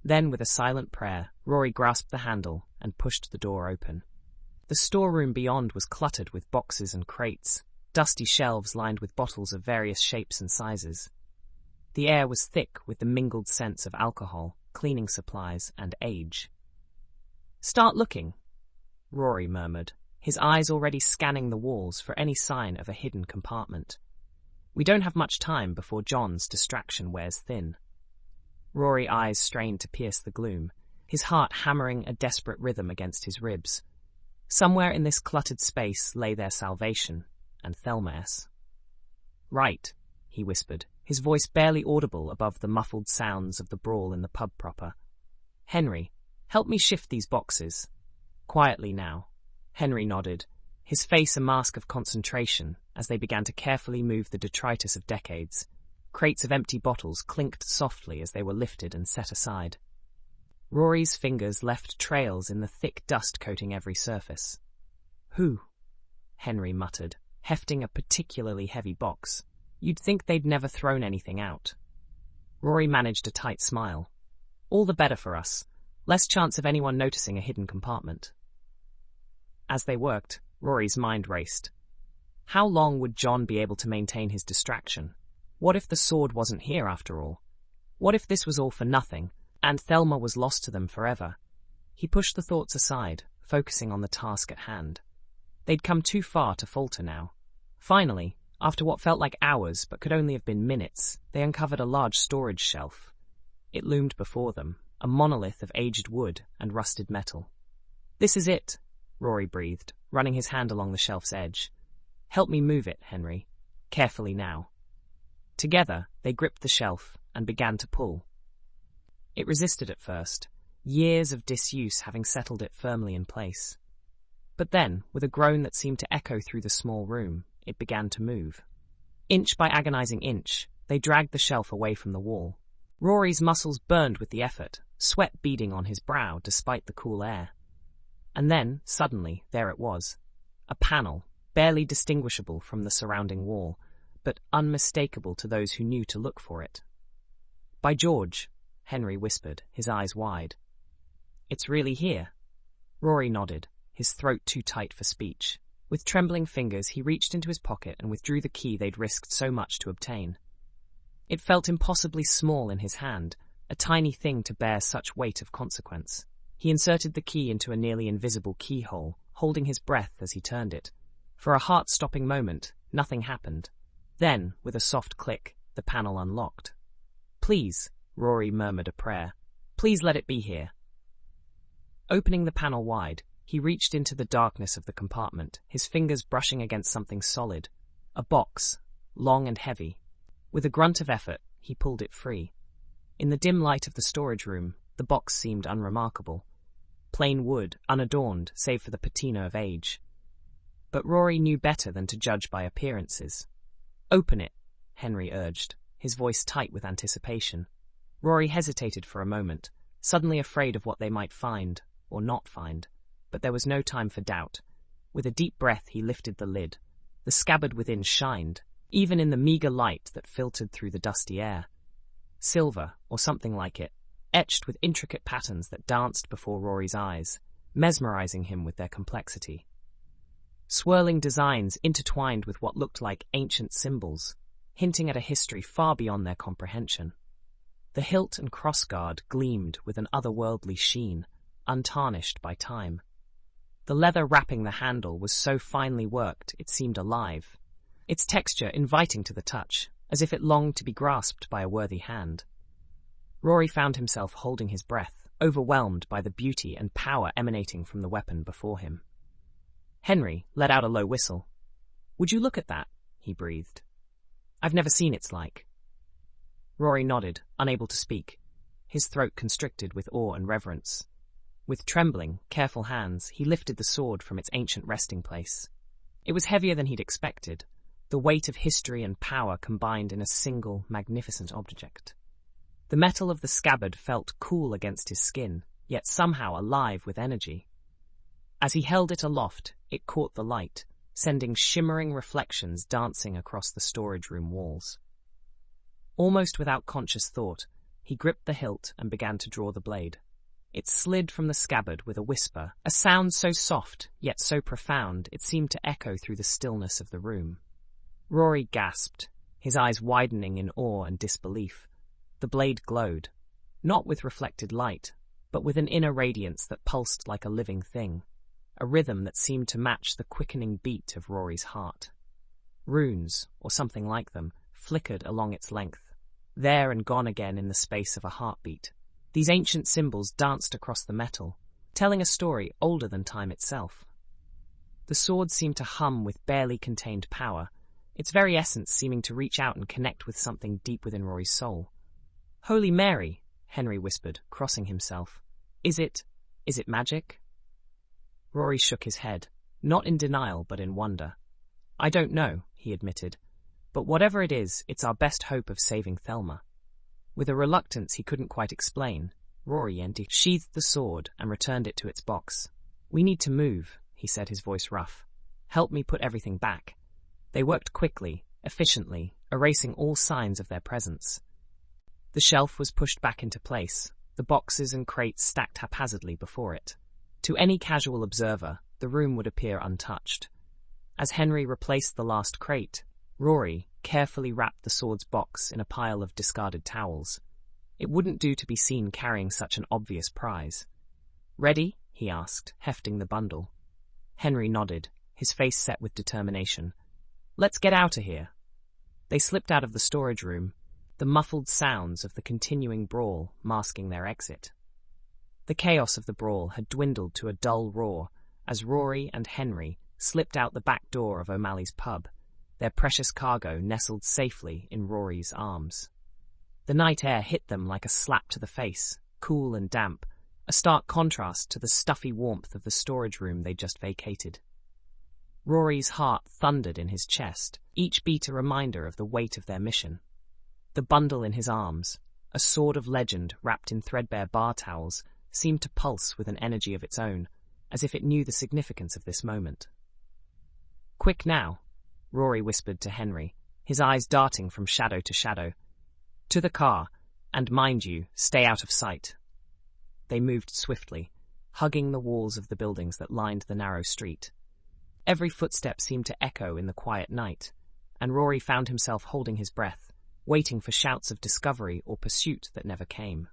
Then, with a silent prayer, Rory grasped the handle and pushed the door open. The storeroom beyond was cluttered with boxes and crates. dusty shelves lined with bottles of various shapes and sizes. The air was thick with the mingled scents of alcohol, cleaning supplies, and age. "Start looking," Rory murmured, his eyes already scanning the walls for any sign of a hidden compartment. "We don't have much time before John's distraction wears thin." Rory's eyes strained to pierce the gloom, his heart hammering a desperate rhythm against his ribs. Somewhere in this cluttered space lay their salvation, and Thelma's. "Right," he whispered, his voice barely audible above the muffled sounds of the brawl in the pub proper. "Henry, help me shift these boxes." "Quietly now." Henry nodded, his face a mask of concentration as they began to carefully move the detritus of decades. Crates of empty bottles clinked softly as they were lifted and set aside. Rory's fingers left trails in the thick dust coating every surface. "Who?" Henry muttered, hefting a particularly heavy box. "You'd think they'd never thrown anything out." Rory managed a tight smile. "All the better for us. Less chance of anyone noticing a hidden compartment." As they worked, Rory's mind raced. How long would John be able to maintain his distraction? What if the sword wasn't here after all? What if this was all for nothing, and Thelma was lost to them forever? He pushed the thoughts aside, focusing on the task at hand. They'd come too far to falter now. Finally, after what felt like hours but could only have been minutes, they uncovered a large storage shelf. It loomed before them, a monolith of aged wood and rusted metal. "This is it," Rory breathed, running his hand along the shelf's edge. "Help me move it, Henry. Carefully now." Together, they gripped the shelf and began to pull. It resisted at first, years of disuse having settled it firmly in place. But then, with a groan that seemed to echo through the small room, it began to move. Inch by agonizing inch, they dragged the shelf away from the wall. Rory's muscles burned with the effort, sweat beading on his brow despite the cool air. And then, suddenly, there it was. A panel, barely distinguishable from the surrounding wall, but unmistakable to those who knew to look for it. "By George," Henry whispered, his eyes wide. "It's really here." Rory nodded, his throat too tight for speech. With trembling fingers, he reached into his pocket and withdrew the key they'd risked so much to obtain. It felt impossibly small in his hand, a tiny thing to bear such weight of consequence. He inserted the key into a nearly invisible keyhole, holding his breath as he turned it. For a heart-stopping moment, nothing happened. Then, with a soft click, the panel unlocked. "Please," Rory murmured a prayer. "Please let it be here." Opening the panel wide, he reached into the darkness of the compartment, his fingers brushing against something solid. A box, long and heavy. With a grunt of effort, he pulled it free. In the dim light of the storage room, the box seemed unremarkable. Plain wood, unadorned, save for the patina of age. But Rory knew better than to judge by appearances. "Open it," Henry urged, his voice tight with anticipation. Rory hesitated for a moment, suddenly afraid of what they might find, or not find. But there was no time for doubt. With a deep breath, he lifted the lid. The scabbard within shined, even in the meager light that filtered through the dusty air. Silver, or something like it, etched with intricate patterns that danced before Rory's eyes, mesmerizing him with their complexity. Swirling designs intertwined with what looked like ancient symbols, hinting at a history far beyond their comprehension. The hilt and crossguard gleamed with an otherworldly sheen, untarnished by time. The leather wrapping the handle was so finely worked it seemed alive, its texture inviting to the touch, as if it longed to be grasped by a worthy hand. Rory found himself holding his breath, overwhelmed by the beauty and power emanating from the weapon before him. Henry let out a low whistle. "Would you look at that?" he breathed. "I've never seen its like." Rory nodded, unable to speak, his throat constricted with awe and reverence. With trembling, careful hands, he lifted the sword from its ancient resting place. It was heavier than he'd expected, the weight of history and power combined in a single, magnificent object. The metal of the scabbard felt cool against his skin, yet somehow alive with energy. As he held it aloft, it caught the light, sending shimmering reflections dancing across the storage room walls. Almost without conscious thought, he gripped the hilt and began to draw the blade. It slid from the scabbard with a whisper, a sound so soft, yet so profound, it seemed to echo through the stillness of the room. Rory gasped, his eyes widening in awe and disbelief. The blade glowed, not with reflected light, but with an inner radiance that pulsed like a living thing, a rhythm that seemed to match the quickening beat of Rory's heart. Runes, or something like them, flickered along its length, there and gone again in the space of a heartbeat. These ancient symbols danced across the metal, telling a story older than time itself. The sword seemed to hum with barely contained power, its very essence seeming to reach out and connect with something deep within Rory's soul. "Holy Mary," Henry whispered, crossing himself. Is it magic?" Rory shook his head, not in denial but in wonder. "I don't know," he admitted, "but whatever it is, it's our best hope of saving Thelma." With a reluctance he couldn't quite explain, Rory sheathed the sword and returned it to its box. "We need to move," he said, his voice rough. "Help me put everything back." They worked quickly, efficiently, erasing all signs of their presence. The shelf was pushed back into place, the boxes and crates stacked haphazardly before it. To any casual observer, the room would appear untouched. As Henry replaced the last crate, Rory carefully wrapped the sword's box in a pile of discarded towels. It wouldn't do to be seen carrying such an obvious prize. "Ready?" he asked, hefting the bundle. Henry nodded, his face set with determination. "Let's get out of here." They slipped out of the storage room, the muffled sounds of the continuing brawl masking their exit. The chaos of the brawl had dwindled to a dull roar as Rory and Henry slipped out the back door of O'Malley's pub, their precious cargo nestled safely in Rory's arms. The night air hit them like a slap to the face, cool and damp, a stark contrast to the stuffy warmth of the storage room they'd just vacated. Rory's heart thundered in his chest, each beat a reminder of the weight of their mission. The bundle in his arms, a sword of legend wrapped in threadbare bar towels, seemed to pulse with an energy of its own, as if it knew the significance of this moment. "Quick now," Rory whispered to Henry, his eyes darting from shadow to shadow. "To the car, and mind you, stay out of sight." They moved swiftly, hugging the walls of the buildings that lined the narrow street. Every footstep seemed to echo in the quiet night, and Rory found himself holding his breath, waiting for shouts of discovery or pursuit that never came.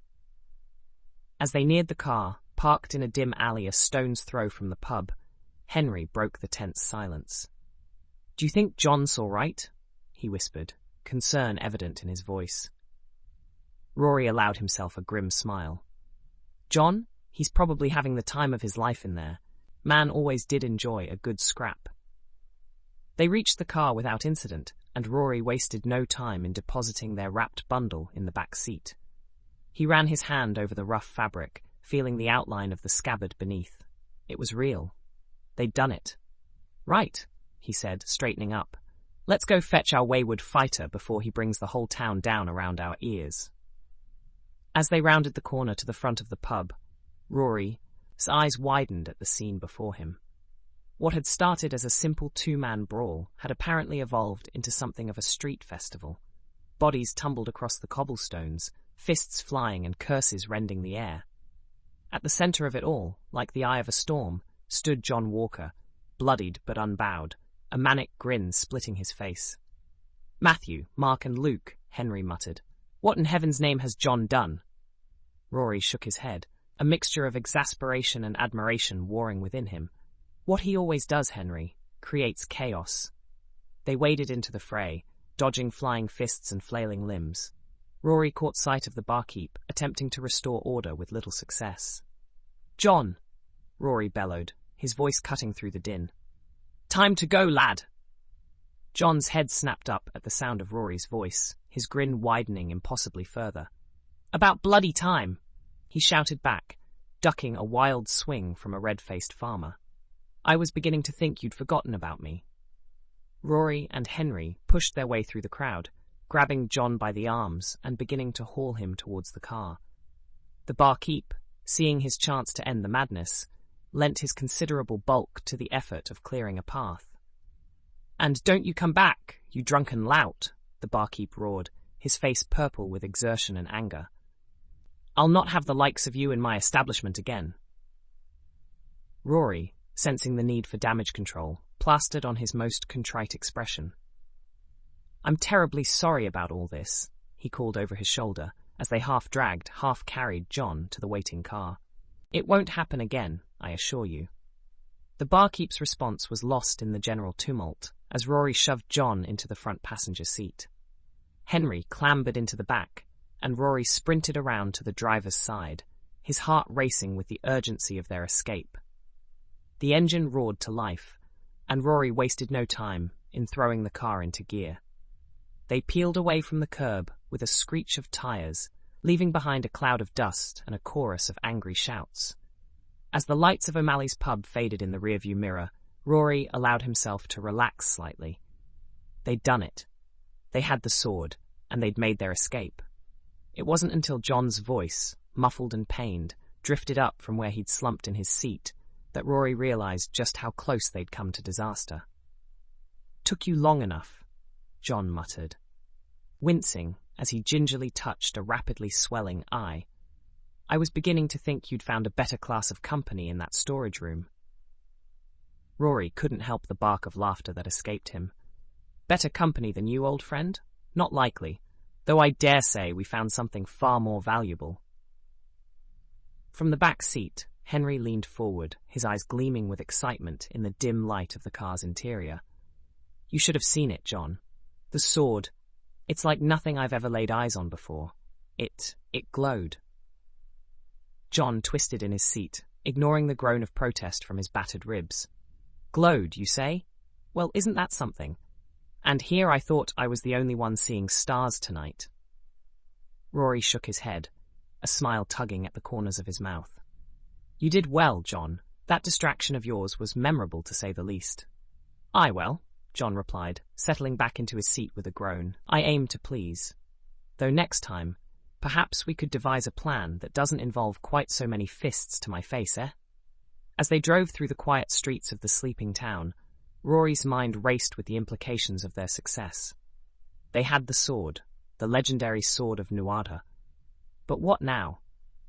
As they neared the car, parked in a dim alley a stone's throw from the pub, Henry broke the tense silence. "Do you think John's all right?" he whispered, concern evident in his voice. Rory allowed himself a grim smile. "John? He's probably having the time of his life in there. Man always did enjoy a good scrap." They reached the car without incident, and Rory wasted no time in depositing their wrapped bundle in the back seat. He ran his hand over the rough fabric, feeling the outline of the scabbard beneath. It was real. They'd done it. "Right," he said, straightening up. "Let's go fetch our wayward fighter before he brings the whole town down around our ears." As they rounded the corner to the front of the pub, Rory's eyes widened at the scene before him. What had started as a simple two-man brawl had apparently evolved into something of a street festival. Bodies tumbled across the cobblestones, fists flying and curses rending the air. At the center of it all, like the eye of a storm, stood John Walker, bloodied but unbowed, a manic grin splitting his face. "Matthew, Mark and Luke," Henry muttered. "What in heaven's name has John done?" Rory shook his head, a mixture of exasperation and admiration warring within him. "What he always does, Henry, creates chaos." They waded into the fray, dodging flying fists and flailing limbs. Rory caught sight of the barkeep, attempting to restore order with little success. "John!" Rory bellowed, his voice cutting through the din. "Time to go, lad!" John's head snapped up at the sound of Rory's voice, his grin widening impossibly further. "About bloody time!" he shouted back, ducking a wild swing from a red-faced farmer. "I was beginning to think you'd forgotten about me." Rory and Henry pushed their way through the crowd, grabbing John by the arms and beginning to haul him towards the car. The barkeep, seeing his chance to end the madness, lent his considerable bulk to the effort of clearing a path. "And don't you come back, you drunken lout!" the barkeep roared, his face purple with exertion and anger. "I'll not have the likes of you in my establishment again." Rory, sensing the need for damage control, plastered on his most contrite expression. I'm terribly sorry about all this, he called over his shoulder as they half-dragged, half-carried John to the waiting car. It won't happen again, I assure you. The barkeep's response was lost in the general tumult as Rory shoved John into the front passenger seat. Henry clambered into the back, and Rory sprinted around to the driver's side, his heart racing with the urgency of their escape. The engine roared to life, and Rory wasted no time in throwing the car into gear. They peeled away from the curb with a screech of tires, leaving behind a cloud of dust and a chorus of angry shouts. As the lights of O'Malley's pub faded in the rearview mirror, Rory allowed himself to relax slightly. They'd done it. They had the sword, and they'd made their escape. It wasn't until John's voice, muffled and pained, drifted up from where he'd slumped in his seat that Rory realized just how close they'd come to disaster. "Took you long enough," John muttered, wincing as he gingerly touched a rapidly swelling eye. "I was beginning to think you'd found a better class of company in that storage room." Rory couldn't help the bark of laughter that escaped him. "Better company than you, old friend? Not likely, though I dare say we found something far more valuable." From the back seat, Henry leaned forward, his eyes gleaming with excitement in the dim light of the car's interior. "You should have seen it, John. The sword. It's like nothing I've ever laid eyes on before. It glowed." John twisted in his seat, ignoring the groan of protest from his battered ribs. "Glowed, you say? Well, isn't that something? And here I thought I was the only one seeing stars tonight." Rory shook his head, a smile tugging at the corners of his mouth. "You did well, John. That distraction of yours was memorable, to say the least." "Aye, well," John replied, settling back into his seat with a groan. "I aim to please. Though next time, perhaps we could devise a plan that doesn't involve quite so many fists to my face, eh?" As they drove through the quiet streets of the sleeping town, Rory's mind raced with the implications of their success. They had the sword, the legendary sword of Nuada. But what now?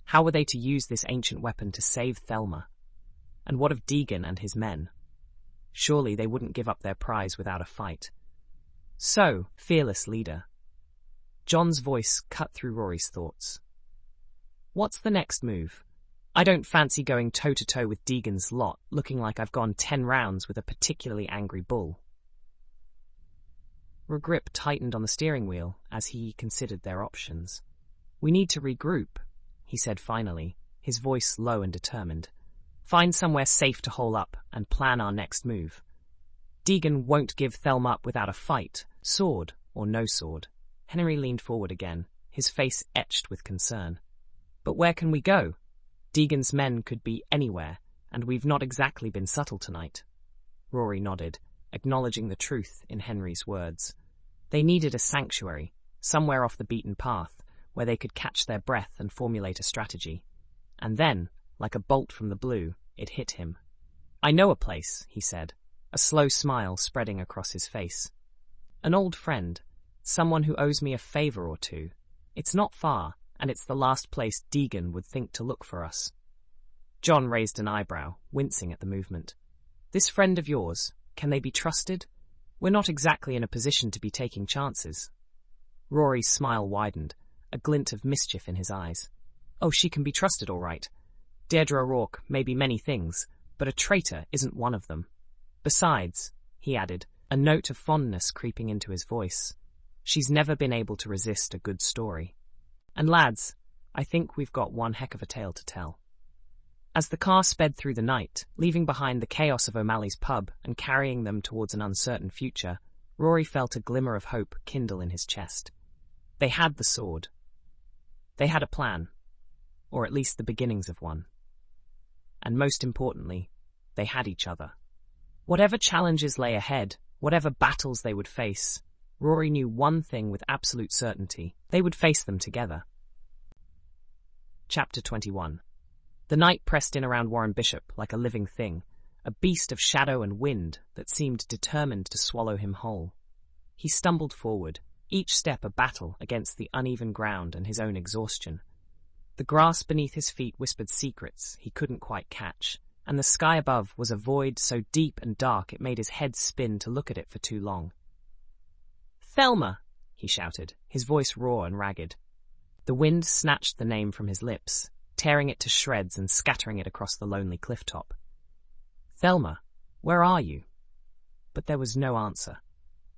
How were they to use this ancient weapon to save Thelma? And what of Deegan and his men? Surely they wouldn't give up their prize without a fight. "So, fearless leader." John's voice cut through Rory's thoughts. "What's the next move? I don't fancy going toe-to-toe with Deegan's lot, looking like I've gone 10 rounds with a particularly angry bull." Her grip tightened on the steering wheel as he considered their options. "We need to regroup," he said finally, his voice low and determined. "Find somewhere safe to hole up and plan our next move. Deegan won't give Thelma up without a fight, sword or no sword." Henry leaned forward again, his face etched with concern. "But where can we go? Deegan's men could be anywhere, and we've not exactly been subtle tonight." Rory nodded, acknowledging the truth in Henry's words. They needed a sanctuary, somewhere off the beaten path, where they could catch their breath and formulate a strategy. And then, like a bolt from the blue, it hit him. "I know a place," he said, a slow smile spreading across his face. "An old friend, someone who owes me a favor or two. It's not far, and it's the last place Deegan would think to look for us." John raised an eyebrow, wincing at the movement. "This friend of yours, can they be trusted? We're not exactly in a position to be taking chances." Rory's smile widened, a glint of mischief in his eyes. "Oh, she can be trusted all right. Deirdre O'Rourke may be many things, but a traitor isn't one of them. Besides," he added, a note of fondness creeping into his voice, "she's never been able to resist a good story. And lads, I think we've got one heck of a tale to tell." As the car sped through the night, leaving behind the chaos of O'Malley's pub and carrying them towards an uncertain future, Rory felt a glimmer of hope kindle in his chest. They had the sword. They had a plan, or at least the beginnings of one. And most importantly, they had each other. Whatever challenges lay ahead, whatever battles they would face, Rory knew one thing with absolute certainty: they would face them together. Chapter 21. The night pressed in around Warren Bishop like a living thing, a beast of shadow and wind that seemed determined to swallow him whole. He stumbled forward, each step a battle against the uneven ground and his own exhaustion. The grass beneath his feet whispered secrets he couldn't quite catch, and the sky above was a void so deep and dark it made his head spin to look at it for too long. Thelma! He shouted, his voice raw and ragged. The wind snatched the name from his lips, tearing it to shreds and scattering it across the lonely cliff top. Thelma, where are you? But there was no answer.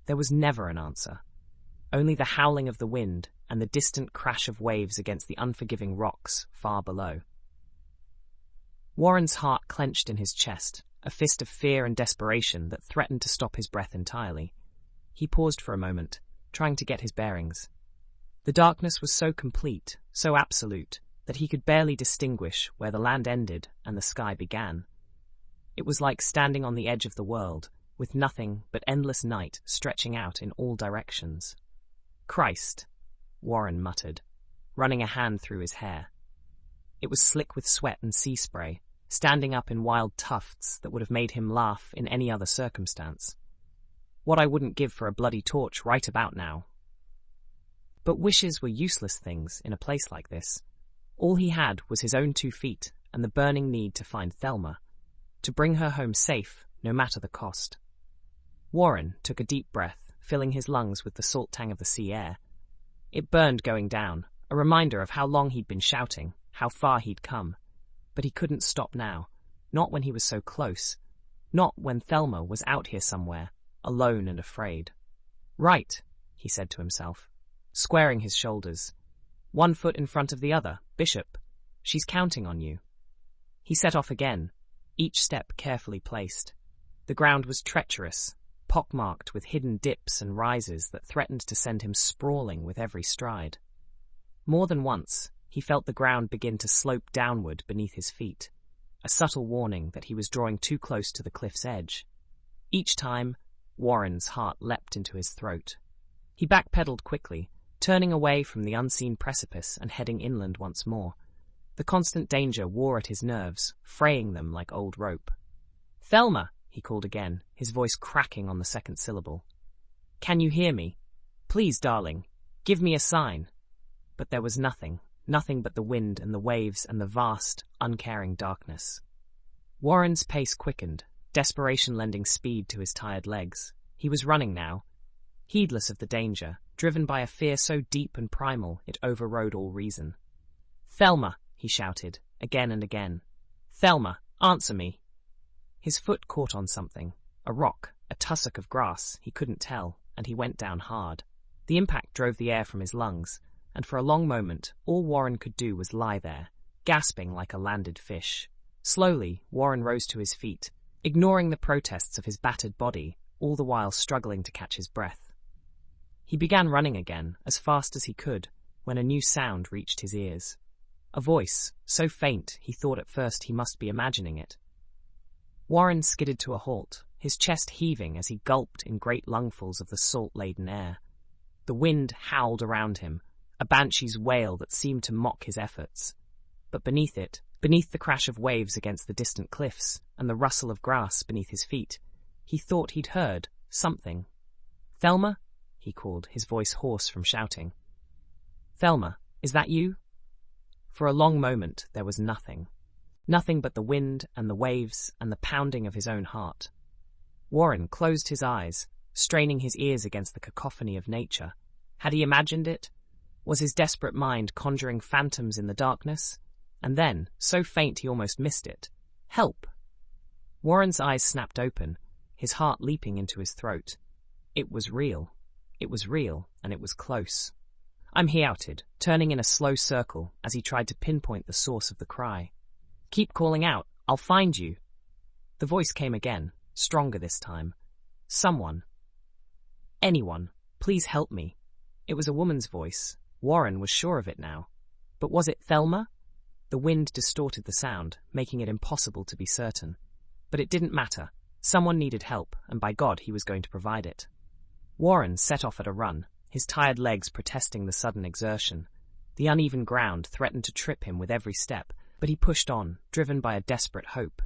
There was never an answer. Only the howling of the wind and the distant crash of waves against the unforgiving rocks far below. Warren's heart clenched in his chest, a fist of fear and desperation that threatened to stop his breath entirely. He paused for a moment, trying to get his bearings. The darkness was so complete, so absolute, that he could barely distinguish where the land ended and the sky began. It was like standing on the edge of the world, with nothing but endless night stretching out in all directions. Christ, Warren muttered, running a hand through his hair. It was slick with sweat and sea spray, standing up in wild tufts that would have made him laugh in any other circumstance. What I wouldn't give for a bloody torch right about now. But wishes were useless things in a place like this. All he had was his own 2 feet and the burning need to find Thelma, to bring her home safe, no matter the cost. Warren took a deep breath, filling his lungs with the salt tang of the sea air. It burned going down, a reminder of how long he'd been shouting, how far he'd come. But he couldn't stop now, not when he was so close, not when Thelma was out here somewhere, alone and afraid. Right, he said to himself, squaring his shoulders. 1 foot in front of the other, Bishop. She's counting on you. He set off again, each step carefully placed. The ground was treacherous, pockmarked with hidden dips and rises that threatened to send him sprawling with every stride. More than once, he felt the ground begin to slope downward beneath his feet, a subtle warning that he was drawing too close to the cliff's edge. Each time, Warren's heart leapt into his throat. He backpedaled quickly, turning away from the unseen precipice and heading inland once more. The constant danger wore at his nerves, fraying them like old rope. Thelma, he called again, his voice cracking on the second syllable. Can you hear me? Please, darling, give me a sign. But there was nothing but the wind and the waves and the vast, uncaring darkness. Warren's pace quickened, desperation lending speed to his tired legs. He was running now, heedless of the danger, driven by a fear so deep and primal it overrode all reason. Thelma, he shouted, again and again. Thelma, answer me. His foot caught on something, a rock, a tussock of grass, he couldn't tell, and he went down hard. The impact drove the air from his lungs, and for a long moment all Warren could do was lie there, gasping like a landed fish. Slowly, Warren rose to his feet, ignoring the protests of his battered body, all the while struggling to catch his breath. He began running again, as fast as he could, when a new sound reached his ears. A voice, so faint he thought at first he must be imagining it. Warren skidded to a halt, his chest heaving as he gulped in great lungfuls of the salt-laden air. The wind howled around him, a banshee's wail that seemed to mock his efforts. But beneath it, beneath the crash of waves against the distant cliffs and the rustle of grass beneath his feet, he thought he'd heard something. Thelma? He called, his voice hoarse from shouting. Thelma, is that you? For a long moment there was nothing. Nothing but the wind and the waves and the pounding of his own heart. Warren closed his eyes, straining his ears against the cacophony of nature. Had he imagined it? Was his desperate mind conjuring phantoms in the darkness? And then, so faint he almost missed it. Help! Warren's eyes snapped open, his heart leaping into his throat. It was real. It was real, and it was close. He shouted, turning in a slow circle as he tried to pinpoint the source of the cry. Keep calling out, I'll find you. The voice came again, stronger this time. Someone. Anyone, please help me. It was a woman's voice. Warren was sure of it now. But was it Thelma? The wind distorted the sound, making it impossible to be certain. But it didn't matter. Someone needed help, and by God he was going to provide it. Warren set off at a run, his tired legs protesting the sudden exertion. The uneven ground threatened to trip him with every step, but he pushed on, driven by a desperate hope.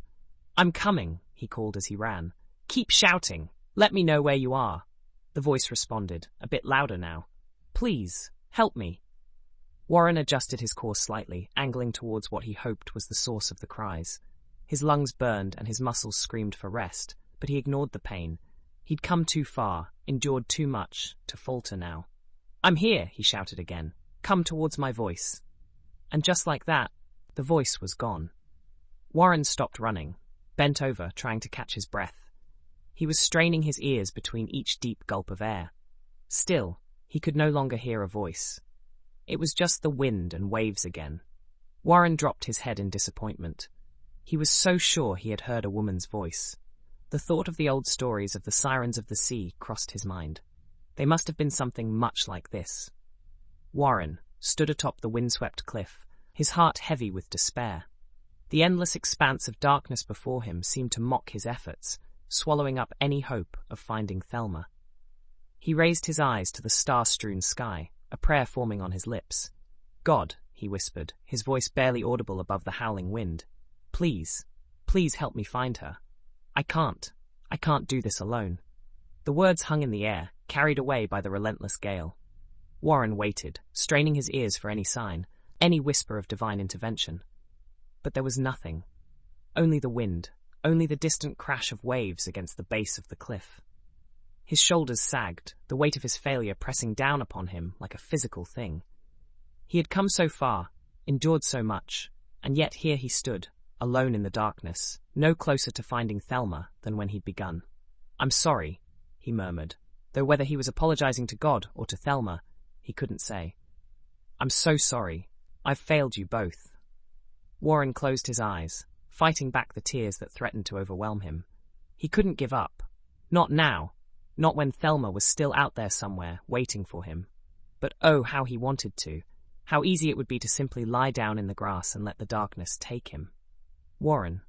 I'm coming, he called as he ran. Keep shouting. Let me know where you are. The voice responded, a bit louder now. Please, help me. Warren adjusted his course slightly, angling towards what he hoped was the source of the cries. His lungs burned and his muscles screamed for rest, but he ignored the pain. He'd come too far, endured too much, to falter now. "I'm here," he shouted again. "Come towards my voice." And just like that, the voice was gone. Warren stopped running, bent over, trying to catch his breath. He was straining his ears between each deep gulp of air. Still, he could no longer hear a voice. It was just the wind and waves again. Warren dropped his head in disappointment. He was so sure he had heard a woman's voice. The thought of the old stories of the sirens of the sea crossed his mind. They must have been something much like this. Warren stood atop the windswept cliff, his heart heavy with despair. The endless expanse of darkness before him seemed to mock his efforts, swallowing up any hope of finding Thelma. He raised his eyes to the star-strewn sky, a prayer forming on his lips. "God," he whispered, his voice barely audible above the howling wind. "Please, please help me find her. I can't do this alone." The words hung in the air, carried away by the relentless gale. Warren waited, straining his ears for any sign, any whisper of divine intervention. But there was nothing. Only the wind, only the distant crash of waves against the base of the cliff. His shoulders sagged, the weight of his failure pressing down upon him like a physical thing. He had come so far, endured so much, and yet here he stood, alone in the darkness, no closer to finding Thelma than when he'd begun. "I'm sorry," he murmured, though whether he was apologizing to God or to Thelma, he couldn't say. "I'm so sorry. I've failed you both." Warren closed his eyes, fighting back the tears that threatened to overwhelm him. He couldn't give up. Not now. Not when Thelma was still out there somewhere, waiting for him. But oh, how he wanted to. How easy it would be to simply lie down in the grass and let the darkness take him. Warren.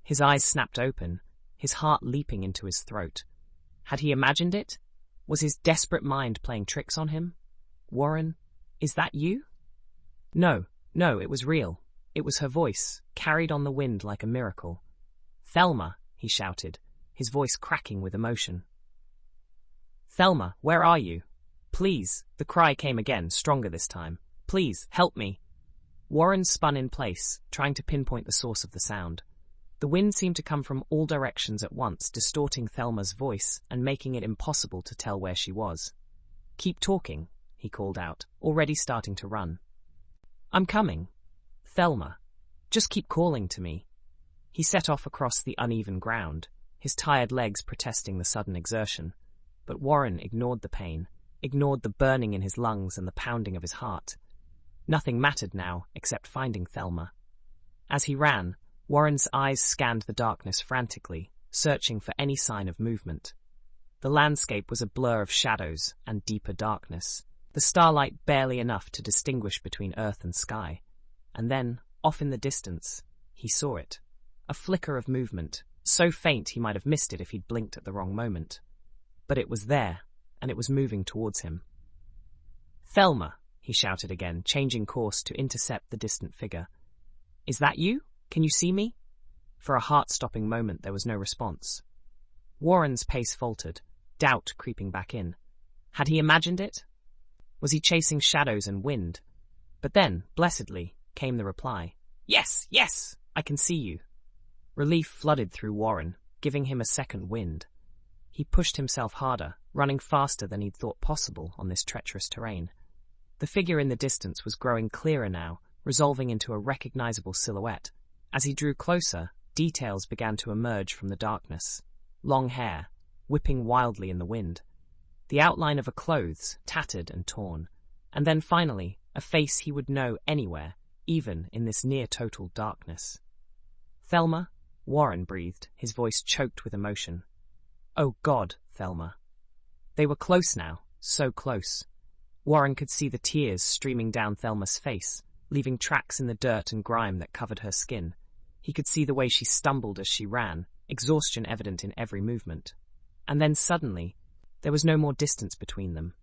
His eyes snapped open, his heart leaping into his throat. Had he imagined it? Was his desperate mind playing tricks on him? "Warren, is that you?" No, it was real. It was her voice, carried on the wind like a miracle. "Thelma," he shouted, his voice cracking with emotion. "Thelma, where are you? Please," the cry came again, stronger this time. "Please, help me." Warren spun in place, trying to pinpoint the source of the sound. The wind seemed to come from all directions at once, distorting Thelma's voice and making it impossible to tell where she was. "Keep talking," he called out, already starting to run. "I'm coming. Thelma, just keep calling to me." He set off across the uneven ground, his tired legs protesting the sudden exertion. But Warren ignored the pain, ignored the burning in his lungs and the pounding of his heart. Nothing mattered now except finding Thelma. As he ran, Warren's eyes scanned the darkness frantically, searching for any sign of movement. The landscape was a blur of shadows and deeper darkness, the starlight barely enough to distinguish between earth and sky. And then, off in the distance, he saw it. A flicker of movement, so faint he might have missed it if he'd blinked at the wrong moment. But it was there, and it was moving towards him. "Thelma," he shouted again, changing course to intercept the distant figure. "Is that you? Can you see me?" For a heart-stopping moment there was no response. Warren's pace faltered, doubt creeping back in. Had he imagined it? Was he chasing shadows and wind? But then, blessedly, came the reply. Yes, I can see you." Relief flooded through Warren, giving him a second wind. He pushed himself harder, running faster than he'd thought possible on this treacherous terrain. The figure in the distance was growing clearer now, resolving into a recognizable silhouette. As he drew closer, details began to emerge from the darkness. Long hair, whipping wildly in the wind. The outline of a clothes, tattered and torn. And then finally, a face he would know anywhere, even in this near-total darkness. "Thelma?" Warren breathed, his voice choked with emotion. "Oh God, Thelma." They were close now, so close. Warren could see the tears streaming down Thelma's face, leaving tracks in the dirt and grime that covered her skin. He could see the way she stumbled as she ran, exhaustion evident in every movement. And then suddenly, there was no more distance between them.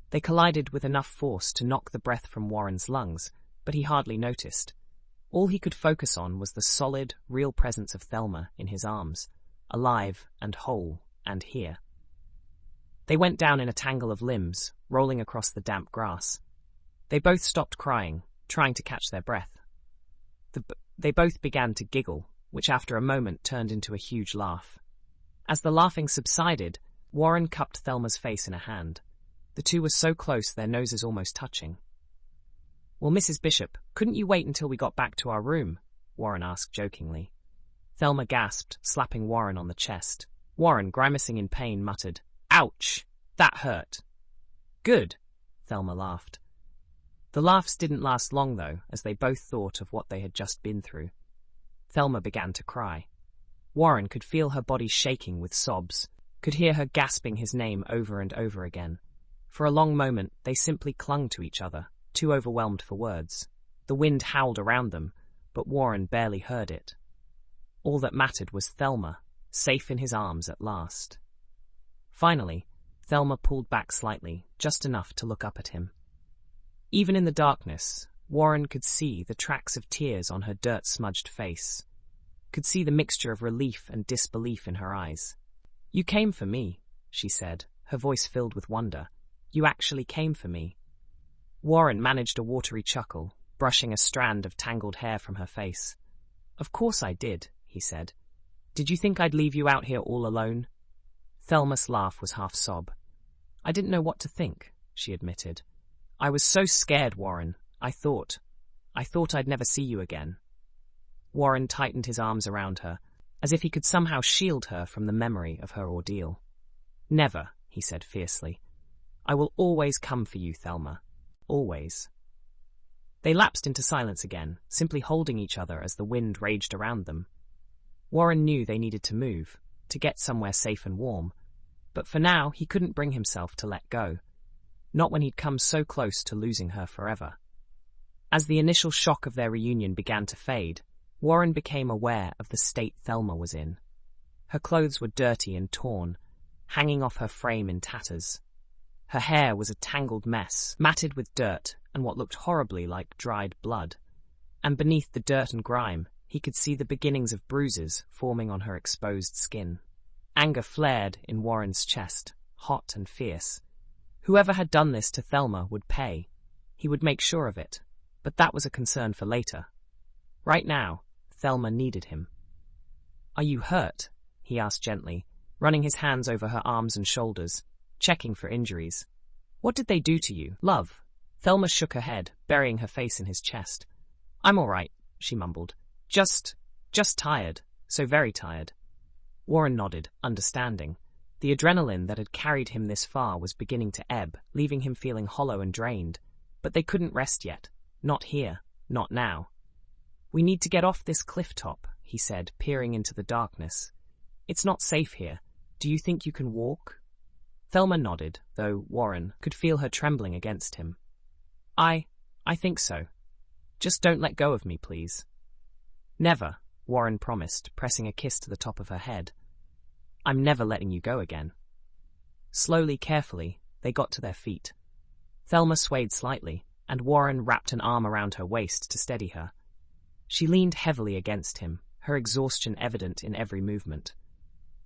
They collided with enough force to knock the breath from Warren's lungs, but he hardly noticed. All he could focus on was the solid, real presence of Thelma in his arms, alive and whole and here. They went down in a tangle of limbs, rolling across the damp grass. They both stopped crying, trying to catch their breath. They both began to giggle, which after a moment turned into a huge laugh. As the laughing subsided, Warren cupped Thelma's face in a hand. The two were so close their noses almost touching. "Well, Mrs. Bishop, couldn't you wait until we got back to our room?" Warren asked jokingly. Thelma gasped, slapping Warren on the chest. Warren, grimacing in pain, muttered, "Ouch! That hurt." "Good," Thelma laughed. The laughs didn't last long, though, as they both thought of what they had just been through. Thelma began to cry. Warren could feel her body shaking with sobs, could hear her gasping his name over and over again. For a long moment, they simply clung to each other, too overwhelmed for words. The wind howled around them, but Warren barely heard it. All that mattered was Thelma, safe in his arms at last. Finally, Thelma pulled back slightly, just enough to look up at him. Even in the darkness, Warren could see the tracks of tears on her dirt-smudged face, could see the mixture of relief and disbelief in her eyes. "You came for me," she said, her voice filled with wonder. "You actually came for me." Warren managed a watery chuckle, brushing a strand of tangled hair from her face. "Of course I did," he said. "Did you think I'd leave you out here all alone?" Thelma's laugh was half sob. "I didn't know what to think," she admitted. "I was so scared, Warren. I thought I'd never see you again." Warren tightened his arms around her, as if he could somehow shield her from the memory of her ordeal. "Never," he said fiercely. "I will always come for you, Thelma. Always." They lapsed into silence again, simply holding each other as the wind raged around them. Warren knew they needed to move, to get somewhere safe and warm, but for now he couldn't bring himself to let go, not when he'd come so close to losing her forever. As the initial shock of their reunion began to fade, Warren became aware of the state Thelma was in. Her clothes were dirty and torn, hanging off her frame in tatters. Her hair was a tangled mess, matted with dirt and what looked horribly like dried blood. And beneath the dirt and grime, he could see the beginnings of bruises forming on her exposed skin. Anger flared in Warren's chest, hot and fierce. Whoever had done this to Thelma would pay. He would make sure of it, but that was a concern for later. Right now, Thelma needed him. "Are you hurt?" he asked gently, running his hands over her arms and shoulders, checking for injuries. "What did they do to you, love?" Thelma shook her head, burying her face in his chest. "I'm all right," she mumbled. Just tired, so very tired." Warren nodded, understanding. The adrenaline that had carried him this far was beginning to ebb, leaving him feeling hollow and drained. But they couldn't rest yet. Not here. Not now. "We need to get off this cliff top," he said, peering into the darkness. "It's not safe here. Do you think you can walk?" Thelma nodded, though Warren could feel her trembling against him. I think so. Just don't let go of me, please." "Never," Warren promised, pressing a kiss to the top of her head. "I'm never letting you go again." Slowly, carefully, they got to their feet. Thelma swayed slightly, and Warren wrapped an arm around her waist to steady her. She leaned heavily against him, her exhaustion evident in every movement.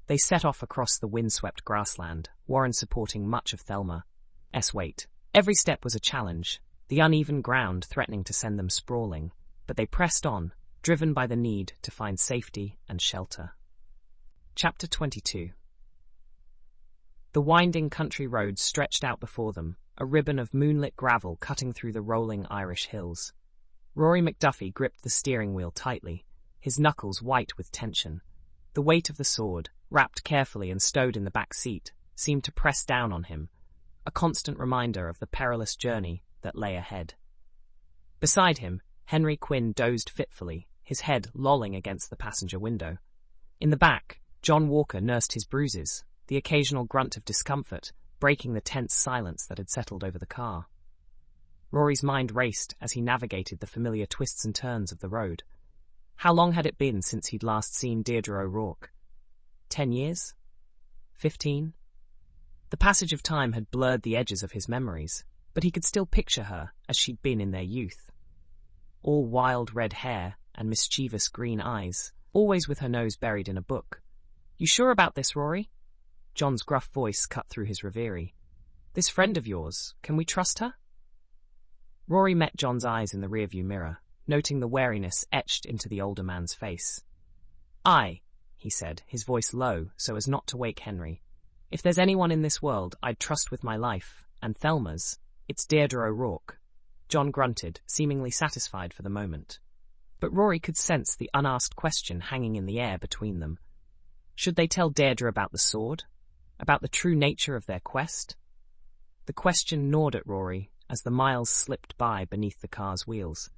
They set off across the windswept grassland, Warren supporting much of Thelma's weight. Every step was a challenge, the uneven ground threatening to send them sprawling, but they pressed on, driven by the need to find safety and shelter. Chapter 22. The winding country road stretched out before them, a ribbon of moonlit gravel cutting through the rolling Irish hills. Rory McDuffie gripped the steering wheel tightly, his knuckles white with tension. The weight of the sword, wrapped carefully and stowed in the back seat, seemed to press down on him, a constant reminder of the perilous journey that lay ahead. Beside him, Henry Quinn dozed fitfully, his head lolling against the passenger window. In the back, John Walker nursed his bruises, the occasional grunt of discomfort breaking the tense silence that had settled over the car. Rory's mind raced as he navigated the familiar twists and turns of the road. How long had it been since he'd last seen Deirdre O'Rourke? 10 years? 15? The passage of time had blurred the edges of his memories, but he could still picture her as she'd been in their youth. All wild red hair and mischievous green eyes, always with her nose buried in a book. "You sure about this, Rory?" John's gruff voice cut through his reverie. "This friend of yours, can we trust her?" Rory met John's eyes in the rearview mirror, noting the wariness etched into the older man's face. "Aye," he said, his voice low so as not to wake Henry. If there's anyone in this world I'd trust with my life, and Thelma's, it's Deirdre O'Rourke. John grunted, seemingly satisfied for the moment. But Rory could sense the unasked question hanging in the air between them. Should they tell Deirdre about the sword? About the true nature of their quest? The question gnawed at Rory as the miles slipped by beneath the car's wheels.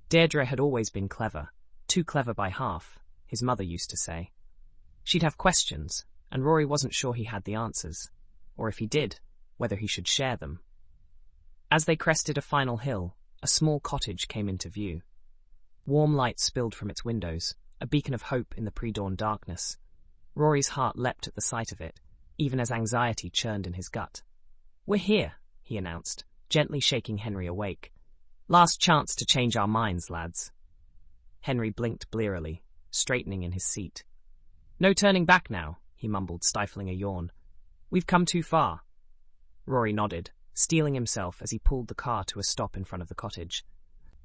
Deirdre had always been clever, too clever by half, his mother used to say. She'd have questions, and Rory wasn't sure he had the answers, or if he did, whether he should share them. As they crested a final hill, a small cottage came into view. Warm light spilled from its windows, a beacon of hope in the pre-dawn darkness. Rory's heart leapt at the sight of it, even as anxiety churned in his gut. "We're here," he announced, gently shaking Henry awake. "Last chance to change our minds, lads." Henry blinked blearily, straightening in his seat. "No turning back now," he mumbled, stifling a yawn. "We've come too far." Rory nodded, steeling himself as he pulled the car to a stop in front of the cottage.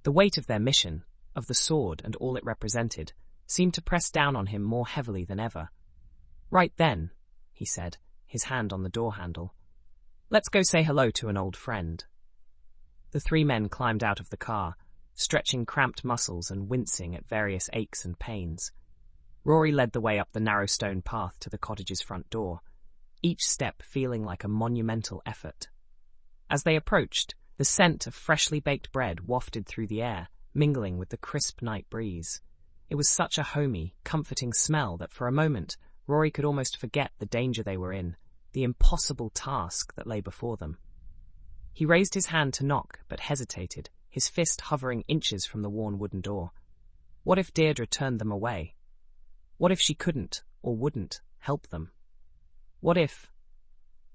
The weight of their mission, of the sword and all it represented, seemed to press down on him more heavily than ever. "Right then," he said, his hand on the door handle. "Let's go say hello to an old friend." The three men climbed out of the car, stretching cramped muscles and wincing at various aches and pains. Rory led the way up the narrow stone path to the cottage's front door, each step feeling like a monumental effort. As they approached, the scent of freshly baked bread wafted through the air, mingling with the crisp night breeze. It was such a homey, comforting smell that for a moment Rory could almost forget the danger they were in, the impossible task that lay before them. He raised his hand to knock, but hesitated, his fist hovering inches from the worn wooden door. What if Deirdre turned them away? What if she couldn't, or wouldn't, help them? What if...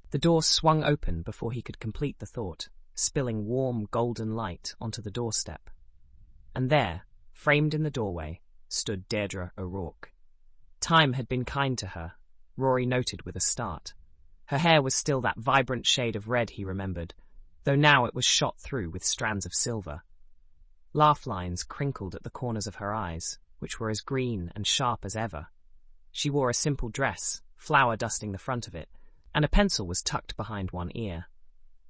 The door swung open before he could complete the thought, spilling warm, golden light onto the doorstep. And there, framed in the doorway, stood Deirdre O'Rourke. Time had been kind to her, Rory noted with a start. Her hair was still that vibrant shade of red he remembered, though now it was shot through with strands of silver. Laugh lines crinkled at the corners of her eyes, which were as green and sharp as ever. She wore a simple dress, flour dusting the front of it, and a pencil was tucked behind one ear.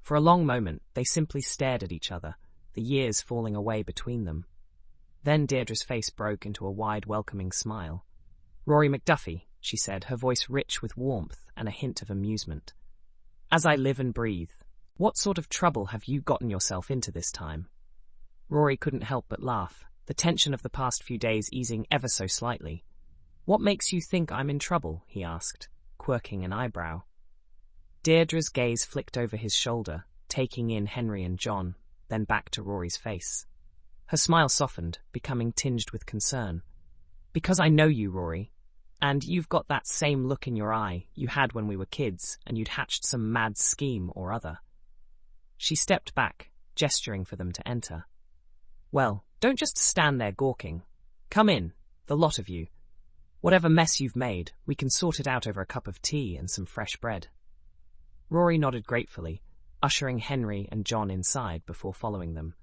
For a long moment they simply stared at each other, the years falling away between them. Then Deirdre's face broke into a wide, welcoming smile. "Rory McDuffie," she said, her voice rich with warmth and a hint of amusement. "As I live and breathe, what sort of trouble have you gotten yourself into this time?" Rory couldn't help but laugh, the tension of the past few days easing ever so slightly. "What makes you think I'm in trouble?" he asked, quirking an eyebrow. Deirdre's gaze flicked over his shoulder, taking in Henry and John, then back to Rory's face. Her smile softened, becoming tinged with concern. "Because I know you, Rory. And you've got that same look in your eye you had when we were kids and you'd hatched some mad scheme or other." She stepped back, gesturing for them to enter. "Well, don't just stand there gawking. Come in, the lot of you. Whatever mess you've made, we can sort it out over a cup of tea and some fresh bread." Rory nodded gratefully, ushering Henry and John inside before following them.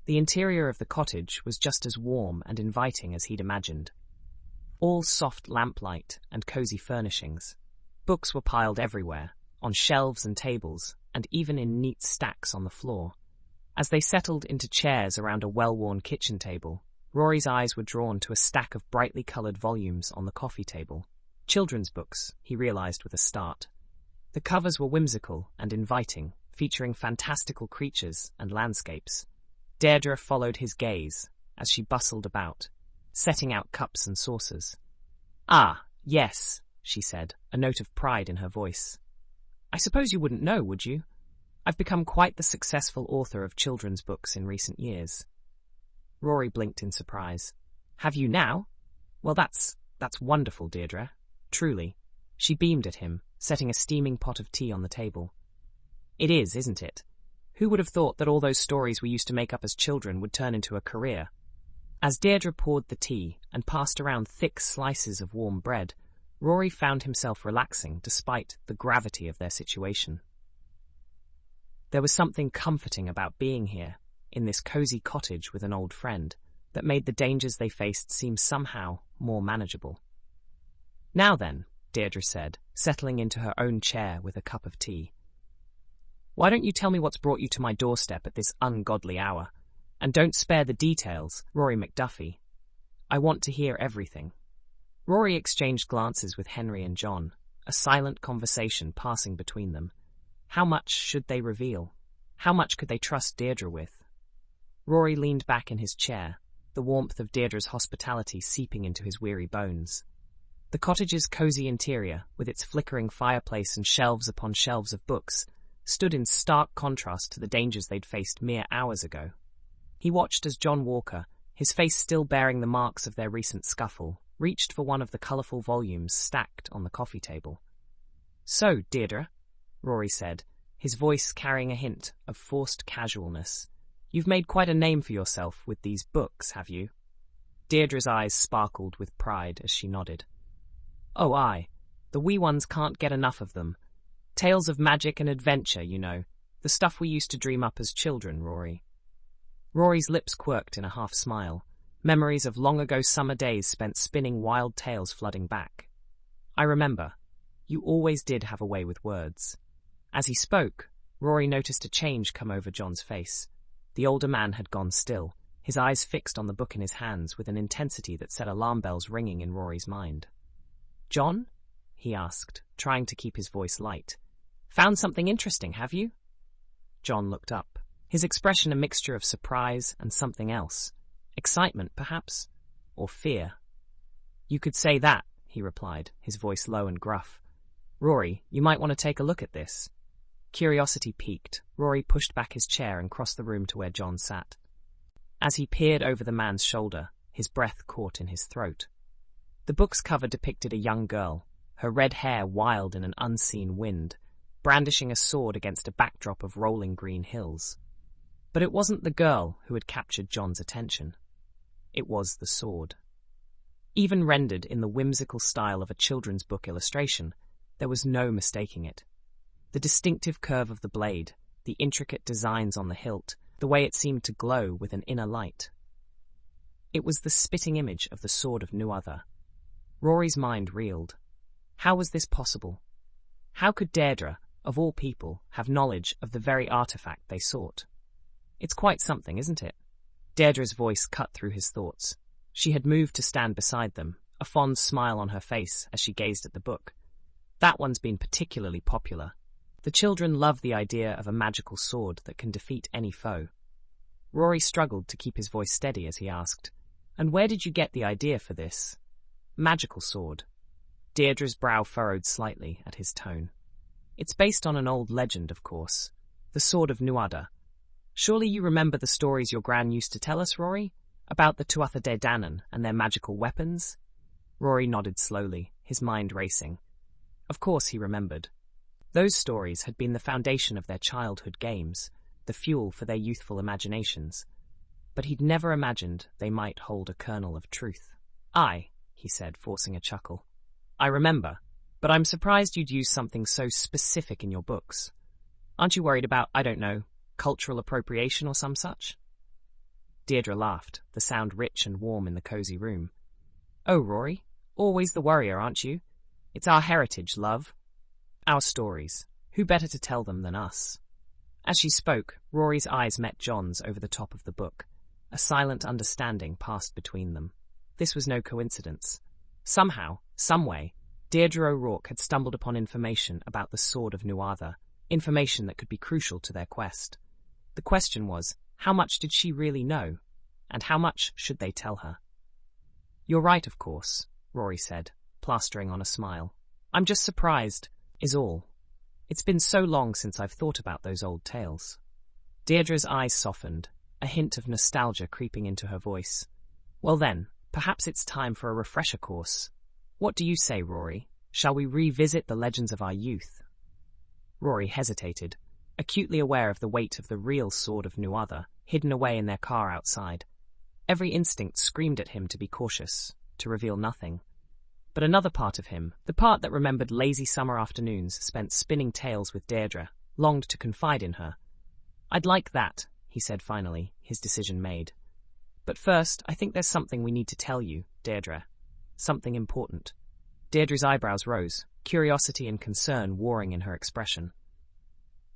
The interior of the cottage was just as warm and inviting as he'd imagined. All soft lamplight and cozy furnishings. Books were piled everywhere, on shelves and tables, and even in neat stacks on the floor. As they settled into chairs around a well-worn kitchen table, Rory's eyes were drawn to a stack of brightly coloured volumes on the coffee table. Children's books, he realised with a start. The covers were whimsical and inviting, featuring fantastical creatures and landscapes. Deirdre followed his gaze as she bustled about, setting out cups and saucers. "Ah, yes," she said, a note of pride in her voice. "I suppose you wouldn't know, would you? I've become quite the successful author of children's books in recent years." Rory blinked in surprise. "Have you now? Well, that's wonderful, Deirdre. Truly." She beamed at him, setting a steaming pot of tea on the table. "It is, isn't it? Who would have thought that all those stories we used to make up as children would turn into a career?" As Deirdre poured the tea and passed around thick slices of warm bread, Rory found himself relaxing despite the gravity of their situation. There was something comforting about being here, in this cozy cottage with an old friend, that made the dangers they faced seem somehow more manageable. "Now then," Deirdre said, settling into her own chair with a cup of tea. "Why don't you tell me what's brought you to my doorstep at this ungodly hour? And don't spare the details, Rory McDuffie. I want to hear everything." Rory exchanged glances with Henry and John, a silent conversation passing between them. How much should they reveal? How much could they trust Deirdre with? Rory leaned back in his chair, the warmth of Deirdre's hospitality seeping into his weary bones. The cottage's cosy interior, with its flickering fireplace and shelves upon shelves of books, stood in stark contrast to the dangers they'd faced mere hours ago. He watched as John Walker, his face still bearing the marks of their recent scuffle, reached for one of the colourful volumes stacked on the coffee table. "So, Deirdre," Rory said, his voice carrying a hint of forced casualness, "you've made quite a name for yourself with these books, have you?" Deirdre's eyes sparkled with pride as she nodded. "Oh, aye. The wee ones can't get enough of them. Tales of magic and adventure, you know. The stuff we used to dream up as children, Rory." Rory's lips quirked in a half-smile, memories of long-ago summer days spent spinning wild tales flooding back. "I remember. You always did have a way with words." As he spoke, Rory noticed a change come over John's face. The older man had gone still, his eyes fixed on the book in his hands with an intensity that set alarm bells ringing in Rory's mind. "John?" he asked, trying to keep his voice light. "Found something interesting, have you?" John looked up, his expression a mixture of surprise and something else. Excitement, perhaps? Or fear? "You could say that," he replied, his voice low and gruff. "Rory, you might want to take a look at this." Curiosity piqued, Rory pushed back his chair and crossed the room to where John sat. As he peered over the man's shoulder, his breath caught in his throat. The book's cover depicted a young girl, her red hair wild in an unseen wind, brandishing a sword against a backdrop of rolling green hills. But it wasn't the girl who had captured John's attention. It was the sword. Even rendered in the whimsical style of a children's book illustration, there was no mistaking it. The distinctive curve of the blade, the intricate designs on the hilt, the way it seemed to glow with an inner light. It was the spitting image of the sword of Nu'other. Rory's mind reeled. How was this possible? How could Deirdre, of all people, have knowledge of the very artifact they sought? "It's quite something, isn't it?" Deirdre's voice cut through his thoughts. She had moved to stand beside them, a fond smile on her face as she gazed at the book. "That one's been particularly popular. The children love the idea of a magical sword that can defeat any foe." Rory struggled to keep his voice steady as he asked, "And where did you get the idea for this magical sword?" Deirdre's brow furrowed slightly at his tone. "It's based on an old legend, of course. The Sword of Nu'other. Surely you remember the stories your gran used to tell us, Rory? About the Tuatha De Danann and their magical weapons?" Rory nodded slowly, his mind racing. Of course he remembered. Those stories had been the foundation of their childhood games, the fuel for their youthful imaginations. But he'd never imagined they might hold a kernel of truth. "Aye," he said, forcing a chuckle. "I remember, but I'm surprised you'd use something so specific in your books. Aren't you worried about, I don't know, cultural appropriation or some such?" Deirdre laughed, the sound rich and warm in the cosy room. "Oh, Rory, always the worrier, aren't you? It's our heritage, love. Our stories. Who better to tell them than us?" As she spoke, Rory's eyes met John's over the top of the book. A silent understanding passed between them. This was no coincidence. Somehow, someway, Deirdre O'Rourke had stumbled upon information about the Sword of Nu'other, information that could be crucial to their quest. The question was, how much did she really know? And how much should they tell her? "You're right, of course," Rory said, plastering on a smile. "I'm just surprised, is all. It's been so long since I've thought about those old tales." Deirdre's eyes softened, a hint of nostalgia creeping into her voice. "Well then, perhaps it's time for a refresher course. What do you say, Rory? Shall we revisit the legends of our youth?" Rory hesitated, acutely aware of the weight of the real Sword of Nu'other, hidden away in their car outside. Every instinct screamed at him to be cautious, to reveal nothing. But another part of him, the part that remembered lazy summer afternoons spent spinning tales with Deirdre, longed to confide in her. "I'd like that," he said finally, his decision made. "But first, I think there's something we need to tell you, Deirdre. Something important." Deirdre's eyebrows rose. curiosity and concern warring in her expression.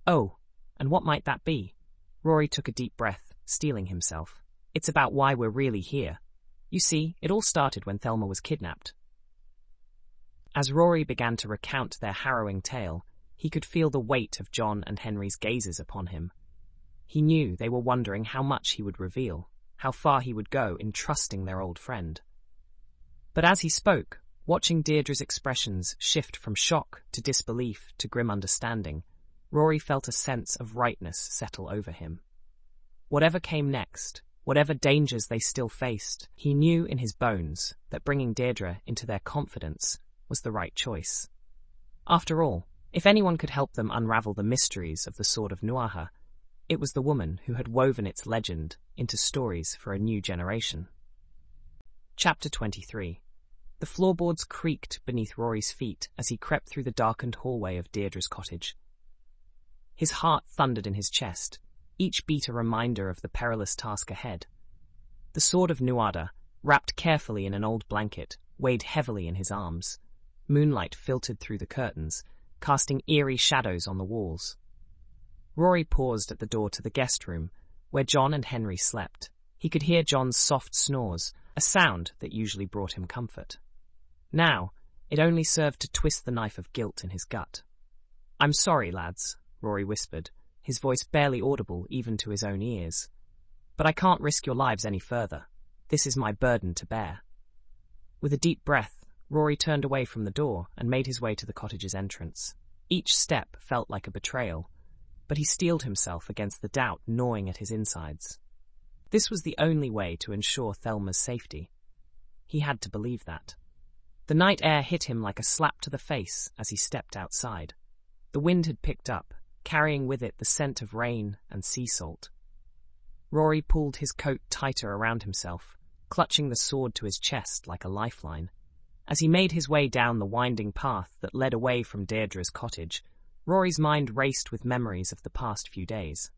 "Oh, and what might that be?" Rory took a deep breath, steeling himself. "It's about why we're really here. You see, it all started when Thelma was kidnapped." As Rory began to recount their harrowing tale, he could feel the weight of John and Henry's gazes upon him. He knew they were wondering how much he would reveal, how far he would go in trusting their old friend. But as he spoke, watching Deirdre's expressions shift from shock to disbelief to grim understanding, Rory felt a sense of rightness settle over him. Whatever came next, whatever dangers they still faced, he knew in his bones that bringing Deirdre into their confidence was the right choice. After all, if anyone could help them unravel the mysteries of the Sword of Nuaha, it was the woman who had woven its legend into stories for a new generation. Chapter 23. The floorboards creaked beneath Rory's feet as he crept through the darkened hallway of Deirdre's cottage. His heart thundered in his chest, each beat a reminder of the perilous task ahead. The Sword of Nuada, wrapped carefully in an old blanket, weighed heavily in his arms. Moonlight filtered through the curtains, casting eerie shadows on the walls. Rory paused at the door to the guest room, where John and Henry slept. He could hear John's soft snores, a sound that usually brought him comfort. Now, it only served to twist the knife of guilt in his gut. "I'm sorry, lads," Rory whispered, his voice barely audible even to his own ears. "But I can't risk your lives any further. This is my burden to bear." With a deep breath, Rory turned away from the door and made his way to the cottage's entrance. Each step felt like a betrayal, but he steeled himself against the doubt gnawing at his insides. This was the only way to ensure Thelma's safety. He had to believe that. The night air hit him like a slap to the face as he stepped outside. The wind had picked up, carrying with it the scent of rain and sea salt. Rory pulled his coat tighter around himself, clutching the sword to his chest like a lifeline. As he made his way down the winding path that led away from Deirdre's cottage, Rory's mind raced with memories of the past few days.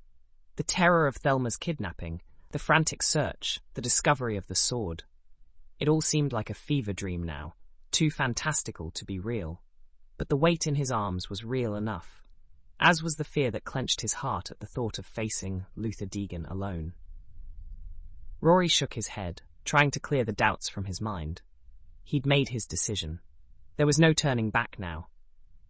The terror of Thelma's kidnapping, the frantic search, the discovery of the sword. It all seemed like a fever dream now, too fantastical to be real. But the weight in his arms was real enough, as was the fear that clenched his heart at the thought of facing Luther Deegan alone. Rory shook his head, trying to clear the doubts from his mind. He'd made his decision. There was no turning back now.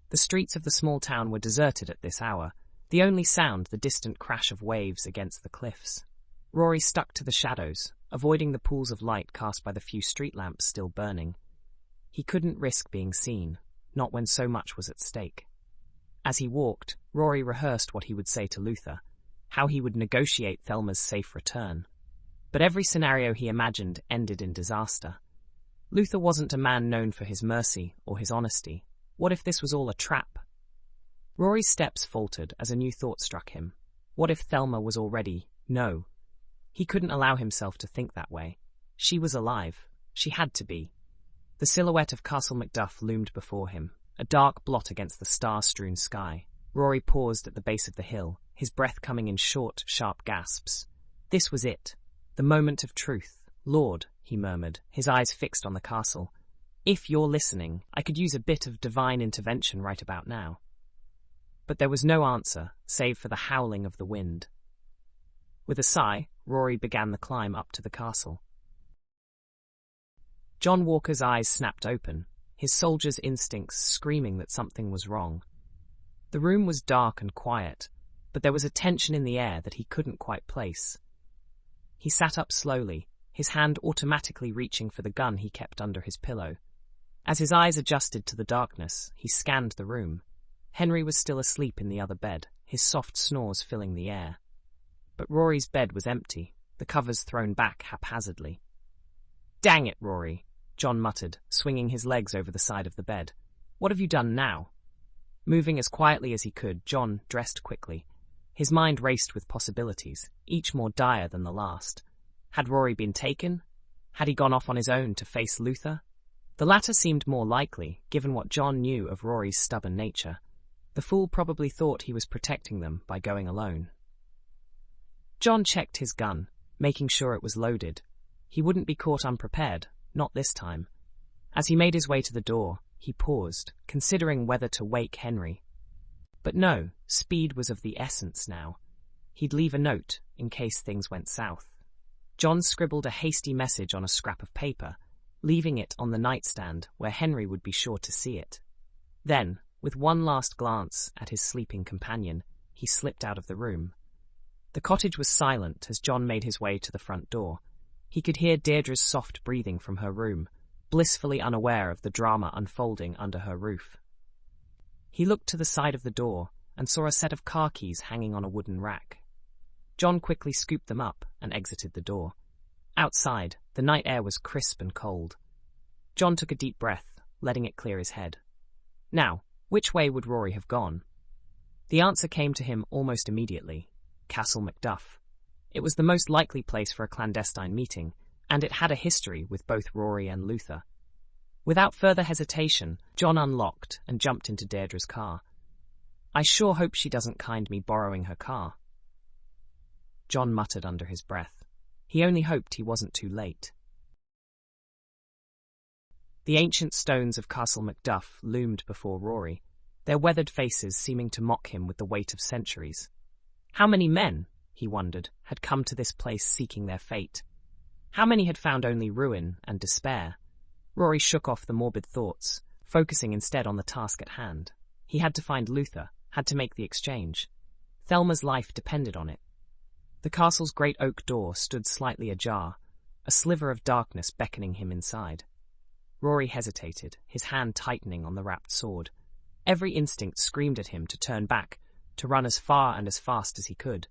The streets of the small town were deserted at this hour, the only sound the distant crash of waves against the cliffs. Rory stuck to the shadows, avoiding the pools of light cast by the few street lamps still burning. He couldn't risk being seen, not when so much was at stake. As he walked, Rory rehearsed what he would say to Luther, how he would negotiate Thelma's safe return. But every scenario he imagined ended in disaster. Luther wasn't a man known for his mercy or his honesty. What if this was all a trap? Rory's steps faltered as a new thought struck him. What if Thelma was already... No. He couldn't allow himself to think that way. She was alive. She had to be. The silhouette of Castle Macduff loomed before him, a dark blot against the star-strewn sky. Rory paused at the base of the hill, his breath coming in short, sharp gasps. This was it. The moment of truth. "Lord," he murmured, his eyes fixed on the castle. "If you're listening, I could use a bit of divine intervention right about now." But there was no answer, save for the howling of the wind. With a sigh, Rory began the climb up to the castle. John Walker's eyes snapped open, his soldier's instincts screaming that something was wrong. The room was dark and quiet, but there was a tension in the air that he couldn't quite place. He sat up slowly, his hand automatically reaching for the gun he kept under his pillow. As his eyes adjusted to the darkness, he scanned the room. Henry was still asleep in the other bed, his soft snores filling the air. But Rory's bed was empty, the covers thrown back haphazardly. "Dang it, Rory," John muttered, swinging his legs over the side of the bed. "What have you done now?" Moving as quietly as he could, John dressed quickly. His mind raced with possibilities, each more dire than the last. Had Rory been taken? Had he gone off on his own to face Luther? The latter seemed more likely, given what John knew of Rory's stubborn nature. The fool probably thought he was protecting them by going alone. John checked his gun, making sure it was loaded. He wouldn't be caught unprepared, not this time. As he made his way to the door, He paused, considering whether to wake Henry. But no, speed was of the essence now. He'd leave a note in case things went south. John scribbled a hasty message on a scrap of paper, leaving it on the nightstand where Henry would be sure to see it. Then, with one last glance at his sleeping companion, he slipped out of the room. The cottage was silent as John made his way to the front door. He could hear Deirdre's soft breathing from her room, blissfully unaware of the drama unfolding under her roof. He looked to the side of the door and saw a set of car keys hanging on a wooden rack. John quickly scooped them up and exited the door. Outside, the night air was crisp and cold. John took a deep breath, letting it clear his head. Now, which way would Rory have gone? The answer came to him almost immediately. Castle Macduff. It was the most likely place for a clandestine meeting, and it had a history with both Rory and Luther. Without further hesitation, John unlocked and jumped into Deirdre's car. I sure hope she doesn't mind me borrowing her car. John muttered under his breath. He only hoped he wasn't too late. The ancient stones of Castle Macduff loomed before Rory, their weathered faces seeming to mock him with the weight of centuries. How many men, he wondered, had come to this place seeking their fate? How many had found only ruin and despair? Rory shook off the morbid thoughts, focusing instead on the task at hand. He had to find Luther, had to make the exchange. Thelma's life depended on it. The castle's great oak door stood slightly ajar, a sliver of darkness beckoning him inside. Rory hesitated, his hand tightening on the wrapped sword. Every instinct screamed at him to turn back, to run as far and as fast as he could.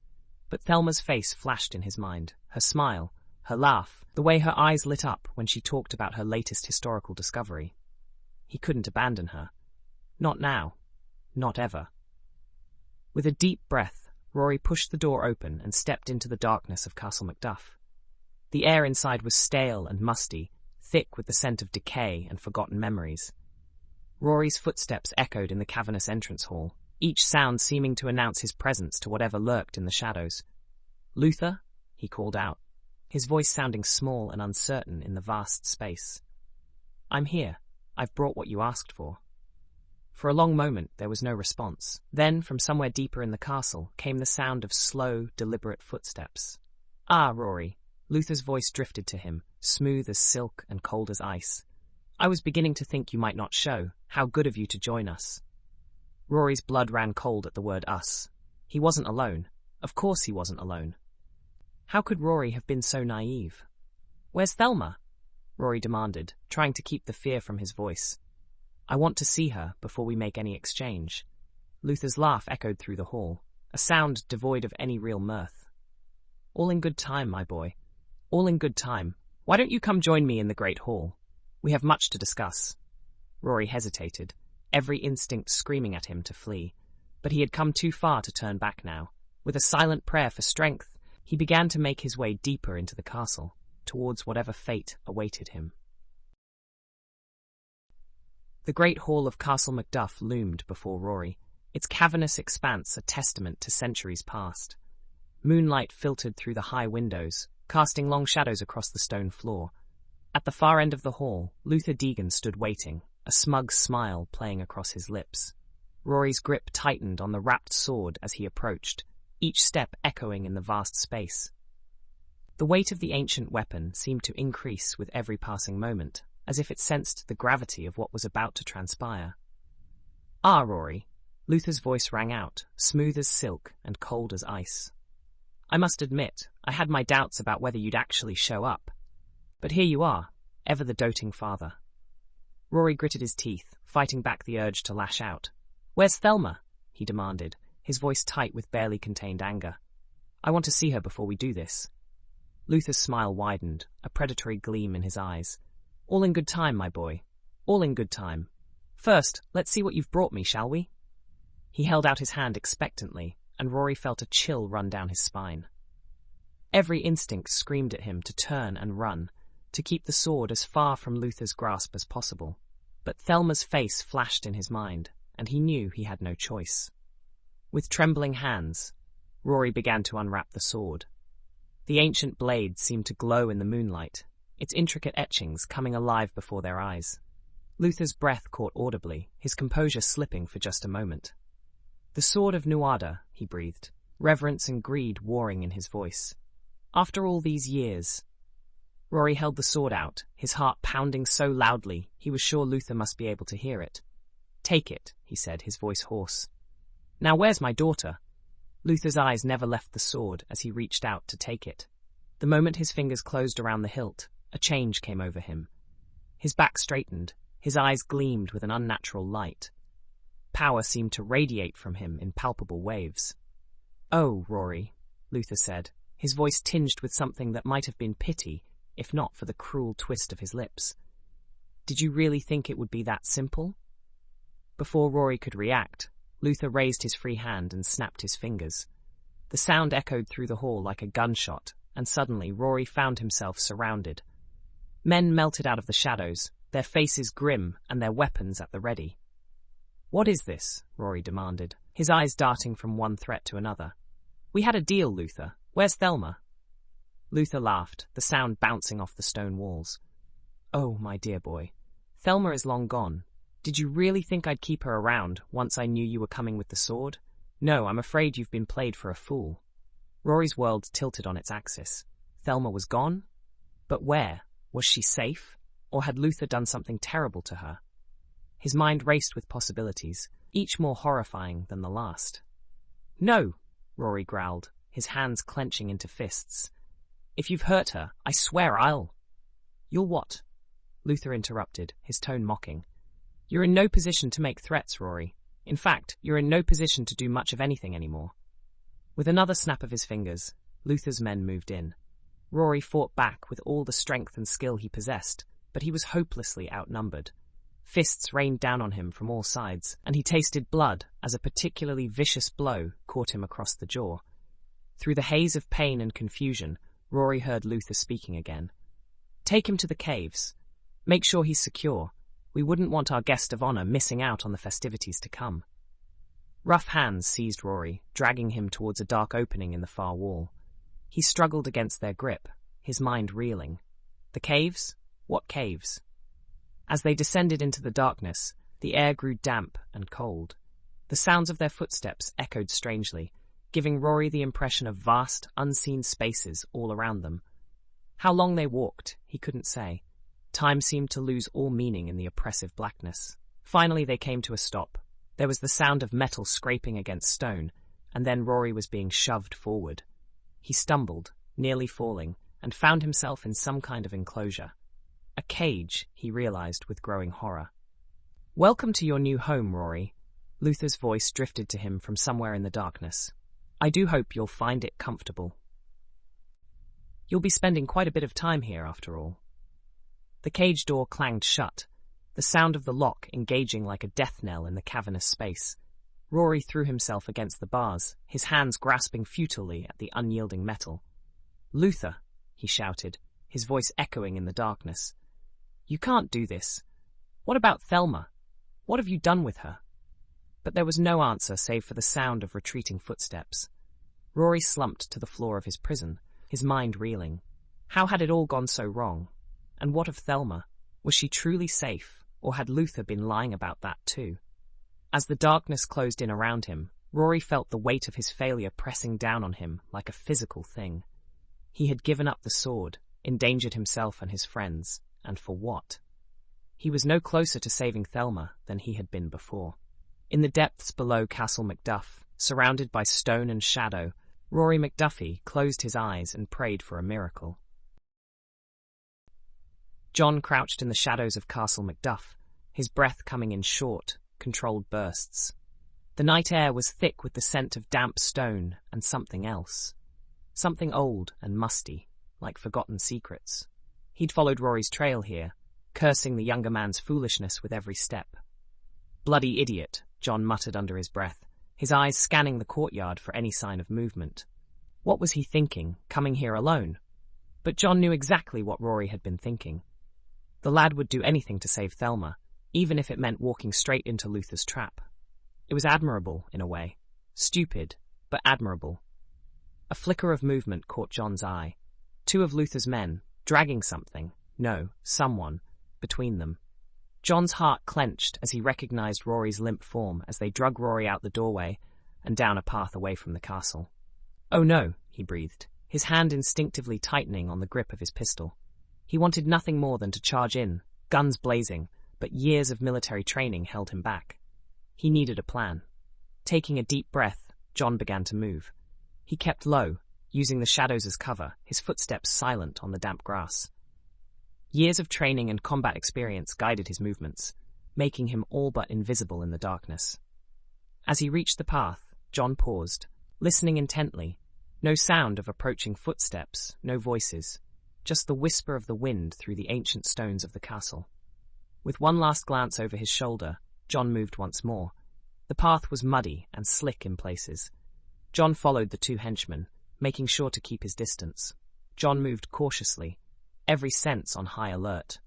But Thelma's face flashed in his mind, her smile, her laugh, the way her eyes lit up when she talked about her latest historical discovery. He couldn't abandon her. Not now. Not ever. With a deep breath, Rory pushed the door open and stepped into the darkness of Castle Macduff. The air inside was stale and musty, thick with the scent of decay and forgotten memories. Rory's footsteps echoed in the cavernous entrance hall, each sound seeming to announce his presence to whatever lurked in the shadows. "Luther?" he called out, his voice sounding small and uncertain in the vast space. "I'm here. I've brought what you asked for." For a long moment there was no response. Then, from somewhere deeper in the castle, came the sound of slow, deliberate footsteps. "Ah, Rory." Luther's voice drifted to him, smooth as silk and cold as ice. "I was beginning to think you might not show. How good of you to join us." Rory's blood ran cold at the word us. He wasn't alone. Of course he wasn't alone. How could Rory have been so naive? "Where's Thelma?" Rory demanded, trying to keep the fear from his voice. "I want to see her before we make any exchange." Luther's laugh echoed through the hall, a sound devoid of any real mirth. "All in good time, my boy. All in good time. Why don't you come join me in the Great Hall? We have much to discuss." Rory hesitated, every instinct screaming at him to flee. But he had come too far to turn back now. With a silent prayer for strength, he began to make his way deeper into the castle, towards whatever fate awaited him. The great hall of Castle Macduff loomed before Rory, its cavernous expanse a testament to centuries past. Moonlight filtered through the high windows, casting long shadows across the stone floor. At the far end of the hall, Luther Deegan stood waiting, a smug smile playing across his lips. Rory's grip tightened on the wrapped sword as he approached, each step echoing in the vast space. The weight of the ancient weapon seemed to increase with every passing moment, as if it sensed the gravity of what was about to transpire. "Ah, Rory," Luther's voice rang out, smooth as silk and cold as ice. "I must admit, I had my doubts about whether you'd actually show up. But here you are, ever the doting father." Rory gritted his teeth, fighting back the urge to lash out. "Where's Thelma?" he demanded, his voice tight with barely contained anger. "I want to see her before we do this." Luther's smile widened, a predatory gleam in his eyes. "All in good time, my boy. All in good time. First, let's see what you've brought me, shall we?" He held out his hand expectantly, and Rory felt a chill run down his spine. Every instinct screamed at him to turn and run, to keep the sword as far from Luther's grasp as possible. But Thelma's face flashed in his mind, and he knew he had no choice. With trembling hands, Rory began to unwrap the sword. The ancient blade seemed to glow in the moonlight, its intricate etchings coming alive before their eyes. Luther's breath caught audibly, his composure slipping for just a moment. "The sword of Nuada," he breathed, reverence and greed warring in his voice. "After all these years—" Rory held the sword out, his heart pounding so loudly he was sure Luther must be able to hear it. "Take it," he said, his voice hoarse. "Now where's my daughter?" Luther's eyes never left the sword as he reached out to take it. The moment his fingers closed around the hilt, a change came over him. His back straightened, his eyes gleamed with an unnatural light. Power seemed to radiate from him in palpable waves. "Oh, Rory," Luther said, his voice tinged with something that might have been pity, if not for the cruel twist of his lips. "Did you really think it would be that simple?" Before Rory could react, Luther raised his free hand and snapped his fingers. The sound echoed through the hall like a gunshot, and suddenly Rory found himself surrounded. Men melted out of the shadows, their faces grim and their weapons at the ready. "What is this?" Rory demanded, his eyes darting from one threat to another. "We had a deal, Luther. Where's Thelma?" Luther laughed, the sound bouncing off the stone walls. "Oh, my dear boy, Thelma is long gone. Did you really think I'd keep her around once I knew you were coming with the sword? No, I'm afraid you've been played for a fool." Rory's world tilted on its axis. Thelma was gone? But where? Was she safe? Or had Luther done something terrible to her? His mind raced with possibilities, each more horrifying than the last. "No," Rory growled, his hands clenching into fists. "If you've hurt her, I swear I'll—" "You'll what?" Luther interrupted, his tone mocking. "You're in no position to make threats, Rory. In fact, you're in no position to do much of anything anymore." With another snap of his fingers, Luther's men moved in. Rory fought back with all the strength and skill he possessed, but he was hopelessly outnumbered. Fists rained down on him from all sides, and he tasted blood as a particularly vicious blow caught him across the jaw. Through the haze of pain and confusion, Rory heard Luther speaking again. "Take him to the caves. Make sure he's secure. We wouldn't want our guest of honor missing out on the festivities to come." Rough hands seized Rory, dragging him towards a dark opening in the far wall. He struggled against their grip, his mind reeling. The caves? What caves? As they descended into the darkness, the air grew damp and cold. The sounds of their footsteps echoed strangely, giving Rory the impression of vast, unseen spaces all around them. How long they walked, he couldn't say. Time seemed to lose all meaning in the oppressive blackness. Finally they came to a stop. There was the sound of metal scraping against stone, and then Rory was being shoved forward. He stumbled, nearly falling, and found himself in some kind of enclosure. A cage, he realized with growing horror. "Welcome to your new home, Rory." Luther's voice drifted to him from somewhere in the darkness. "I do hope you'll find it comfortable. You'll be spending quite a bit of time here, after all." The cage door clanged shut, the sound of the lock engaging like a death knell in the cavernous space. Rory threw himself against the bars, his hands grasping futilely at the unyielding metal. "Luther," he shouted, his voice echoing in the darkness. "You can't do this. What about Thelma? What have you done with her?" But there was no answer save for the sound of retreating footsteps. Rory slumped to the floor of his prison, his mind reeling. How had it all gone so wrong? And what of Thelma? Was she truly safe, or had Luther been lying about that too? As the darkness closed in around him, Rory felt the weight of his failure pressing down on him like a physical thing. He had given up the sword, endangered himself and his friends, and for what? He was no closer to saving Thelma than he had been before. In the depths below Castle Macduff, surrounded by stone and shadow, Rory McDuffie closed his eyes and prayed for a miracle. John crouched in the shadows of Castle Macduff, his breath coming in short, controlled bursts. The night air was thick with the scent of damp stone and something else. Something old and musty, like forgotten secrets. He'd followed Rory's trail here, cursing the younger man's foolishness with every step. "Bloody idiot," John muttered under his breath, his eyes scanning the courtyard for any sign of movement. What was he thinking, coming here alone? But John knew exactly what Rory had been thinking. The lad would do anything to save Thelma, even if it meant walking straight into Luther's trap. It was admirable, in a way. Stupid, but admirable. A flicker of movement caught John's eye. Two of Luther's men, dragging something, no, someone, between them. John's heart clenched as he recognized Rory's limp form as they drug Rory out the doorway and down a path away from the castle. "Oh no," he breathed, his hand instinctively tightening on the grip of his pistol. He wanted nothing more than to charge in, guns blazing, but years of military training held him back. He needed a plan. Taking a deep breath, John began to move. He kept low, using the shadows as cover, his footsteps silent on the damp grass. Years of training and combat experience guided his movements, making him all but invisible in the darkness. As he reached the path, John paused, listening intently. No sound of approaching footsteps, no voices, just the whisper of the wind through the ancient stones of the castle. With one last glance over his shoulder, John moved once more. The path was muddy and slick in places. John followed the two henchmen, making sure to keep his distance. John moved cautiously, every sense on high alert.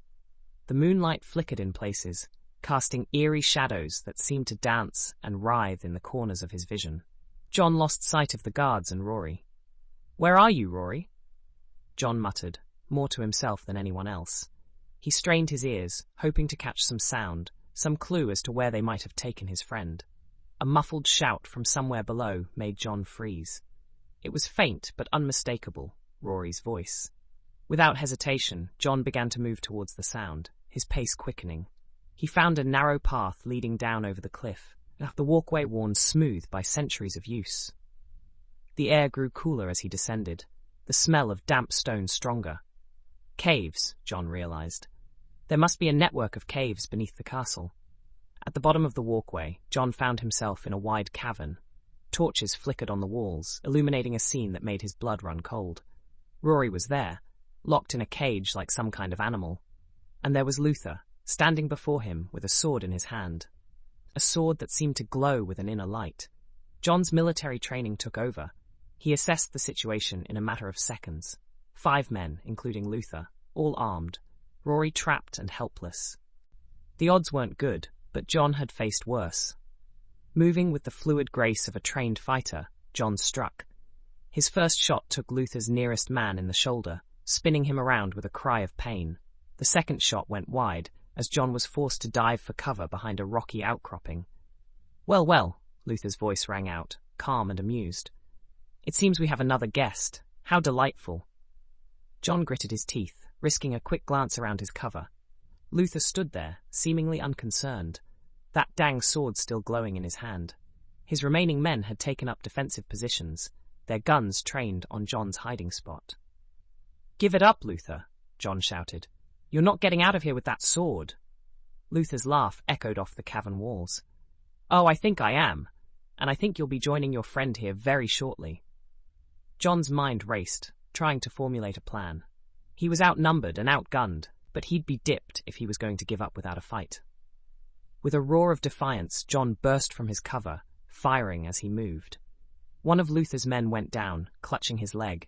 The moonlight flickered in places, casting eerie shadows that seemed to dance and writhe in the corners of his vision. John lost sight of the guards and Rory. "Where are you, Rory?" John muttered, more to himself than anyone else. He strained his ears, hoping to catch some sound, some clue as to where they might have taken his friend. A muffled shout from somewhere below made John freeze. It was faint but unmistakable, Rory's voice. Without hesitation, John began to move towards the sound, his pace quickening. He found a narrow path leading down over the cliff, the walkway worn smooth by centuries of use. The air grew cooler as he descended, the smell of damp stone stronger. Caves, John realized. There must be a network of caves beneath the castle. At the bottom of the walkway, John found himself in a wide cavern. Torches flickered on the walls, illuminating a scene that made his blood run cold. Rory was there, locked in a cage like some kind of animal. And there was Luther, standing before him with a sword in his hand. A sword that seemed to glow with an inner light. John's military training took over. He assessed the situation in a matter of seconds. 5 men, including Luther, all armed, Rory trapped and helpless. The odds weren't good, but John had faced worse. Moving with the fluid grace of a trained fighter, John struck. His first shot took Luther's nearest man in the shoulder, spinning him around with a cry of pain. The second shot went wide, as John was forced to dive for cover behind a rocky outcropping. "Well, well," Luther's voice rang out, calm and amused. "It seems we have another guest. How delightful." John gritted his teeth, risking a quick glance around his cover. Luther stood there, seemingly unconcerned, that dang sword still glowing in his hand. His remaining men had taken up defensive positions, their guns trained on John's hiding spot. "Give it up, Luther," John shouted. "You're not getting out of here with that sword." Luther's laugh echoed off the cavern walls. "Oh, I think I am, and I think you'll be joining your friend here very shortly." John's mind raced, trying to formulate a plan. He was outnumbered and outgunned, but he'd be dipped if he was going to give up without a fight. With a roar of defiance, John burst from his cover, firing as he moved. One of Luther's men went down, clutching his leg.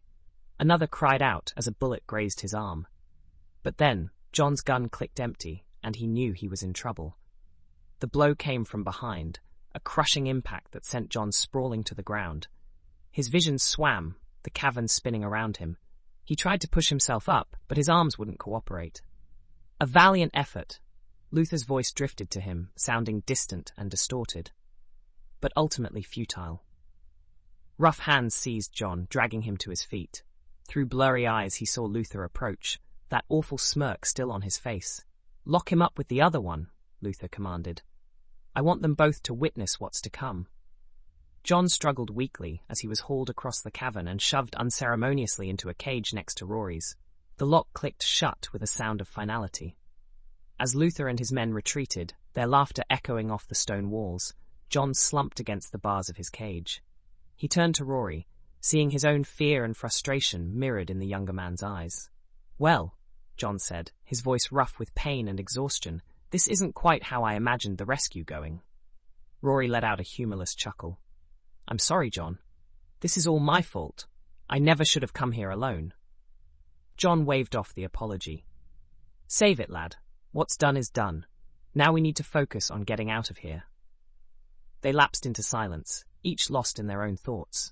Another cried out as a bullet grazed his arm. But then, John's gun clicked empty, and he knew he was in trouble. The blow came from behind, a crushing impact that sent John sprawling to the ground. His vision swam, the cavern spinning around him. He tried to push himself up, but his arms wouldn't cooperate. A valiant effort. Luther's voice drifted to him, sounding distant and distorted, but ultimately futile. Rough hands seized John, dragging him to his feet. Through blurry eyes he saw Luther approach, that awful smirk still on his face. "Lock him up with the other one," Luther commanded. "I want them both to witness what's to come." John struggled weakly as he was hauled across the cavern and shoved unceremoniously into a cage next to Rory's. The lock clicked shut with a sound of finality. As Luther and his men retreated, their laughter echoing off the stone walls, John slumped against the bars of his cage. He turned to Rory, seeing his own fear and frustration mirrored in the younger man's eyes. "Well," John said, his voice rough with pain and exhaustion, "this isn't quite how I imagined the rescue going." Rory let out a humorless chuckle. "I'm sorry, John. This is all my fault. I never should have come here alone." John waved off the apology. "Save it, lad. What's done is done. Now we need to focus on getting out of here." They lapsed into silence, each lost in their own thoughts.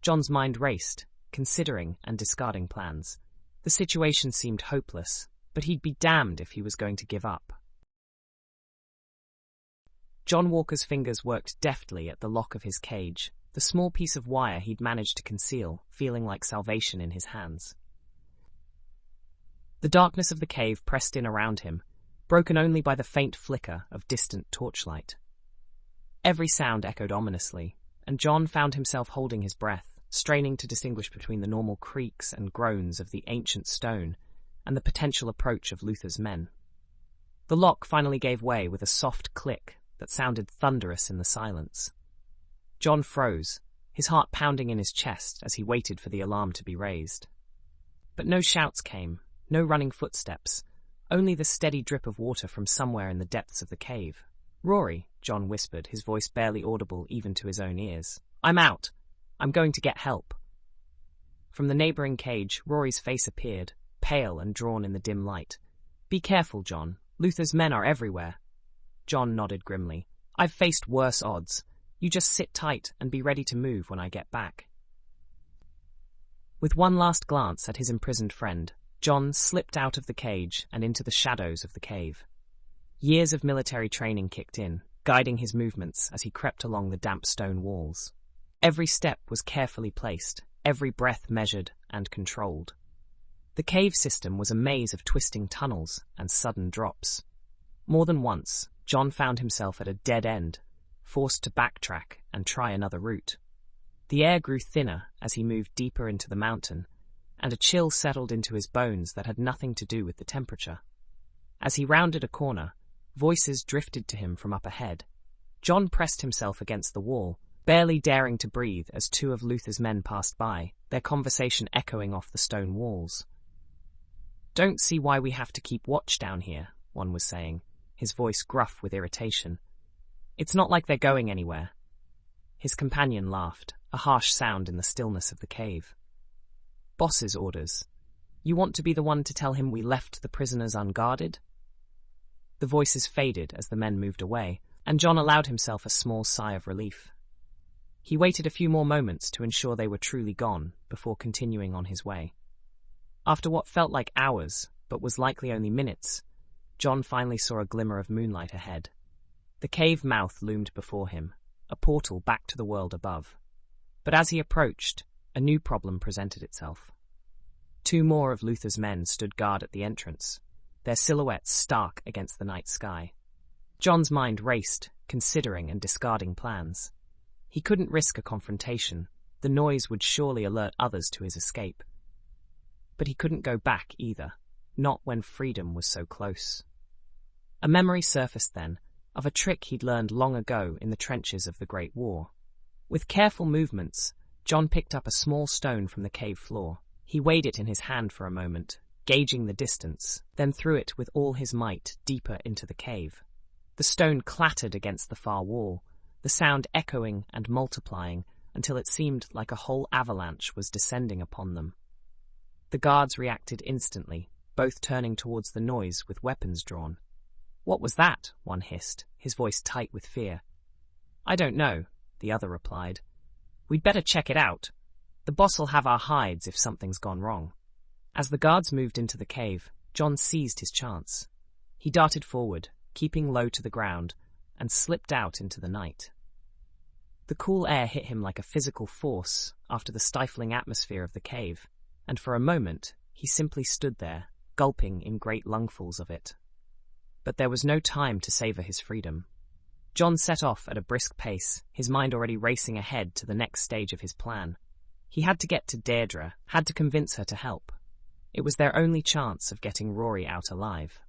John's mind raced, considering and discarding plans. The situation seemed hopeless, but he'd be damned if he was going to give up. John Walker's fingers worked deftly at the lock of his cage, the small piece of wire he'd managed to conceal, feeling like salvation in his hands. The darkness of the cave pressed in around him, broken only by the faint flicker of distant torchlight. Every sound echoed ominously, and John found himself holding his breath, straining to distinguish between the normal creaks and groans of the ancient stone and the potential approach of Luther's men. The lock finally gave way with a soft click that sounded thunderous in the silence. John froze, his heart pounding in his chest as he waited for the alarm to be raised. But no shouts came, no running footsteps, only the steady drip of water from somewhere in the depths of the cave. "Rory," John whispered, his voice barely audible even to his own ears. "I'm out. I'm going to get help." From the neighboring cage, Rory's face appeared, pale and drawn in the dim light. "Be careful, John. Luther's men are everywhere." John nodded grimly. "I've faced worse odds. You just sit tight and be ready to move when I get back." With one last glance at his imprisoned friend, John slipped out of the cage and into the shadows of the cave. Years of military training kicked in, guiding his movements as he crept along the damp stone walls. Every step was carefully placed, every breath measured and controlled. The cave system was a maze of twisting tunnels and sudden drops. More than once, John found himself at a dead end, forced to backtrack and try another route. The air grew thinner as he moved deeper into the mountain, and a chill settled into his bones that had nothing to do with the temperature. As he rounded a corner, voices drifted to him from up ahead. John pressed himself against the wall, barely daring to breathe as two of Luther's men passed by, their conversation echoing off the stone walls. "Don't see why we have to keep watch down here," one was saying, his voice gruff with irritation. "It's not like they're going anywhere." His companion laughed, a harsh sound in the stillness of the cave. "Boss's orders. You want to be the one to tell him we left the prisoners unguarded?" The voices faded as the men moved away, and John allowed himself a small sigh of relief. He waited a few more moments to ensure they were truly gone before continuing on his way. After what felt like hours, but was likely only minutes, John finally saw a glimmer of moonlight ahead. The cave mouth loomed before him, a portal back to the world above. But as he approached, a new problem presented itself. Two more of Luther's men stood guard at the entrance, their silhouettes stark against the night sky. John's mind raced, considering and discarding plans. He couldn't risk a confrontation. The noise would surely alert others to his escape. But he couldn't go back either, not when freedom was so close. A memory surfaced then, of a trick he'd learned long ago in the trenches of the Great War. With careful movements, John picked up a small stone from the cave floor. He weighed it in his hand for a moment, gauging the distance, then threw it with all his might deeper into the cave. The stone clattered against the far wall, the sound echoing and multiplying until it seemed like a whole avalanche was descending upon them. The guards reacted instantly, both turning towards the noise with weapons drawn. "What was that?" one hissed, his voice tight with fear. "I don't know," the other replied. "We'd better check it out. The boss'll have our hides if something's gone wrong." As the guards moved into the cave, John seized his chance. He darted forward, keeping low to the ground, and slipped out into the night. The cool air hit him like a physical force after the stifling atmosphere of the cave, and for a moment he simply stood there, gulping in great lungfuls of it. But there was no time to savor his freedom. John set off at a brisk pace, his mind already racing ahead to the next stage of his plan. He had to get to Deirdre, had to convince her to help. It was their only chance of getting Rory out alive.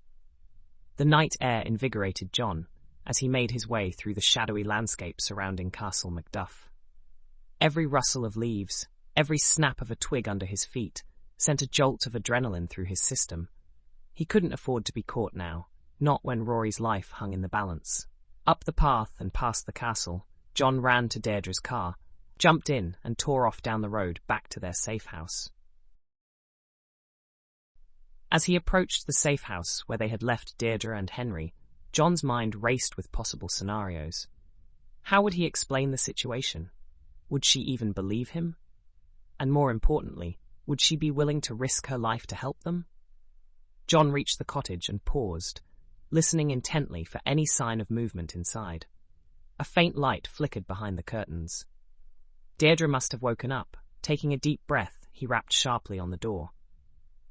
The night air invigorated John as he made his way through the shadowy landscape surrounding Castle Macduff. Every rustle of leaves, every snap of a twig under his feet, sent a jolt of adrenaline through his system. He couldn't afford to be caught now, not when Rory's life hung in the balance. Up the path and past the castle, John ran to Deirdre's car, jumped in and tore off down the road back to their safe house. As he approached the safe house where they had left Deirdre and Henry, John's mind raced with possible scenarios. How would he explain the situation? Would she even believe him? And more importantly, would she be willing to risk her life to help them? John reached the cottage and paused, listening intently for any sign of movement inside. A faint light flickered behind the curtains. Deirdre must have woken up. Taking a deep breath, he rapped sharply on the door.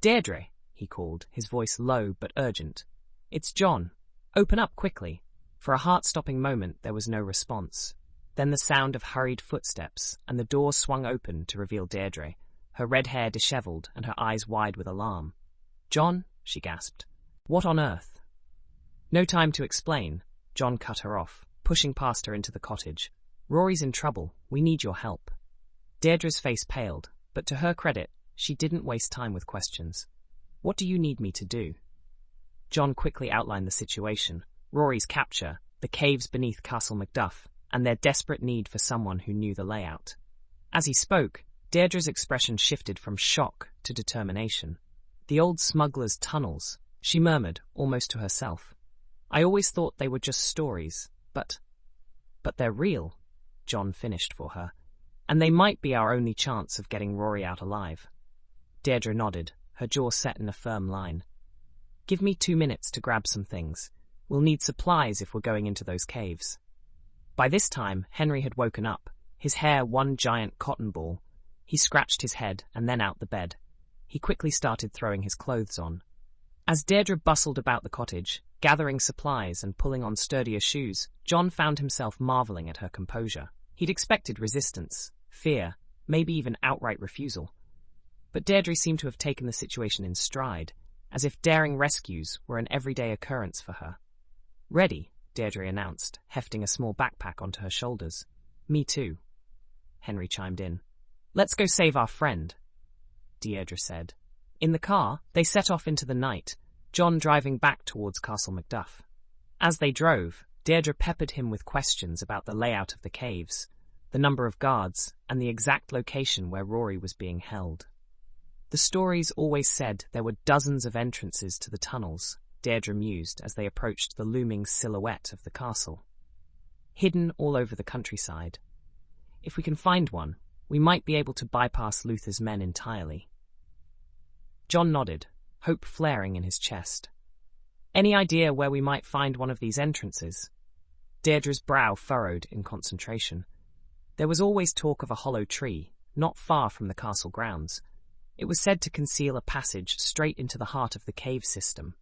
"Deirdre," he called, his voice low but urgent. "It's John. Open up quickly." For a heart-stopping moment there was no response. Then the sound of hurried footsteps, and the door swung open to reveal Deirdre, her red hair dishevelled and her eyes wide with alarm. "John," she gasped. "What on earth?" No time to explain. John cut her off, pushing past her into the cottage. "Rory's in trouble. We need your help." Deirdre's face paled, but to her credit, she didn't waste time with questions. "What do you need me to do?" John quickly outlined the situation: Rory's capture, the caves beneath Castle Macduff, and their desperate need for someone who knew the layout. As he spoke, Deirdre's expression shifted from shock to determination. "The old smuggler's tunnels," she murmured, almost to herself. "I always thought they were just stories, but they're real," John finished for her. "And they might be our only chance of getting Rory out alive." Deirdre nodded, her jaw set in a firm line. "Give me 2 minutes to grab some things. We'll need supplies if we're going into those caves." By this time, Henry had woken up, his hair one giant cotton ball. He scratched his head and then out the bed. He quickly started throwing his clothes on. As Deirdre bustled about the cottage, gathering supplies and pulling on sturdier shoes, John found himself marveling at her composure. He'd expected resistance, fear, maybe even outright refusal. But Deirdre seemed to have taken the situation in stride, as if daring rescues were an everyday occurrence for her. "Ready," Deirdre announced, hefting a small backpack onto her shoulders. "Me too," Henry chimed in. "Let's go save our friend," Deirdre said. In the car, they set off into the night, John driving back towards Castle Macduff. As they drove, Deirdre peppered him with questions about the layout of the caves, the number of guards, and the exact location where Rory was being held. "The stories always said there were dozens of entrances to the tunnels," Deirdre mused as they approached the looming silhouette of the castle. "Hidden all over the countryside. If we can find one, we might be able to bypass Luther's men entirely." John nodded, hope flaring in his chest. "Any idea where we might find one of these entrances?" Deirdre's brow furrowed in concentration. There was always talk of a hollow tree, not far from the castle grounds. It was said to conceal a passage straight into the heart of the cave system.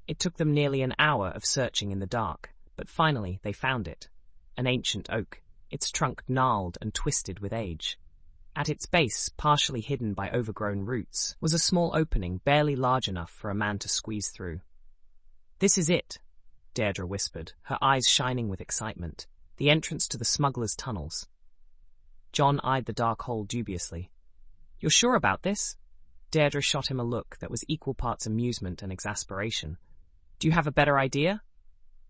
It took them nearly an hour of searching in the dark, but finally they found it. An ancient oak, its trunk gnarled and twisted with age. At its base, partially hidden by overgrown roots, was a small opening barely large enough for a man to squeeze through. "This is it," Deirdre whispered, her eyes shining with excitement. "The entrance to the smuggler's tunnels." John eyed the dark hole dubiously. "You're sure about this?" Deirdre shot him a look that was equal parts amusement and exasperation. "Do you have a better idea?"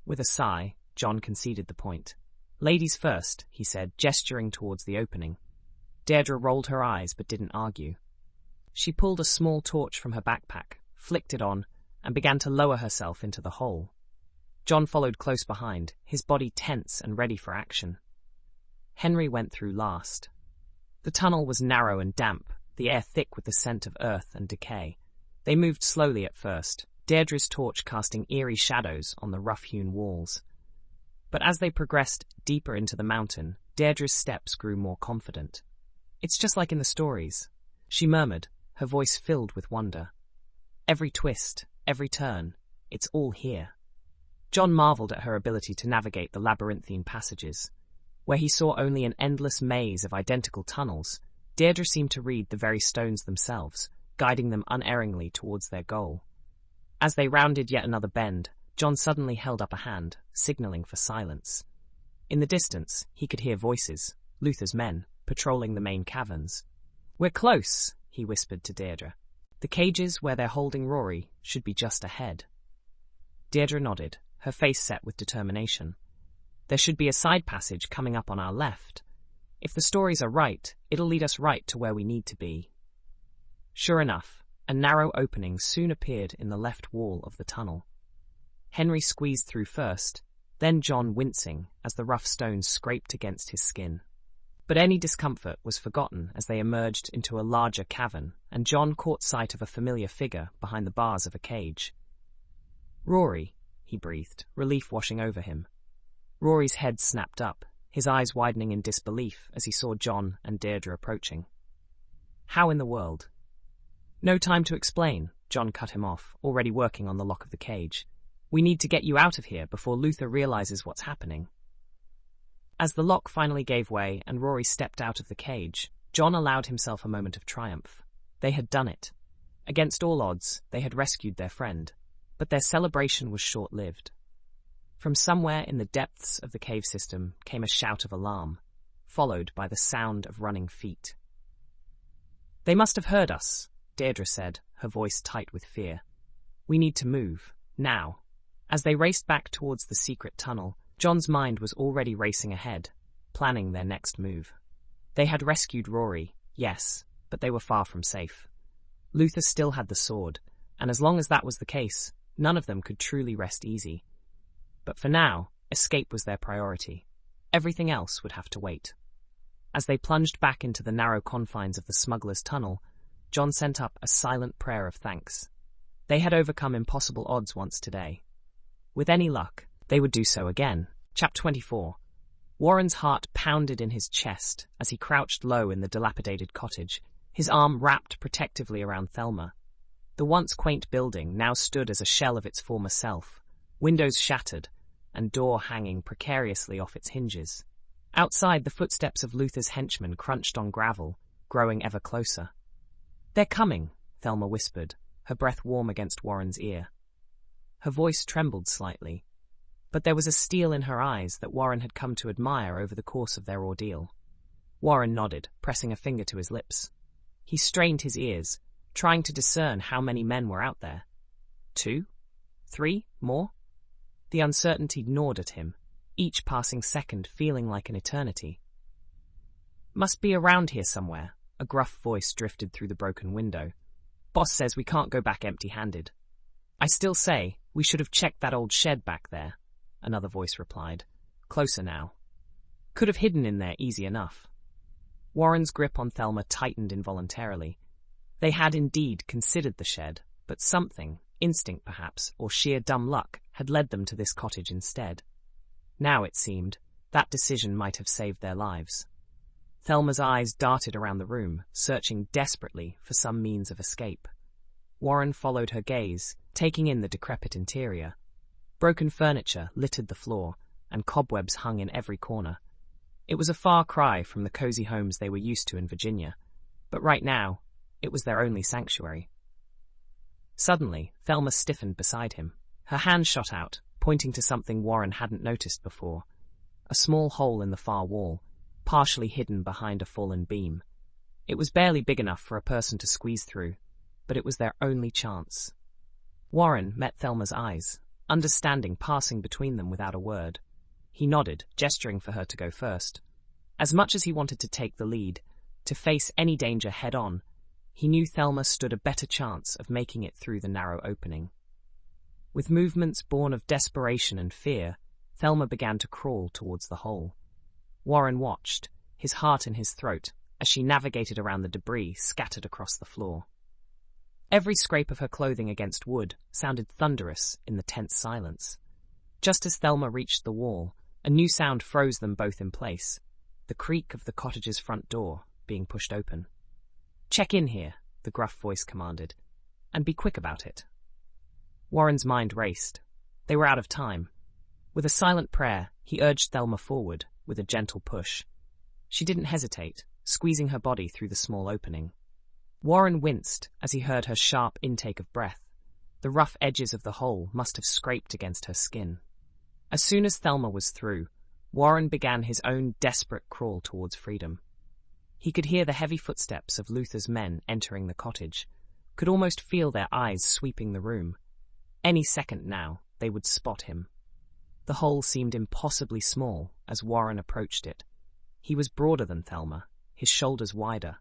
With a sigh, John conceded the point. "Ladies first," he said, gesturing towards the opening. Deirdre rolled her eyes but didn't argue. She pulled a small torch from her backpack, flicked it on, and began to lower herself into the hole. John followed close behind, his body tense and ready for action. Henry went through last. The tunnel was narrow and damp, the air thick with the scent of earth and decay. They moved slowly at first, Deirdre's torch casting eerie shadows on the rough-hewn walls. But as they progressed deeper into the mountain, Deirdre's steps grew more confident. "It's just like in the stories," she murmured, her voice filled with wonder. "Every twist, every turn, it's all here." John marveled at her ability to navigate the labyrinthine passages. Where he saw only an endless maze of identical tunnels, Deirdre seemed to read the very stones themselves, guiding them unerringly towards their goal. As they rounded yet another bend, John suddenly held up a hand, signaling for silence. In the distance, he could hear voices, Luther's men, patrolling the main caverns. "We're close," he whispered to Deirdre. "The cages where they're holding Rory should be just ahead." Deirdre nodded, her face set with determination. "There should be a side passage coming up on our left. If the stories are right, it'll lead us right to where we need to be." Sure enough, a narrow opening soon appeared in the left wall of the tunnel. Henry squeezed through first, then John wincing as the rough stones scraped against his skin. But any discomfort was forgotten as they emerged into a larger cavern, and John caught sight of a familiar figure behind the bars of a cage. "Rory," he breathed, relief washing over him. Rory's head snapped up, his eyes widening in disbelief as he saw John and Deirdre approaching. How in the world? No time to explain, John cut him off, already working on the lock of the cage. We need to get you out of here before Luther realizes what's happening. As the lock finally gave way and Rory stepped out of the cage, John allowed himself a moment of triumph. They had done it. Against all odds, they had rescued their friend. But their celebration was short-lived. From somewhere in the depths of the cave system came a shout of alarm, followed by the sound of running feet. They must have heard us, Deirdre said, her voice tight with fear. We need to move, now. As they raced back towards the secret tunnel, John's mind was already racing ahead, planning their next move. They had rescued Rory, yes, but they were far from safe. Luther still had the sword, and as long as that was the case, none of them could truly rest easy. But for now, escape was their priority. Everything else would have to wait. As they plunged back into the narrow confines of the smuggler's tunnel, John sent up a silent prayer of thanks. They had overcome impossible odds once today. With any luck, they would do so again. Chapter 24. Warren's heart pounded in his chest as he crouched low in the dilapidated cottage, his arm wrapped protectively around Thelma. The once quaint building now stood as a shell of its former self, windows shattered, and door hanging precariously off its hinges. Outside, the footsteps of Luther's henchmen crunched on gravel, growing ever closer. "They're coming," Thelma whispered, her breath warm against Warren's ear. Her voice trembled slightly, but there was a steel in her eyes that Warren had come to admire over the course of their ordeal. Warren nodded, pressing a finger to his lips. He strained his ears, trying to discern how many men were out there. 2? 3? More? The uncertainty gnawed at him, each passing second feeling like an eternity. "Must be around here somewhere," a gruff voice drifted through the broken window. "Boss says we can't go back empty-handed." "I still say, we should have checked that old shed back there," another voice replied. "Closer now. Could have hidden in there easy enough." Warren's grip on Thelma tightened involuntarily. They had indeed considered the shed, but something, instinct perhaps, or sheer dumb luck, had led them to this cottage instead. Now, it seemed, that decision might have saved their lives. Thelma's eyes darted around the room, searching desperately for some means of escape. Warren followed her gaze, taking in the decrepit interior. Broken furniture littered the floor, and cobwebs hung in every corner. It was a far cry from the cozy homes they were used to in Virginia, but right now, it was their only sanctuary. Suddenly, Thelma stiffened beside him. Her hand shot out, pointing to something Warren hadn't noticed before. A small hole in the far wall, partially hidden behind a fallen beam. It was barely big enough for a person to squeeze through, but it was their only chance. Warren met Thelma's eyes, understanding passing between them without a word. He nodded, gesturing for her to go first. As much as he wanted to take the lead, to face any danger head-on, he knew Thelma stood a better chance of making it through the narrow opening. With movements born of desperation and fear, Thelma began to crawl towards the hole. Warren watched, his heart in his throat, as she navigated around the debris scattered across the floor. Every scrape of her clothing against wood sounded thunderous in the tense silence. Just as Thelma reached the wall, a new sound froze them both in place, the creak of the cottage's front door being pushed open. "Check in here," the gruff voice commanded, "and be quick about it." Warren's mind raced. They were out of time. With a silent prayer, he urged Thelma forward, with a gentle push. She didn't hesitate, squeezing her body through the small opening. Warren winced as he heard her sharp intake of breath. The rough edges of the hole must have scraped against her skin. As soon as Thelma was through, Warren began his own desperate crawl towards freedom. He could hear the heavy footsteps of Luther's men entering the cottage, could almost feel their eyes sweeping the room. Any second now, they would spot him. The hole seemed impossibly small as Warren approached it. He was broader than Thelma, his shoulders wider.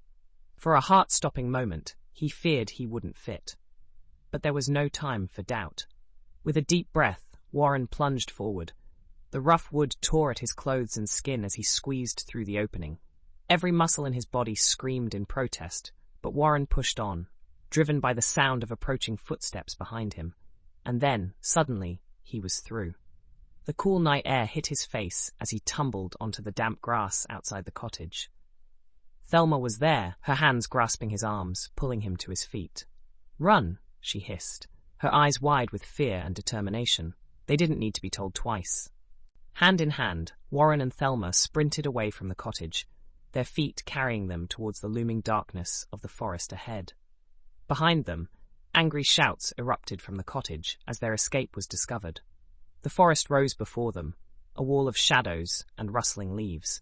For a heart-stopping moment, he feared he wouldn't fit. But there was no time for doubt. With a deep breath, Warren plunged forward. The rough wood tore at his clothes and skin as he squeezed through the opening. Every muscle in his body screamed in protest, but Warren pushed on, driven by the sound of approaching footsteps behind him. And then, suddenly, he was through. The cool night air hit his face as he tumbled onto the damp grass outside the cottage. Thelma was there, her hands grasping his arms, pulling him to his feet. "Run," she hissed, her eyes wide with fear and determination. They didn't need to be told twice. Hand in hand, Warren and Thelma sprinted away from the cottage, their feet carrying them towards the looming darkness of the forest ahead. Behind them, angry shouts erupted from the cottage as their escape was discovered. The forest rose before them, a wall of shadows and rustling leaves.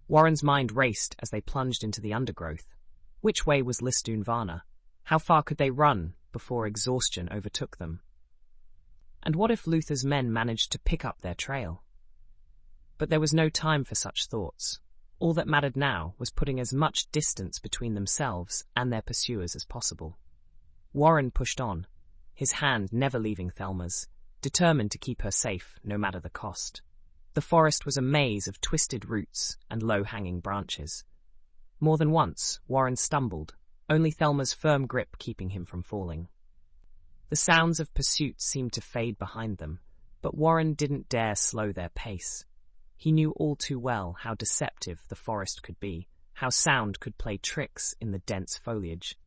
Warren's mind raced as they plunged into the undergrowth. Which way was Lisdoonvarna? How far could they run before exhaustion overtook them? And what if Luther's men managed to pick up their trail? But there was no time for such thoughts. All that mattered now was putting as much distance between themselves and their pursuers as possible. Warren pushed on, his hand never leaving Thelma's, determined to keep her safe no matter the cost. The forest was a maze of twisted roots and low-hanging branches. More than once, Warren stumbled, only Thelma's firm grip keeping him from falling. The sounds of pursuit seemed to fade behind them, but Warren didn't dare slow their pace. He knew all too well how deceptive the forest could be, how sound could play tricks in the dense foliage.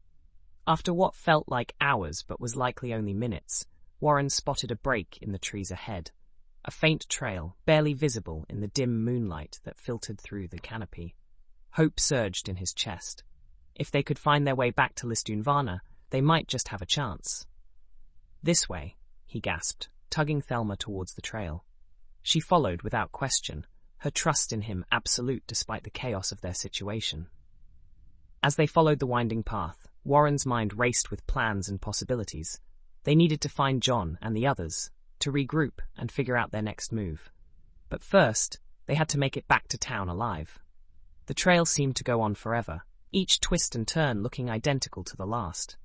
After what felt like hours but was likely only minutes, Warren spotted a break in the trees ahead, a faint trail barely visible in the dim moonlight that filtered through the canopy. Hope surged in his chest. If they could find their way back to Lisdoonvarna, they might just have a chance. "This way," he gasped, tugging Thelma towards the trail. She followed without question, her trust in him absolute despite the chaos of their situation. As they followed the winding path, Warren's mind raced with plans and possibilities. They needed to find John and the others, to regroup and figure out their next move. But first, they had to make it back to town alive. The trail seemed to go on forever, each twist and turn looking identical to the last.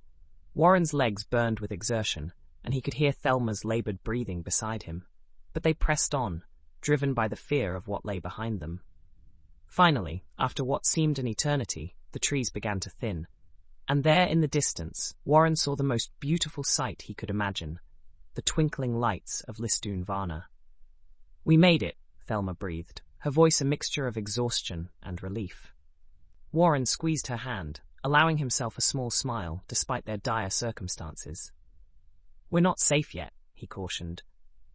Warren's legs burned with exertion, and he could hear Thelma's labored breathing beside him. But they pressed on, driven by the fear of what lay behind them. Finally, after what seemed an eternity, the trees began to thin. And there in the distance, Warren saw the most beautiful sight he could imagine, the twinkling lights of Lisdoonvarna. "We made it," Thelma breathed, her voice a mixture of exhaustion and relief. Warren squeezed her hand, allowing himself a small smile despite their dire circumstances. "We're not safe yet," he cautioned,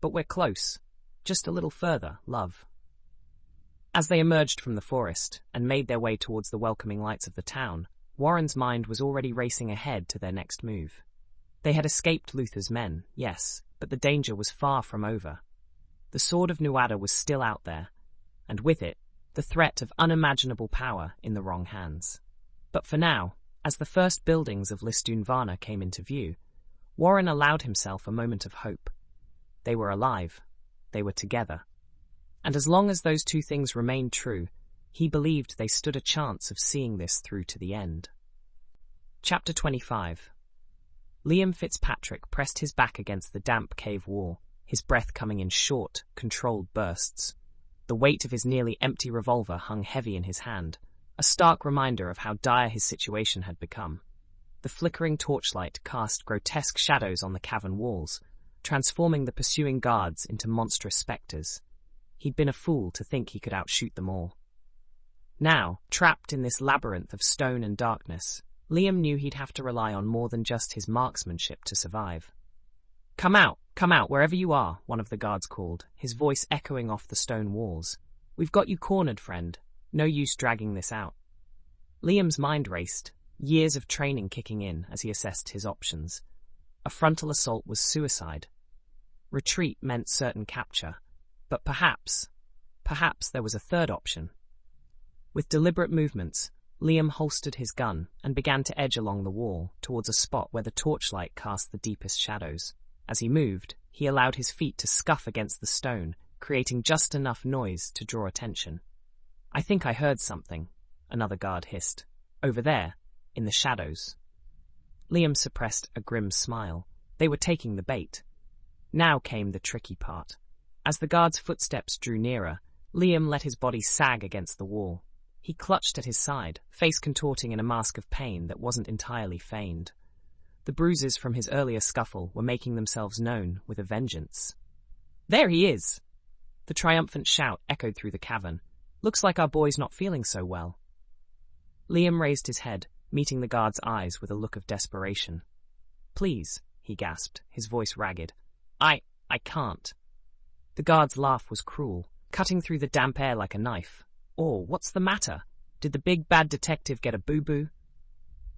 "but we're close. Just a little further, love." As they emerged from the forest and made their way towards the welcoming lights of the town, Warren's mind was already racing ahead to their next move. They had escaped Luther's men, yes, but the danger was far from over. The sword of Nuada was still out there, and with it, the threat of unimaginable power in the wrong hands. But for now, as the first buildings of Lisdoonvarna came into view, Warren allowed himself a moment of hope. They were alive. They were together. And as long as those two things remained true, he believed they stood a chance of seeing this through to the end. Chapter 25. Liam Fitzpatrick pressed his back against the damp cave wall, his breath coming in short, controlled bursts. The weight of his nearly empty revolver hung heavy in his hand, a stark reminder of how dire his situation had become. The flickering torchlight cast grotesque shadows on the cavern walls, transforming the pursuing guards into monstrous spectres. He'd been a fool to think he could outshoot them all. Now, trapped in this labyrinth of stone and darkness, Liam knew he'd have to rely on more than just his marksmanship to survive. Come out, wherever you are," one of the guards called, his voice echoing off the stone walls. "We've got you cornered, friend. No use dragging this out." Liam's mind raced, years of training kicking in as he assessed his options. A frontal assault was suicide. Retreat meant certain capture, but perhaps there was a third option. With deliberate movements, Liam holstered his gun and began to edge along the wall towards a spot where the torchlight cast the deepest shadows. As he moved, he allowed his feet to scuff against the stone, creating just enough noise to draw attention. "I think I heard something," another guard hissed. "Over there, in the shadows." Liam suppressed a grim smile. They were taking the bait. Now came the tricky part. As the guard's footsteps drew nearer, Liam let his body sag against the wall. He clutched at his side, face contorting in a mask of pain that wasn't entirely feigned. The bruises from his earlier scuffle were making themselves known with a vengeance. "There he is!" The triumphant shout echoed through the cavern. "Looks like our boy's not feeling so well." Liam raised his head, meeting the guard's eyes with a look of desperation. "Please," he gasped, his voice ragged. I can't." The guard's laugh was cruel, cutting through the damp air like a knife. "Oh, what's the matter? Did the big bad detective get a boo-boo?"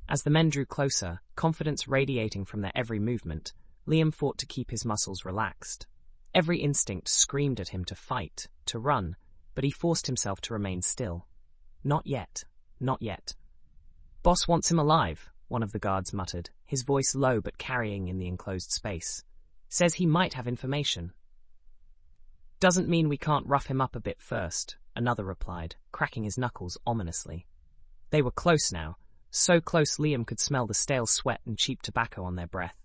As the men drew closer, confidence radiating from their every movement, Liam fought to keep his muscles relaxed. Every instinct screamed at him to fight, to run, but he forced himself to remain still. "Not yet. Not yet." "Boss wants him alive," one of the guards muttered, his voice low but carrying in the enclosed space. "Says he might have information." "Doesn't mean we can't rough him up a bit first," another replied, cracking his knuckles ominously. They were close now, so close Liam could smell the stale sweat and cheap tobacco on their breath.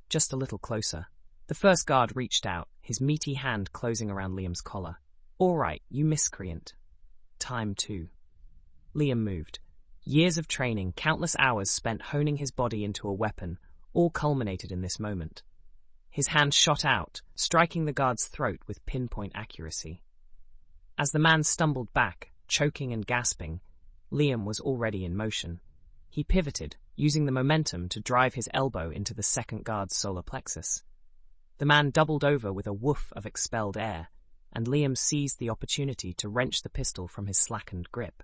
Just a little closer. The first guard reached out, his meaty hand closing around Liam's collar. "All right, you miscreant. Time to." Liam moved. Years of training, countless hours spent honing his body into a weapon, all culminated in this moment. His hand shot out, striking the guard's throat with pinpoint accuracy. As the man stumbled back, choking and gasping, Liam was already in motion. He pivoted, using the momentum to drive his elbow into the second guard's solar plexus. The man doubled over with a woof of expelled air, and Liam seized the opportunity to wrench the pistol from his slackened grip.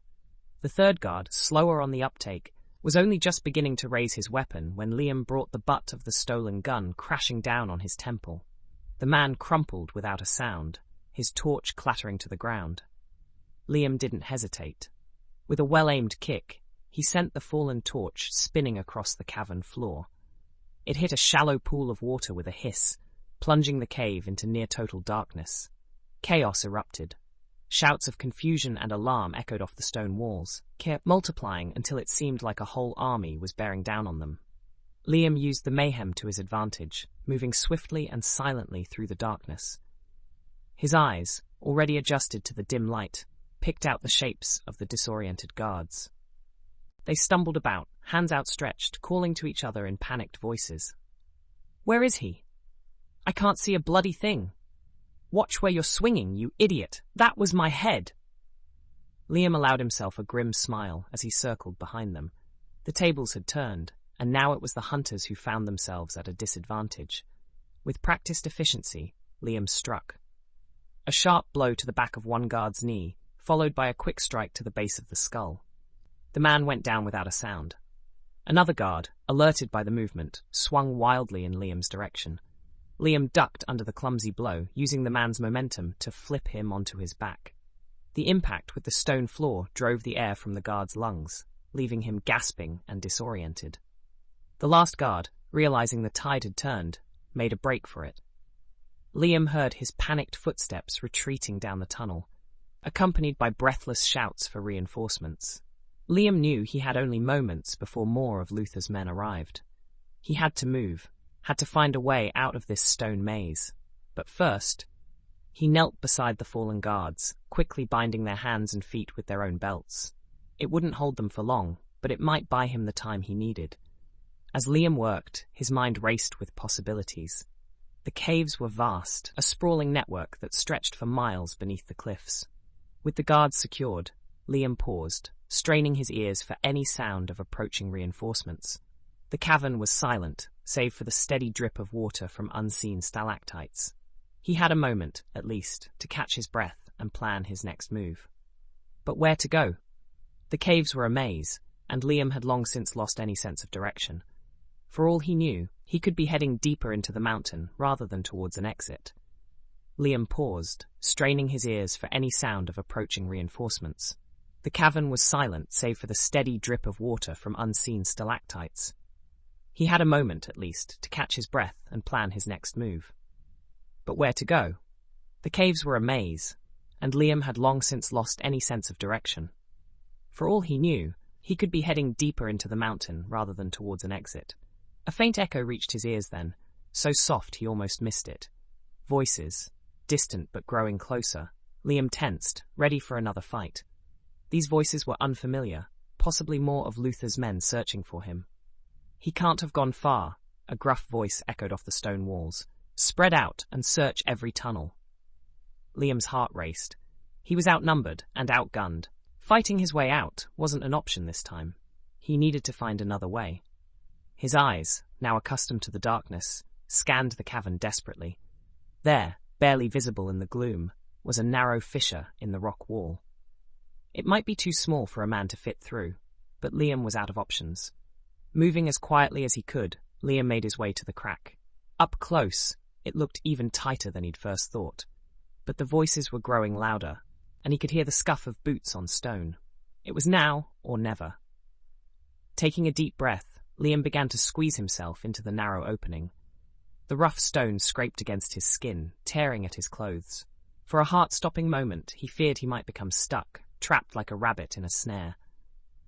The third guard, slower on the uptake, was only just beginning to raise his weapon when Liam brought the butt of the stolen gun crashing down on his temple. The man crumpled without a sound, his torch clattering to the ground. Liam didn't hesitate. With a well-aimed kick, he sent the fallen torch spinning across the cavern floor. It hit a shallow pool of water with a hiss, plunging the cave into near-total darkness. Chaos erupted. Shouts of confusion and alarm echoed off the stone walls, multiplying until it seemed like a whole army was bearing down on them. Liam used the mayhem to his advantage, moving swiftly and silently through the darkness. His eyes, already adjusted to the dim light, picked out the shapes of the disoriented guards. They stumbled about, hands outstretched, calling to each other in panicked voices. "Where is he? I can't see a bloody thing. Watch where you're swinging, you idiot! That was my head!" Liam allowed himself a grim smile as he circled behind them. The tables had turned, and now it was the hunters who found themselves at a disadvantage. With practiced efficiency, Liam struck. A sharp blow to the back of one guard's knee, followed by a quick strike to the base of the skull. The man went down without a sound. Another guard, alerted by the movement, swung wildly in Liam's direction. Liam ducked under the clumsy blow, using the man's momentum to flip him onto his back. The impact with the stone floor drove the air from the guard's lungs, leaving him gasping and disoriented. The last guard, realizing the tide had turned, made a break for it. Liam heard his panicked footsteps retreating down the tunnel, accompanied by breathless shouts for reinforcements. Liam knew he had only moments before more of Luther's men arrived. He had to move, had to find a way out of this stone maze. But first, he knelt beside the fallen guards, quickly binding their hands and feet with their own belts. It wouldn't hold them for long, but it might buy him the time he needed. As Liam worked, his mind raced with possibilities. The caves were vast, a sprawling network that stretched for miles beneath the cliffs. With the guards secured, Liam paused, straining his ears for any sound of approaching reinforcements. The cavern was silent, save for the steady drip of water from unseen stalactites. He had a moment, at least, to catch his breath and plan his next move. But where to go? The caves were a maze, and Liam had long since lost any sense of direction. For all he knew, he could be heading deeper into the mountain rather than towards an exit. Liam paused, straining his ears for any sound of approaching reinforcements. The cavern was silent, save for the steady drip of water from unseen stalactites. He had a moment, at least, to catch his breath and plan his next move. But where to go? The caves were a maze, and Liam had long since lost any sense of direction. For all he knew, he could be heading deeper into the mountain rather than towards an exit. A faint echo reached his ears then, so soft he almost missed it. Voices, distant but growing closer. Liam tensed, ready for another fight. These voices were unfamiliar, possibly more of Luther's men searching for him. "He can't have gone far," a gruff voice echoed off the stone walls. "Spread out and search every tunnel." Liam's heart raced. He was outnumbered and outgunned. Fighting his way out wasn't an option this time. He needed to find another way. His eyes, now accustomed to the darkness, scanned the cavern desperately. There, barely visible in the gloom, was a narrow fissure in the rock wall. It might be too small for a man to fit through, but Liam was out of options. Moving as quietly as he could, Liam made his way to the crack. Up close, it looked even tighter than he'd first thought. But the voices were growing louder, and he could hear the scuff of boots on stone. It was now or never. Taking a deep breath, Liam began to squeeze himself into the narrow opening. The rough stone scraped against his skin, tearing at his clothes. For a heart-stopping moment, he feared he might become stuck, trapped like a rabbit in a snare.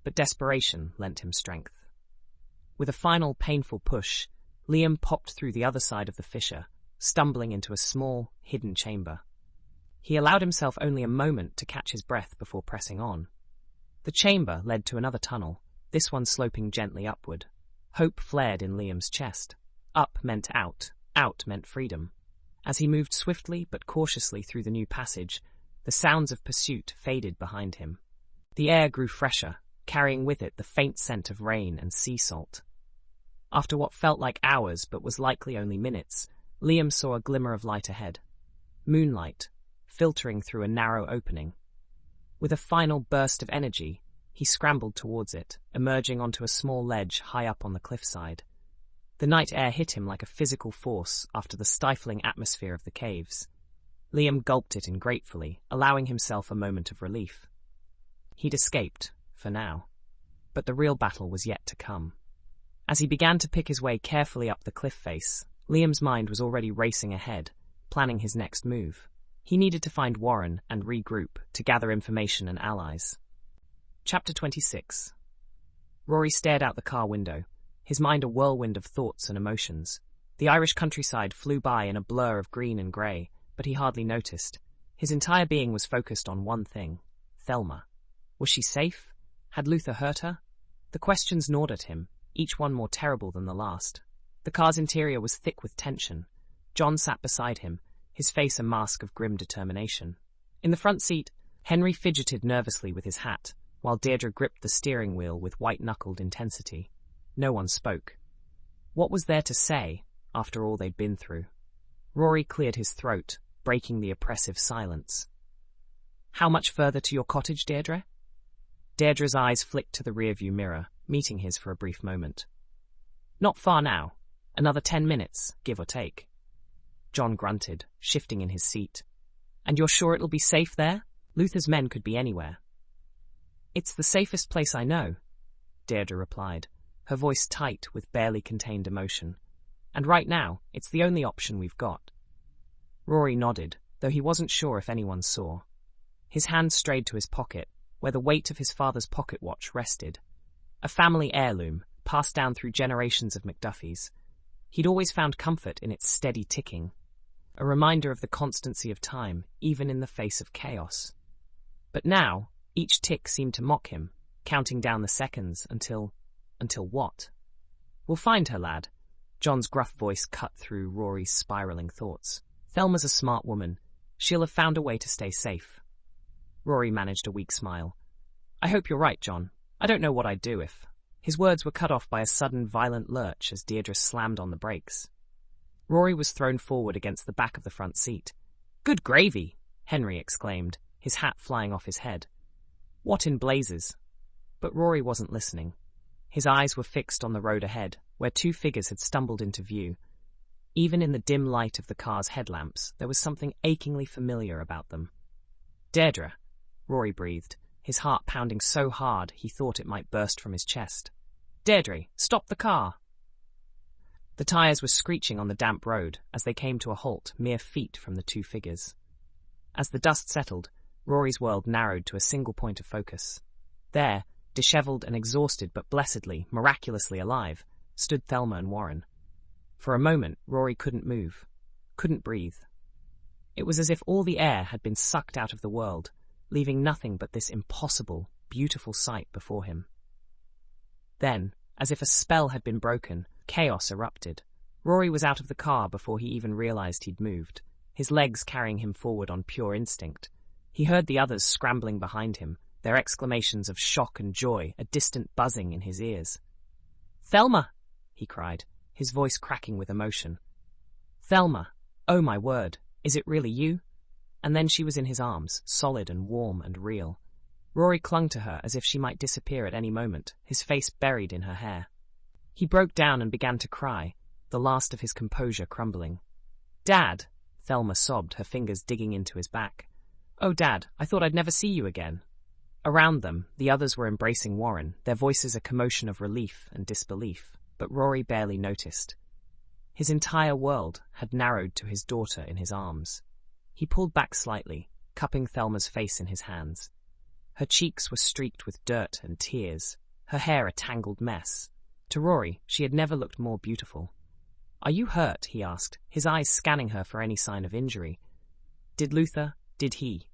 But desperation lent him strength. With a final painful push, Liam popped through the other side of the fissure, stumbling into a small, hidden chamber. He allowed himself only a moment to catch his breath before pressing on. The chamber led to another tunnel, this one sloping gently upward. Hope flared in Liam's chest. Up meant out meant freedom. As he moved swiftly but cautiously through the new passage, the sounds of pursuit faded behind him. The air grew fresher, carrying with it the faint scent of rain and sea salt. After what felt like hours but was likely only minutes, Liam saw a glimmer of light ahead. Moonlight, filtering through a narrow opening. With a final burst of energy, he scrambled towards it, emerging onto a small ledge high up on the cliffside. The night air hit him like a physical force after the stifling atmosphere of the caves. Liam gulped it in gratefully, allowing himself a moment of relief. He'd escaped, for now. But the real battle was yet to come. As he began to pick his way carefully up the cliff face, Liam's mind was already racing ahead, planning his next move. He needed to find Warren and regroup to gather information and allies. Chapter 26. Rory stared out the car window, his mind a whirlwind of thoughts and emotions. The Irish countryside flew by in a blur of green and grey, but he hardly noticed. His entire being was focused on one thing: Thelma. Was she safe? Had Luther hurt her? The questions gnawed at him, each one more terrible than the last. The car's interior was thick with tension. John sat beside him, his face a mask of grim determination. In the front seat, Henry fidgeted nervously with his hat, while Deirdre gripped the steering wheel with white-knuckled intensity. No one spoke. What was there to say, after all they'd been through? Rory cleared his throat, breaking the oppressive silence. "How much further to your cottage, Deirdre?" Deirdre's eyes flicked to the rearview mirror, meeting his for a brief moment. "Not far now. Another 10 minutes, give or take." John grunted, shifting in his seat. "And you're sure it'll be safe there? Luther's men could be anywhere." "It's the safest place I know," Deirdre replied, her voice tight with barely contained emotion. "And right now, it's the only option we've got." Rory nodded, though he wasn't sure if anyone saw. His hand strayed to his pocket, where the weight of his father's pocket watch rested. A family heirloom, passed down through generations of McDuffies. He'd always found comfort in its steady ticking, a reminder of the constancy of time, even in the face of chaos. But now, each tick seemed to mock him, counting down the seconds until what? "We'll find her, lad." John's gruff voice cut through Rory's spiraling thoughts. "Thelma's a smart woman. She'll have found a way to stay safe." Rory managed a weak smile. "I hope you're right, John. I don't know what I'd do if—" His words were cut off by a sudden violent lurch as Deirdre slammed on the brakes. Rory was thrown forward against the back of the front seat. "Good gravy!" Henry exclaimed, his hat flying off his head. "What in blazes?" But Rory wasn't listening. His eyes were fixed on the road ahead, where two figures had stumbled into view. Even in the dim light of the car's headlamps, there was something achingly familiar about them. "Deirdre," Rory breathed, his heart pounding so hard he thought it might burst from his chest. "Deirdre, stop the car!" The tyres were screeching on the damp road as they came to a halt mere feet from the two figures. As the dust settled, Rory's world narrowed to a single point of focus. There, dishevelled and exhausted but blessedly, miraculously alive, stood Thelma and Warren. For a moment, Rory couldn't move, couldn't breathe. It was as if all the air had been sucked out of the world, leaving nothing but this impossible, beautiful sight before him. Then, as if a spell had been broken, chaos erupted. Rory was out of the car before he even realized he'd moved. his legs carrying him forward on pure instinct. He heard the others scrambling behind him, their exclamations of shock and joy, a distant buzzing in his ears. "Thelma!" he cried, his voice cracking with emotion. "Thelma! Oh my word, is it really you?" And then she was in his arms, solid and warm and real. Rory clung to her as if she might disappear at any moment, his face buried in her hair. He broke down and began to cry, the last of his composure crumbling. "Dad!" Thelma sobbed, her fingers digging into his back. "Oh, Dad, I thought I'd never see you again." Around them, the others were embracing Warren, their voices a commotion of relief and disbelief, but Rory barely noticed. His entire world had narrowed to his daughter in his arms. He pulled back slightly, cupping Thelma's face in his hands. Her cheeks were streaked with dirt and tears, her hair a tangled mess. To Rory, she had never looked more beautiful. "Are you hurt?" he asked, his eyes scanning her for any sign of injury. Did he?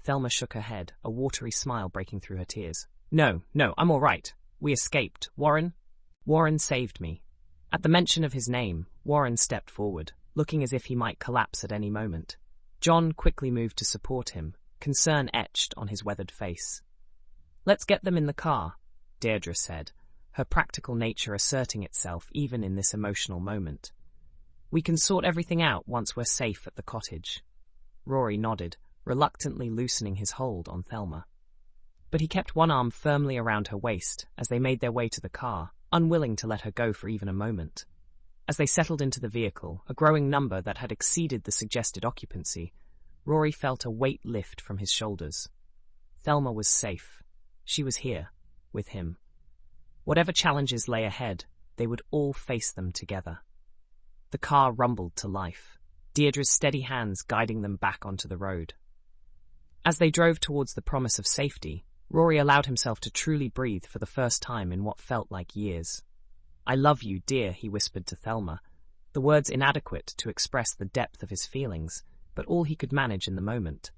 Thelma shook her head, a watery smile breaking through her tears. No, I'm all right. We escaped. Warren saved me." At the mention of his name, Warren stepped forward, looking as if he might collapse at any moment. John quickly moved to support him, concern etched on his weathered face. "Let's get them in the car," Deirdre said, her practical nature asserting itself even in this emotional moment. "We can sort everything out once we're safe at the cottage." Rory nodded, reluctantly loosening his hold on Thelma. But he kept one arm firmly around her waist as they made their way to the car, unwilling to let her go for even a moment. As they settled into the vehicle, a growing number that had exceeded the suggested occupancy, Rory felt a weight lift from his shoulders. Thelma was safe. She was here, with him. Whatever challenges lay ahead, they would all face them together. The car rumbled to life, Deirdre's steady hands guiding them back onto the road. As they drove towards the promise of safety, Rory allowed himself to truly breathe for the first time in what felt like years. "I love you, dear," he whispered to Thelma, the words inadequate to express the depth of his feelings, but all he could manage in the moment.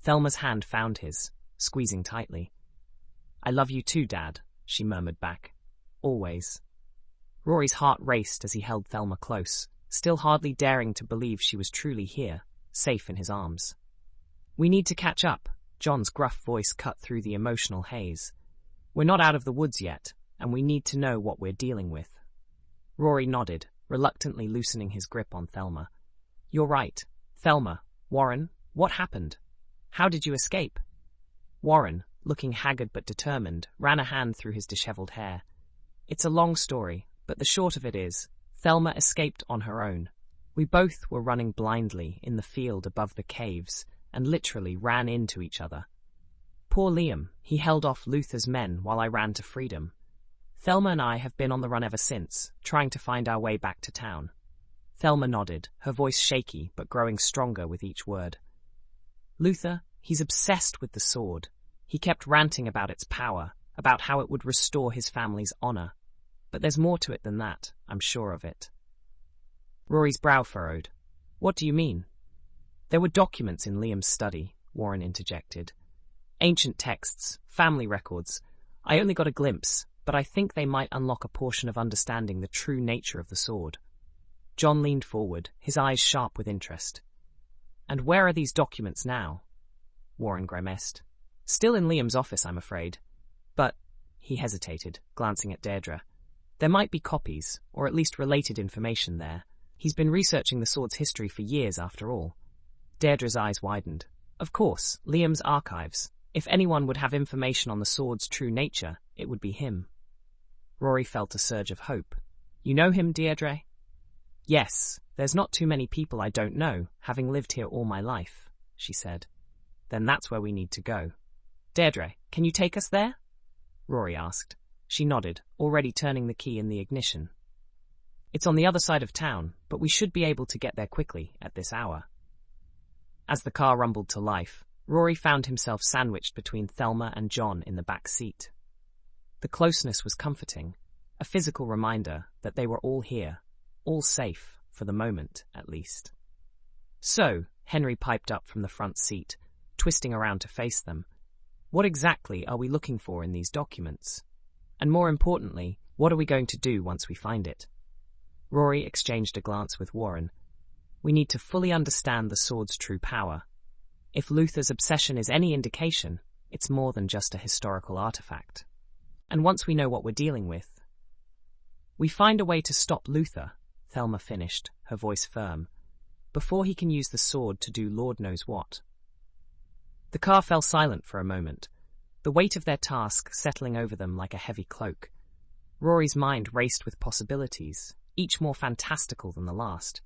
Thelma's hand found his, squeezing tightly. "I love you too, Dad," she murmured back. "Always." Rory's heart raced as he held Thelma close, still hardly daring to believe she was truly here, safe in his arms. "We need to catch up," John's gruff voice cut through the emotional haze. "We're not out of the woods yet, and we need to know what we're dealing with." Rory nodded, reluctantly loosening his grip on Thelma. "You're right. Thelma, Warren, what happened? How did you escape?" Warren, looking haggard but determined, ran a hand through his disheveled hair. "It's a long story, but the short of it is, Thelma escaped on her own. We both were running blindly in the field above the caves, and literally ran into each other. Poor Liam, he held off Luther's men while I ran to freedom. Thelma and I have been on the run ever since, trying to find our way back to town." Thelma nodded, her voice shaky but growing stronger with each word. "Luther, he's obsessed with the sword. He kept ranting about its power, about how it would restore his family's honor. But there's more to it than that, I'm sure of it." Rory's brow furrowed. "What do you mean?" "There were documents in Liam's study," Warren interjected. "Ancient texts, family records. I only got a glimpse, but I think they might unlock a portion of understanding the true nature of the sword." John leaned forward, his eyes sharp with interest. "And where are these documents now?" Warren grimaced. "Still in Liam's office, I'm afraid. But," he hesitated, glancing at Deirdre, "there might be copies, or at least related information there. He's been researching the sword's history for years, after all." Deirdre's eyes widened. "Of course, Liam's archives. If anyone would have information on the sword's true nature, it would be him." Rory felt a surge of hope. "You know him, Deirdre?" "Yes, there's not too many people I don't know, having lived here all my life," she said. "Then that's where we need to go." "Deirdre, can you take us there?" Rory asked. She nodded, already turning the key in the ignition. "It's on the other side of town, but we should be able to get there quickly at this hour." As the car rumbled to life, Rory found himself sandwiched between Thelma and John in the back seat. The closeness was comforting, a physical reminder that they were all here, all safe, for the moment, at least. "So," Henry piped up from the front seat, twisting around to face them, "what exactly are we looking for in these documents? And more importantly, what are we going to do once we find it?" Rory exchanged a glance with Warren. We need to fully understand the sword's true power. If Luther's obsession is any indication, it's more than just a historical artifact. And once we know what we're dealing with, we find a way to stop Luther, Thelma finished, her voice firm, before he can use the sword to do Lord knows what. The car fell silent for a moment, the weight of their task settling over them like a heavy cloak. Rory's mind raced with possibilities, each more fantastical than the last.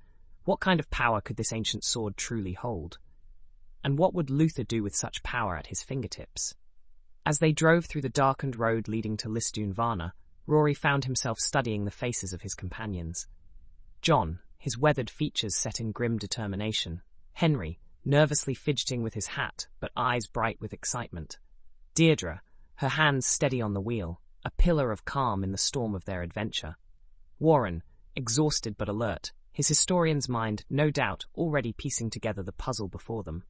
What kind of power could this ancient sword truly hold? And what would Luther do with such power at his fingertips? As they drove through the darkened road leading to Lisdoon Varna, Rory found himself studying the faces of his companions. John, his weathered features set in grim determination. Henry, nervously fidgeting with his hat, but eyes bright with excitement. Deirdre, her hands steady on the wheel, a pillar of calm in the storm of their adventure. Warren, exhausted but alert, his historian's mind, no doubt, already piecing together the puzzle before them.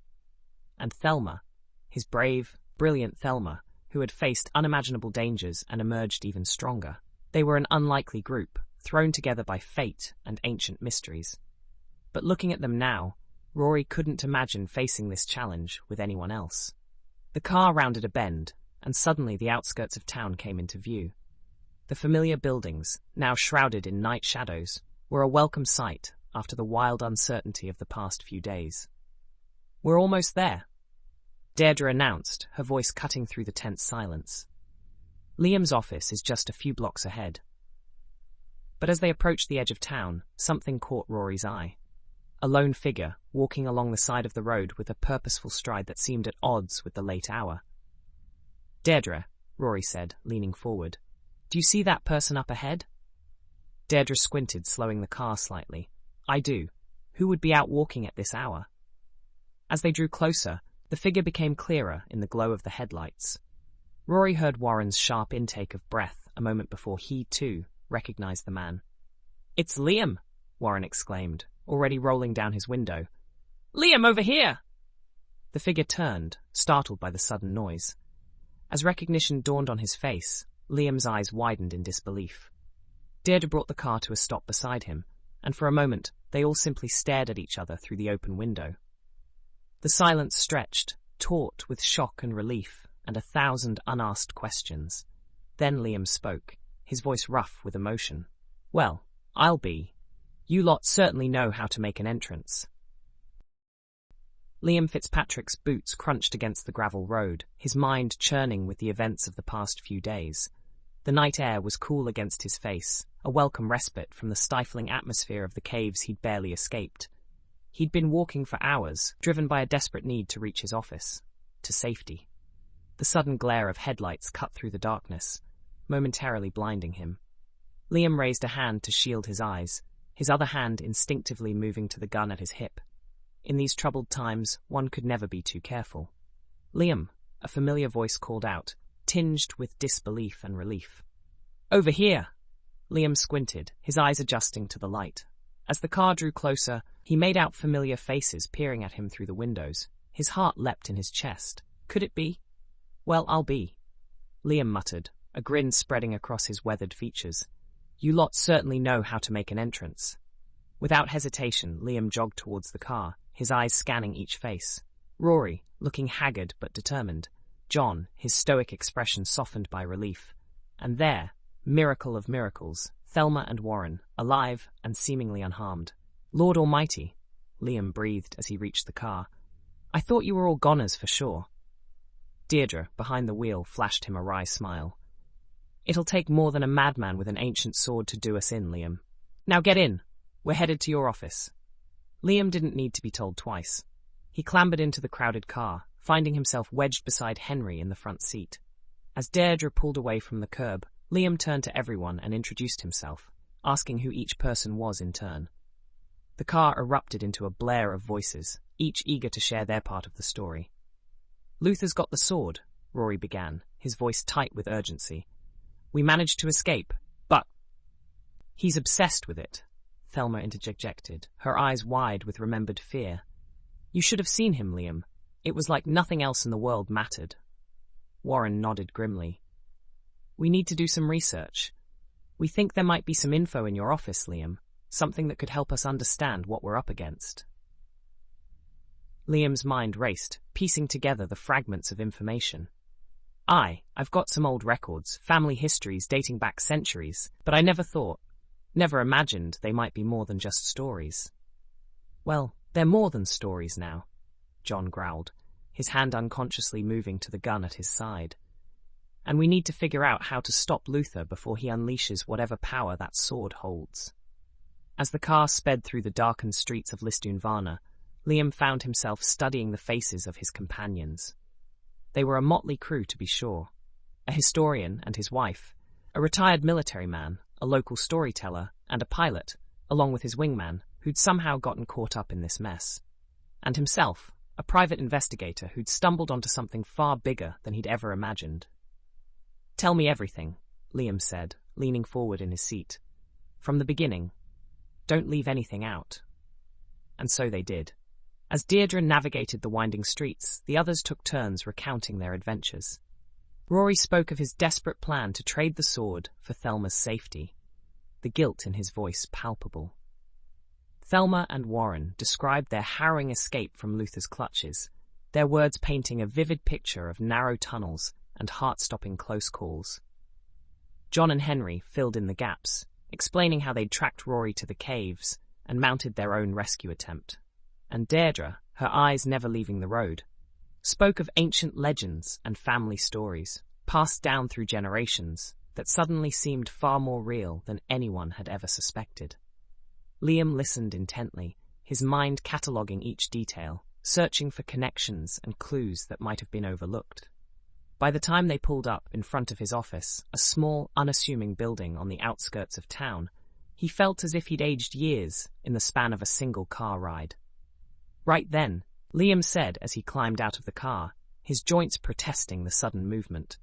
And Thelma, his brave, brilliant Thelma, who had faced unimaginable dangers and emerged even stronger. They were an unlikely group, thrown together by fate and ancient mysteries. But looking at them now, Rory couldn't imagine facing this challenge with anyone else. The car rounded a bend, and suddenly the outskirts of town came into view. The familiar buildings, now shrouded in night shadows, were a welcome sight after the wild uncertainty of the past few days. "We're almost there," Deirdre announced, her voice cutting through the tense silence. Liam's office is just a few blocks ahead. But as they approached the edge of town, something caught Rory's eye. A lone figure, walking along the side of the road with a purposeful stride that seemed at odds with the late hour. "Deirdre," Rory said, leaning forward. "Do you see that person up ahead?" Deirdre squinted, slowing the car slightly. "I do. Who would be out walking at this hour?" As they drew closer, the figure became clearer in the glow of the headlights. Rory heard Warren's sharp intake of breath a moment before he, too, recognized the man. "It's Liam!" Warren exclaimed, already rolling down his window. "Liam, over here!" The figure turned, startled by the sudden noise. As recognition dawned on his face, Liam's eyes widened in disbelief. Deirdre brought the car to a stop beside him, and for a moment they all simply stared at each other through the open window. The silence stretched, taut with shock and relief, and 1,000 unasked questions. Then Liam spoke, his voice rough with emotion. "Well, I'll be. You lot certainly know how to make an entrance." Liam Fitzpatrick's boots crunched against the gravel road, his mind churning with the events of the past few days. The night air was cool against his face, a welcome respite from the stifling atmosphere of the caves he'd barely escaped. He'd been walking for hours, driven by a desperate need to reach his office, to safety. The sudden glare of headlights cut through the darkness, momentarily blinding him. Liam raised a hand to shield his eyes, his other hand instinctively moving to the gun at his hip. In these troubled times, one could never be too careful. "Liam," a familiar voice called out, tinged with disbelief and relief. "Over here!" Liam squinted, his eyes adjusting to the light. As the car drew closer, he made out familiar faces peering at him through the windows. His heart leapt in his chest. Could it be? "Well, I'll be," Liam muttered, a grin spreading across his weathered features. "You lot certainly know how to make an entrance." Without hesitation, Liam jogged towards the car, his eyes scanning each face. Rory, looking haggard but determined. John, his stoic expression softened by relief. And there, miracle of miracles, Thelma and Warren, alive and seemingly unharmed. "Lord Almighty," Liam breathed as he reached the car. "I thought you were all goners for sure." Deirdre, behind the wheel, flashed him a wry smile. "It'll take more than a madman with an ancient sword to do us in, Liam. Now get in. We're headed to your office." Liam didn't need to be told twice. He clambered into the crowded car, finding himself wedged beside Henry in the front seat. As Deirdre pulled away from the curb, Liam turned to everyone and introduced himself, asking who each person was in turn. The car erupted into a blare of voices, each eager to share their part of the story. "Luther's got the sword," Rory began, his voice tight with urgency. "We managed to escape, but—" "He's obsessed with it," Thelma interjected, her eyes wide with remembered fear. "You should have seen him, Liam. It was like nothing else in the world mattered." Warren nodded grimly. "We need to do some research. We think there might be some info in your office, Liam." something that could help us understand what we're up against. Liam's mind raced, piecing together the fragments of information. I've got some old records, family histories dating back centuries, but I never imagined they might be more than just stories. Well, they're more than stories now, John growled, his hand unconsciously moving to the gun at his side. And we need to figure out how to stop Luther before he unleashes whatever power that sword holds. As the car sped through the darkened streets of Lisdoonvarna, Liam found himself studying the faces of his companions. They were a motley crew, to be sure. A historian and his wife, a retired military man, a local storyteller, and a pilot, along with his wingman, who'd somehow gotten caught up in this mess. And himself, a private investigator who'd stumbled onto something far bigger than he'd ever imagined. "Tell me everything," Liam said, leaning forward in his seat. "From the beginning. Don't leave anything out." And so they did. As Deirdre navigated the winding streets, the others took turns recounting their adventures. Rory spoke of his desperate plan to trade the sword for Thelma's safety, the guilt in his voice palpable. Thelma and Warren described their harrowing escape from Luther's clutches, their words painting a vivid picture of narrow tunnels and heart-stopping close calls. John and Henry filled in the gaps, explaining how they'd tracked Rory to the caves and mounted their own rescue attempt. And Deirdre, her eyes never leaving the road, spoke of ancient legends and family stories, passed down through generations, that suddenly seemed far more real than anyone had ever suspected. Liam listened intently, his mind cataloguing each detail, searching for connections and clues that might have been overlooked. By the time they pulled up in front of his office, a small, unassuming building on the outskirts of town, he felt as if he'd aged years in the span of a single car ride. "Right then," Liam said as he climbed out of the car, his joints protesting the sudden movement.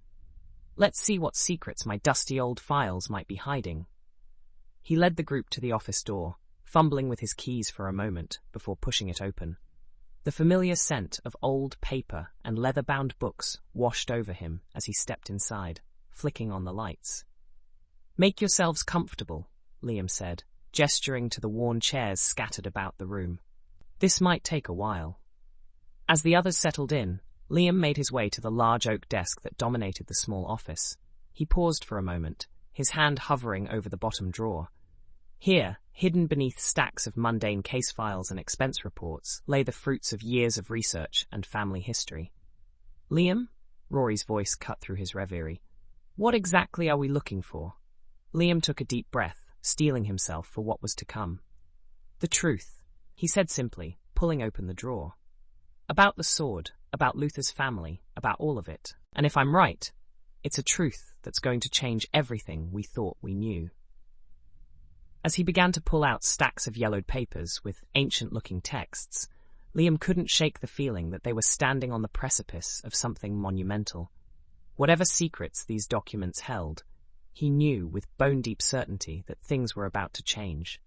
"Let's see what secrets my dusty old files might be hiding." He led the group to the office door, fumbling with his keys for a moment before pushing it open. The familiar scent of old paper and leather-bound books washed over him as he stepped inside, flicking on the lights. "Make yourselves comfortable," Liam said, gesturing to the worn chairs scattered about the room. "This might take a while." As the others settled in, Liam made his way to the large oak desk that dominated the small office. He paused for a moment, his hand hovering over the bottom drawer. Here, hidden beneath stacks of mundane case files and expense reports, lay the fruits of years of research and family history. "Liam?" Rory's voice cut through his reverie. "What exactly are we looking for?" Liam took a deep breath, steeling himself for what was to come. "The truth," he said simply, pulling open the drawer. "About the sword, about Luther's family, about all of it. And if I'm right, it's a truth that's going to change everything we thought we knew." As he began to pull out stacks of yellowed papers with ancient-looking texts, Liam couldn't shake the feeling that they were standing on the precipice of something monumental. Whatever secrets these documents held, he knew with bone-deep certainty that things were about to change.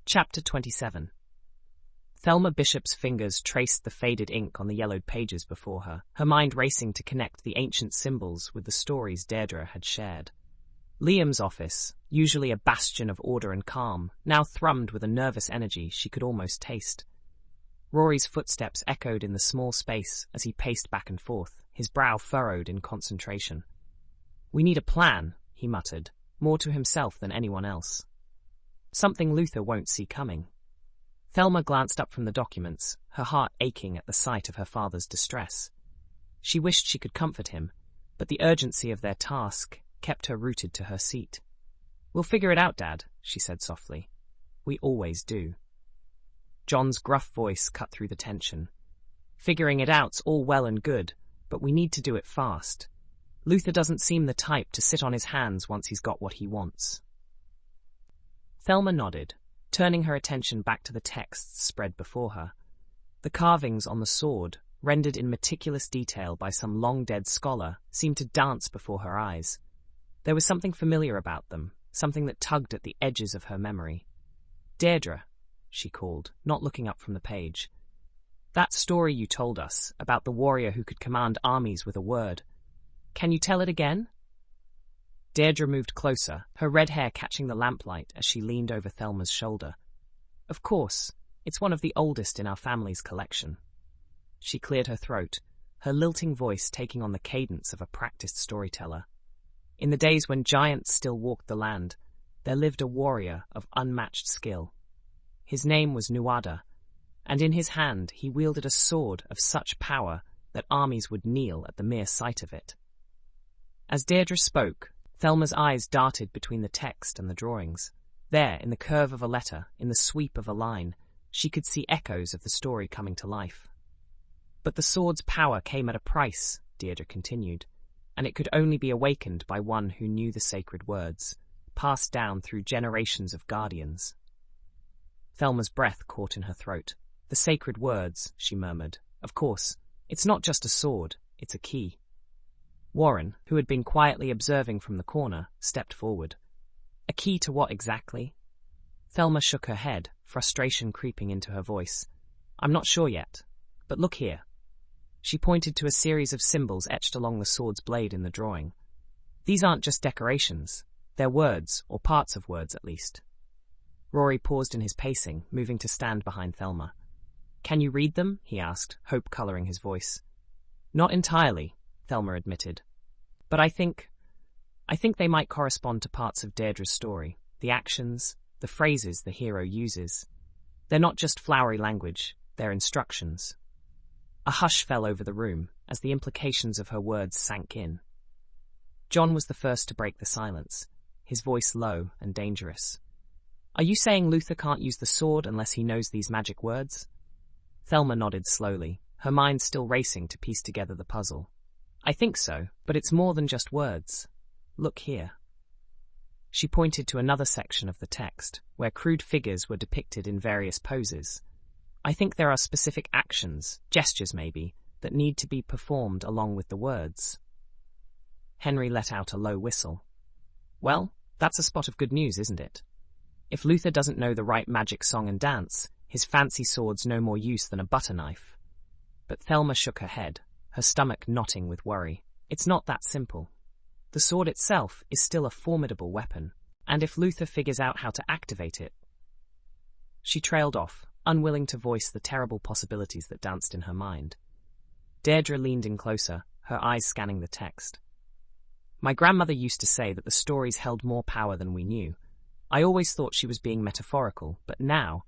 Chapter 27. Thelma Bishop's fingers traced the faded ink on the yellowed pages before her, her mind racing to connect the ancient symbols with the stories Deirdre had shared. Liam's office, usually a bastion of order and calm, now thrummed with a nervous energy she could almost taste. Rory's footsteps echoed in the small space as he paced back and forth, his brow furrowed in concentration. "We need a plan," he muttered, more to himself than anyone else. "Something Luther won't see coming." Thelma glanced up from the documents, her heart aching at the sight of her father's distress. She wished she could comfort him, but the urgency of their task kept her rooted to her seat. "We'll figure it out, Dad," she said softly. "We always do." John's gruff voice cut through the tension. "Figuring it out's all well and good, but we need to do it fast. Luther doesn't seem the type to sit on his hands once he's got what he wants." Thelma nodded, turning her attention back to the texts spread before her. The carvings on the sword, rendered in meticulous detail by some long-dead scholar, seemed to dance before her eyes. There was something familiar about them, something that tugged at the edges of her memory. "Deirdre," she called, not looking up from the page. "That story you told us, about the warrior who could command armies with a word. Can you tell it again?" Deirdre moved closer, her red hair catching the lamplight as she leaned over Thelma's shoulder. Of course, it's one of the oldest in our family's collection. She cleared her throat, her lilting voice taking on the cadence of a practiced storyteller. In the days when giants still walked the land, there lived a warrior of unmatched skill. His name was Nuada, and in his hand he wielded a sword of such power that armies would kneel at the mere sight of it. As Deirdre spoke, Thelma's eyes darted between the text and the drawings. There, in the curve of a letter, in the sweep of a line, she could see echoes of the story coming to life. But the sword's power came at a price, Deirdre continued, and it could only be awakened by one who knew the sacred words, passed down through generations of guardians. Thelma's breath caught in her throat. The sacred words, she murmured. Of course, it's not just a sword, it's a key. Warren, who had been quietly observing from the corner, stepped forward. A key to what exactly? Thelma shook her head, frustration creeping into her voice. I'm not sure yet, but look here. She pointed to a series of symbols etched along the sword's blade in the drawing. These aren't just decorations, they're words, or parts of words at least. Rory paused in his pacing, moving to stand behind Thelma. Can you read them? He asked, hope colouring his voice. Not entirely, Thelma admitted. But I think they might correspond to parts of Deirdre's story, the actions, the phrases the hero uses. They're not just flowery language, they're instructions. A hush fell over the room as the implications of her words sank in. John was the first to break the silence, his voice low and dangerous. Are you saying Luther can't use the sword unless he knows these magic words? Thelma nodded slowly, her mind still racing to piece together the puzzle. I think so, but it's more than just words. Look here. She pointed to another section of the text, where crude figures were depicted in various poses. I think there are specific actions, gestures maybe, that need to be performed along with the words. Henry let out a low whistle. Well, that's a spot of good news, isn't it? If Luther doesn't know the right magic song and dance, his fancy sword's no more use than a butter knife. But Thelma shook her head, her stomach knotting with worry. It's not that simple. The sword itself is still a formidable weapon, and if Luther figures out how to activate it... She trailed off, unwilling to voice the terrible possibilities that danced in her mind. Deirdre leaned in closer, her eyes scanning the text. My grandmother used to say that the stories held more power than we knew. I always thought she was being metaphorical, but now...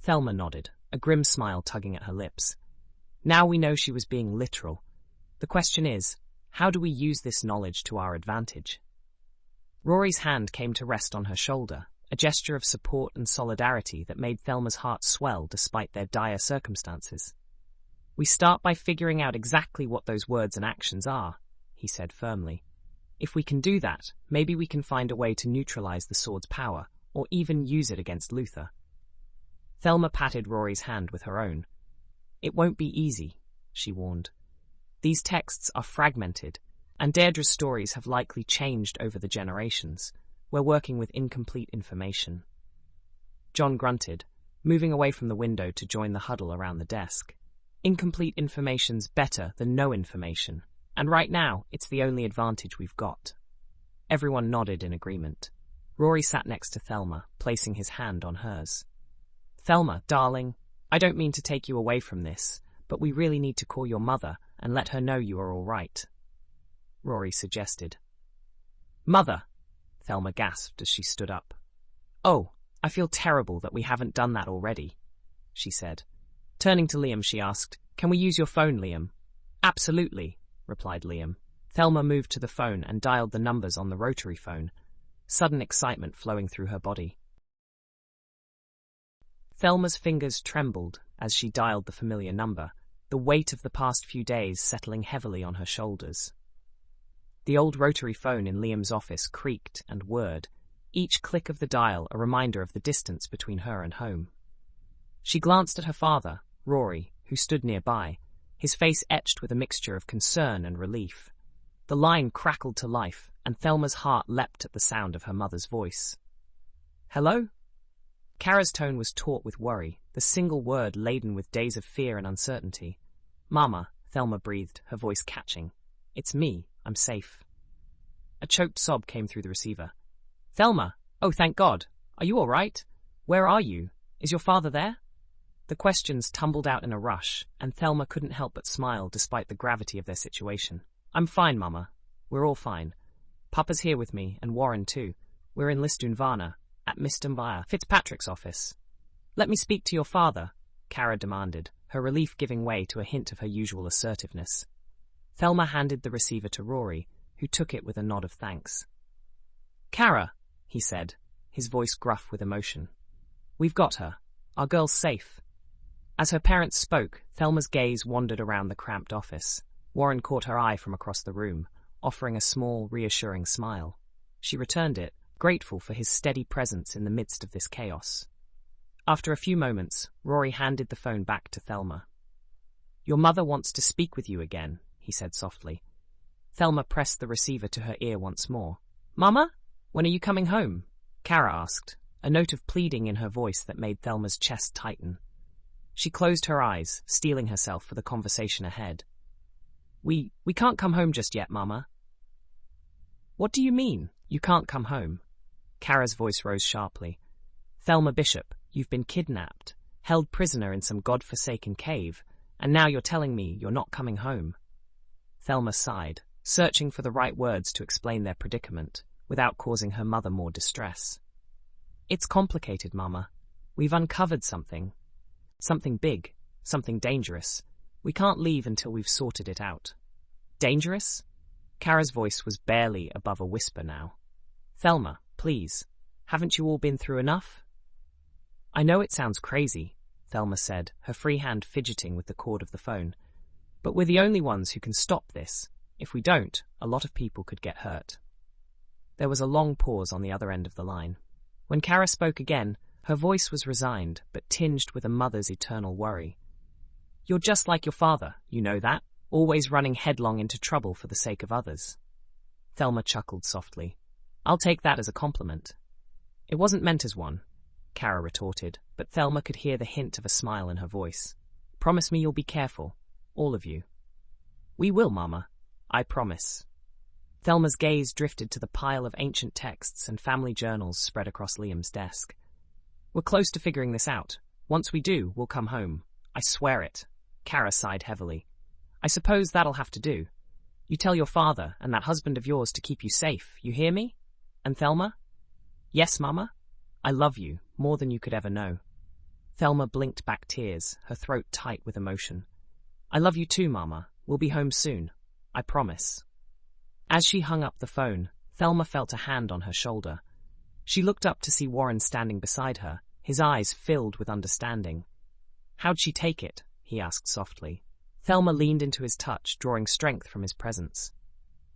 Thelma nodded, a grim smile tugging at her lips. Now we know she was being literal. The question is, how do we use this knowledge to our advantage? Rory's hand came to rest on her shoulder, a gesture of support and solidarity that made Thelma's heart swell despite their dire circumstances. We start by figuring out exactly what those words and actions are, he said firmly. If we can do that, maybe we can find a way to neutralize the sword's power, or even use it against Luther. Thelma patted Rory's hand with her own. It won't be easy, she warned. These texts are fragmented, and Deirdre's stories have likely changed over the generations. We're working with incomplete information. John grunted, moving away from the window to join the huddle around the desk. Incomplete information's better than no information, and right now it's the only advantage we've got. Everyone nodded in agreement. Rory sat next to Thelma, placing his hand on hers. Thelma, darling, I don't mean to take you away from this, but we really need to call your mother and let her know you are all right. Rory suggested. Mother! Thelma gasped as she stood up. Oh, I feel terrible that we haven't done that already, she said. Turning to Liam, she asked, Can we use your phone, Liam? Absolutely, replied Liam. Thelma moved to the phone and dialed the numbers on the rotary phone, sudden excitement flowing through her body. Thelma's fingers trembled as she dialed the familiar number, the weight of the past few days settling heavily on her shoulders. The old rotary phone in Liam's office creaked and whirred, each click of the dial a reminder of the distance between her and home. She glanced at her father, Rory, who stood nearby, his face etched with a mixture of concern and relief. The line crackled to life, and Thelma's heart leapt at the sound of her mother's voice. Hello? Kara's tone was taut with worry, the single word laden with days of fear and uncertainty. Mama, Thelma breathed, her voice catching. It's me. I'm safe. A choked sob came through the receiver. Thelma! Oh, thank God! Are you all right? Where are you? Is your father there? The questions tumbled out in a rush, and Thelma couldn't help but smile despite the gravity of their situation. I'm fine, Mama. We're all fine. Papa's here with me, and Warren too. We're in Lisdoonvarna, at Mr. Fitzpatrick's office. Let me speak to your father, Cara demanded, her relief giving way to a hint of her usual assertiveness. Thelma handed the receiver to Rory, who took it with a nod of thanks. Cara, he said, his voice gruff with emotion. We've got her. Our girl's safe. As her parents spoke, Thelma's gaze wandered around the cramped office. Warren caught her eye from across the room, offering a small, reassuring smile. She returned it, grateful for his steady presence in the midst of this chaos. After a few moments, Rory handed the phone back to Thelma. Your mother wants to speak with you again, he said softly. Thelma pressed the receiver to her ear once more. Mama? When are you coming home? Cara asked, a note of pleading in her voice that made Thelma's chest tighten. She closed her eyes, steeling herself for the conversation ahead. We can't come home just yet, Mama. What do you mean, you can't come home? Cara's voice rose sharply. Thelma Bishop, you've been kidnapped, held prisoner in some god-forsaken cave, and now you're telling me you're not coming home. Thelma sighed, searching for the right words to explain their predicament, without causing her mother more distress. It's complicated, Mama. We've uncovered something. Something big, something dangerous. We can't leave until we've sorted it out. Dangerous? Cara's voice was barely above a whisper now. Thelma, please, haven't you all been through enough? I know it sounds crazy, Thelma said, her free hand fidgeting with the cord of the phone. But we're the only ones who can stop this. If we don't, a lot of people could get hurt. There was a long pause on the other end of the line. When Cara spoke again, her voice was resigned, but tinged with a mother's eternal worry. You're just like your father, you know that, always running headlong into trouble for the sake of others. Thelma chuckled softly. I'll take that as a compliment. It wasn't meant as one, Cara retorted, but Thelma could hear the hint of a smile in her voice. Promise me you'll be careful, all of you. We will, Mama. I promise. Thelma's gaze drifted to the pile of ancient texts and family journals spread across Liam's desk. We're close to figuring this out. Once we do, we'll come home. I swear it. Cara sighed heavily. I suppose that'll have to do. You tell your father and that husband of yours to keep you safe, you hear me? And Thelma? Yes, Mama? I love you, more than you could ever know. Thelma blinked back tears, her throat tight with emotion. I love you too, Mama. We'll be home soon. I promise. As she hung up the phone, Thelma felt a hand on her shoulder. She looked up to see Warren standing beside her, his eyes filled with understanding. How'd she take it? He asked softly. Thelma leaned into his touch, drawing strength from his presence.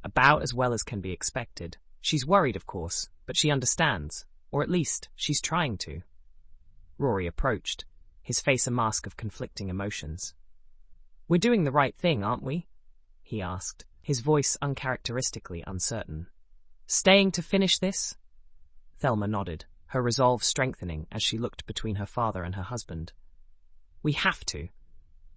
About as well as can be expected. She's worried, of course, but she understands, or at least she's trying to. Rory approached, his face a mask of conflicting emotions. We're doing the right thing, aren't we? He asked, his voice uncharacteristically uncertain. Staying to finish this? Thelma nodded, her resolve strengthening as she looked between her father and her husband. We have to.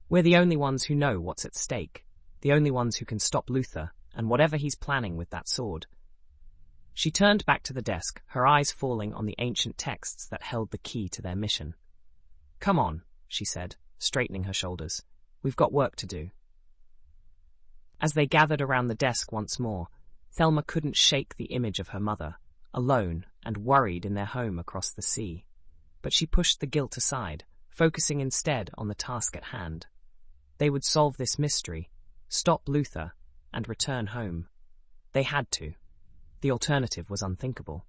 We're the only ones who know what's at stake, the only ones who can stop Luther and whatever he's planning with that sword. She turned back to the desk, her eyes falling on the ancient texts that held the key to their mission. Come on, she said, straightening her shoulders. We've got work to do. As they gathered around the desk once more, Thelma couldn't shake the image of her mother, alone and worried in their home across the sea. But she pushed the guilt aside, focusing instead on the task at hand. They would solve this mystery, stop Luther, and return home. They had to. The alternative was unthinkable.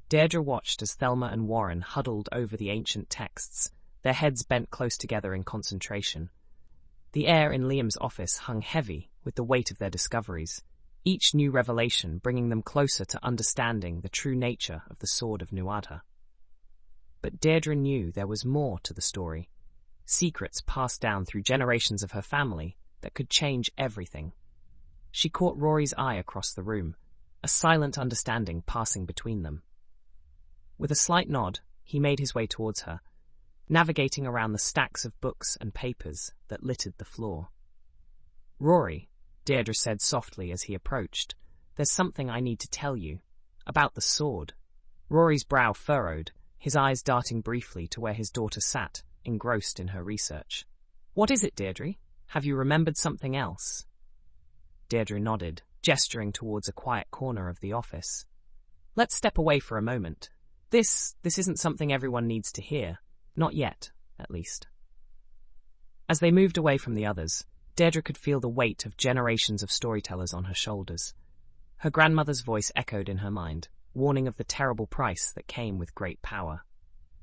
Deirdre watched as Thelma and Warren huddled over the ancient texts, their heads bent close together in concentration. The air in Liam's office hung heavy with the weight of their discoveries, each new revelation bringing them closer to understanding the true nature of the Sword of Nuada. But Deirdre knew there was more to the story, secrets passed down through generations of her family that could change everything. She caught Rory's eye across the room, a silent understanding passing between them. With a slight nod, he made his way towards her, navigating around the stacks of books and papers that littered the floor. Rory, Deirdre said softly as he approached. "There's something I need to tell you. About the sword." Rory's brow furrowed, his eyes darting briefly to where his daughter sat, engrossed in her research. "What is it, Deirdre? Have you remembered something else?" Deirdre nodded, gesturing towards a quiet corner of the office. "Let's step away for a moment. This isn't something everyone needs to hear. Not yet, at least." As they moved away from the others, Deirdre could feel the weight of generations of storytellers on her shoulders. Her grandmother's voice echoed in her mind, warning of the terrible price that came with great power.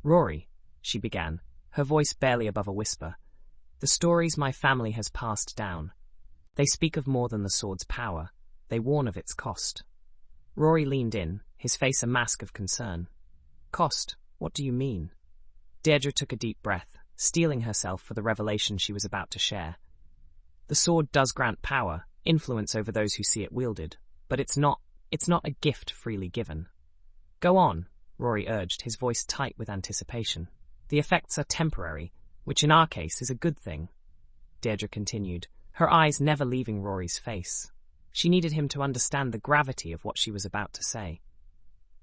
"Rory," she began, her voice barely above a whisper, "the stories my family has passed down. They speak of more than the sword's power. They warn of its cost." Rory leaned in, his face a mask of concern. "Cost? What do you mean?" Deirdre took a deep breath, steeling herself for the revelation she was about to share. "The sword does grant power, influence over those who see it wielded, but it's not a gift freely given." "Go on," Rory urged, his voice tight with anticipation. "The effects are temporary, which in our case is a good thing." Deirdre continued, her eyes never leaving Rory's face. She needed him to understand the gravity of what she was about to say.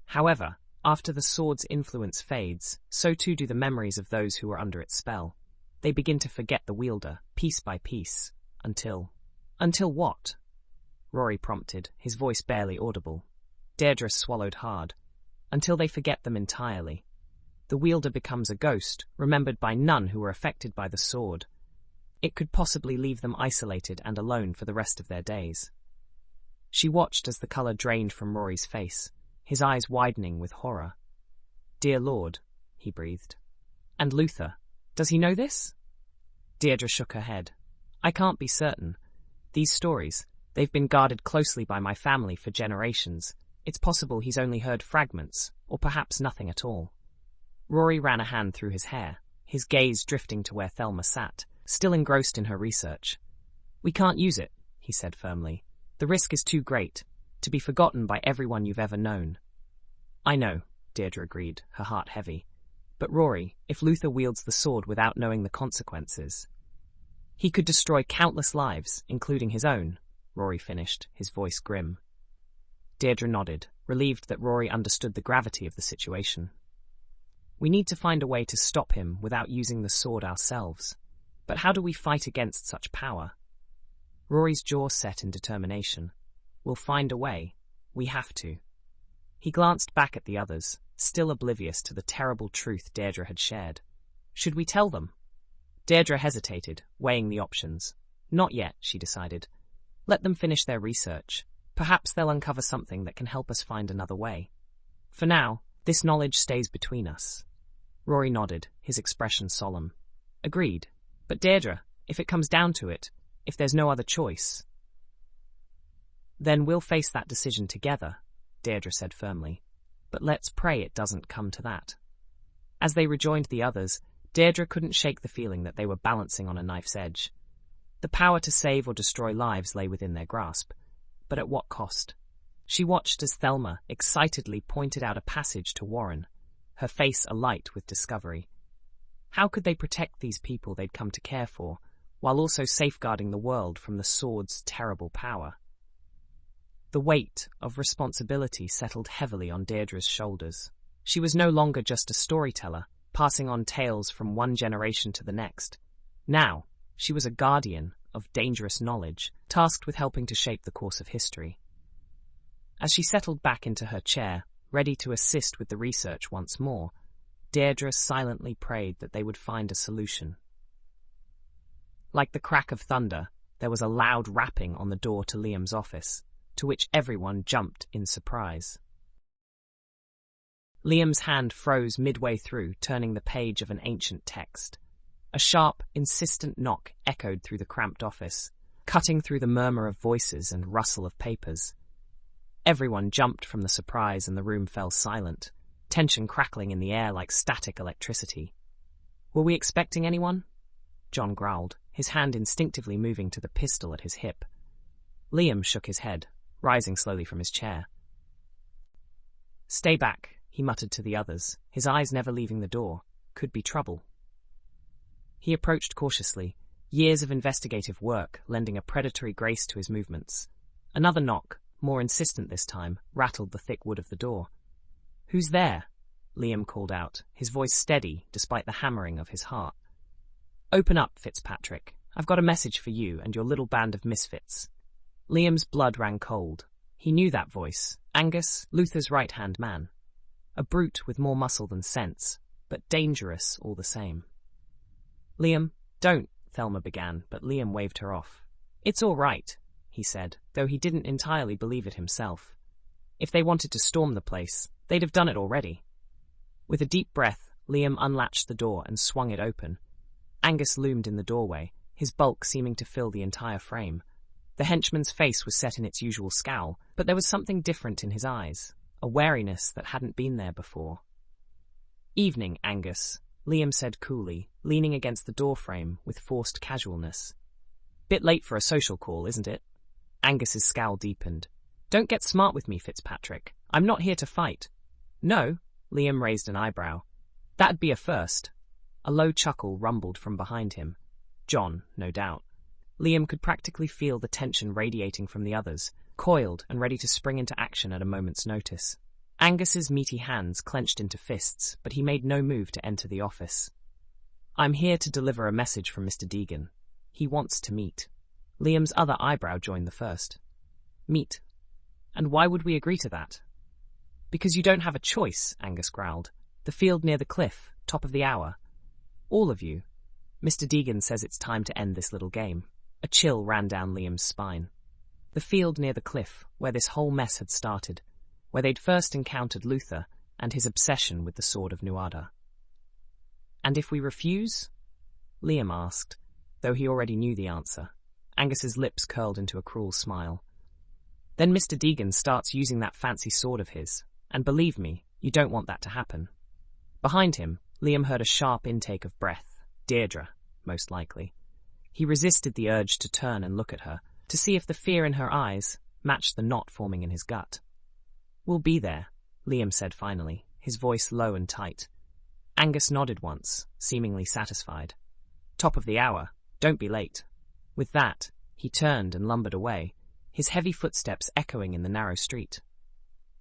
"However, after the sword's influence fades, so too do the memories of those who are under its spell. They begin to forget the wielder, piece by piece, until what?" Rory prompted, his voice barely audible. Deirdre swallowed hard. "Until they forget them entirely. The wielder becomes a ghost, remembered by none who were affected by the sword. It could possibly leave them isolated and alone for the rest of their days." She watched as the colour drained from Rory's face, his eyes widening with horror. "Dear Lord," he breathed. "And Luther, does he know this?" Deirdre shook her head. "I can't be certain. These stories, they've been guarded closely by my family for generations. It's possible he's only heard fragments, or perhaps nothing at all." Rory ran a hand through his hair, his gaze drifting to where Thelma sat, still engrossed in her research. "We can't use it," he said firmly. "The risk is too great, to be forgotten by everyone you've ever known." "I know," Deirdre agreed, her heart heavy. "But Rory, if Luther wields the sword without knowing the consequences—" "He could destroy countless lives, including his own," Rory finished, his voice grim. Deirdre nodded, relieved that Rory understood the gravity of the situation. "We need to find a way to stop him without using the sword ourselves. But how do we fight against such power?" Rory's jaw set in determination. "We'll find a way. We have to." He glanced back at the others, still oblivious to the terrible truth Deirdre had shared. "Should we tell them?" Deirdre hesitated, weighing the options. "Not yet," she decided. "Let them finish their research. Perhaps they'll uncover something that can help us find another way. For now, this knowledge stays between us." Rory nodded, his expression solemn. "Agreed. But Deirdre, if it comes down to it, if there's no other choice—" "Then we'll face that decision together," Deirdre said firmly. "But let's pray it doesn't come to that." As they rejoined the others, Deirdre couldn't shake the feeling that they were balancing on a knife's edge. The power to save or destroy lives lay within their grasp, but at what cost? She watched as Thelma excitedly pointed out a passage to Warren, her face alight with discovery. How could they protect these people they'd come to care for, while also safeguarding the world from the sword's terrible power? The weight of responsibility settled heavily on Deirdre's shoulders. She was no longer just a storyteller, passing on tales from one generation to the next. Now, she was a guardian of dangerous knowledge, tasked with helping to shape the course of history. As she settled back into her chair, ready to assist with the research once more, Deirdre silently prayed that they would find a solution. Like the crack of thunder, there was a loud rapping on the door to Liam's office, to which everyone jumped in surprise. Liam's hand froze midway through, turning the page of an ancient text. A sharp, insistent knock echoed through the cramped office, cutting through the murmur of voices and rustle of papers. Everyone jumped from the surprise and the room fell silent, tension crackling in the air like static electricity. "Were we expecting anyone?" John growled, his hand instinctively moving to the pistol at his hip. Liam shook his head, rising slowly from his chair. "Stay back," he muttered to the others, his eyes never leaving the door. "Could be trouble." He approached cautiously, years of investigative work lending a predatory grace to his movements. Another knock, more insistent this time, rattled the thick wood of the door. "Who's there?" Liam called out, his voice steady despite the hammering of his heart. "Open up, Fitzpatrick. I've got a message for you and your little band of misfits." Liam's blood ran cold. He knew that voice, Angus, Luther's right-hand man. A brute with more muscle than sense, but dangerous all the same. "Liam, don't," Thelma began, but Liam waved her off. "It's all right," he said, though he didn't entirely believe it himself. If they wanted to storm the place, they'd have done it already. With a deep breath, Liam unlatched the door and swung it open. Angus loomed in the doorway, his bulk seeming to fill the entire frame. The henchman's face was set in its usual scowl, but there was something different in his eyes, a wariness that hadn't been there before. "Evening, Angus," Liam said coolly, leaning against the doorframe with forced casualness. "Bit late for a social call, isn't it?" Angus's scowl deepened. "Don't get smart with me, Fitzpatrick. I'm not here to fight." "No?" Liam raised an eyebrow. "That'd be a first." A low chuckle rumbled from behind him. John, no doubt. Liam could practically feel the tension radiating from the others, coiled and ready to spring into action at a moment's notice. Angus's meaty hands clenched into fists, but he made no move to enter the office. "I'm here to deliver a message from Mr. Deegan. He wants to meet." Liam's other eyebrow joined the first. "Meet? And why would we agree to that?" "Because you don't have a choice," Angus growled. "The field near the cliff, top of the hour. All of you. Mr. Deegan says it's time to end this little game." A chill ran down Liam's spine. The field near the cliff, where this whole mess had started, where they'd first encountered Luther and his obsession with the Sword of Nuada. "And if we refuse?" Liam asked, though he already knew the answer. Angus's lips curled into a cruel smile. "Then Mr. Deegan starts using that fancy sword of his, and believe me, you don't want that to happen." Behind him, Liam heard a sharp intake of breath. Deirdre, most likely. He resisted the urge to turn and look at her, to see if the fear in her eyes matched the knot forming in his gut. "We'll be there," Liam said finally, his voice low and tight. Angus nodded once, seemingly satisfied. "Top of the hour. Don't be late." With that, he turned and lumbered away, his heavy footsteps echoing in the narrow street.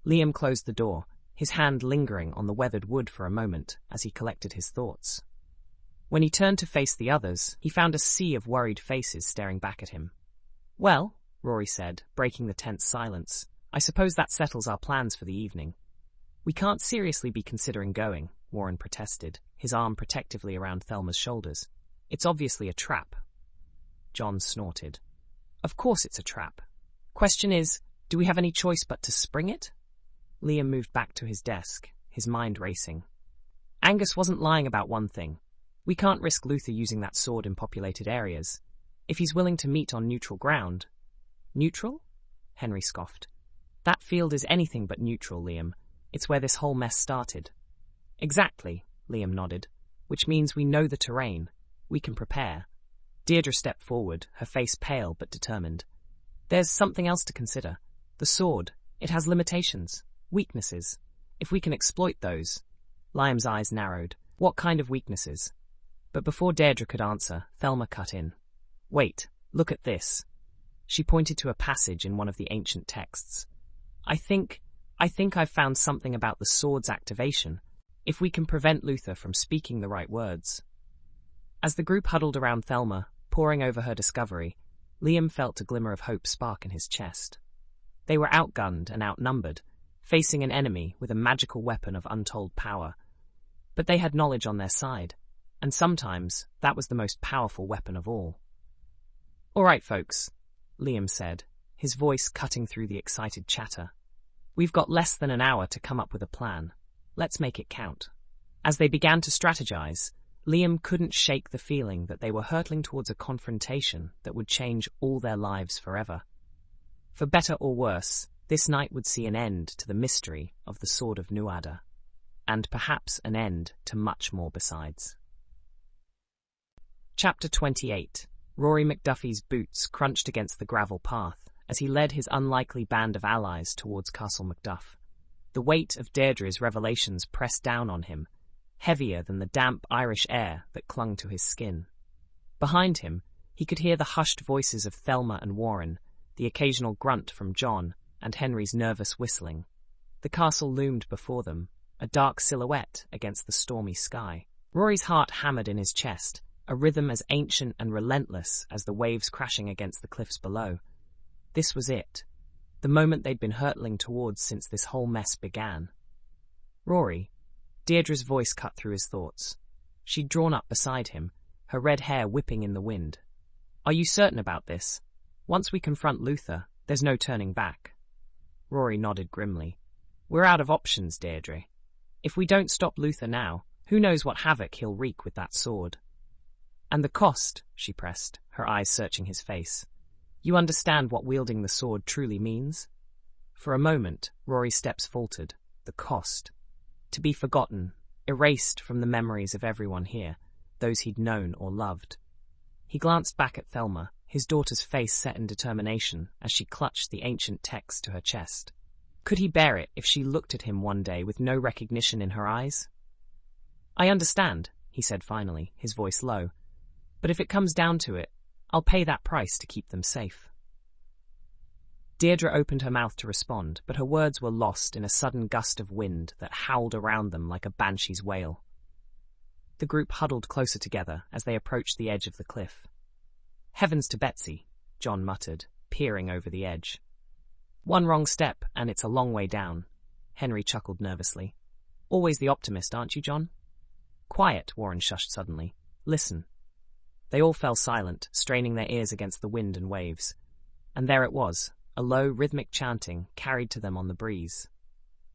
Liam closed the door, his hand lingering on the weathered wood for a moment as he collected his thoughts. When he turned to face the others, he found a sea of worried faces staring back at him. "Well," Rory said, breaking the tense silence, "I suppose that settles our plans for the evening." "We can't seriously be considering going," Warren protested, his arm protectively around Thelma's shoulders. "It's obviously a trap." John snorted. "Of course it's a trap. Question is, do we have any choice but to spring it?" Liam moved back to his desk, his mind racing. Angus wasn't lying about one thing. We can't risk Luther using that sword in populated areas. If he's willing to meet on neutral ground... "Neutral?" Henry scoffed. "That field is anything but neutral, Liam. It's where this whole mess started." "Exactly," Liam nodded. "Which means we know the terrain. We can prepare." Deirdre stepped forward, her face pale but determined. "There's something else to consider. The sword. It has limitations, weaknesses. If we can exploit those..." Liam's eyes narrowed. What kind of weaknesses? But before Deirdre could answer, Thelma cut in. "Wait, look at this." She pointed to a passage in one of the ancient texts. I think I've found something about the sword's activation, if we can prevent Luther from speaking the right words." As the group huddled around Thelma, poring over her discovery, Liam felt a glimmer of hope spark in his chest. They were outgunned and outnumbered, facing an enemy with a magical weapon of untold power. But they had knowledge on their side, and sometimes that was the most powerful weapon of all. "All right, folks," Liam said, his voice cutting through the excited chatter. "We've got less than an hour to come up with a plan. Let's make it count." As they began to strategize, Liam couldn't shake the feeling that they were hurtling towards a confrontation that would change all their lives forever. For better or worse, this night would see an end to the mystery of the Sword of Nuada, and perhaps an end to much more besides. Chapter 28. Rory McDuffie's boots crunched against the gravel path as he led his unlikely band of allies towards Castle Macduff. The weight of Deirdre's revelations pressed down on him, heavier than the damp Irish air that clung to his skin. Behind him, He could hear the hushed voices of Thelma and Warren, the occasional grunt from John, and Henry's nervous whistling. The castle loomed before them, a dark silhouette against the stormy sky. Rory's heart hammered in his chest, a rhythm as ancient and relentless as the waves crashing against the cliffs below. This was it, the moment they'd been hurtling towards since this whole mess began. Rory, Deirdre's voice cut through his thoughts. She'd drawn up beside him, her red hair whipping in the wind. Are you certain about this? Once we confront Luther, there's no turning back. Rory nodded grimly. We're out of options, Deirdre. If we don't stop Luther now, who knows what havoc he'll wreak with that sword. And the cost, she pressed, her eyes searching his face. You understand what wielding the sword truly means? For a moment, Rory's steps faltered. The cost. To be forgotten, erased from the memories of everyone here, those he'd known or loved. He glanced back at Thelma, his daughter's face set in determination as she clutched the ancient text to her chest. Could he bear it if she looked at him one day with no recognition in her eyes? I understand, he said finally, his voice low. But if it comes down to it, I'll pay that price to keep them safe. Deirdre opened her mouth to respond, but her words were lost in a sudden gust of wind that howled around them like a banshee's wail. The group huddled closer together as they approached the edge of the cliff. Heavens to Betsy, John muttered, peering over the edge. One wrong step, and it's a long way down. Henry chuckled nervously. Always the optimist, aren't you, John? Quiet, Warren shushed suddenly. Listen. They all fell silent, straining their ears against the wind and waves. And there it was, a low, rhythmic chanting carried to them on the breeze.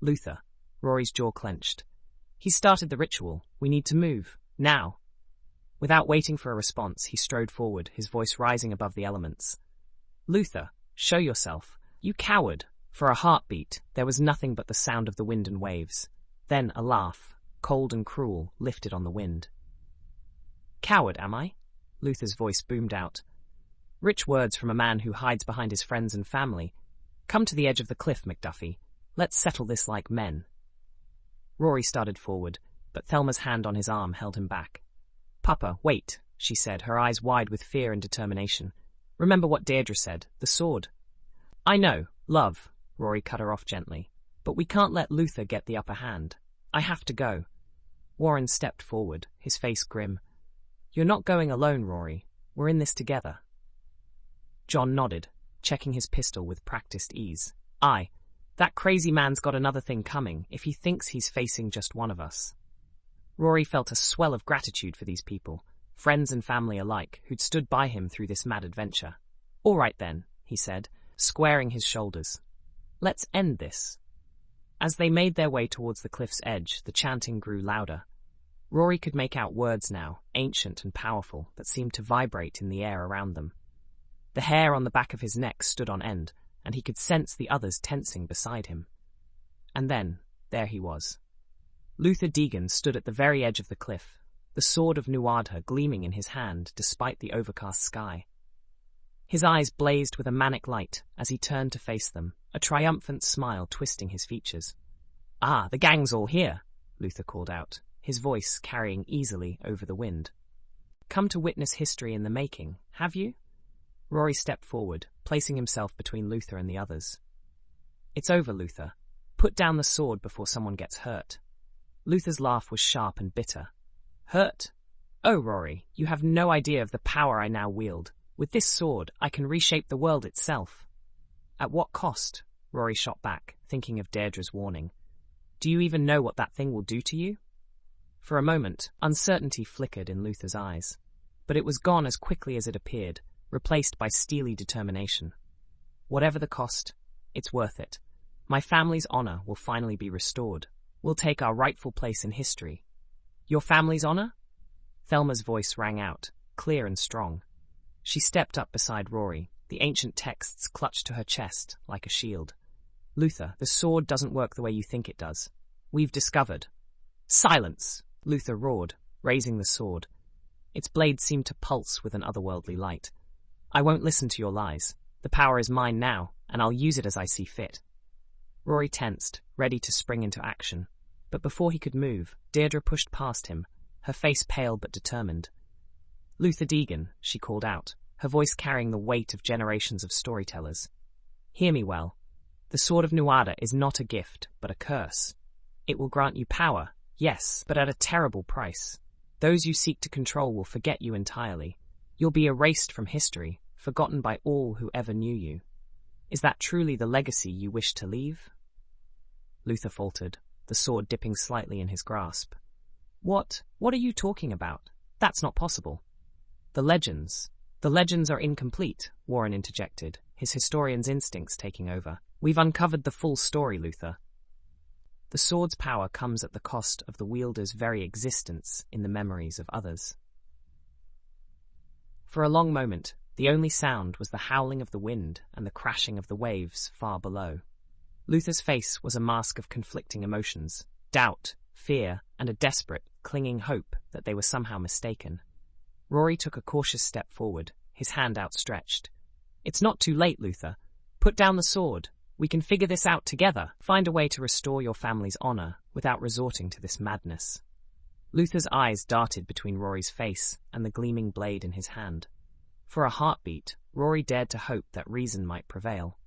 Luther. Rory's jaw clenched. He started the ritual. We need to move. Now. Without waiting for a response, he strode forward, his voice rising above the elements. Luther, show yourself. You coward. For a heartbeat, there was nothing but the sound of the wind and waves. Then a laugh, cold and cruel, lifted on the wind. Coward, am I? Luther's voice boomed out. Rich words from a man who hides behind his friends and family. Come to the edge of the cliff, McDuffie. Let's settle this like men. Rory started forward, but Thelma's hand on his arm held him back. Papa, wait, she said, her eyes wide with fear and determination. Remember what Deirdre said, the sword. I know, love, Rory cut her off gently. But we can't let Luther get the upper hand. I have to go. Warren stepped forward, his face grim. You're not going alone, Rory. We're in this together. John nodded, checking his pistol with practiced ease. Aye, that crazy man's got another thing coming if he thinks he's facing just one of us. Rory felt a swell of gratitude for these people, friends and family alike, who'd stood by him through this mad adventure. All right then, he said, squaring his shoulders. Let's end this. As they made their way towards the cliff's edge, the chanting grew louder. Rory could make out words now, ancient and powerful, that seemed to vibrate in the air around them. The hair on the back of his neck stood on end, and he could sense the others tensing beside him. And then, there he was. Luther Deegan stood at the very edge of the cliff, the sword of Nuadha gleaming in his hand despite the overcast sky. His eyes blazed with a manic light as he turned to face them, a triumphant smile twisting his features. Ah, the gang's all here, Luther called out, his voice carrying easily over the wind. Come to witness history in the making, have you? Rory stepped forward, placing himself between Luther and the others. It's over, Luther. Put down the sword before someone gets hurt. Luther's laugh was sharp and bitter. Hurt? Oh, Rory, you have no idea of the power I now wield. With this sword, I can reshape the world itself. At what cost? Rory shot back, thinking of Deirdre's warning. Do you even know what that thing will do to you? For a moment, uncertainty flickered in Luther's eyes, but it was gone as quickly as it appeared, replaced by steely determination. Whatever the cost, it's worth it. My family's honor will finally be restored. We'll take our rightful place in history. Your family's honor? Thelma's voice rang out, clear and strong. She stepped up beside Rory, the ancient texts clutched to her chest like a shield. Luther, the sword doesn't work the way you think it does. We've discovered. Silence! Luther roared, raising the sword. Its blade seemed to pulse with an otherworldly light. I won't listen to your lies. The power is mine now, and I'll use it as I see fit. Rory tensed, ready to spring into action. But before he could move, Deirdre pushed past him, her face pale but determined. Luther Deegan, she called out. her voice carrying the weight of generations of storytellers. Hear me well. The Sword of Nuada is not a gift, but a curse. It will grant you power, yes, but at a terrible price. Those you seek to control will forget you entirely. You'll be erased from history, forgotten by all who ever knew you. Is that truly the legacy you wish to leave? Luther faltered, the sword dipping slightly in his grasp. What are you talking about? That's not possible. The legends are incomplete, Warren interjected, his historian's instincts taking over. We've uncovered the full story, Luther. The sword's power comes at the cost of the wielder's very existence in the memories of others. For a long moment, the only sound was the howling of the wind and the crashing of the waves far below. Luther's face was a mask of conflicting emotions, doubt, fear, and a desperate, clinging hope that they were somehow mistaken. Rory took a cautious step forward, his hand outstretched. It's not too late, Luther. Put down the sword. We can figure this out together. Find a way to restore your family's honor without resorting to this madness. Luther's eyes darted between Rory's face and the gleaming blade in his hand. For a heartbeat, Rory dared to hope that reason might prevail.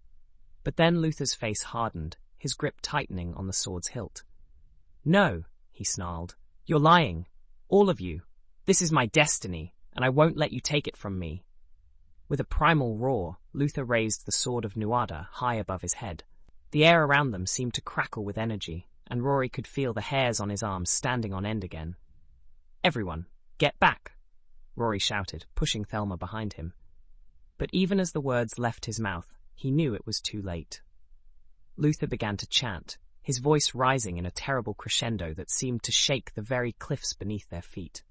But then Luther's face hardened, his grip tightening on the sword's hilt. No, he snarled. You're lying. All of you. This is my destiny, and I won't let you take it from me. With a primal roar, Luther raised the Sword of Nuada high above his head. The air around them seemed to crackle with energy, and Rory could feel the hairs on his arms standing on end again. Everyone, get back! Rory shouted, pushing Thelma behind him. But even as the words left his mouth, he knew it was too late. Luther began to chant, his voice rising in a terrible crescendo that seemed to shake the very cliffs beneath their feet.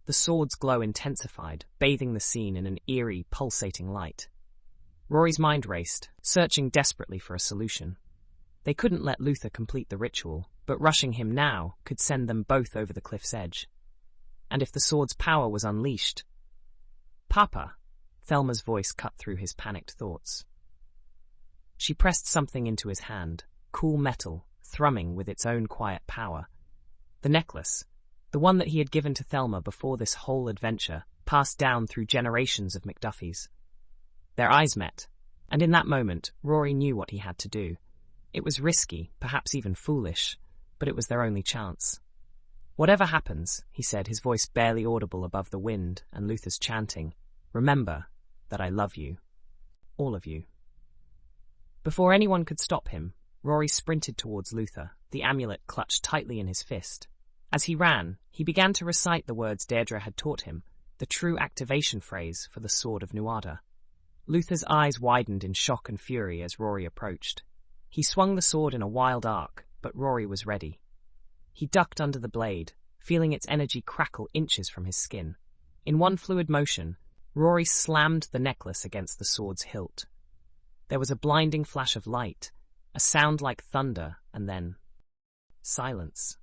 The sword's glow intensified, bathing the scene in an eerie, pulsating light. Rory's mind raced, searching desperately for a solution. They couldn't let Luther complete the ritual, but rushing him now could send them both over the cliff's edge. And if the sword's power was unleashed... Papa! Thelma's voice cut through his panicked thoughts. She pressed something into his hand, cool metal, thrumming with its own quiet power. The necklace, the one that he had given to Thelma before this whole adventure, passed down through generations of McDuffies. Their eyes met, and in that moment, Rory knew what he had to do. It was risky, perhaps even foolish, but it was their only chance. Whatever happens, he said, his voice barely audible above the wind and Luther's chanting, remember that I love you. All of you. Before anyone could stop him, Rory sprinted towards Luther, the amulet clutched tightly in his fist. As he ran, he began to recite the words Deirdre had taught him, the true activation phrase for the Sword of Nuada. Luther's eyes widened in shock and fury as Rory approached. He swung the sword in a wild arc, but Rory was ready. He ducked under the blade, feeling its energy crackle inches from his skin. In one fluid motion, Rory slammed the necklace against the sword's hilt. There was a blinding flash of light, a sound like thunder, and then... silence.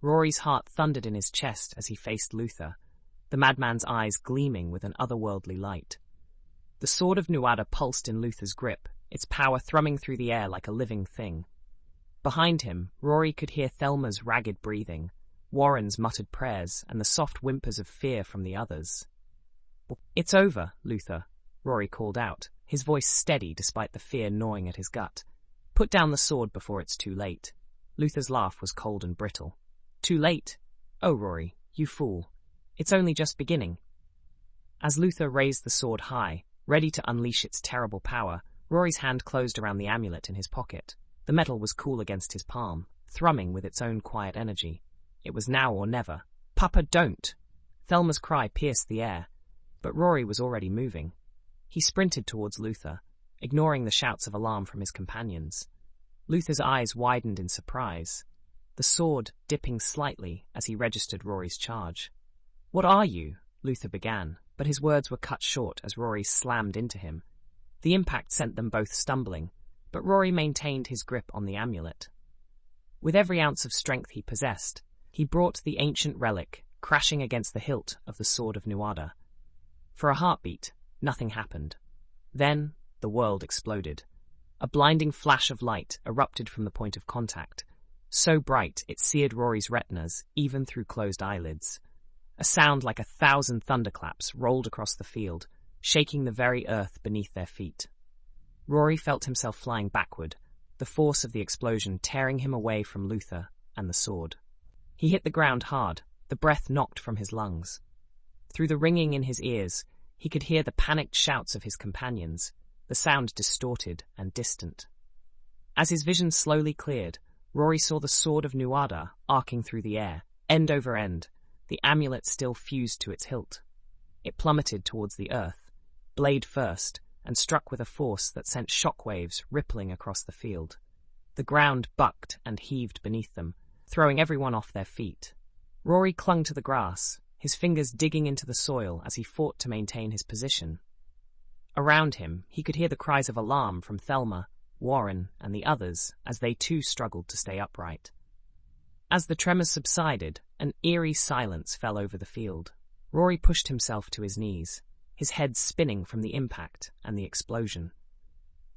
Rory's heart thundered in his chest as he faced Luther, the madman's eyes gleaming with an otherworldly light. The Sword of Nuada pulsed in Luther's grip, its power thrumming through the air like a living thing. Behind him, Rory could hear Thelma's ragged breathing, Warren's muttered prayers, and the soft whimpers of fear from the others. It's over, Luther, Rory called out, his voice steady despite the fear gnawing at his gut. Put down the sword before it's too late. Luther's laugh was cold and brittle. Too late? Oh, Rory, you fool. It's only just beginning. As Luther raised the sword high, ready to unleash its terrible power, Rory's hand closed around the amulet in his pocket. The metal was cool against his palm, thrumming with its own quiet energy. It was now or never. Papa, don't! Thelma's cry pierced the air, but Rory was already moving. He sprinted towards Luther, ignoring the shouts of alarm from his companions. Luther's eyes widened in surprise, the sword dipping slightly as he registered Rory's charge. What are you? Luther began, but his words were cut short as Rory slammed into him. The impact sent them both stumbling, but Rory maintained his grip on the amulet. With every ounce of strength he possessed, he brought the ancient relic crashing against the hilt of the Sword of Nuada. For a heartbeat, nothing happened. Then, the world exploded. A blinding flash of light erupted from the point of contact, so bright it seared Rory's retinas even through closed eyelids. A sound like 1,000 thunderclaps rolled across the field, shaking the very earth beneath their feet. Rory felt himself flying backward, the force of the explosion tearing him away from Luther and the sword. He hit the ground hard, the breath knocked from his lungs. Through the ringing in his ears, he could hear the panicked shouts of his companions, the sound distorted and distant. As his vision slowly cleared, Rory saw the sword of Nuada arcing through the air, end over end, the amulet still fused to its hilt. It plummeted towards the earth, blade first, and struck with a force that sent shockwaves rippling across the field. The ground bucked and heaved beneath them, throwing everyone off their feet. Rory clung to the grass, his fingers digging into the soil as he fought to maintain his position. Around him, he could hear the cries of alarm from Thelma, Warren, and the others as they too struggled to stay upright. As the tremors subsided, an eerie silence fell over the field. Rory pushed himself to his knees, his head spinning from the impact and the explosion.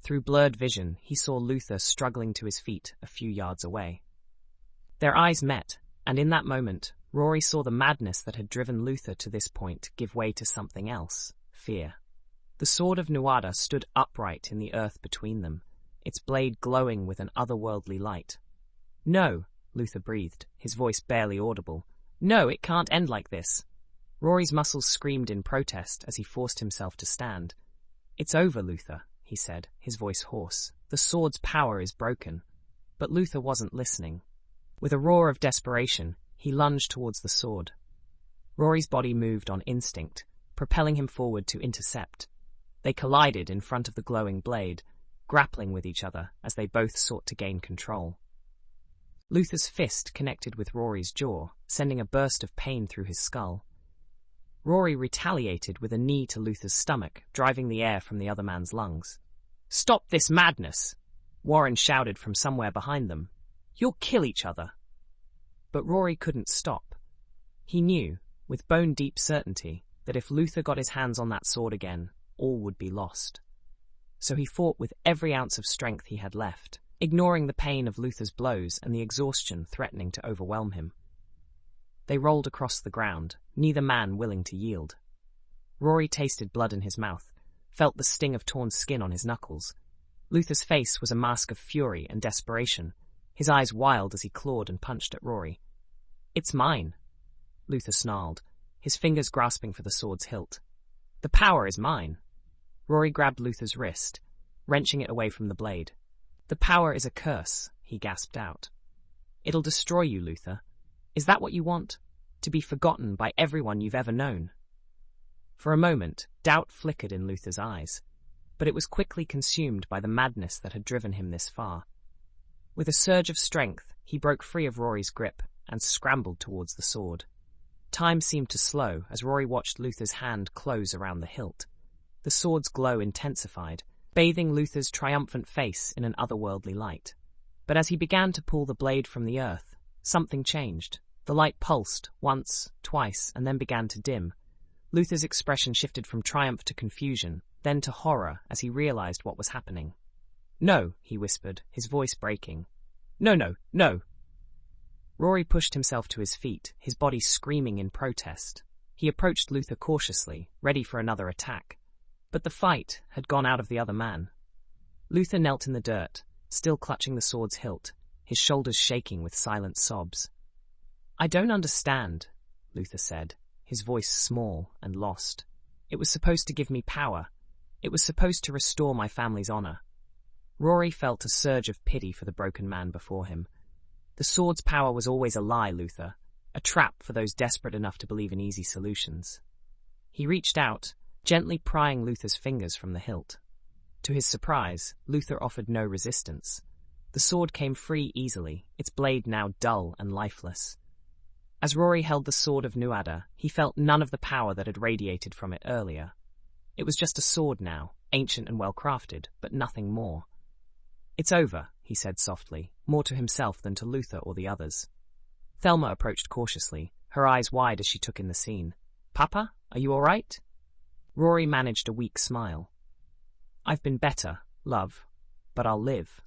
Through blurred vision, he saw Luther struggling to his feet a few yards away. Their eyes met, and in that moment, Rory saw the madness that had driven Luther to this point give way to something else, fear. The sword of Nuada stood upright in the earth between them, its blade glowing with an otherworldly light. "No," Luther breathed, his voice barely audible. "No, it can't end like this." Rory's muscles screamed in protest as he forced himself to stand. "It's over, Luther," he said, his voice hoarse. "The sword's power is broken." But Luther wasn't listening. With a roar of desperation, he lunged towards the sword. Rory's body moved on instinct, propelling him forward to intercept. They collided in front of the glowing blade, grappling with each other as they both sought to gain control. Luther's fist connected with Rory's jaw, sending a burst of pain through his skull. Rory retaliated with a knee to Luther's stomach, driving the air from the other man's lungs. "Stop this madness!" Warren shouted from somewhere behind them. "You'll kill each other." But Rory couldn't stop. He knew, with bone-deep certainty, that if Luther got his hands on that sword again, all would be lost. So he fought with every ounce of strength he had left, ignoring the pain of Luther's blows and the exhaustion threatening to overwhelm him. They rolled across the ground, neither man willing to yield. Rory tasted blood in his mouth, felt the sting of torn skin on his knuckles. Luther's face was a mask of fury and desperation, his eyes wild as he clawed and punched at Rory. "It's mine," Luther snarled, his fingers grasping for the sword's hilt. "The power is mine." Rory grabbed Luther's wrist, wrenching it away from the blade. "The power is a curse," he gasped out. "It'll destroy you, Luther. Is that what you want? To be forgotten by everyone you've ever known?" For a moment, doubt flickered in Luther's eyes, but it was quickly consumed by the madness that had driven him this far. With a surge of strength, he broke free of Rory's grip and scrambled towards the sword. Time seemed to slow as Rory watched Luther's hand close around the hilt. The sword's glow intensified, bathing Luther's triumphant face in an otherworldly light. But as he began to pull the blade from the earth, something changed. The light pulsed, once, twice, and then began to dim. Luther's expression shifted from triumph to confusion, then to horror as he realized what was happening. "No," he whispered, his voice breaking. "No, no, no!" Rory pushed himself to his feet, his body screaming in protest. He approached Luther cautiously, ready for another attack. But the fight had gone out of the other man. Luther knelt in the dirt, still clutching the sword's hilt, his shoulders shaking with silent sobs. "I don't understand," Luther said, his voice small and lost. "It was supposed to give me power. It was supposed to restore my family's honor." Rory felt a surge of pity for the broken man before him. The sword's power was always a lie, Luther, a trap for those desperate enough to believe in easy solutions. He reached out, gently prying Luther's fingers from the hilt. To his surprise, Luther offered no resistance. The sword came free easily, its blade now dull and lifeless. As Rory held the sword of Nuada, he felt none of the power that had radiated from it earlier. It was just a sword now, ancient and well-crafted, but nothing more. "It's over," he said softly, more to himself than to Luther or the others. Thelma approached cautiously, her eyes wide as she took in the scene. "Papa, are you all right?" Rory managed a weak smile. "I've been better, love, but I'll live."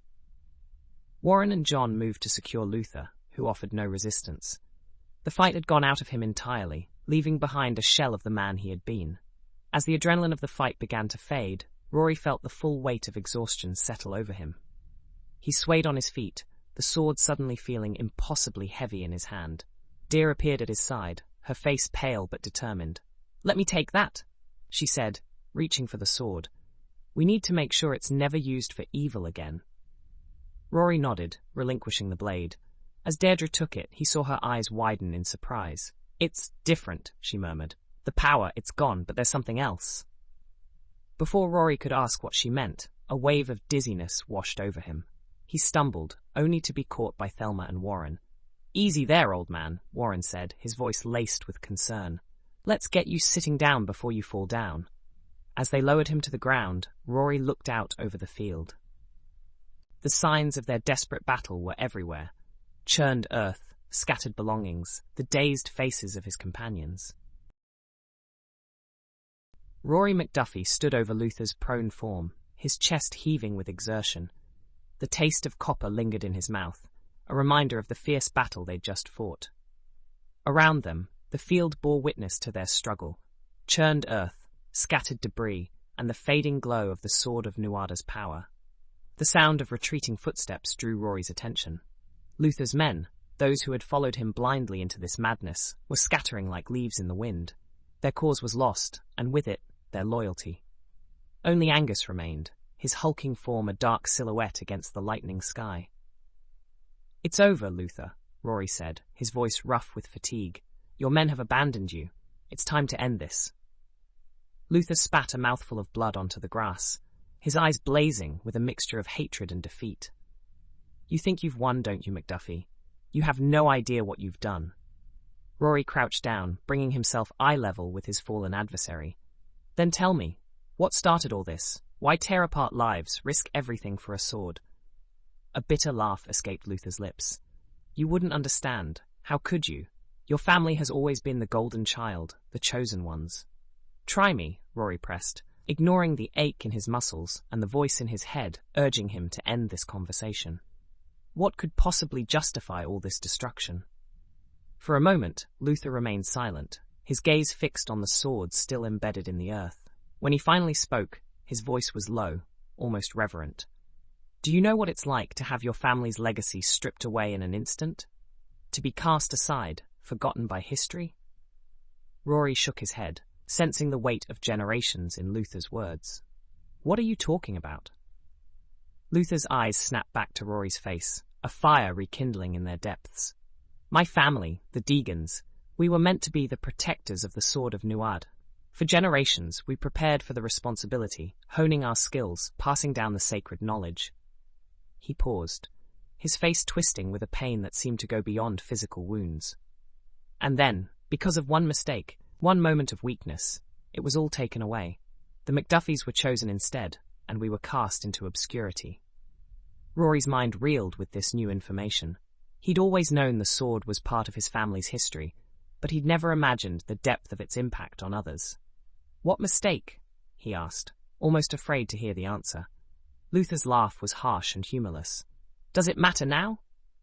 Warren and John moved to secure Luther, who offered no resistance. The fight had gone out of him entirely, leaving behind a shell of the man he had been. As the adrenaline of the fight began to fade, Rory felt the full weight of exhaustion settle over him. He swayed on his feet, the sword suddenly feeling impossibly heavy in his hand. Deer appeared at his side, her face pale but determined. "Let me take that," she said, reaching for the sword. "We need to make sure it's never used for evil again." Rory nodded, relinquishing the blade. As Deirdre took it, he saw her eyes widen in surprise. "It's different," she murmured. "The power, it's gone, but there's something else." Before Rory could ask what she meant, a wave of dizziness washed over him. He stumbled, only to be caught by Thelma and Warren. "Easy there, old man," Warren said, his voice laced with concern. "Let's get you sitting down before you fall down." As they lowered him to the ground, Rory looked out over the field. The signs of their desperate battle were everywhere. Churned earth, scattered belongings, the dazed faces of his companions. Rory McDuffie stood over Luther's prone form, his chest heaving with exertion. The taste of copper lingered in his mouth, a reminder of the fierce battle they'd just fought. Around them, the field bore witness to their struggle. Churned earth, scattered debris, and the fading glow of the sword of Nuada's power. The sound of retreating footsteps drew Rory's attention. Luther's men, those who had followed him blindly into this madness, were scattering like leaves in the wind. Their cause was lost, and with it, their loyalty. Only Angus remained, his hulking form a dark silhouette against the lightening sky. "It's over, Luther," Rory said, his voice rough with fatigue. "Your men have abandoned you. It's time to end this." Luther spat a mouthful of blood onto the grass, his eyes blazing with a mixture of hatred and defeat. "You think you've won, don't you, McDuffie? You have no idea what you've done." Rory crouched down, bringing himself eye-level with his fallen adversary. "Then tell me, what started all this? Why tear apart lives, risk everything for a sword?" A bitter laugh escaped Luther's lips. "You wouldn't understand. How could you? Your family has always been the golden child, the chosen ones." "Try me," Rory pressed, ignoring the ache in his muscles and the voice in his head urging him to end this conversation. What could possibly justify all this destruction? For a moment, Luther remained silent, his gaze fixed on the sword still embedded in the earth. When he finally spoke, his voice was low, almost reverent. "Do you know what it's like to have your family's legacy stripped away in an instant? To be cast aside, forgotten by history?" Rory shook his head, sensing the weight of generations in Luther's words. "What are you talking about?" Luther's eyes snapped back to Rory's face, a fire rekindling in their depths. "My family, the Deegans, we were meant to be the protectors of the sword of Nuad. For generations, we prepared for the responsibility, honing our skills, passing down the sacred knowledge." He paused, his face twisting with a pain that seemed to go beyond physical wounds. "And then, because of one mistake, one moment of weakness, it was all taken away. The McDuffies were chosen instead, and we were cast into obscurity." Rory's mind reeled with this new information. He'd always known the sword was part of his family's history, but he'd never imagined the depth of its impact on others. "What mistake?" he asked, almost afraid to hear the answer. Luther's laugh was harsh and humorless. "Does it matter now?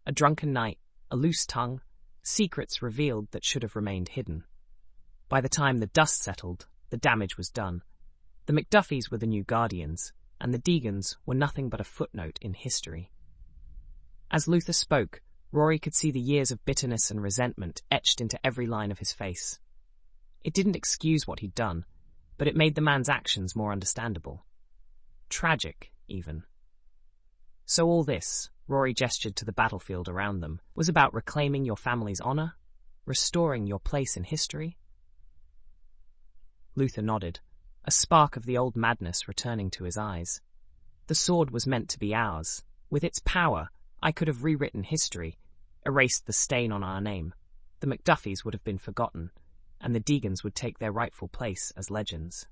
A drunken night, a loose tongue, secrets revealed that should have remained hidden. By the time the dust settled, the damage was done. The McDuffies were the new guardians, and the Deegans were nothing but a footnote in history." As Luther spoke, Rory could see the years of bitterness and resentment etched into every line of his face. It didn't excuse what he'd done, but it made the man's actions more understandable. Tragic, even. "So all this," Rory gestured to the battlefield around them, "was about reclaiming your family's honor? Restoring your place in history?" Luther nodded, a spark of the old madness returning to his eyes. "The sword was meant to be ours. With its power, I could have rewritten history, erased the stain on our name. The McDuffies would have been forgotten, and the Deegans would take their rightful place as legends."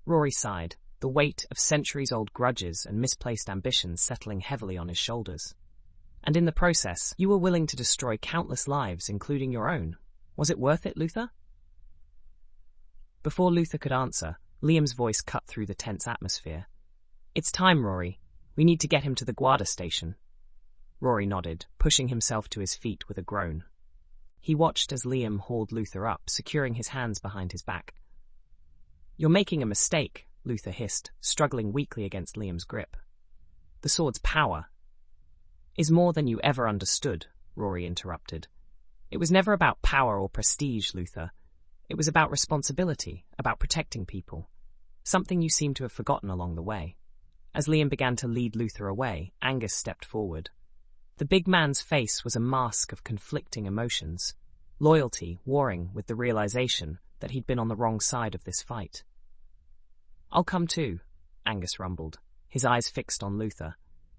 Rory sighed, the weight of centuries-old grudges and misplaced ambitions settling heavily on his shoulders. "And in the process, you were willing to destroy countless lives, including your own. Was it worth it, Luther?" Before Luther could answer, Liam's voice cut through the tense atmosphere. "It's time, Rory. We need to get him to the Guarda station." Rory nodded, pushing himself to his feet with a groan. He watched as Liam hauled Luther up, securing his hands behind his back. "You're making a mistake," Luther hissed, struggling weakly against Liam's grip. "The sword's power is more than you ever understood," Rory interrupted. "It was never about power or prestige, Luther. It was about responsibility, about protecting people. Something you seem to have forgotten along the way." As Liam began to lead Luther away, Angus stepped forward. The big man's face was a mask of conflicting emotions, loyalty warring with the realization that he'd been on the wrong side of this fight. "I'll come too," Angus rumbled, his eyes fixed on Luther.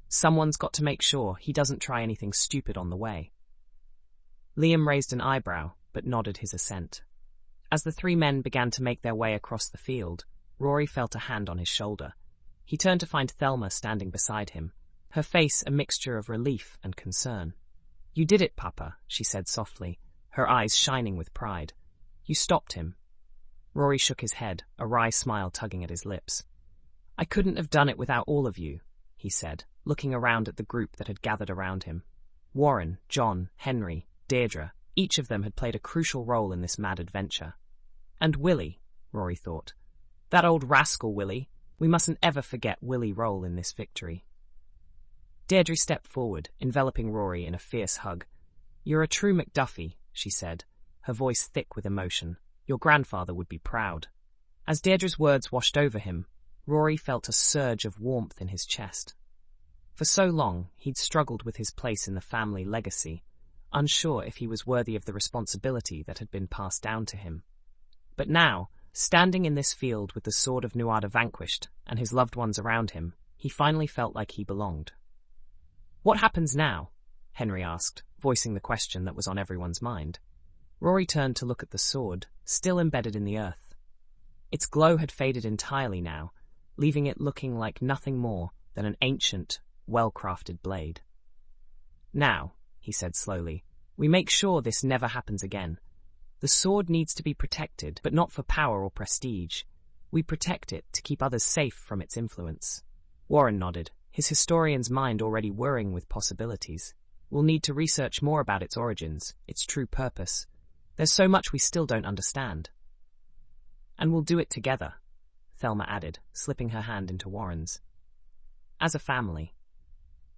"Someone's got to make sure he doesn't try anything stupid on the way." Liam raised an eyebrow, but nodded his assent. As the three men began to make their way across the field, Rory felt a hand on his shoulder. He turned to find Thelma standing beside him, her face a mixture of relief and concern. "You did it, Papa," she said softly, her eyes shining with pride. "You stopped him." Rory shook his head, a wry smile tugging at his lips. "I couldn't have done it without all of you," he said, looking around at the group that had gathered around him. Warren, John, Henry, Deirdre, each of them had played a crucial role in this mad adventure. And Willie, Rory thought. That old rascal Willie. We mustn't ever forget Willie's role in this victory. Deirdre stepped forward, enveloping Rory in a fierce hug. "You're a true McDuffie," she said, her voice thick with emotion. "Your grandfather would be proud." As Deirdre's words washed over him, Rory felt a surge of warmth in his chest. For so long, he'd struggled with his place in the family legacy, unsure if he was worthy of the responsibility that had been passed down to him. But now, standing in this field with the sword of Nuada vanquished and his loved ones around him, he finally felt like he belonged. "What happens now?" Henry asked, voicing the question that was on everyone's mind. Rory turned to look at the sword, still embedded in the earth. Its glow had faded entirely now, leaving it looking like nothing more than an ancient, well-crafted blade. "Now," he said slowly, "we make sure this never happens again. The sword needs to be protected, but not for power or prestige. We protect it to keep others safe from its influence." Warren nodded, his historian's mind already whirring with possibilities. "We'll need to research more about its origins, its true purpose. There's so much we still don't understand." "And we'll do it together," Thelma added, slipping her hand into Warren's. "As a family."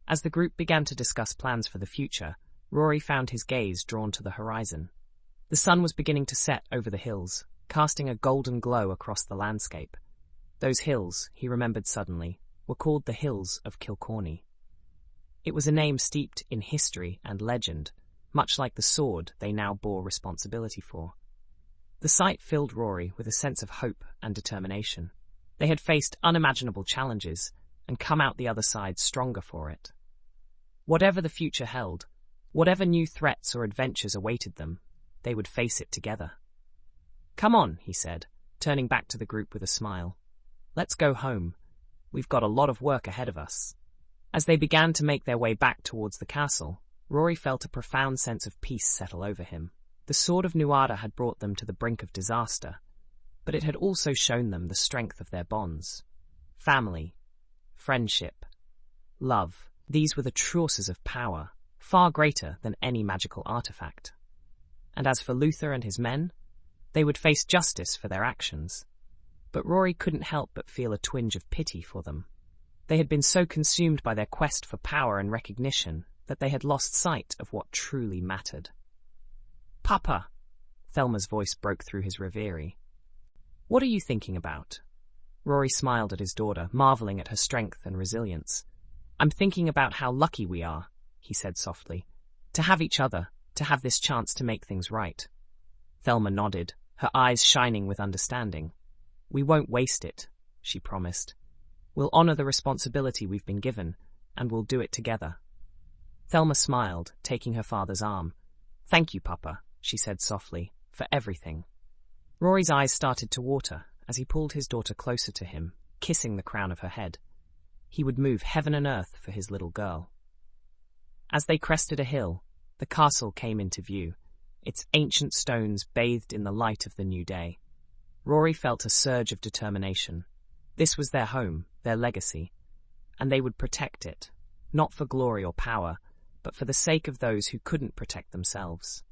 As the group began to discuss plans for the future, Rory found his gaze drawn to the horizon. The sun was beginning to set over the hills, casting a golden glow across the landscape. Those hills, he remembered suddenly, were called the Hills of Kilcorney. It was a name steeped in history and legend, much like the sword they now bore responsibility for. The sight filled Rory with a sense of hope and determination. They had faced unimaginable challenges and come out the other side stronger for it. Whatever the future held, whatever new threats or adventures awaited them, they would face it together. "Come on," he said, turning back to the group with a smile. "Let's go home. We've got a lot of work ahead of us." As they began to make their way back towards the castle, Rory felt a profound sense of peace settle over him. The sword of Nuada had brought them to the brink of disaster, but it had also shown them the strength of their bonds. Family, friendship, love, these were the sources of power, far greater than any magical artifact. And as for Luther and his men, they would face justice for their actions. But Rory couldn't help but feel a twinge of pity for them. They had been so consumed by their quest for power and recognition that they had lost sight of what truly mattered. "Papa," Thelma's voice broke through his reverie. "What are you thinking about?" Rory smiled at his daughter, marveling at her strength and resilience. "I'm thinking about how lucky we are," he said softly, "to have each other, to have this chance to make things right." Thelma nodded, her eyes shining with understanding. "We won't waste it," she promised. "We'll honor the responsibility we've been given, and we'll do it together." Thelma smiled, taking her father's arm. "Thank you, Papa," she said softly, "for everything." Rory's eyes started to water as he pulled his daughter closer to him, kissing the crown of her head. He would move heaven and earth for his little girl. As they crested a hill, the castle came into view, its ancient stones bathed in the light of the new day. Rory felt a surge of determination. This was their home, their legacy, and they would protect it, not for glory or power, but for the sake of those who couldn't protect themselves.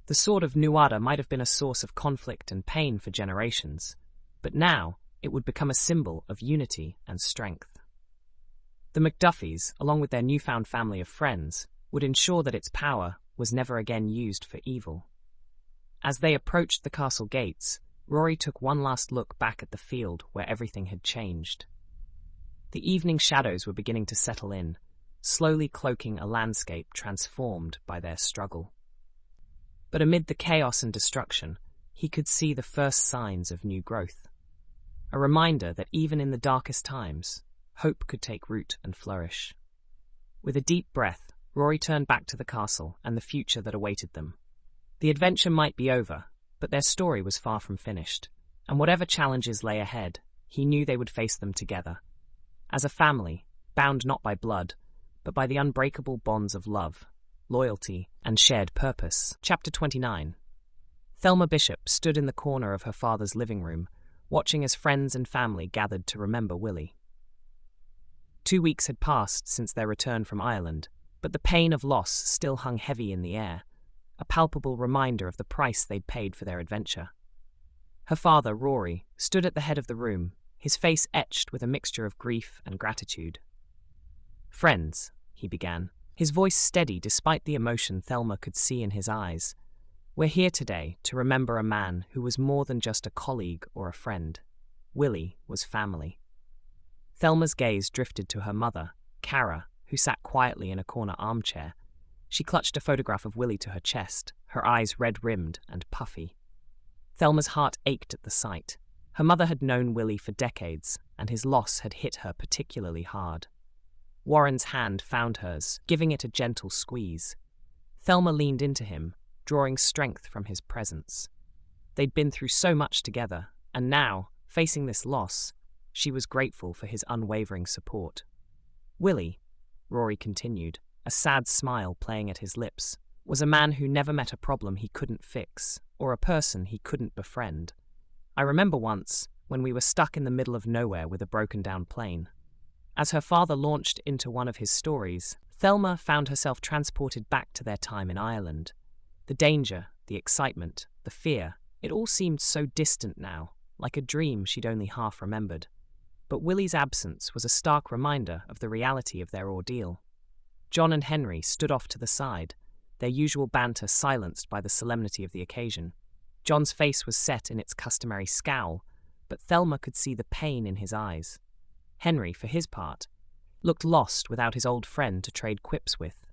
The sword of Nuada might have been a source of conflict and pain for generations, but now it would become a symbol of unity and strength. The McDuffies, along with their newfound family of friends, would ensure that its power was never again used for evil. As they approached the castle gates, Rory took one last look back at the field where everything had changed. The evening shadows were beginning to settle in, slowly cloaking a landscape transformed by their struggle. But amid the chaos and destruction, he could see the first signs of new growth. A reminder that even in the darkest times, hope could take root and flourish. With a deep breath, Rory turned back to the castle and the future that awaited them. The adventure might be over, but their story was far from finished, and whatever challenges lay ahead, he knew they would face them together. As a family, bound not by blood, but by the unbreakable bonds of love, loyalty, and shared purpose. Chapter 29. Thelma Bishop stood in the corner of her father's living room, watching as friends and family gathered to remember Willie. 2 weeks had passed since their return from Ireland, but the pain of loss still hung heavy in the air, a palpable reminder of the price they'd paid for their adventure. Her father, Rory, stood at the head of the room, his face etched with a mixture of grief and gratitude. "Friends," he began, his voice steady despite the emotion Thelma could see in his eyes, "we're here today to remember a man who was more than just a colleague or a friend. Willie was family." Thelma's gaze drifted to her mother, Cara, who sat quietly in a corner armchair. She clutched a photograph of Willie to her chest, her eyes red-rimmed and puffy. Thelma's heart ached at the sight. Her mother had known Willie for decades, and his loss had hit her particularly hard. Warren's hand found hers, giving it a gentle squeeze. Thelma leaned into him, drawing strength from his presence. They'd been through so much together, and now, facing this loss, she was grateful for his unwavering support. Willie, Rory continued, a sad smile playing at his lips, was a man who never met a problem he couldn't fix, or a person he couldn't befriend. I remember once, when we were stuck in the middle of nowhere with a broken-down plane. As her father launched into one of his stories, Thelma found herself transported back to their time in Ireland. The danger, the excitement, the fear, it all seemed so distant now, like a dream she'd only half remembered. But Willie's absence was a stark reminder of the reality of their ordeal. John and Henry stood off to the side, their usual banter silenced by the solemnity of the occasion. John's face was set in its customary scowl, but Thelma could see the pain in his eyes. Henry, for his part, looked lost without his old friend to trade quips with.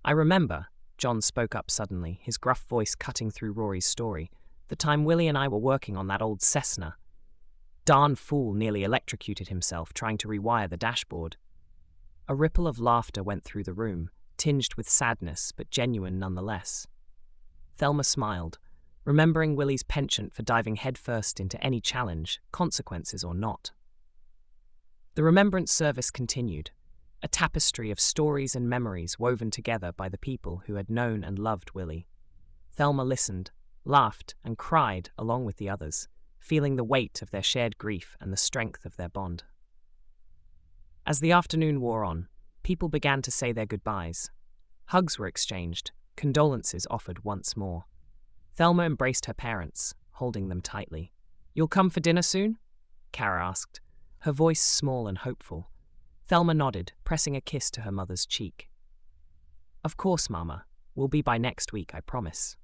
"I remember," John spoke up suddenly, his gruff voice cutting through Rory's story, "the time Willie and I were working on that old Cessna. Darn fool nearly electrocuted himself trying to rewire the dashboard." A ripple of laughter went through the room, tinged with sadness but genuine nonetheless. Thelma smiled, remembering Willie's penchant for diving headfirst into any challenge, consequences or not. The remembrance service continued, a tapestry of stories and memories woven together by the people who had known and loved Willie. Thelma listened, laughed, and cried along with the others, feeling the weight of their shared grief and the strength of their bond. As the afternoon wore on, people began to say their goodbyes. Hugs were exchanged, condolences offered once more. Thelma embraced her parents, holding them tightly. "You'll come for dinner soon?" Cara asked, her voice small and hopeful. Thelma nodded, pressing a kiss to her mother's cheek. "Of course, Mama. We'll be by next week, I promise."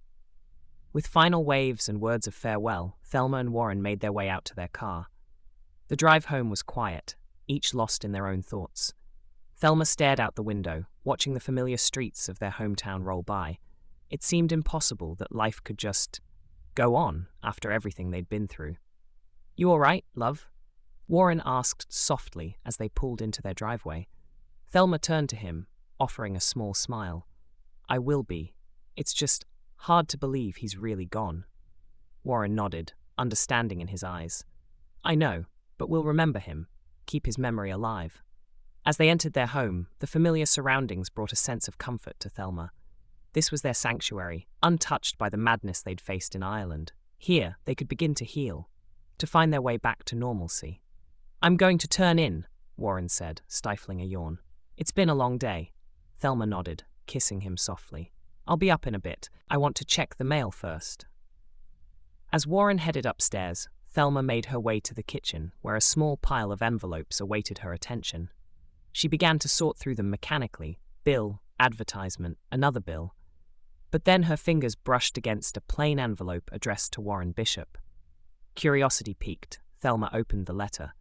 With final waves and words of farewell, Thelma and Warren made their way out to their car. The drive home was quiet, each lost in their own thoughts. Thelma stared out the window, watching the familiar streets of their hometown roll by. It seemed impossible that life could just go on after everything they'd been through. "You all right, love?" Warren asked softly as they pulled into their driveway. Thelma turned to him, offering a small smile. "I will be. It's just hard to believe he's really gone." Warren nodded, understanding in his eyes. "I know, but we'll remember him, keep his memory alive." As they entered their home, the familiar surroundings brought a sense of comfort to Thelma. This was their sanctuary, untouched by the madness they'd faced in Ireland. Here, they could begin to heal, to find their way back to normalcy. "I'm going to turn in," Warren said, stifling a yawn. "It's been a long day." Thelma nodded, kissing him softly. I'll be up in a bit. I want to check the mail first." As Warren headed upstairs, Thelma made her way to the kitchen, where a small pile of envelopes awaited her attention. She began to sort through them mechanically, bill, advertisement, another bill. But then her fingers brushed against a plain envelope addressed to Warren Bishop. Curiosity piqued, Thelma opened the letter.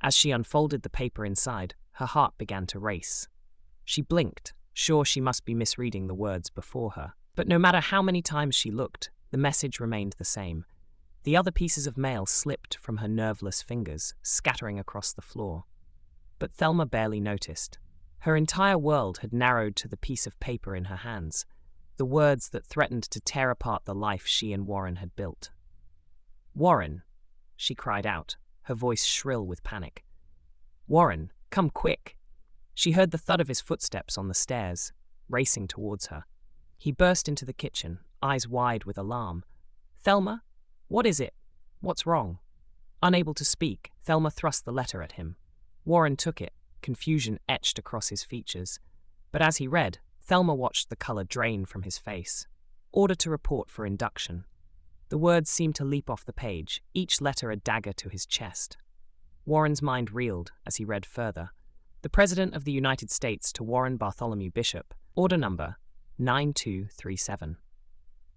As she unfolded the paper inside, her heart began to race. She blinked, sure she must be misreading the words before her. But no matter how many times she looked, the message remained the same. The other pieces of mail slipped from her nerveless fingers, scattering across the floor. But Thelma barely noticed. Her entire world had narrowed to the piece of paper in her hands, the words that threatened to tear apart the life she and Warren had built. "Warren," she cried out, her voice shrill with panic. "Warren, come quick!" She heard the thud of his footsteps on the stairs, racing towards her. He burst into the kitchen, eyes wide with alarm. "Thelma? What is it? What's wrong?" Unable to speak, Thelma thrust the letter at him. Warren took it, confusion etched across his features. But as he read, Thelma watched the color drain from his face. "Order to report for induction." The words seemed to leap off the page, each letter a dagger to his chest. Warren's mind reeled as he read further. "The President of the United States to Warren Bartholomew Bishop, order number 9237.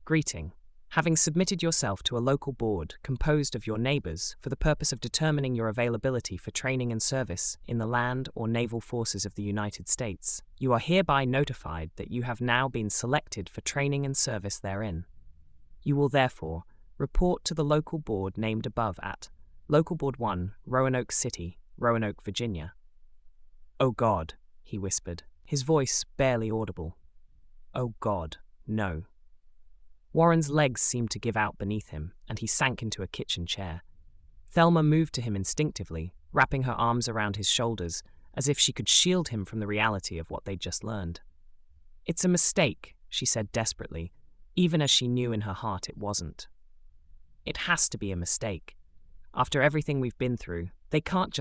Greeting. Having submitted yourself to a local board composed of your neighbors for the purpose of determining your availability for training and service in the land or naval forces of the United States, you are hereby notified that you have now been selected for training and service therein. You will therefore report to the local board named above at Local Board 1, Roanoke City, Roanoke, Virginia." "Oh God," he whispered, his voice barely audible. "Oh God, no." Warren's legs seemed to give out beneath him, and he sank into a kitchen chair. Thelma moved to him instinctively, wrapping her arms around his shoulders, as if she could shield him from the reality of what they'd just learned. "It's a mistake," she said desperately, even as she knew in her heart it wasn't. "It has to be a mistake. After everything we've been through, they can't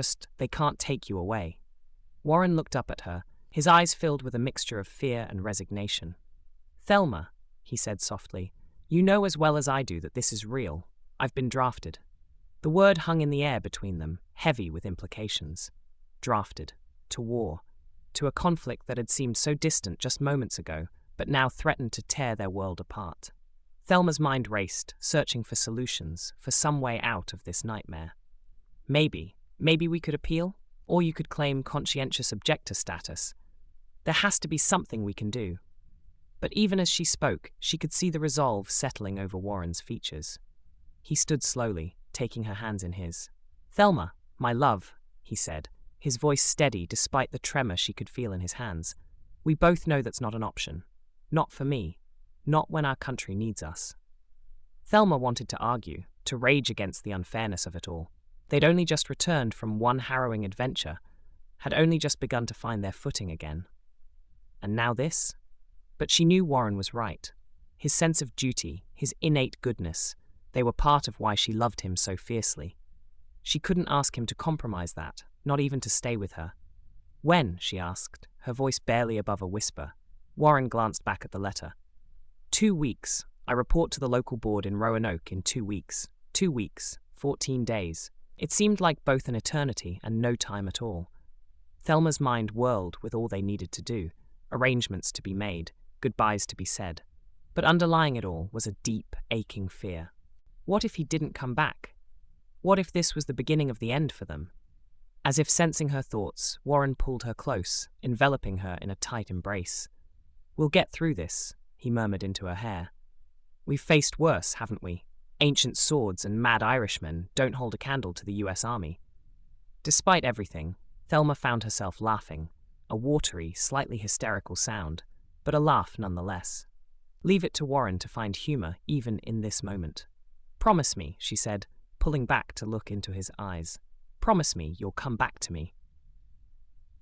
take you away." Warren looked up at her, his eyes filled with a mixture of fear and resignation. "Thelma," he said softly, "you know as well as I do that this is real. I've been drafted." The word hung in the air between them, heavy with implications. Drafted. To war. To a conflict that had seemed so distant just moments ago, but now threatened to tear their world apart. Thelma's mind raced, searching for solutions, for some way out of this nightmare. Maybe we could appeal? Or you could claim conscientious objector status. There has to be something we can do. But even as she spoke, she could see the resolve settling over Warren's features. He stood slowly, taking her hands in his. "Thelma, my love," he said, his voice steady despite the tremor she could feel in his hands. "We both know that's not an option. Not for me. Not when our country needs us." Thelma wanted to argue, to rage against the unfairness of it all. They'd only just returned from one harrowing adventure, had only just begun to find their footing again. And now this? But she knew Warren was right. His sense of duty, his innate goodness, they were part of why she loved him so fiercely. She couldn't ask him to compromise that, not even to stay with her. "When?" she asked, her voice barely above a whisper. Warren glanced back at the letter. 2 weeks. I report to the local board in Roanoke in 2 weeks. 2 weeks. 14 days. It seemed like both an eternity and no time at all. Thelma's mind whirled with all they needed to do, arrangements to be made, goodbyes to be said. But underlying it all was a deep, aching fear. What if he didn't come back? What if this was the beginning of the end for them? As if sensing her thoughts, Warren pulled her close, enveloping her in a tight embrace. "We'll get through this," he murmured into her hair. "We've faced worse, haven't we? Ancient swords and mad Irishmen don't hold a candle to the US Army." Despite everything, Thelma found herself laughing, a watery, slightly hysterical sound, but a laugh nonetheless. Leave it to Warren to find humor even in this moment. "Promise me," she said, pulling back to look into his eyes. "Promise me you'll come back to me."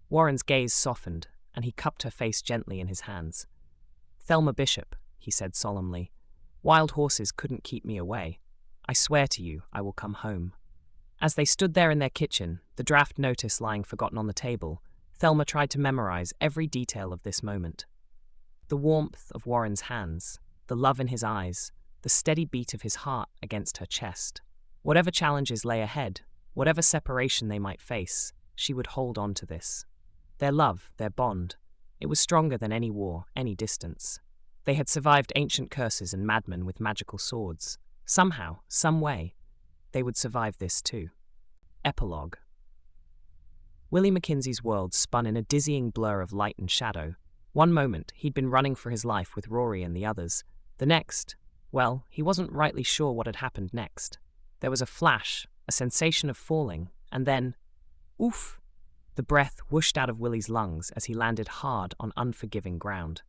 Warren's gaze softened, and he cupped her face gently in his hands. "Thelma Bishop," he said solemnly, "wild horses couldn't keep me away. I swear to you I will come home." As they stood there in their kitchen, the draft notice lying forgotten on the table, Thelma tried to memorize every detail of this moment. The warmth of Warren's hands, the love in his eyes, the steady beat of his heart against her chest. Whatever challenges lay ahead, whatever separation they might face, she would hold on to this. Their love, their bond, it was stronger than any war, any distance. They had survived ancient curses and madmen with magical swords. Somehow, some way, they would survive this too. Epilogue. Willie Mackenzie's world spun in a dizzying blur of light and shadow. One moment, he'd been running for his life with Rory and the others. The next, well, he wasn't rightly sure what had happened next. There was a flash, a sensation of falling, and then, oof! The breath whooshed out of Willie's lungs as he landed hard on unforgiving ground.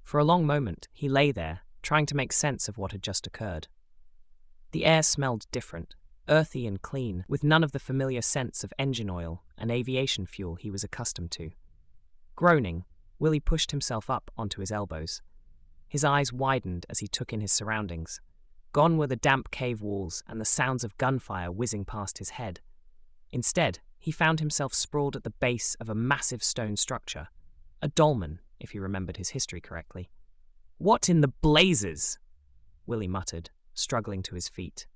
For a long moment, he lay there, trying to make sense of what had just occurred. The air smelled different, earthy and clean, with none of the familiar scents of engine oil and aviation fuel he was accustomed to. Groaning, Willie pushed himself up onto his elbows. His eyes widened as he took in his surroundings. Gone were the damp cave walls and the sounds of gunfire whizzing past his head. Instead, he found himself sprawled at the base of a massive stone structure. A dolmen, if he remembered his history correctly. "What in the blazes?" Willie muttered, struggling to his feet.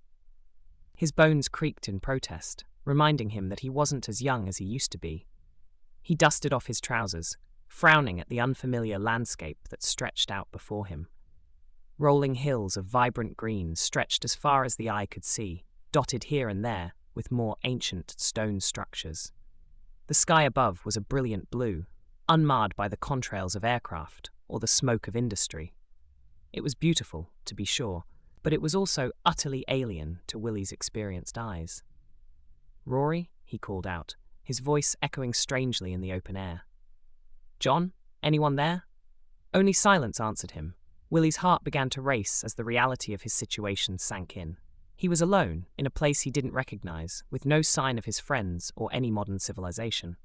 His bones creaked in protest, reminding him that he wasn't as young as he used to be. He dusted off his trousers, frowning at the unfamiliar landscape that stretched out before him. Rolling hills of vibrant green stretched as far as the eye could see, dotted here and there with more ancient stone structures. The sky above was a brilliant blue, unmarred by the contrails of aircraft or the smoke of industry. It was beautiful, to be sure, but it was also utterly alien to Willie's experienced eyes. "Rory?" he called out, his voice echoing strangely in the open air. "John? Anyone there?" Only silence answered him. Willie's heart began to race as the reality of his situation sank in. He was alone, in a place he didn't recognize, with no sign of his friends or any modern civilization.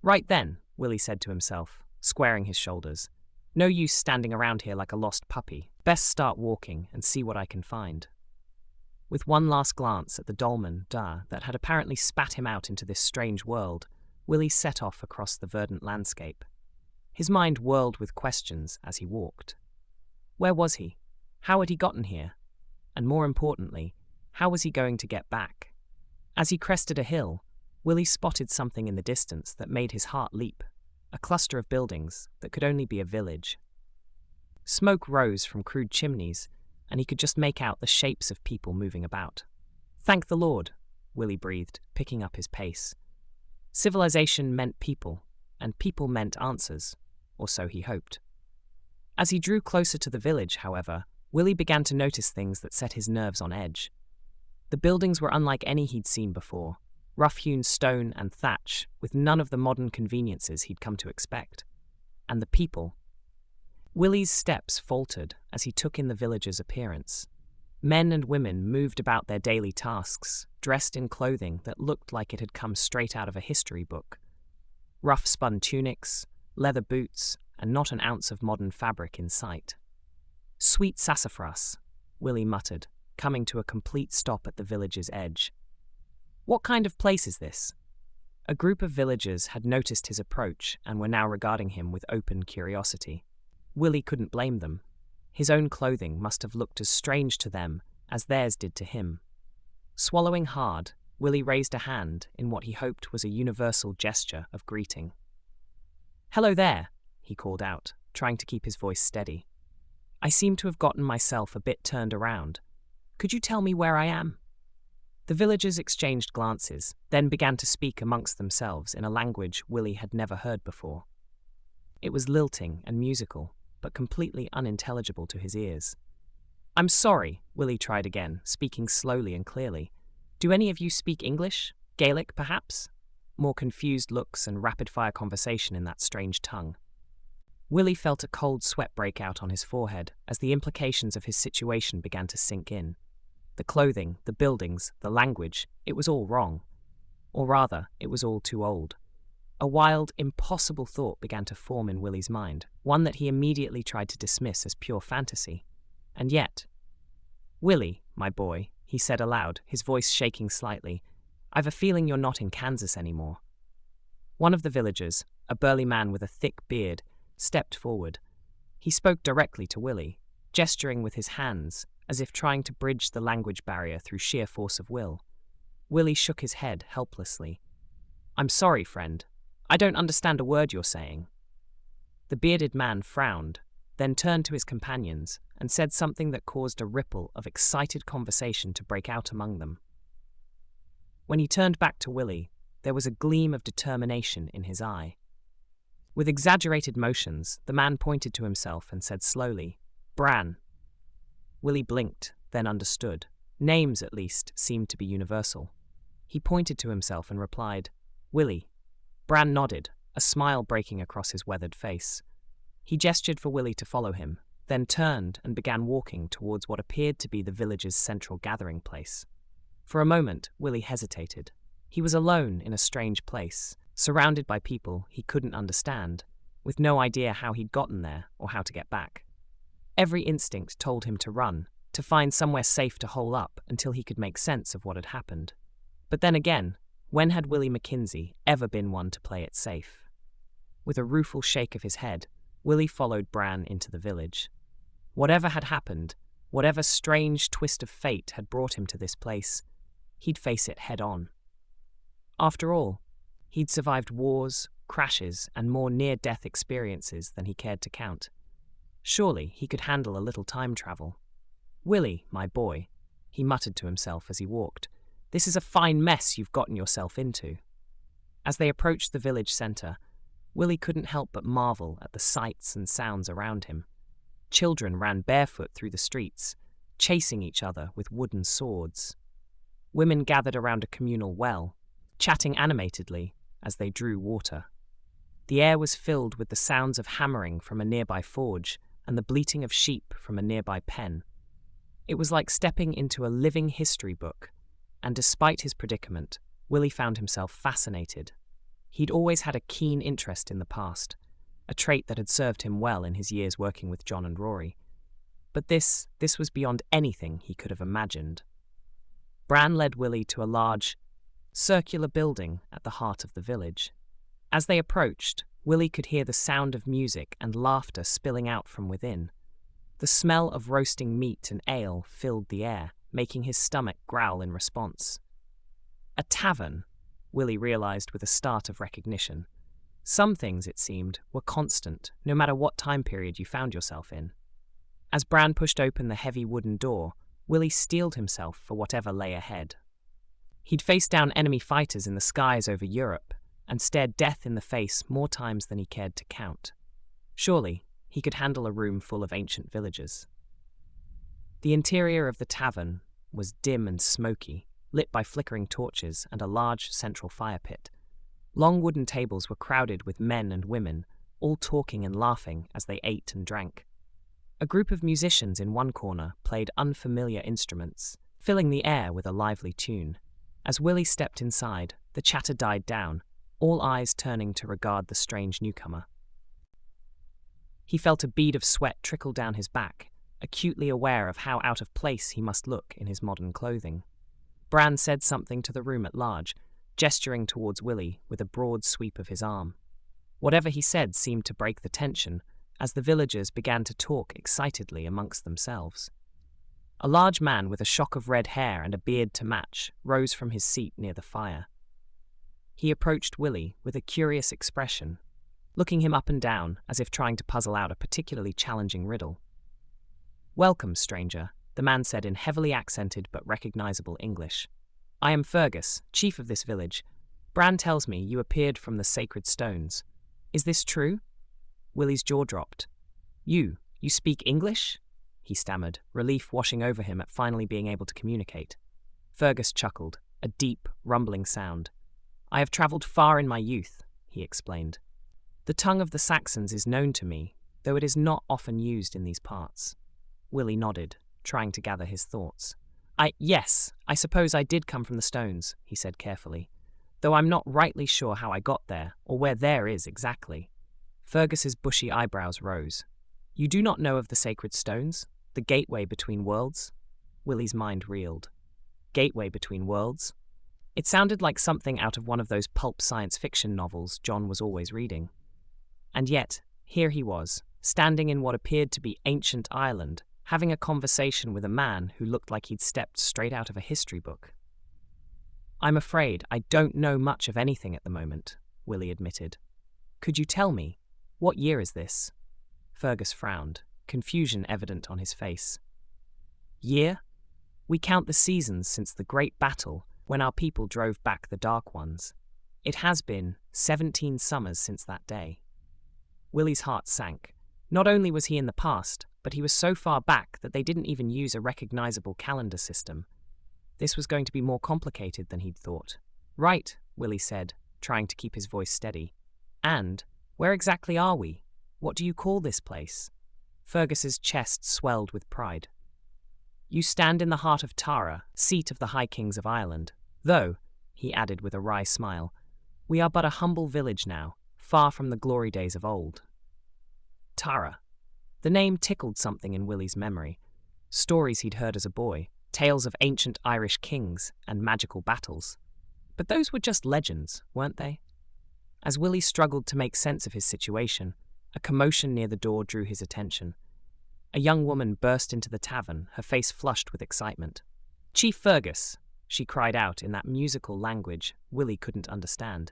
"Right then," Willie said to himself, squaring his shoulders. "No use standing around here like a lost puppy. Best start walking and see what I can find." With one last glance at the dolmen that had apparently spat him out into this strange world, Willie set off across the verdant landscape. His mind whirled with questions as he walked. Where was he? How had he gotten here? And more importantly, how was he going to get back? As he crested a hill, Willie spotted something in the distance that made his heart leap, a cluster of buildings that could only be a village. Smoke rose from crude chimneys, and he could just make out the shapes of people moving about. "Thank the Lord," Willie breathed, picking up his pace. Civilization meant people, and people meant answers, or so he hoped. As he drew closer to the village, however, Willie began to notice things that set his nerves on edge. The buildings were unlike any he'd seen before, rough-hewn stone and thatch, with none of the modern conveniences he'd come to expect. And the people. Willie's steps faltered as he took in the villagers' appearance. Men and women moved about their daily tasks, dressed in clothing that looked like it had come straight out of a history book. Rough-spun tunics, leather boots, and not an ounce of modern fabric in sight. "Sweet sassafras," Willie muttered, coming to a complete stop at the village's edge. "What kind of place is this?" A group of villagers had noticed his approach and were now regarding him with open curiosity. Willie couldn't blame them. His own clothing must have looked as strange to them as theirs did to him. Swallowing hard, Willie raised a hand in what he hoped was a universal gesture of greeting. "Hello there," he called out, trying to keep his voice steady. "I seem to have gotten myself a bit turned around. Could you tell me where I am?" The villagers exchanged glances, then began to speak amongst themselves in a language Willie had never heard before. It was lilting and musical, but completely unintelligible to his ears. "I'm sorry," Willie tried again, speaking slowly and clearly. "Do any of you speak English? Gaelic, perhaps?" More confused looks and rapid-fire conversation in that strange tongue. Willie felt a cold sweat break out on his forehead as the implications of his situation began to sink in. The clothing, the buildings, the language, it was all wrong. Or rather, it was all too old. A wild, impossible thought began to form in Willie's mind, one that he immediately tried to dismiss as pure fantasy. And yet, "Willie, my boy," he said aloud, his voice shaking slightly, "I've a feeling you're not in Kansas anymore." One of the villagers, a burly man with a thick beard, stepped forward. He spoke directly to Willie, gesturing with his hands as if trying to bridge the language barrier through sheer force of will. Willie shook his head helplessly. "I'm sorry, friend. I don't understand a word you're saying." The bearded man frowned, then turned to his companions and said something that caused a ripple of excited conversation to break out among them. When he turned back to Willie, there was a gleam of determination in his eye. With exaggerated motions, the man pointed to himself and said slowly, "Bran." Willie blinked, then understood. Names, at least, seemed to be universal. He pointed to himself and replied, "Willie." Bran nodded, a smile breaking across his weathered face. He gestured for Willie to follow him, then turned and began walking towards what appeared to be the village's central gathering place. For a moment, Willie hesitated. He was alone in a strange place, surrounded by people he couldn't understand, with no idea how he'd gotten there or how to get back. Every instinct told him to run, to find somewhere safe to hole up until he could make sense of what had happened. But then again, when had Willie Mackenzie ever been one to play it safe? With a rueful shake of his head, Willie followed Bran into the village. Whatever had happened, whatever strange twist of fate had brought him to this place, he'd face it head on. After all, he'd survived wars, crashes, and more near-death experiences than he cared to count. Surely he could handle a little time travel. "Willie, my boy," he muttered to himself as he walked, "this is a fine mess you've gotten yourself into." As they approached the village centre, Willie couldn't help but marvel at the sights and sounds around him. Children ran barefoot through the streets, chasing each other with wooden swords. Women gathered around a communal well, chatting animatedly as they drew water. The air was filled with the sounds of hammering from a nearby forge and the bleating of sheep from a nearby pen. It was like stepping into a living history book, and despite his predicament, Willie found himself fascinated. He'd always had a keen interest in the past, a trait that had served him well in his years working with John and Rory. But this was beyond anything he could have imagined. Bran led Willie to a large, circular building at the heart of the village. As they approached, Willie could hear the sound of music and laughter spilling out from within. The smell of roasting meat and ale filled the air, making his stomach growl in response. A tavern, Willie realized with a start of recognition. Some things, it seemed, were constant, no matter what time period you found yourself in. As Bran pushed open the heavy wooden door, Willie steeled himself for whatever lay ahead. He'd faced down enemy fighters in the skies over Europe and stared death in the face more times than he cared to count. Surely, he could handle a room full of ancient villagers. The interior of the tavern was dim and smoky, lit by flickering torches and a large central fire pit. Long wooden tables were crowded with men and women, all talking and laughing as they ate and drank. A group of musicians in one corner played unfamiliar instruments, filling the air with a lively tune. As Willie stepped inside, the chatter died down, all eyes turning to regard the strange newcomer. He felt a bead of sweat trickle down his back, acutely aware of how out of place he must look in his modern clothing. Bran said something to the room at large, gesturing towards Willie with a broad sweep of his arm. Whatever he said seemed to break the tension, as the villagers began to talk excitedly amongst themselves. A large man with a shock of red hair and a beard to match rose from his seat near the fire. He approached Willie with a curious expression, looking him up and down as if trying to puzzle out a particularly challenging riddle. "Welcome, stranger," the man said in heavily accented but recognizable English. "I am Fergus, chief of this village. Bran tells me you appeared from the sacred stones. Is this true?" Willie's jaw dropped. You speak English?" he stammered, relief washing over him at finally being able to communicate. Fergus chuckled, a deep, rumbling sound. "I have travelled far in my youth," he explained. "The tongue of the Saxons is known to me, though it is not often used in these parts." Willie nodded, trying to gather his thoughts. Yes, I suppose I did come from the stones," he said carefully, "though I'm not rightly sure how I got there, or where there is exactly." Fergus's bushy eyebrows rose. "You do not know of the sacred stones? The gateway between worlds?" Willie's mind reeled. Gateway between worlds? It sounded like something out of one of those pulp science fiction novels John was always reading. And yet, here he was, standing in what appeared to be ancient Ireland, having a conversation with a man who looked like he'd stepped straight out of a history book. "I'm afraid I don't know much of anything at the moment," Willie admitted. "Could you tell me, what year is this?" Fergus frowned, confusion evident on his face. "Year? We count the seasons since the great battle when our people drove back the Dark Ones. It has been 17 summers since that day." Willie's heart sank. Not only was he in the past, but he was so far back that they didn't even use a recognizable calendar system. This was going to be more complicated than he'd thought. "Right," Willie said, trying to keep his voice steady. "And where exactly are we? What do you call this place?" Fergus's chest swelled with pride. "You stand in the heart of Tara, seat of the High Kings of Ireland. Though," he added with a wry smile, "we are but a humble village now, far from the glory days of old." Tara. The name tickled something in Willie's memory. Stories he'd heard as a boy, tales of ancient Irish kings and magical battles. But those were just legends, weren't they? As Willie struggled to make sense of his situation, a commotion near the door drew his attention. A young woman burst into the tavern, her face flushed with excitement. "Chief Fergus!" she cried out in that musical language Willie couldn't understand.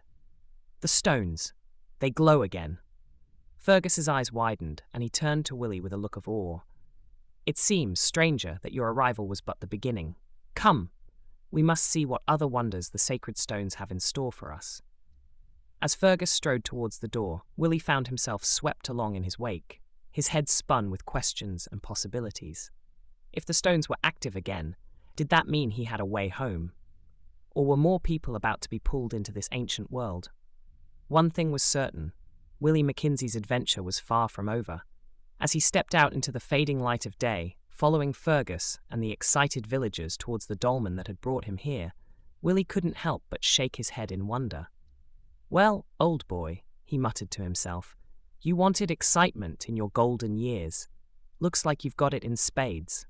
"The stones. They glow again." Fergus's eyes widened, and he turned to Willie with a look of awe. "It seems, stranger, that your arrival was but the beginning. Come, we must see what other wonders the sacred stones have in store for us." As Fergus strode towards the door, Willie found himself swept along in his wake. His head spun with questions and possibilities. If the stones were active again, did that mean he had a way home? Or were more people about to be pulled into this ancient world? One thing was certain. Willie Mackenzie's adventure was far from over. As he stepped out into the fading light of day, following Fergus and the excited villagers towards the dolmen that had brought him here, Willie couldn't help but shake his head in wonder. "Well, old boy," he muttered to himself, "you wanted excitement in your golden years. Looks like you've got it in spades."